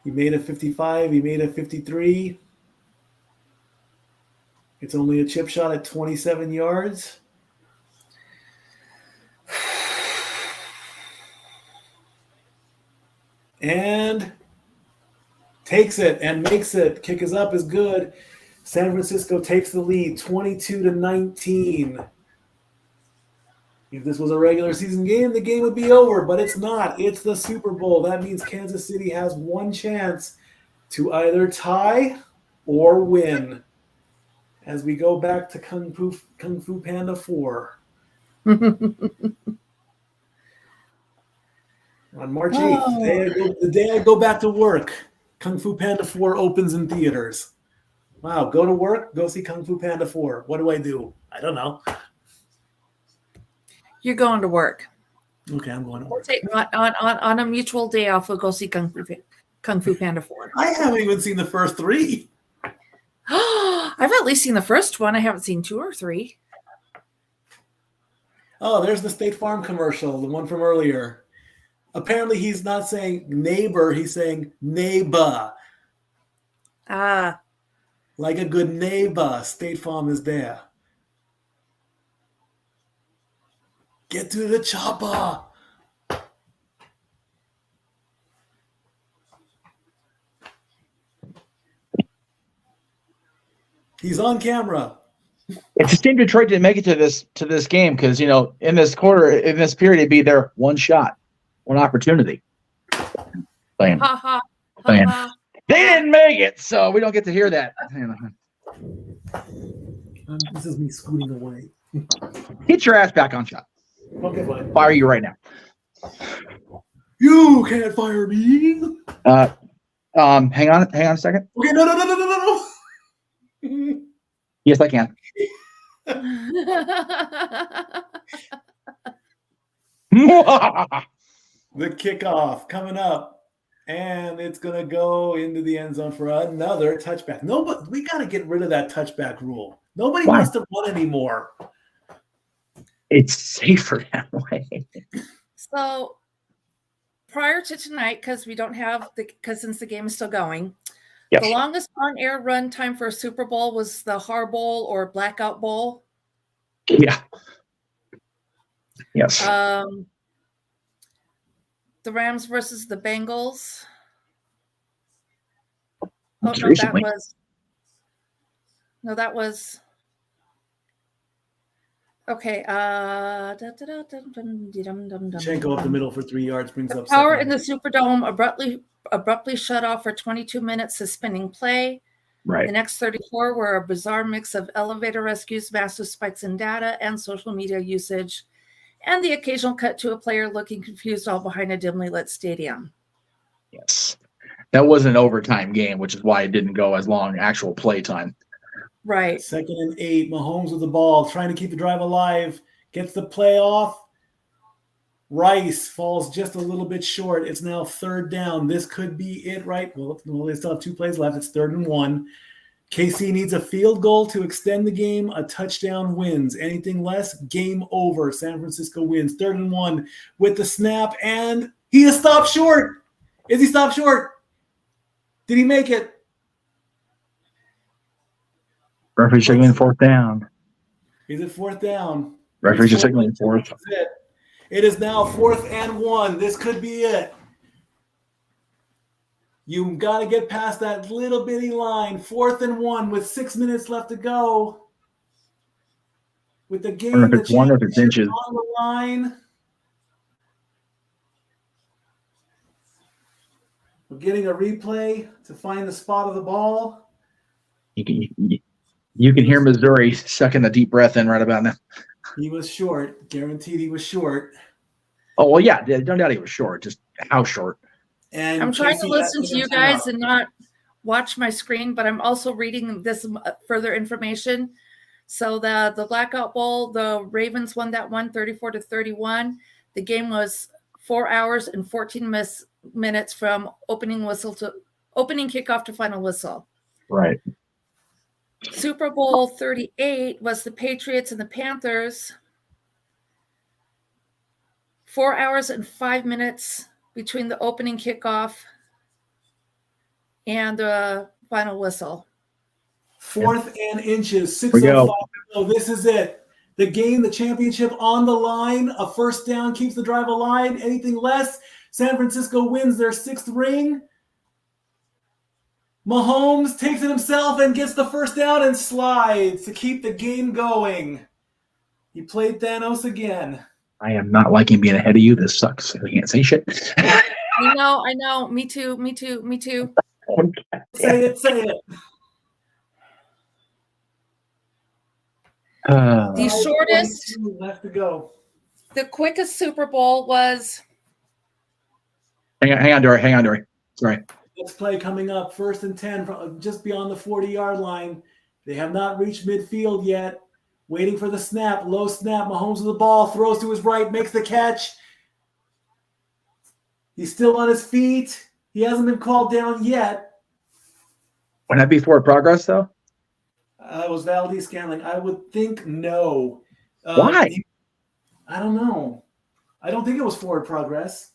He made a 55. He made a 53. It's only a chip shot at 27 yards. And takes it and makes it. Kick is up is good. San Francisco takes the lead, 22-19. If this was a regular season game, the game would be over, but it's not. It's the Super Bowl. That means Kansas City has one chance to either tie or win. As we go back to Kung Fu Panda 4. On March 8th, the day I go back to work, Kung Fu Panda 4 opens in theaters. Wow, go to work, go see Kung Fu Panda 4. What do I do? I don't know. You're going to work. Okay, I'm going to work. On a mutual day off, we'll go see Kung Fu Panda 4. I haven't even seen the first 3. I've at least seen the first one. I haven't seen 2 or 3. Oh, there's the State Farm commercial, the one from earlier. Apparently, he's not saying neighbor, he's saying neighbor. Ah. Like a good neighbor, State Farm is there. Get to the chopper. He's on camera. It's a shame Detroit didn't make it to this game because, you know, in this period, it'd be their one shot, one opportunity. Playing. They didn't make it, so we don't get to hear that. This is me scooting away. Get your ass back on shot. Okay, fine. Fire you right now. You can't fire me. Hang on a second. Okay, no. Yes, I can. The kickoff coming up. And it's going to go into the end zone for another touchback. But we got to get rid of that touchback rule. Nobody wants to run anymore. It's safer that way. So prior to tonight, because we don't have since the game is still going, the longest on-air run time for a Super Bowl was the Har Bowl or Blackout Bowl. Yeah. Yes. The Rams versus the Bengals. That was okay. Chanko up the middle for 3 yards brings up power in the Superdome abruptly shut off for 22 minutes, suspending play. Right. The next 34 were a bizarre mix of elevator rescues, massive spikes in data, and social media usage, and the occasional cut to a player looking confused all behind a dimly lit stadium. Yes. That was an overtime game, which is why it didn't go as long actual play time. Right. 2nd and 8. Mahomes with the ball, trying to keep the drive alive. Gets the play off. Rice falls just a little bit short. It's now 3rd down. This could be it, right? Well, they still have 2 plays left. It's 3rd and 1. KC needs a field goal to extend the game. A touchdown wins. Anything less, game over. San Francisco wins. 3rd and 1 with the snap, and he is stopped short. Is he stopped short? Did he make it? Referee signaling 4th down. He's at 4th down. Referee signaling 4th. It is now 4th and 1. This could be it. You got to get past that little bitty line. 4th and 1 with 6 minutes left to go. With the game on the line. We're getting a replay to find the spot of the ball. You can hear Missouri sucking a deep breath in right about now. He was short. Guaranteed he was short. Oh, well, yeah. Don't doubt he was short. Just how short. And I'm trying to listen to you guys and not watch my screen, but I'm also reading this further information. So the Blackout Bowl, the Ravens won that one 34-31. The game was 4 hours and 14 minutes from opening kickoff to final whistle. Right. Super Bowl 38 was the Patriots and the Panthers. 4 hours and 5 minutes between the opening kickoff and the final whistle. 4th and inches. 6:05. This is it. The game, the championship on the line. A 1st down keeps the drive alive. Anything less, San Francisco wins their 6th ring. Mahomes takes it himself and gets the 1st down and slides to keep the game going. He played Thanos again. I am not liking being ahead of you. This sucks. I can't say shit. I know. Me too. Say it. The shortest, left to go. The quickest Super Bowl was. Hang on, Dory. Sorry. Next play coming up, 1st and 10, from just beyond the 40-yard line. They have not reached midfield yet. Waiting for the snap, low snap. Mahomes with the ball, throws to his right, makes the catch. He's still on his feet. He hasn't been called down yet. Would that be forward progress, though? It was Valdez Scantling. I would think no. Why? I don't know. I don't think it was forward progress.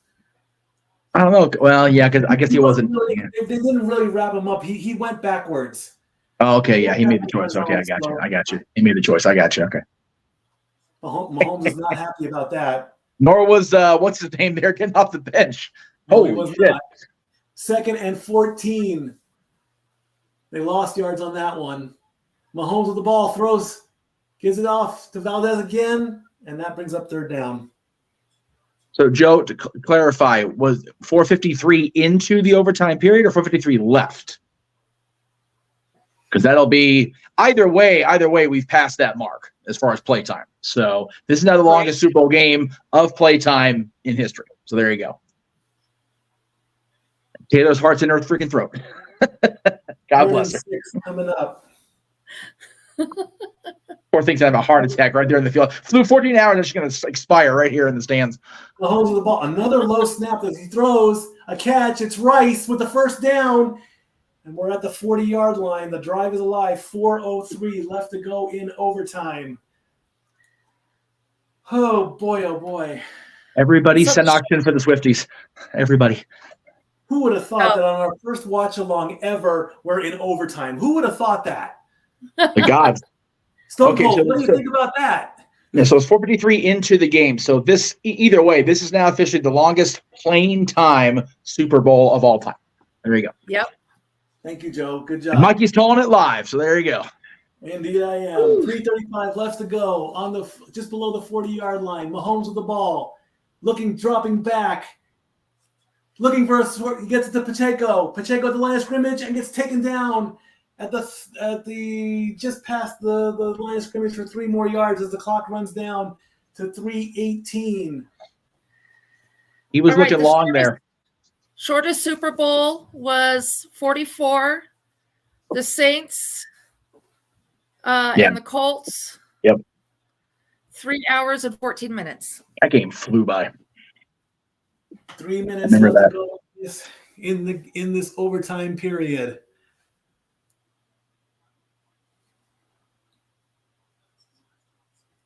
I don't know. Well, yeah, because I guess he wasn't. Really, they didn't really wrap him up. He went backwards. Oh, okay. Yeah, he made the choice. Okay, I got you. He made the choice. I got you. Okay. Mahomes is not happy about that. Nor was what's his name there getting off the bench. Holy shit. Not. 2nd and 14. They lost yards on that one. Mahomes with the ball, throws, gives it off to Valdez again, and that brings up 3rd down. So, Joe, to clarify, was 4:53 into the overtime period or 4:53 left? Because that'll be either way, we've passed that mark as far as playtime. So this is now the longest Super Bowl game of playtime in history. So there you go. Taylor's heart's in her freaking throat. God bless her. Coming up. Poor thing's having a heart attack right there in the field. Flew 14 hours and she's going to expire right here in the stands. Mahomes with the ball. Another low snap that he throws. A catch. It's Rice with the 1st down. And we're at the 40-yard line. The drive is alive. 4:03 left to go in overtime. Oh, boy, oh, boy. Everybody send auction for the Swifties. Everybody. Who would have thought that on our first watch-along ever, we're in overtime? Who would have thought that? The gods. Stone Cold, what do you think about that? Yeah, so it's 4:53 into the game. So this, either way, this is now officially the longest playing time Super Bowl of all time. There you go. Yep. Thank you, Joe. Good job. And Mikey's calling it live, so there you go. Indeed, I am. 3:35 left to go on the just below the 40-yard line. Mahomes with the ball, dropping back, looking for he gets it to Pacheco. Pacheco at the line of scrimmage and gets taken down at the just past the line of scrimmage for 3 more yards as the clock runs down to 3:18. He was looking long there. Shortest Super Bowl was 44. The Saints and the Colts. Yep. 3 hours and 14 minutes. That game flew by. 3 minutes left to go in this overtime period.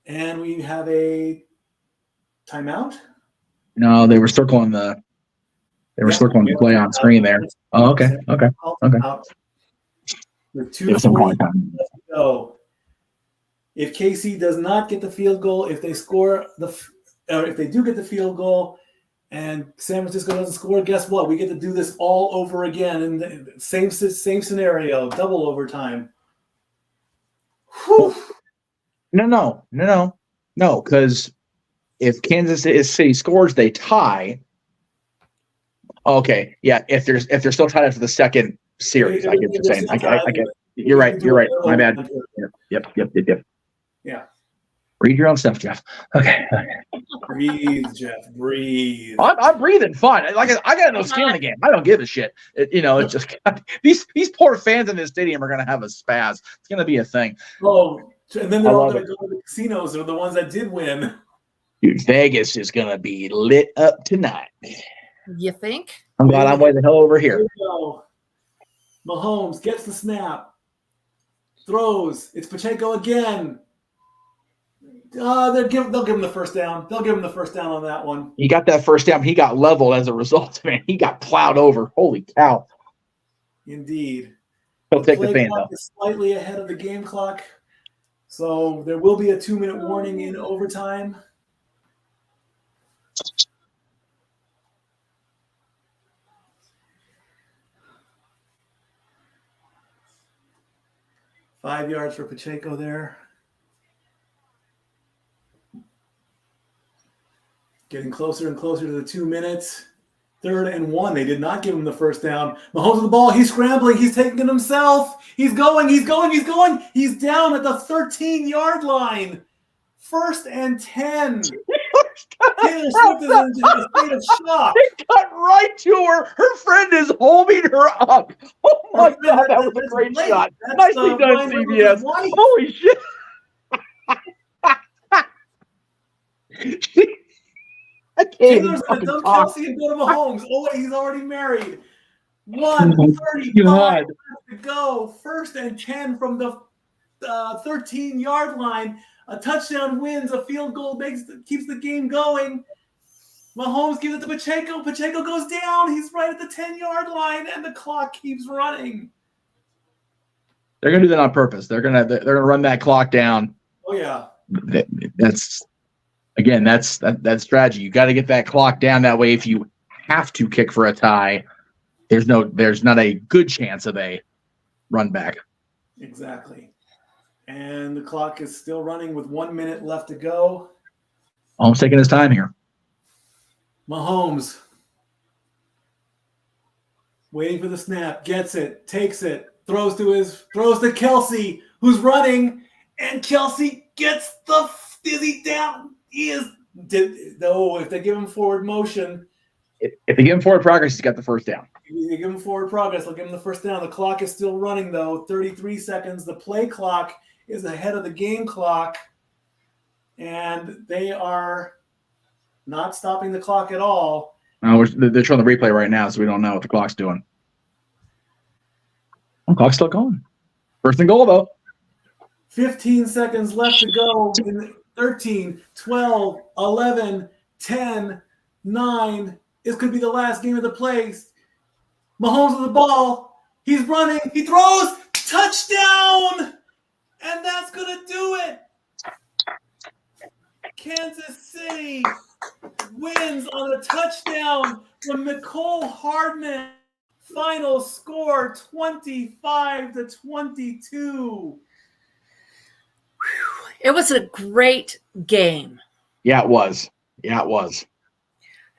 And we have a timeout. No, they were circling the play on screen there. Oh, okay. With 2:40 left to go. If KC does not get the field goal, if they do get the field goal, and San Francisco doesn't score, guess what? We get to do this all over again in the same scenario, double overtime. Whew. No. Because if Kansas City scores, they tie. Okay, yeah. If they're still tied after the second series, I get what you're saying. I get. You're right. My bad. Yep. Yeah. Read your own stuff, Jeff. Okay. Breathe, Jeff. Breathe. I'm breathing fine. Like I got no skin in the game. I don't give a shit. It's just these poor fans in this stadium are gonna have a spaz. It's gonna be a thing. Oh, and then they're all gonna go to the casinos. They're the ones that did win. Dude, Vegas is gonna be lit up tonight. You think? I'm glad I'm way the hell over here. Here we go. Mahomes gets the snap. Throws. It's Pacheco again. They'll give him the first down. They'll give him the first down on that one. He got that first down. He got leveled as a result, man. He got plowed over. Holy cow. Indeed. He'll take the fan, though. Is slightly ahead of the game clock. So there will be a 2-minute warning in overtime. Five yards for Pacheco there. Getting closer and closer to the 2 minutes. 3rd and 1. They did not give him the first down. Mahomes with the ball. He's scrambling. He's taking it himself. He's going. He's down at the 13-yard line. 1st and 10. Taylor Swift is in a state of shock. It cut right to her. Her friend is holding her up. Oh my God, that was a great shot. Nicely done, CBS. Holy shit. I can't Taylor's even going to dump talk. Kelsey and go to Mahomes. Oh, wait, he's already married. 1:35 left to go. First and 10 from the 13-yard line. A touchdown wins. A field goal keeps the game going. Mahomes gives it to Pacheco. Pacheco goes down. He's right at the 10-yard line, and the clock keeps running. They're gonna do that on purpose. They're gonna run that clock down. Oh yeah. That's strategy. You got to get that clock down. That way, if you have to kick for a tie, there's not a good chance of a run back. Exactly. And the clock is still running with 1 minute left to go. Mahomes taking his time here. Mahomes waiting for the snap, gets it, takes it, throws to Kelsey, who's running, and Kelsey gets the dizzy down. If they give him forward motion. If they give him forward progress, he's got the first down. If they give him forward progress, they'll give him the first down. The clock is still running, though. 33 seconds. The play clock is ahead of the game clock. And they are not stopping the clock at all. No, they're showing the replay right now, so we don't know what the clock's doing. The clock's still going. First and goal, though. 15 seconds left to go. 13, 12, 11, 10, 9. This could be the last game of the plays. Mahomes with the ball. He's running. He throws. Touchdown! And that's going to do it. Kansas City wins on a touchdown from Nicole Hardman. Final score 25-22. It was a great game. Yeah, it was.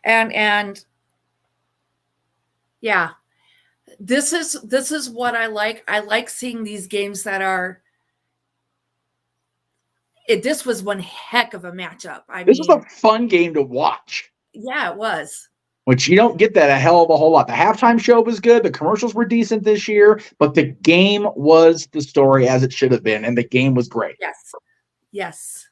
And yeah, this is what I like. I like seeing these games that are. This was one heck of a matchup. This was a fun game to watch. Yeah, it was. Which you don't get that a hell of a whole lot. The halftime show was good. The commercials were decent this year, but the game was the story as it should have been, and the game was great. Yes.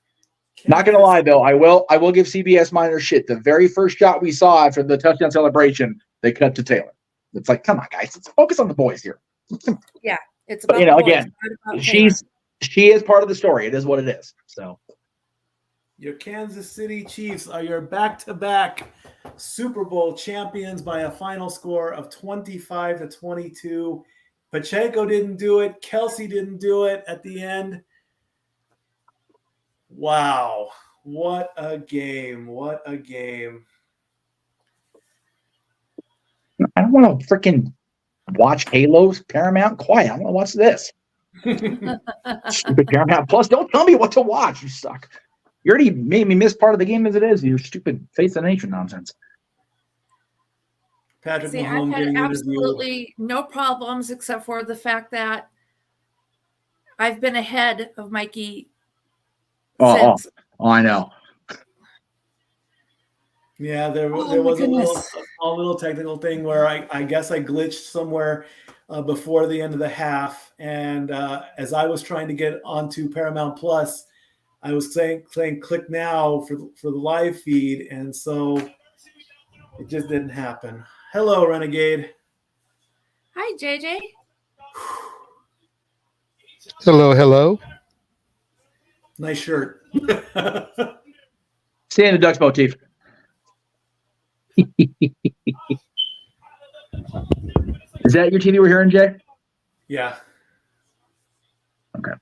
Not gonna lie though, I will give CBS minor shit. The very first shot we saw after the touchdown celebration, they cut to Taylor. It's like, come on, guys, let's focus on the boys here. Yeah, it's about but the boys, again, not about she is part of the story. It is what it is. So your Kansas City Chiefs are your back-to-back Super Bowl champions by a final score of 25-22. Pacheco didn't do it. Kelsey didn't do it at the end. Wow. What a game. What a game. I don't want to freaking watch Halo's Paramount. Quiet. I want to watch this. Stupid Paramount Plus. Don't tell me what to watch. You suck. You already made me miss part of the game as it is. You stupid Face the Nation nonsense. Patrick See, Mahomes I've had getting absolutely no problems except for the fact that I've been ahead of Mikey. Oh, I know. Yeah, there was a little technical thing where I guess I glitched somewhere before the end of the half, and as I was trying to get onto Paramount Plus, I was saying click now for the live feed, and so it just didn't happen. Hello, Renegade. Hi, JJ. Hello. Nice shirt. Stay in the Ducks motif. Is that your TV we're hearing, Jay? Yeah. Okay.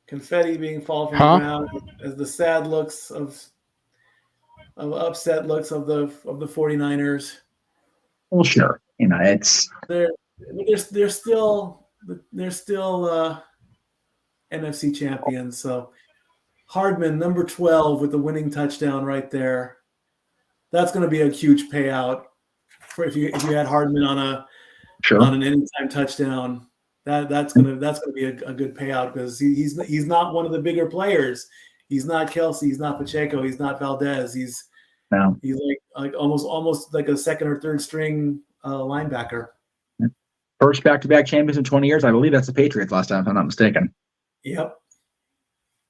Confetti being fall from the ground as the sad looks of upset looks of the 49ers. Well, sure. It's they're still NFC champions. So Hardman, number 12, with the winning touchdown right there. That's going to be a huge payout for if you had Hardman on an anytime touchdown. That's going to be a good payout because he's not one of the bigger players. He's not Kelsey. He's not Pacheco. He's not Valdez. He's like almost like a second or third string linebacker. First back-to-back champions in 20 years. I believe that's the Patriots last time, if I'm not mistaken. Yep.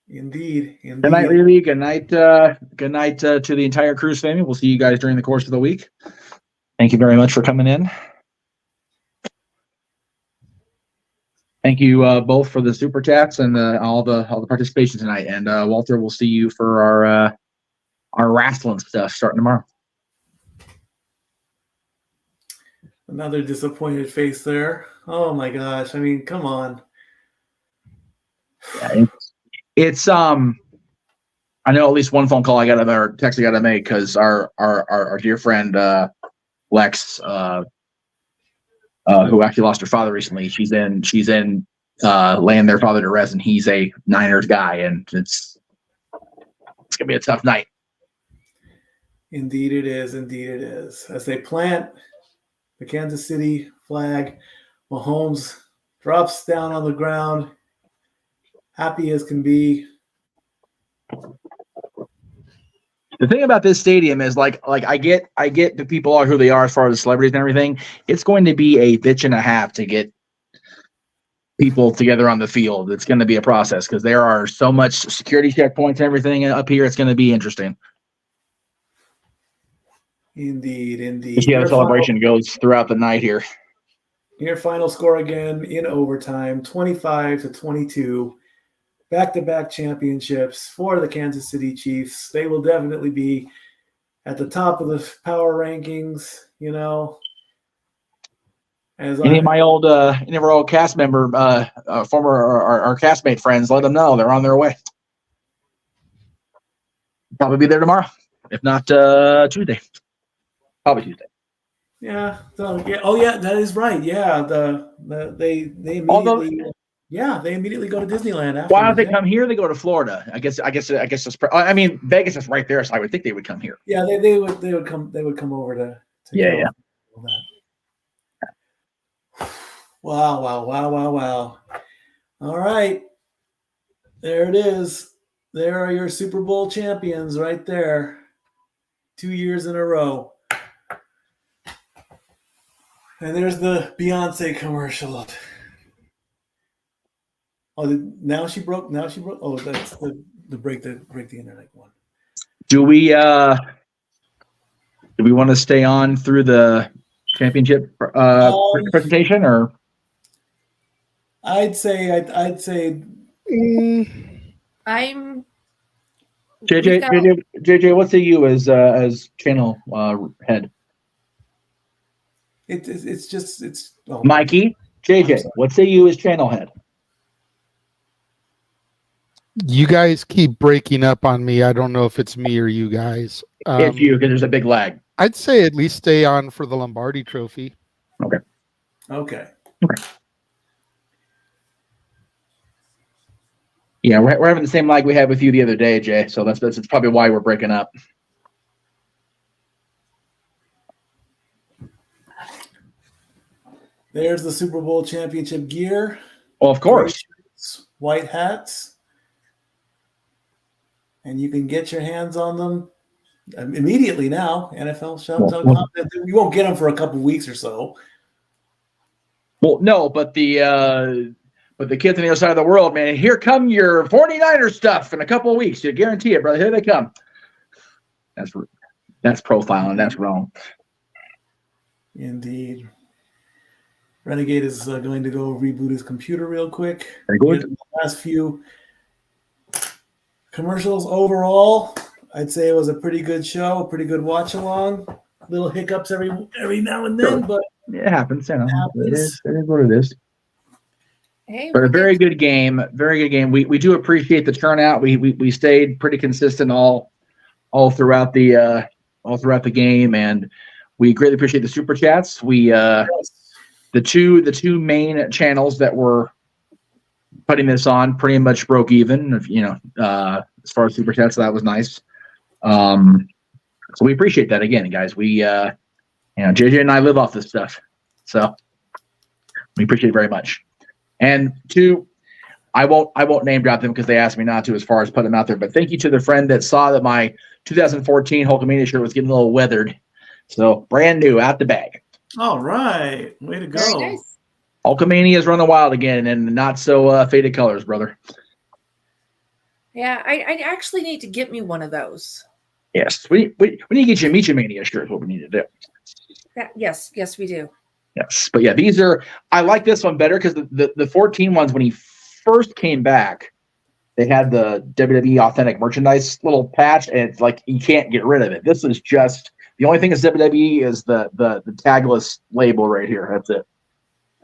Indeed. Good night, Lily. Good night to the entire Cruise family. We'll see you guys during the course of the week. Thank you very much for coming in. Thank you both for the super chats and all the participation tonight. And Walter, we'll see you for our wrestling stuff starting tomorrow. Another disappointed face there. Oh my gosh! I mean, come on. Yeah, it's I know at least one phone call or text I got to make because our dear friend Lex, who actually lost her father recently, she's in laying their father to rest, and he's a Niners guy, and it's gonna be a tough night. Indeed, it is. Indeed, it is. As they plant the Kansas City flag, Mahomes drops down on the ground, happy as can be. The thing about this stadium is like I get the people are who they are as far as celebrities and everything. It's going to be a bitch and a half to get people together on the field. It's going to be a process because there are so much security checkpoints and everything up here. It's going to be interesting. Indeed. You see how the celebration goes throughout the night here. Your final score again in overtime, 25-22. Back-to-back championships for the Kansas City Chiefs. They will definitely be at the top of the power rankings, you know. Any of my old cast member, former our castmate friends, let them know they're on their way. Probably be there tomorrow, if not Tuesday. Probably Tuesday. Yeah. So yeah. Oh yeah, that is right. Yeah. They immediately. They immediately go to Disneyland after. Why don't they come here? They go to Florida. I guess it's. I mean, Vegas is right there, so I would think they would come here. Yeah, they would come over to yeah. Wow. All right. There it is. There are your Super Bowl champions right there. 2 years in a row. And there's the Beyonce commercial. Oh, now she broke. Oh, that's the break the internet one. Do we want to stay on through the championship presentation, or? I'd say. I'm. JJ, what say you as channel head? It's Mikey, JJ, what say you as channel head? You guys keep breaking up on me. I don't know if it's me or you guys. It's you, because there's a big lag. I'd say at least stay on for the Lombardi Trophy. Okay. Yeah, we're having the same lag we had with you the other day, Jay. So that's probably why we're breaking up. There's the Super Bowl championship gear. Well, of course. White hats. And you can get your hands on them immediately now. NFL.com. You won't get them for a couple weeks or so. Well, no, but the kids on the other side of the world, man, here come your 49ers stuff in a couple of weeks. You guarantee it, brother. Here they come. That's profiling. That's wrong. Indeed. Renegade is going to go reboot his computer real quick. Very good. The last few commercials overall, I'd say it was a pretty good show, a pretty good watch along. Little hiccups every now and then, but it happens. It is what it is. Hey, but a very good game. Very good game. We do appreciate the turnout. We stayed pretty consistent all throughout the game, and we greatly appreciate the super chats. The two main channels that were putting this on pretty much broke even, as far as super chats. So that was nice. So we appreciate that again, guys. We, JJ and I live off this stuff, so we appreciate it very much. And I won't name drop them because they asked me not to as far as put them out there. But thank you to the friend that saw that my 2014 Hulkamania shirt was getting a little weathered. So brand new, out the bag. All right. Way to go. Very nice. Hulkamania is running wild again in not so faded colors, brother. Yeah, I actually need to get me one of those. Yes. We need to get you a Meacham Mania shirt is what we need to do. Yes, we do. Yes. But yeah, these are, I like this one better because the 14 ones, when he first came back, they had the WWE Authentic Merchandise little patch, and it's like you can't get rid of it. This is just, the only thing is WWE is the tagless label right here. That's it.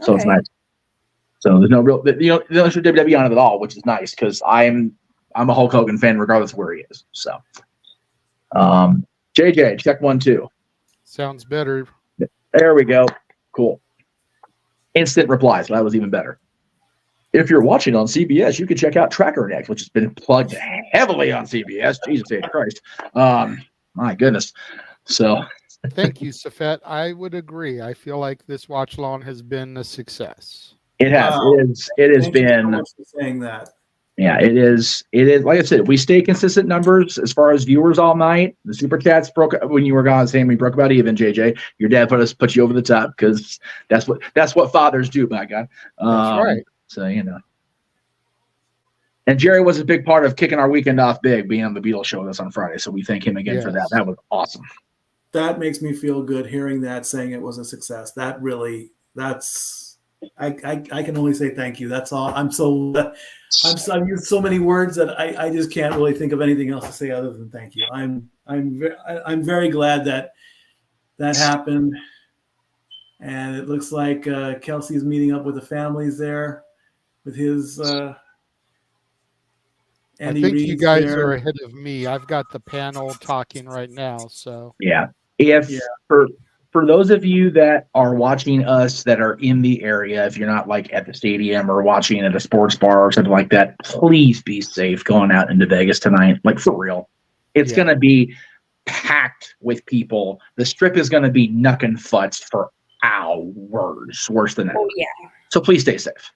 So It's nice. So there's no real, there's no WWE on it at all, which is nice because I'm a Hulk Hogan fan regardless of where he is. So, JJ, check 1, 2. Sounds better. There we go. Cool. Instant replies. That was even better. If you're watching on CBS, you can check out Tracker Next, which has been plugged heavily on CBS. Jesus Christ. My goodness. So. Thank you, Safet. I would agree. I feel like this watch along has been a success. It has. Wow. It has Thank been. you so much for saying that. Yeah, it is. It is. Like I said, we stay consistent numbers as far as viewers all night. The super chats broke when you were gone. Saying we broke about even. JJ, your dad put you over the top because that's what fathers do. My God, that's right. So And Jerry was a big part of kicking our weekend off big, being on the Beatles show with us on Friday. So we thank him again for that. That was awesome. That makes me feel good hearing that, saying it was a success. That really, I can only say thank you. That's all. I've used so many words that I just can't really think of anything else to say other than thank you. I'm very glad that happened, and it looks like Kelsey's meeting up with the families there, with his. I think you guys are ahead of me. I've got the panel talking right now. So yeah, for those of you that are watching us that are in the area, if you're not like at the stadium or watching at a sports bar or something like that, please be safe going out into Vegas tonight. Like for real, it's going to be packed with people. The strip is going to be knuckin' futs for hours, worse than that. Oh yeah. So please stay safe.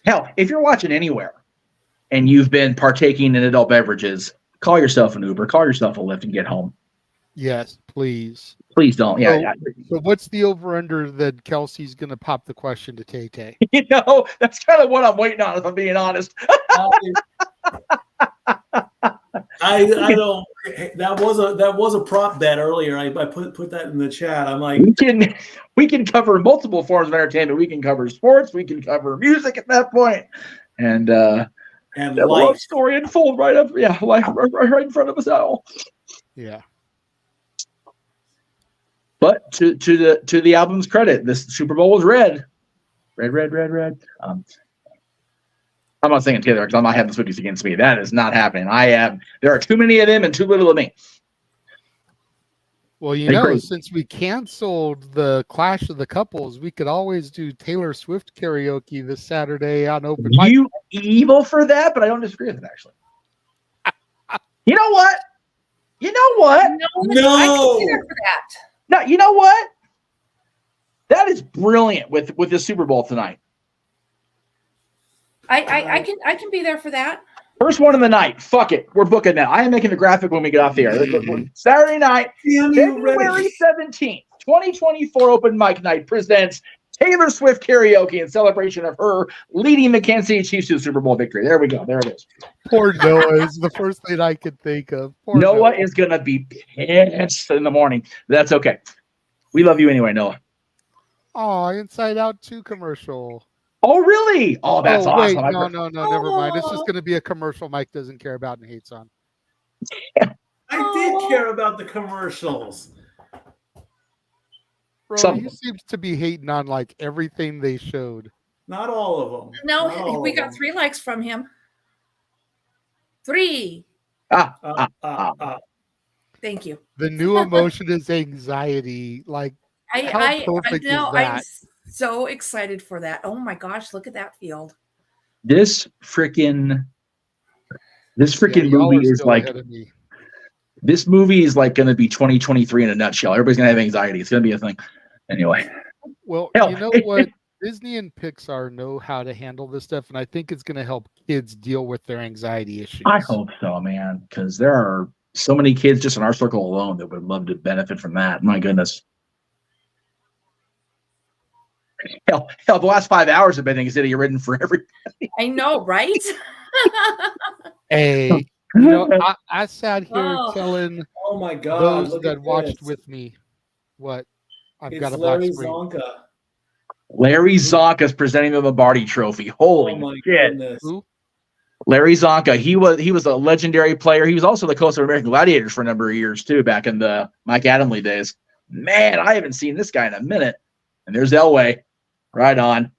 Hell, if you're watching anywhere and you've been partaking in adult beverages, call yourself an Uber, call yourself a Lyft, and get home. Yes, please. Please don't. Yeah. So what's the over-under that Kelsey's going to pop the question to Tay-Tay? That's kind of what I'm waiting on, if I'm being honest. I don't. That was a prop bet earlier. I put that in the chat. I'm like, we can cover multiple forms of entertainment. We can cover sports. We can cover music at that point, and the love story unfold right up. Yeah, right in front of us all. Yeah. But to the album's credit, this Super Bowl was red. Red. I'm not saying Taylor because I'm not having the Swifties against me. That is not happening. There are too many of them and too little of me. Well, since we canceled the Clash of the Couples, we could always do Taylor Swift karaoke this Saturday on open mic. You evil for that, but I don't disagree with it, actually. You know what? No. I can for that. No, you know what? That is brilliant with the Super Bowl tonight. I can be there for that. First one of the night. Fuck it. We're booking that. I am making the graphic when we get off the air. Saturday night, January 17th, 2024 open mic night presents Taylor Swift karaoke in celebration of her leading the Kansas City Chiefs to the Super Bowl victory. There we go. There it is. Poor Noah is the first thing I could think of. Poor Noah is going to be pissed in the morning. That's okay. We love you anyway, Noah. Oh, Inside Out 2 commercial. Oh, really? Oh, that's awesome. Wait, no, never mind. It's just going to be a commercial Mike doesn't care about and hates on. I did care about the commercials. Bro, he seems to be hating on like everything they showed. Not all of them. No, we got 3 likes from him. 3. Thank you. The new emotion is anxiety. Like, I know. I'm so excited for that. Oh my gosh, look at that field. This freaking movie is like this movie is like going to be 2023 in a nutshell. Everybody's going to have anxiety. It's going to be a thing. Anyway. Well, you know what? Disney and Pixar know how to handle this stuff, and I think it's going to help kids deal with their anxiety issues. I hope so, man, because there are so many kids just in our circle alone that would love to benefit from that. My goodness. Hell, the last 5 hours have been anxiety ridden for everybody. I know, right? Hey, I sat here telling oh my God, those that watched with me what I've got a Larry black screen. Zonka. Larry Zonka is presenting the Lombardi Trophy. Holy shit! Goodness. Larry Zonka, he was a legendary player. He was also the coach of American Gladiators for a number of years too, back in the Mike Adamle days. Man, I haven't seen this guy in a minute. And there's Elway, right on.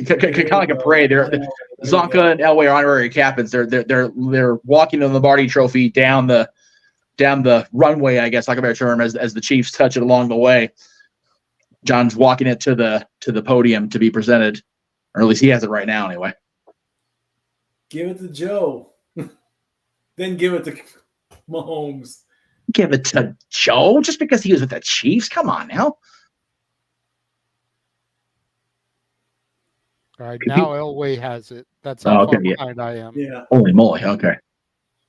Kind of like a parade. Zonka and Elway are honorary captains. They're walking the Lombardi Trophy down the runway, I guess, like a better term, as the Chiefs touch it along the way. John's walking it to the podium to be presented, or at least he has it right now, anyway. Give it to Joe, then give it to Mahomes. Give it to Joe just because he was with the Chiefs? Come on now. All right, now Elway has it. That's how far behind I am. Yeah. Holy moly. Okay.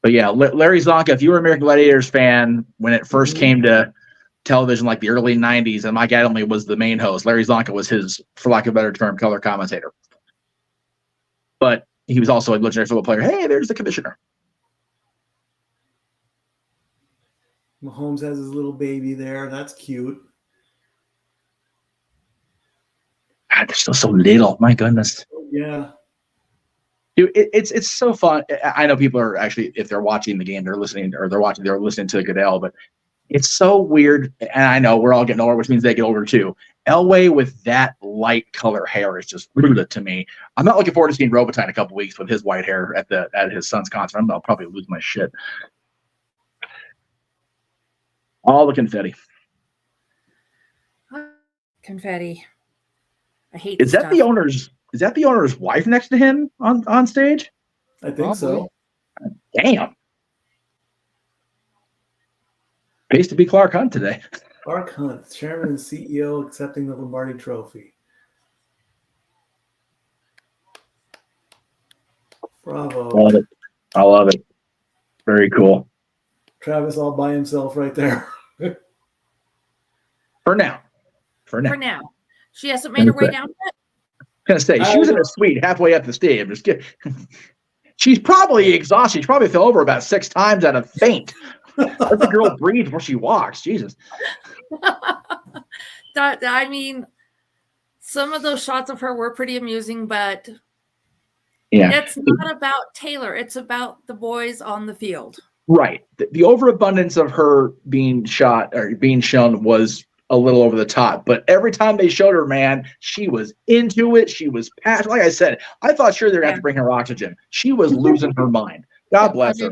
But yeah, Larry Zonka, if you were an American Gladiators fan when it first came to television, like the early 90s, and Mike Adamle was the main host, Larry Zonka was his, for lack of a better term, color commentator. But he was also a legendary football player. Hey, there's the commissioner. Mahomes has his little baby there. That's cute. God, they're still so little. My goodness. Yeah. Dude, it's so fun. I know people are actually, if they're watching the game, they're listening to Goodell, but it's so weird. And I know we're all getting older, which means they get older too. Elway with that light color hair is just rude to me. I'm not looking forward to seeing Robitaille in a couple weeks with his white hair at his son's concert. I'll probably lose my shit. All the confetti. Confetti. I hate. Is that the owner's wife next to him on stage? I think so. Damn. Pays to be Clark Hunt today. Clark Hunt, chairman and CEO, accepting the Lombardi Trophy. Bravo. I love it. Very cool. Travis all by himself right there. For now. She hasn't made her way down yet? I was going to say, she was in a suite halfway up the stage. I'm just kidding. She's probably exhausted. She probably fell over about 6 times out of faint. Let the girl breathe before she walks. Jesus. I mean, some of those shots of her were pretty amusing, but it's not about Taylor. It's about the boys on the field. Right. The overabundance of her being shot or being shown was a little over the top, but every time they showed her, man, she was into it. She was passionate. Like I said, I thought sure they're going to have to bring her oxygen. She was losing her mind. God bless her.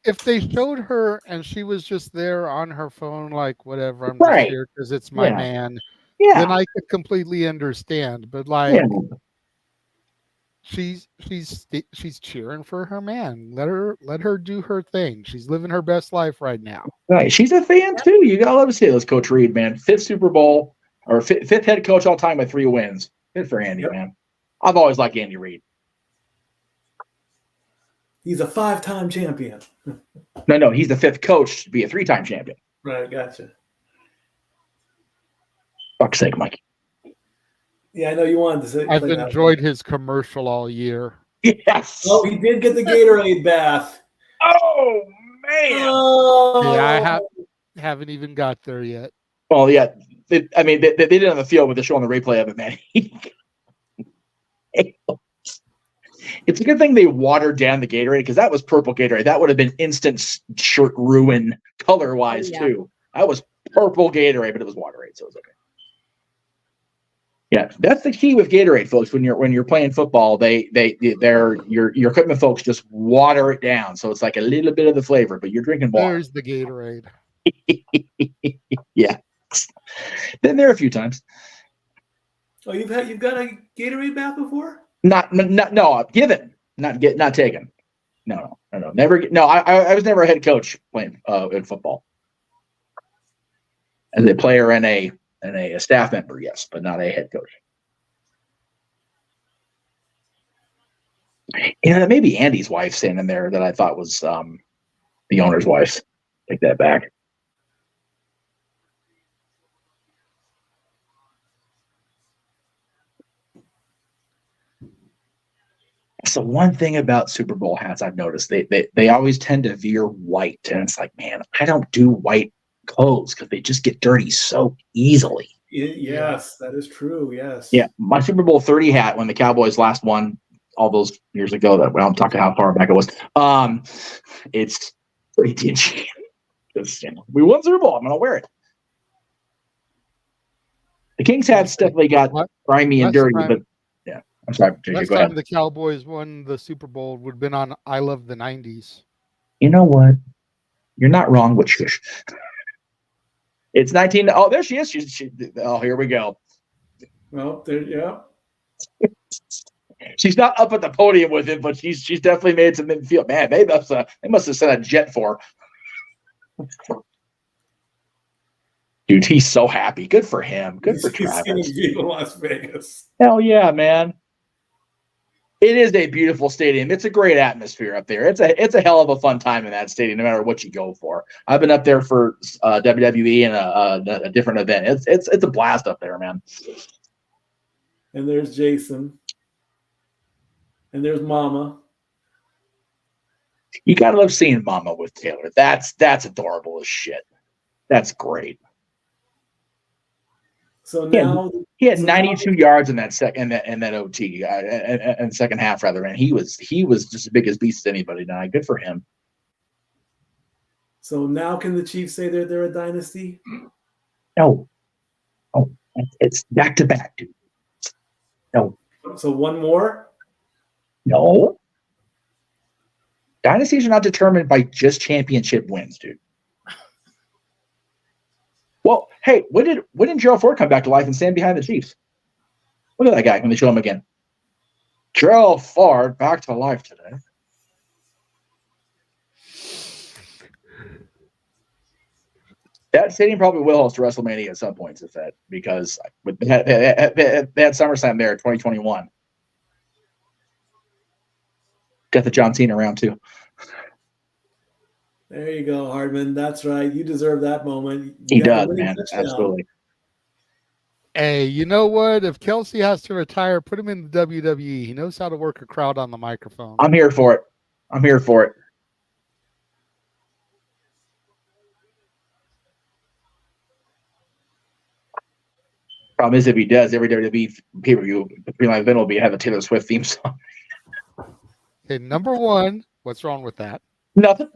If they showed her and she was just there on her phone, like whatever, I'm just here because it's my man, then I could completely understand. But like, she's cheering for her man. Let her do her thing. She's living her best life right now. Right, she's a fan too. You gotta love to see this, Coach Reed, man. 5th Super Bowl or 5th head coach all time with 3 wins. Good for Andy, man. I've always liked Andy Reid. He's a 5-time champion. No, he's the 5th coach to be a 3-time champion. Right, gotcha. Fuck's sake, Mike. Yeah, I know you wanted to say. I've enjoyed his commercial all year. Yes. Oh, he did get the Gatorade bath. Oh man. Oh. Yeah, I haven't even got there yet. Well, yeah. They did it on the field with the show on the replay of it, man. It's a good thing they watered down the Gatorade because that was purple Gatorade. That would have been instant shirt ruin color-wise too. That was purple Gatorade, but it was Waterade, so it was okay. Yeah, that's the key with Gatorade, folks. When you're playing football, your equipment folks just water it down, so it's like a little bit of the flavor, but you're drinking water. There's the Gatorade. Yeah, been there a few times. Oh, you've got a Gatorade bath before? No, given, not taken. No, never. No, I was never a head coach playing in football. As a player and a staff member, yes, but not a head coach. That may be Andy's wife standing there that I thought was the owner's wife. Take that back. So one thing about Super Bowl hats I've noticed, they always tend to veer white. And it's like, man, I don't do white clothes because they just get dirty so easily. Yes, that is true. Yes. Yeah. My Super Bowl 30 hat when the Cowboys last won all those years ago, that I'm talking how far back it was. It's pretty dingy. We won Super Bowl. I'm going to wear it. The Kings hats definitely got grimy and dirty, but yeah. I'm sorry. Last time the Cowboys won the Super Bowl would have been on I Love the 90s. You know what? You're not wrong with shush. It's 19. Oh, there she is. Oh, here we go. Well, there, yeah. She's not up at the podium with him, but she's definitely made some feel. Man, they must have sent a jet for her. Dude, he's so happy. Good for him. Good for Travis. He's going to be in Las Vegas. Hell yeah, man. It is a beautiful stadium. It's a great atmosphere up there. It's a hell of a fun time in that stadium, no matter what you go for. I've been up there for WWE and a different event. It's a blast up there, man. And there's Jason. And there's Mama. You gotta love seeing Mama with Taylor. That's adorable as shit. That's great. So now he had 92 yards in that OT and second half rather, and he was just as big as beast as anybody tonight. Good for him. So now can the Chiefs say they're a dynasty? No. Oh, it's back to back, dude. No. So one more? No. Dynasties are not determined by just championship wins, dude. Well, hey, when did Gerald Ford come back to life and stand behind the Chiefs? Look at that guy when they show him again. Gerald Ford back to life today. That stadium probably will host WrestleMania at some points, because they had SummerSlam there in 2021. Got the John Cena around too. There you go, Hardman. That's right. You deserve that moment. He does, man. Absolutely. Hey, you know what? If Kelsey has to retire, put him in the WWE. He knows how to work a crowd on the microphone. I'm here for it. Problem is, if he does, every WWE pay-per-view event will have a Taylor Swift theme song. Okay, number one, what's wrong with that? Nothing.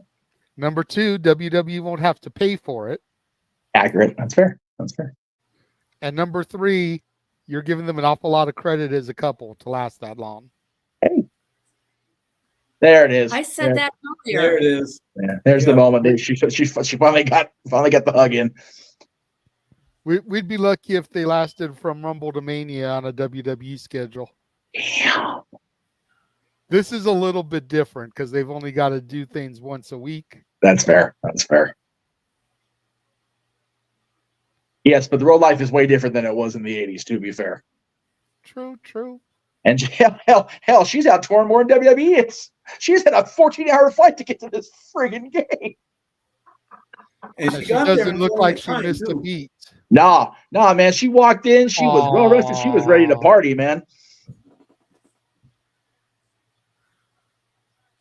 Number two, WWE won't have to pay for it. Accurate. That's fair. And number three, you're giving them an awful lot of credit as a couple to last that long. Hey. There it is. I said that earlier. There it is. Yeah. There's the moment. She finally got the hug in. We'd be lucky if they lasted from Rumble to Mania on a WWE schedule. Yeah. This is a little bit different because they've only got to do things once a week. That's fair. Yes, but the road life is way different than it was in the 80s, to be fair. True. And hell, she's out touring more than WWE is. She's had a 14-hour flight to get to this friggin' game. And she doesn't look like she missed a beat. Nah, man. She walked in. She was well rested. She was ready to party, man.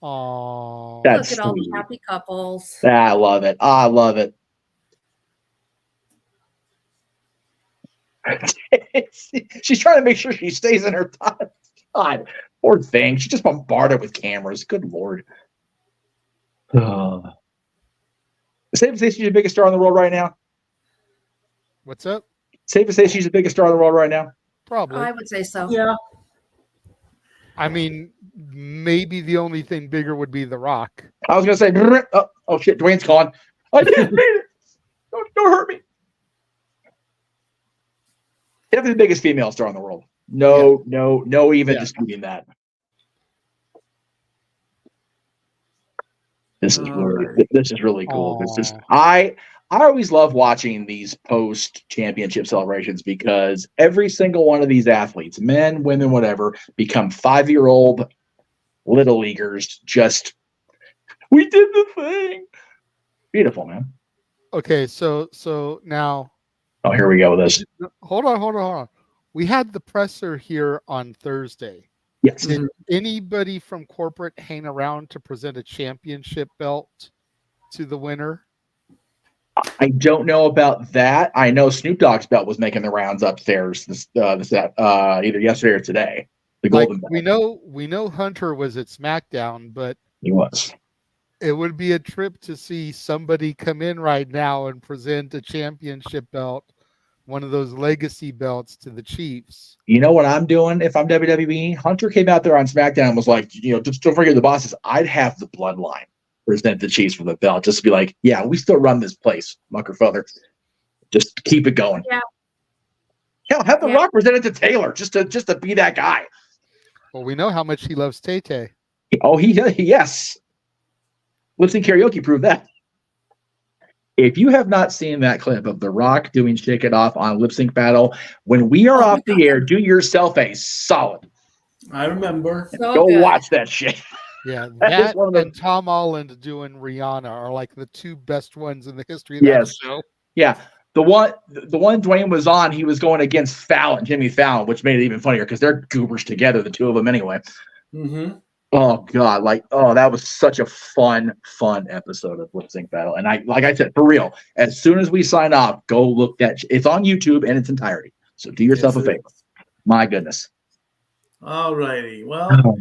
Oh, look at all the happy couples. I love it. She's trying to make sure she stays in her time. God, poor thing. She's just bombarded with cameras. Good Lord. Safe to say she's the biggest star in the world right now? What's up? Safe to say she's the biggest star in the world right now? Probably. I would say so. Yeah. I mean, maybe the only thing bigger would be The Rock. I was going to say, oh shit, Dwayne's gone. I didn't mean it. Don't hurt me. Definitely the biggest female star in the world. No, even disputing that. This is really cool. I always love watching these post-championship celebrations because every single one of these athletes, men, women, whatever, become 5-year-old little leaguers just, we did the thing. Beautiful, man. Okay, so now. Oh, here we go with this. Hold on. We had the presser here on Thursday. Yes. Did anybody from corporate hang around to present a championship belt to the winner? I don't know about that. I know Snoop Dogg's belt was making the rounds upstairs either yesterday or today. The golden belt. We know Hunter was at SmackDown, but he was. It would be a trip to see somebody come in right now and present a championship belt, one of those legacy belts, to the Chiefs. You know what I'm doing if I'm WWE? Hunter came out there on SmackDown and was like, just don't forget the bosses. I'd have the bloodline present the Chiefs for the belt, just to be like, yeah, we still run this place, Muckerfather. Just keep it going. Yeah. Hell, have The Rock present it to Taylor just to be that guy. Well, we know how much he loves Tay-Tay. Oh, yes. Lip Sync Karaoke proved that. If you have not seen that clip of The Rock doing Shake It Off on Lip Sync Battle, when we are off the air, do yourself a solid. I remember. Go watch that shit. Yeah, that and Tom Holland doing Rihanna are like the two best ones in the history of that show. Yeah. The one Dwayne was on, he was going against Jimmy Fallon, which made it even funnier because they're goobers together, the two of them anyway. Mm-hmm. Oh God, that was such a fun episode of Lip Sync Battle. And like I said, for real, as soon as we sign off, go look that. It's on YouTube in its entirety. So do yourself a favor. My goodness. All righty. Well,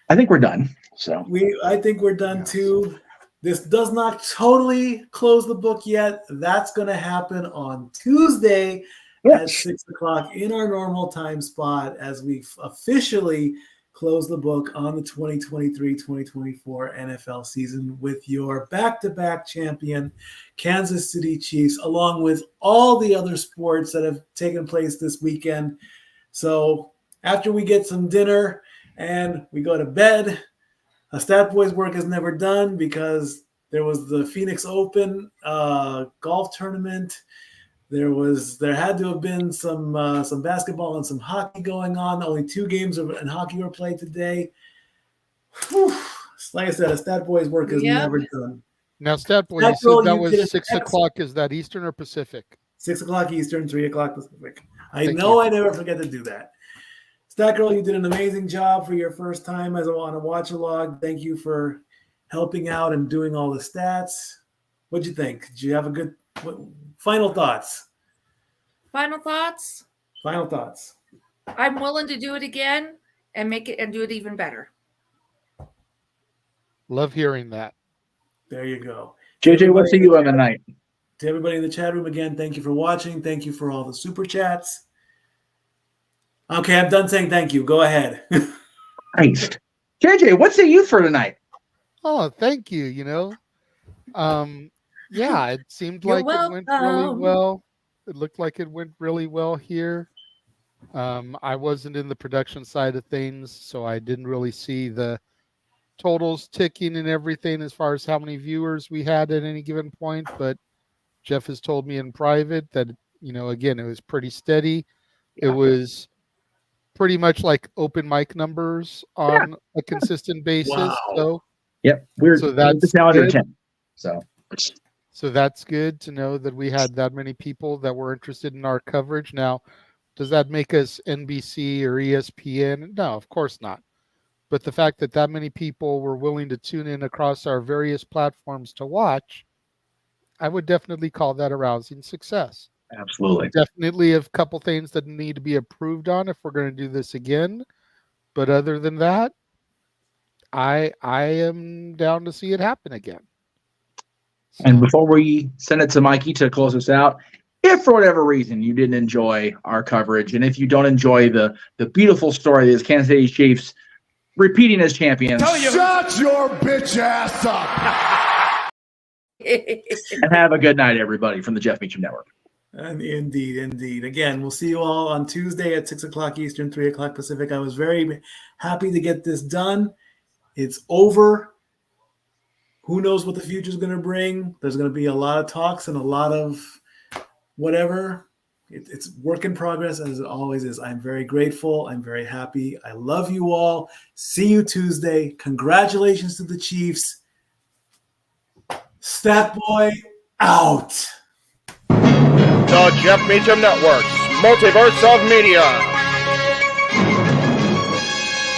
I think we're done. So I think we're done too. This does not totally close the book yet. That's going to happen on Tuesday at 6:00 in our normal time spot as we officially close the book on the 2023-2024 NFL season with your back-to-back champion, Kansas City Chiefs, along with all the other sports that have taken place this weekend. So after we get some dinner and we go to bed, a Stat Boys work is never done because there was the Phoenix Open golf tournament. There had to have been some basketball and some hockey going on. Only 2 games in hockey were played today. Whew. Like I said, a Stat Boys work is never done. Now, Stat Boy, you said that was 6:00. Is that Eastern or Pacific? 6:00 Eastern, 3:00 Pacific. I never forget to do that. Stat Girl, you did an amazing job for your first time as on a watch-along. Thank you for helping out and doing all the stats. What'd you think? Did you have a good final thoughts? Final thoughts? Final thoughts. I'm willing to do it again and make it and do it even better. Love hearing that. There you go. JJ, what see you on the night? To everybody in the chat room again, thank you for watching. Thank you for all the super chats. Okay, I'm done saying thank you. Go ahead. Christ. JJ, what say you for tonight? Oh, thank you. Yeah, it seemed like it went really well. It looked like it went really well here. I wasn't in the production side of things, so I didn't really see the totals ticking and everything as far as how many viewers we had at any given point. But Jeff has told me in private that, again, it was pretty steady. Yeah. It was pretty much like open mic numbers on a consistent basis. Wow. So, yep, that's now under 10. So that's good to know that we had that many people that were interested in our coverage. Now, does that make us NBC or ESPN? No, of course not. But the fact that that many people were willing to tune in across our various platforms to watch, I would definitely call that a rousing success. Absolutely. Definitely a couple things that need to be improved on if we're going to do this again. But other than that, I am down to see it happen again. And before we send it to Mikey to close us out, if for whatever reason you didn't enjoy our coverage, and if you don't enjoy the beautiful story that is Kansas City Chiefs repeating as champions, shut your bitch ass up. And have a good night, everybody, from the Jeff Meacham Network. And indeed. Again, we'll see you all on Tuesday at 6:00 Eastern, 3:00 Pacific. I was very happy to get this done. It's over. Who knows what the future is going to bring? There's going to be a lot of talks and a lot of whatever. It's work in progress, as it always is. I'm very grateful. I'm very happy. I love you all. See you Tuesday. Congratulations to the Chiefs. Stat Boy out. The Jeff Meacham Network's Multiverse of Media.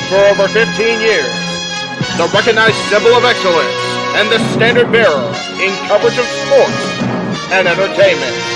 For over 15 years, the recognized symbol of excellence and the standard bearer in coverage of sports and entertainment.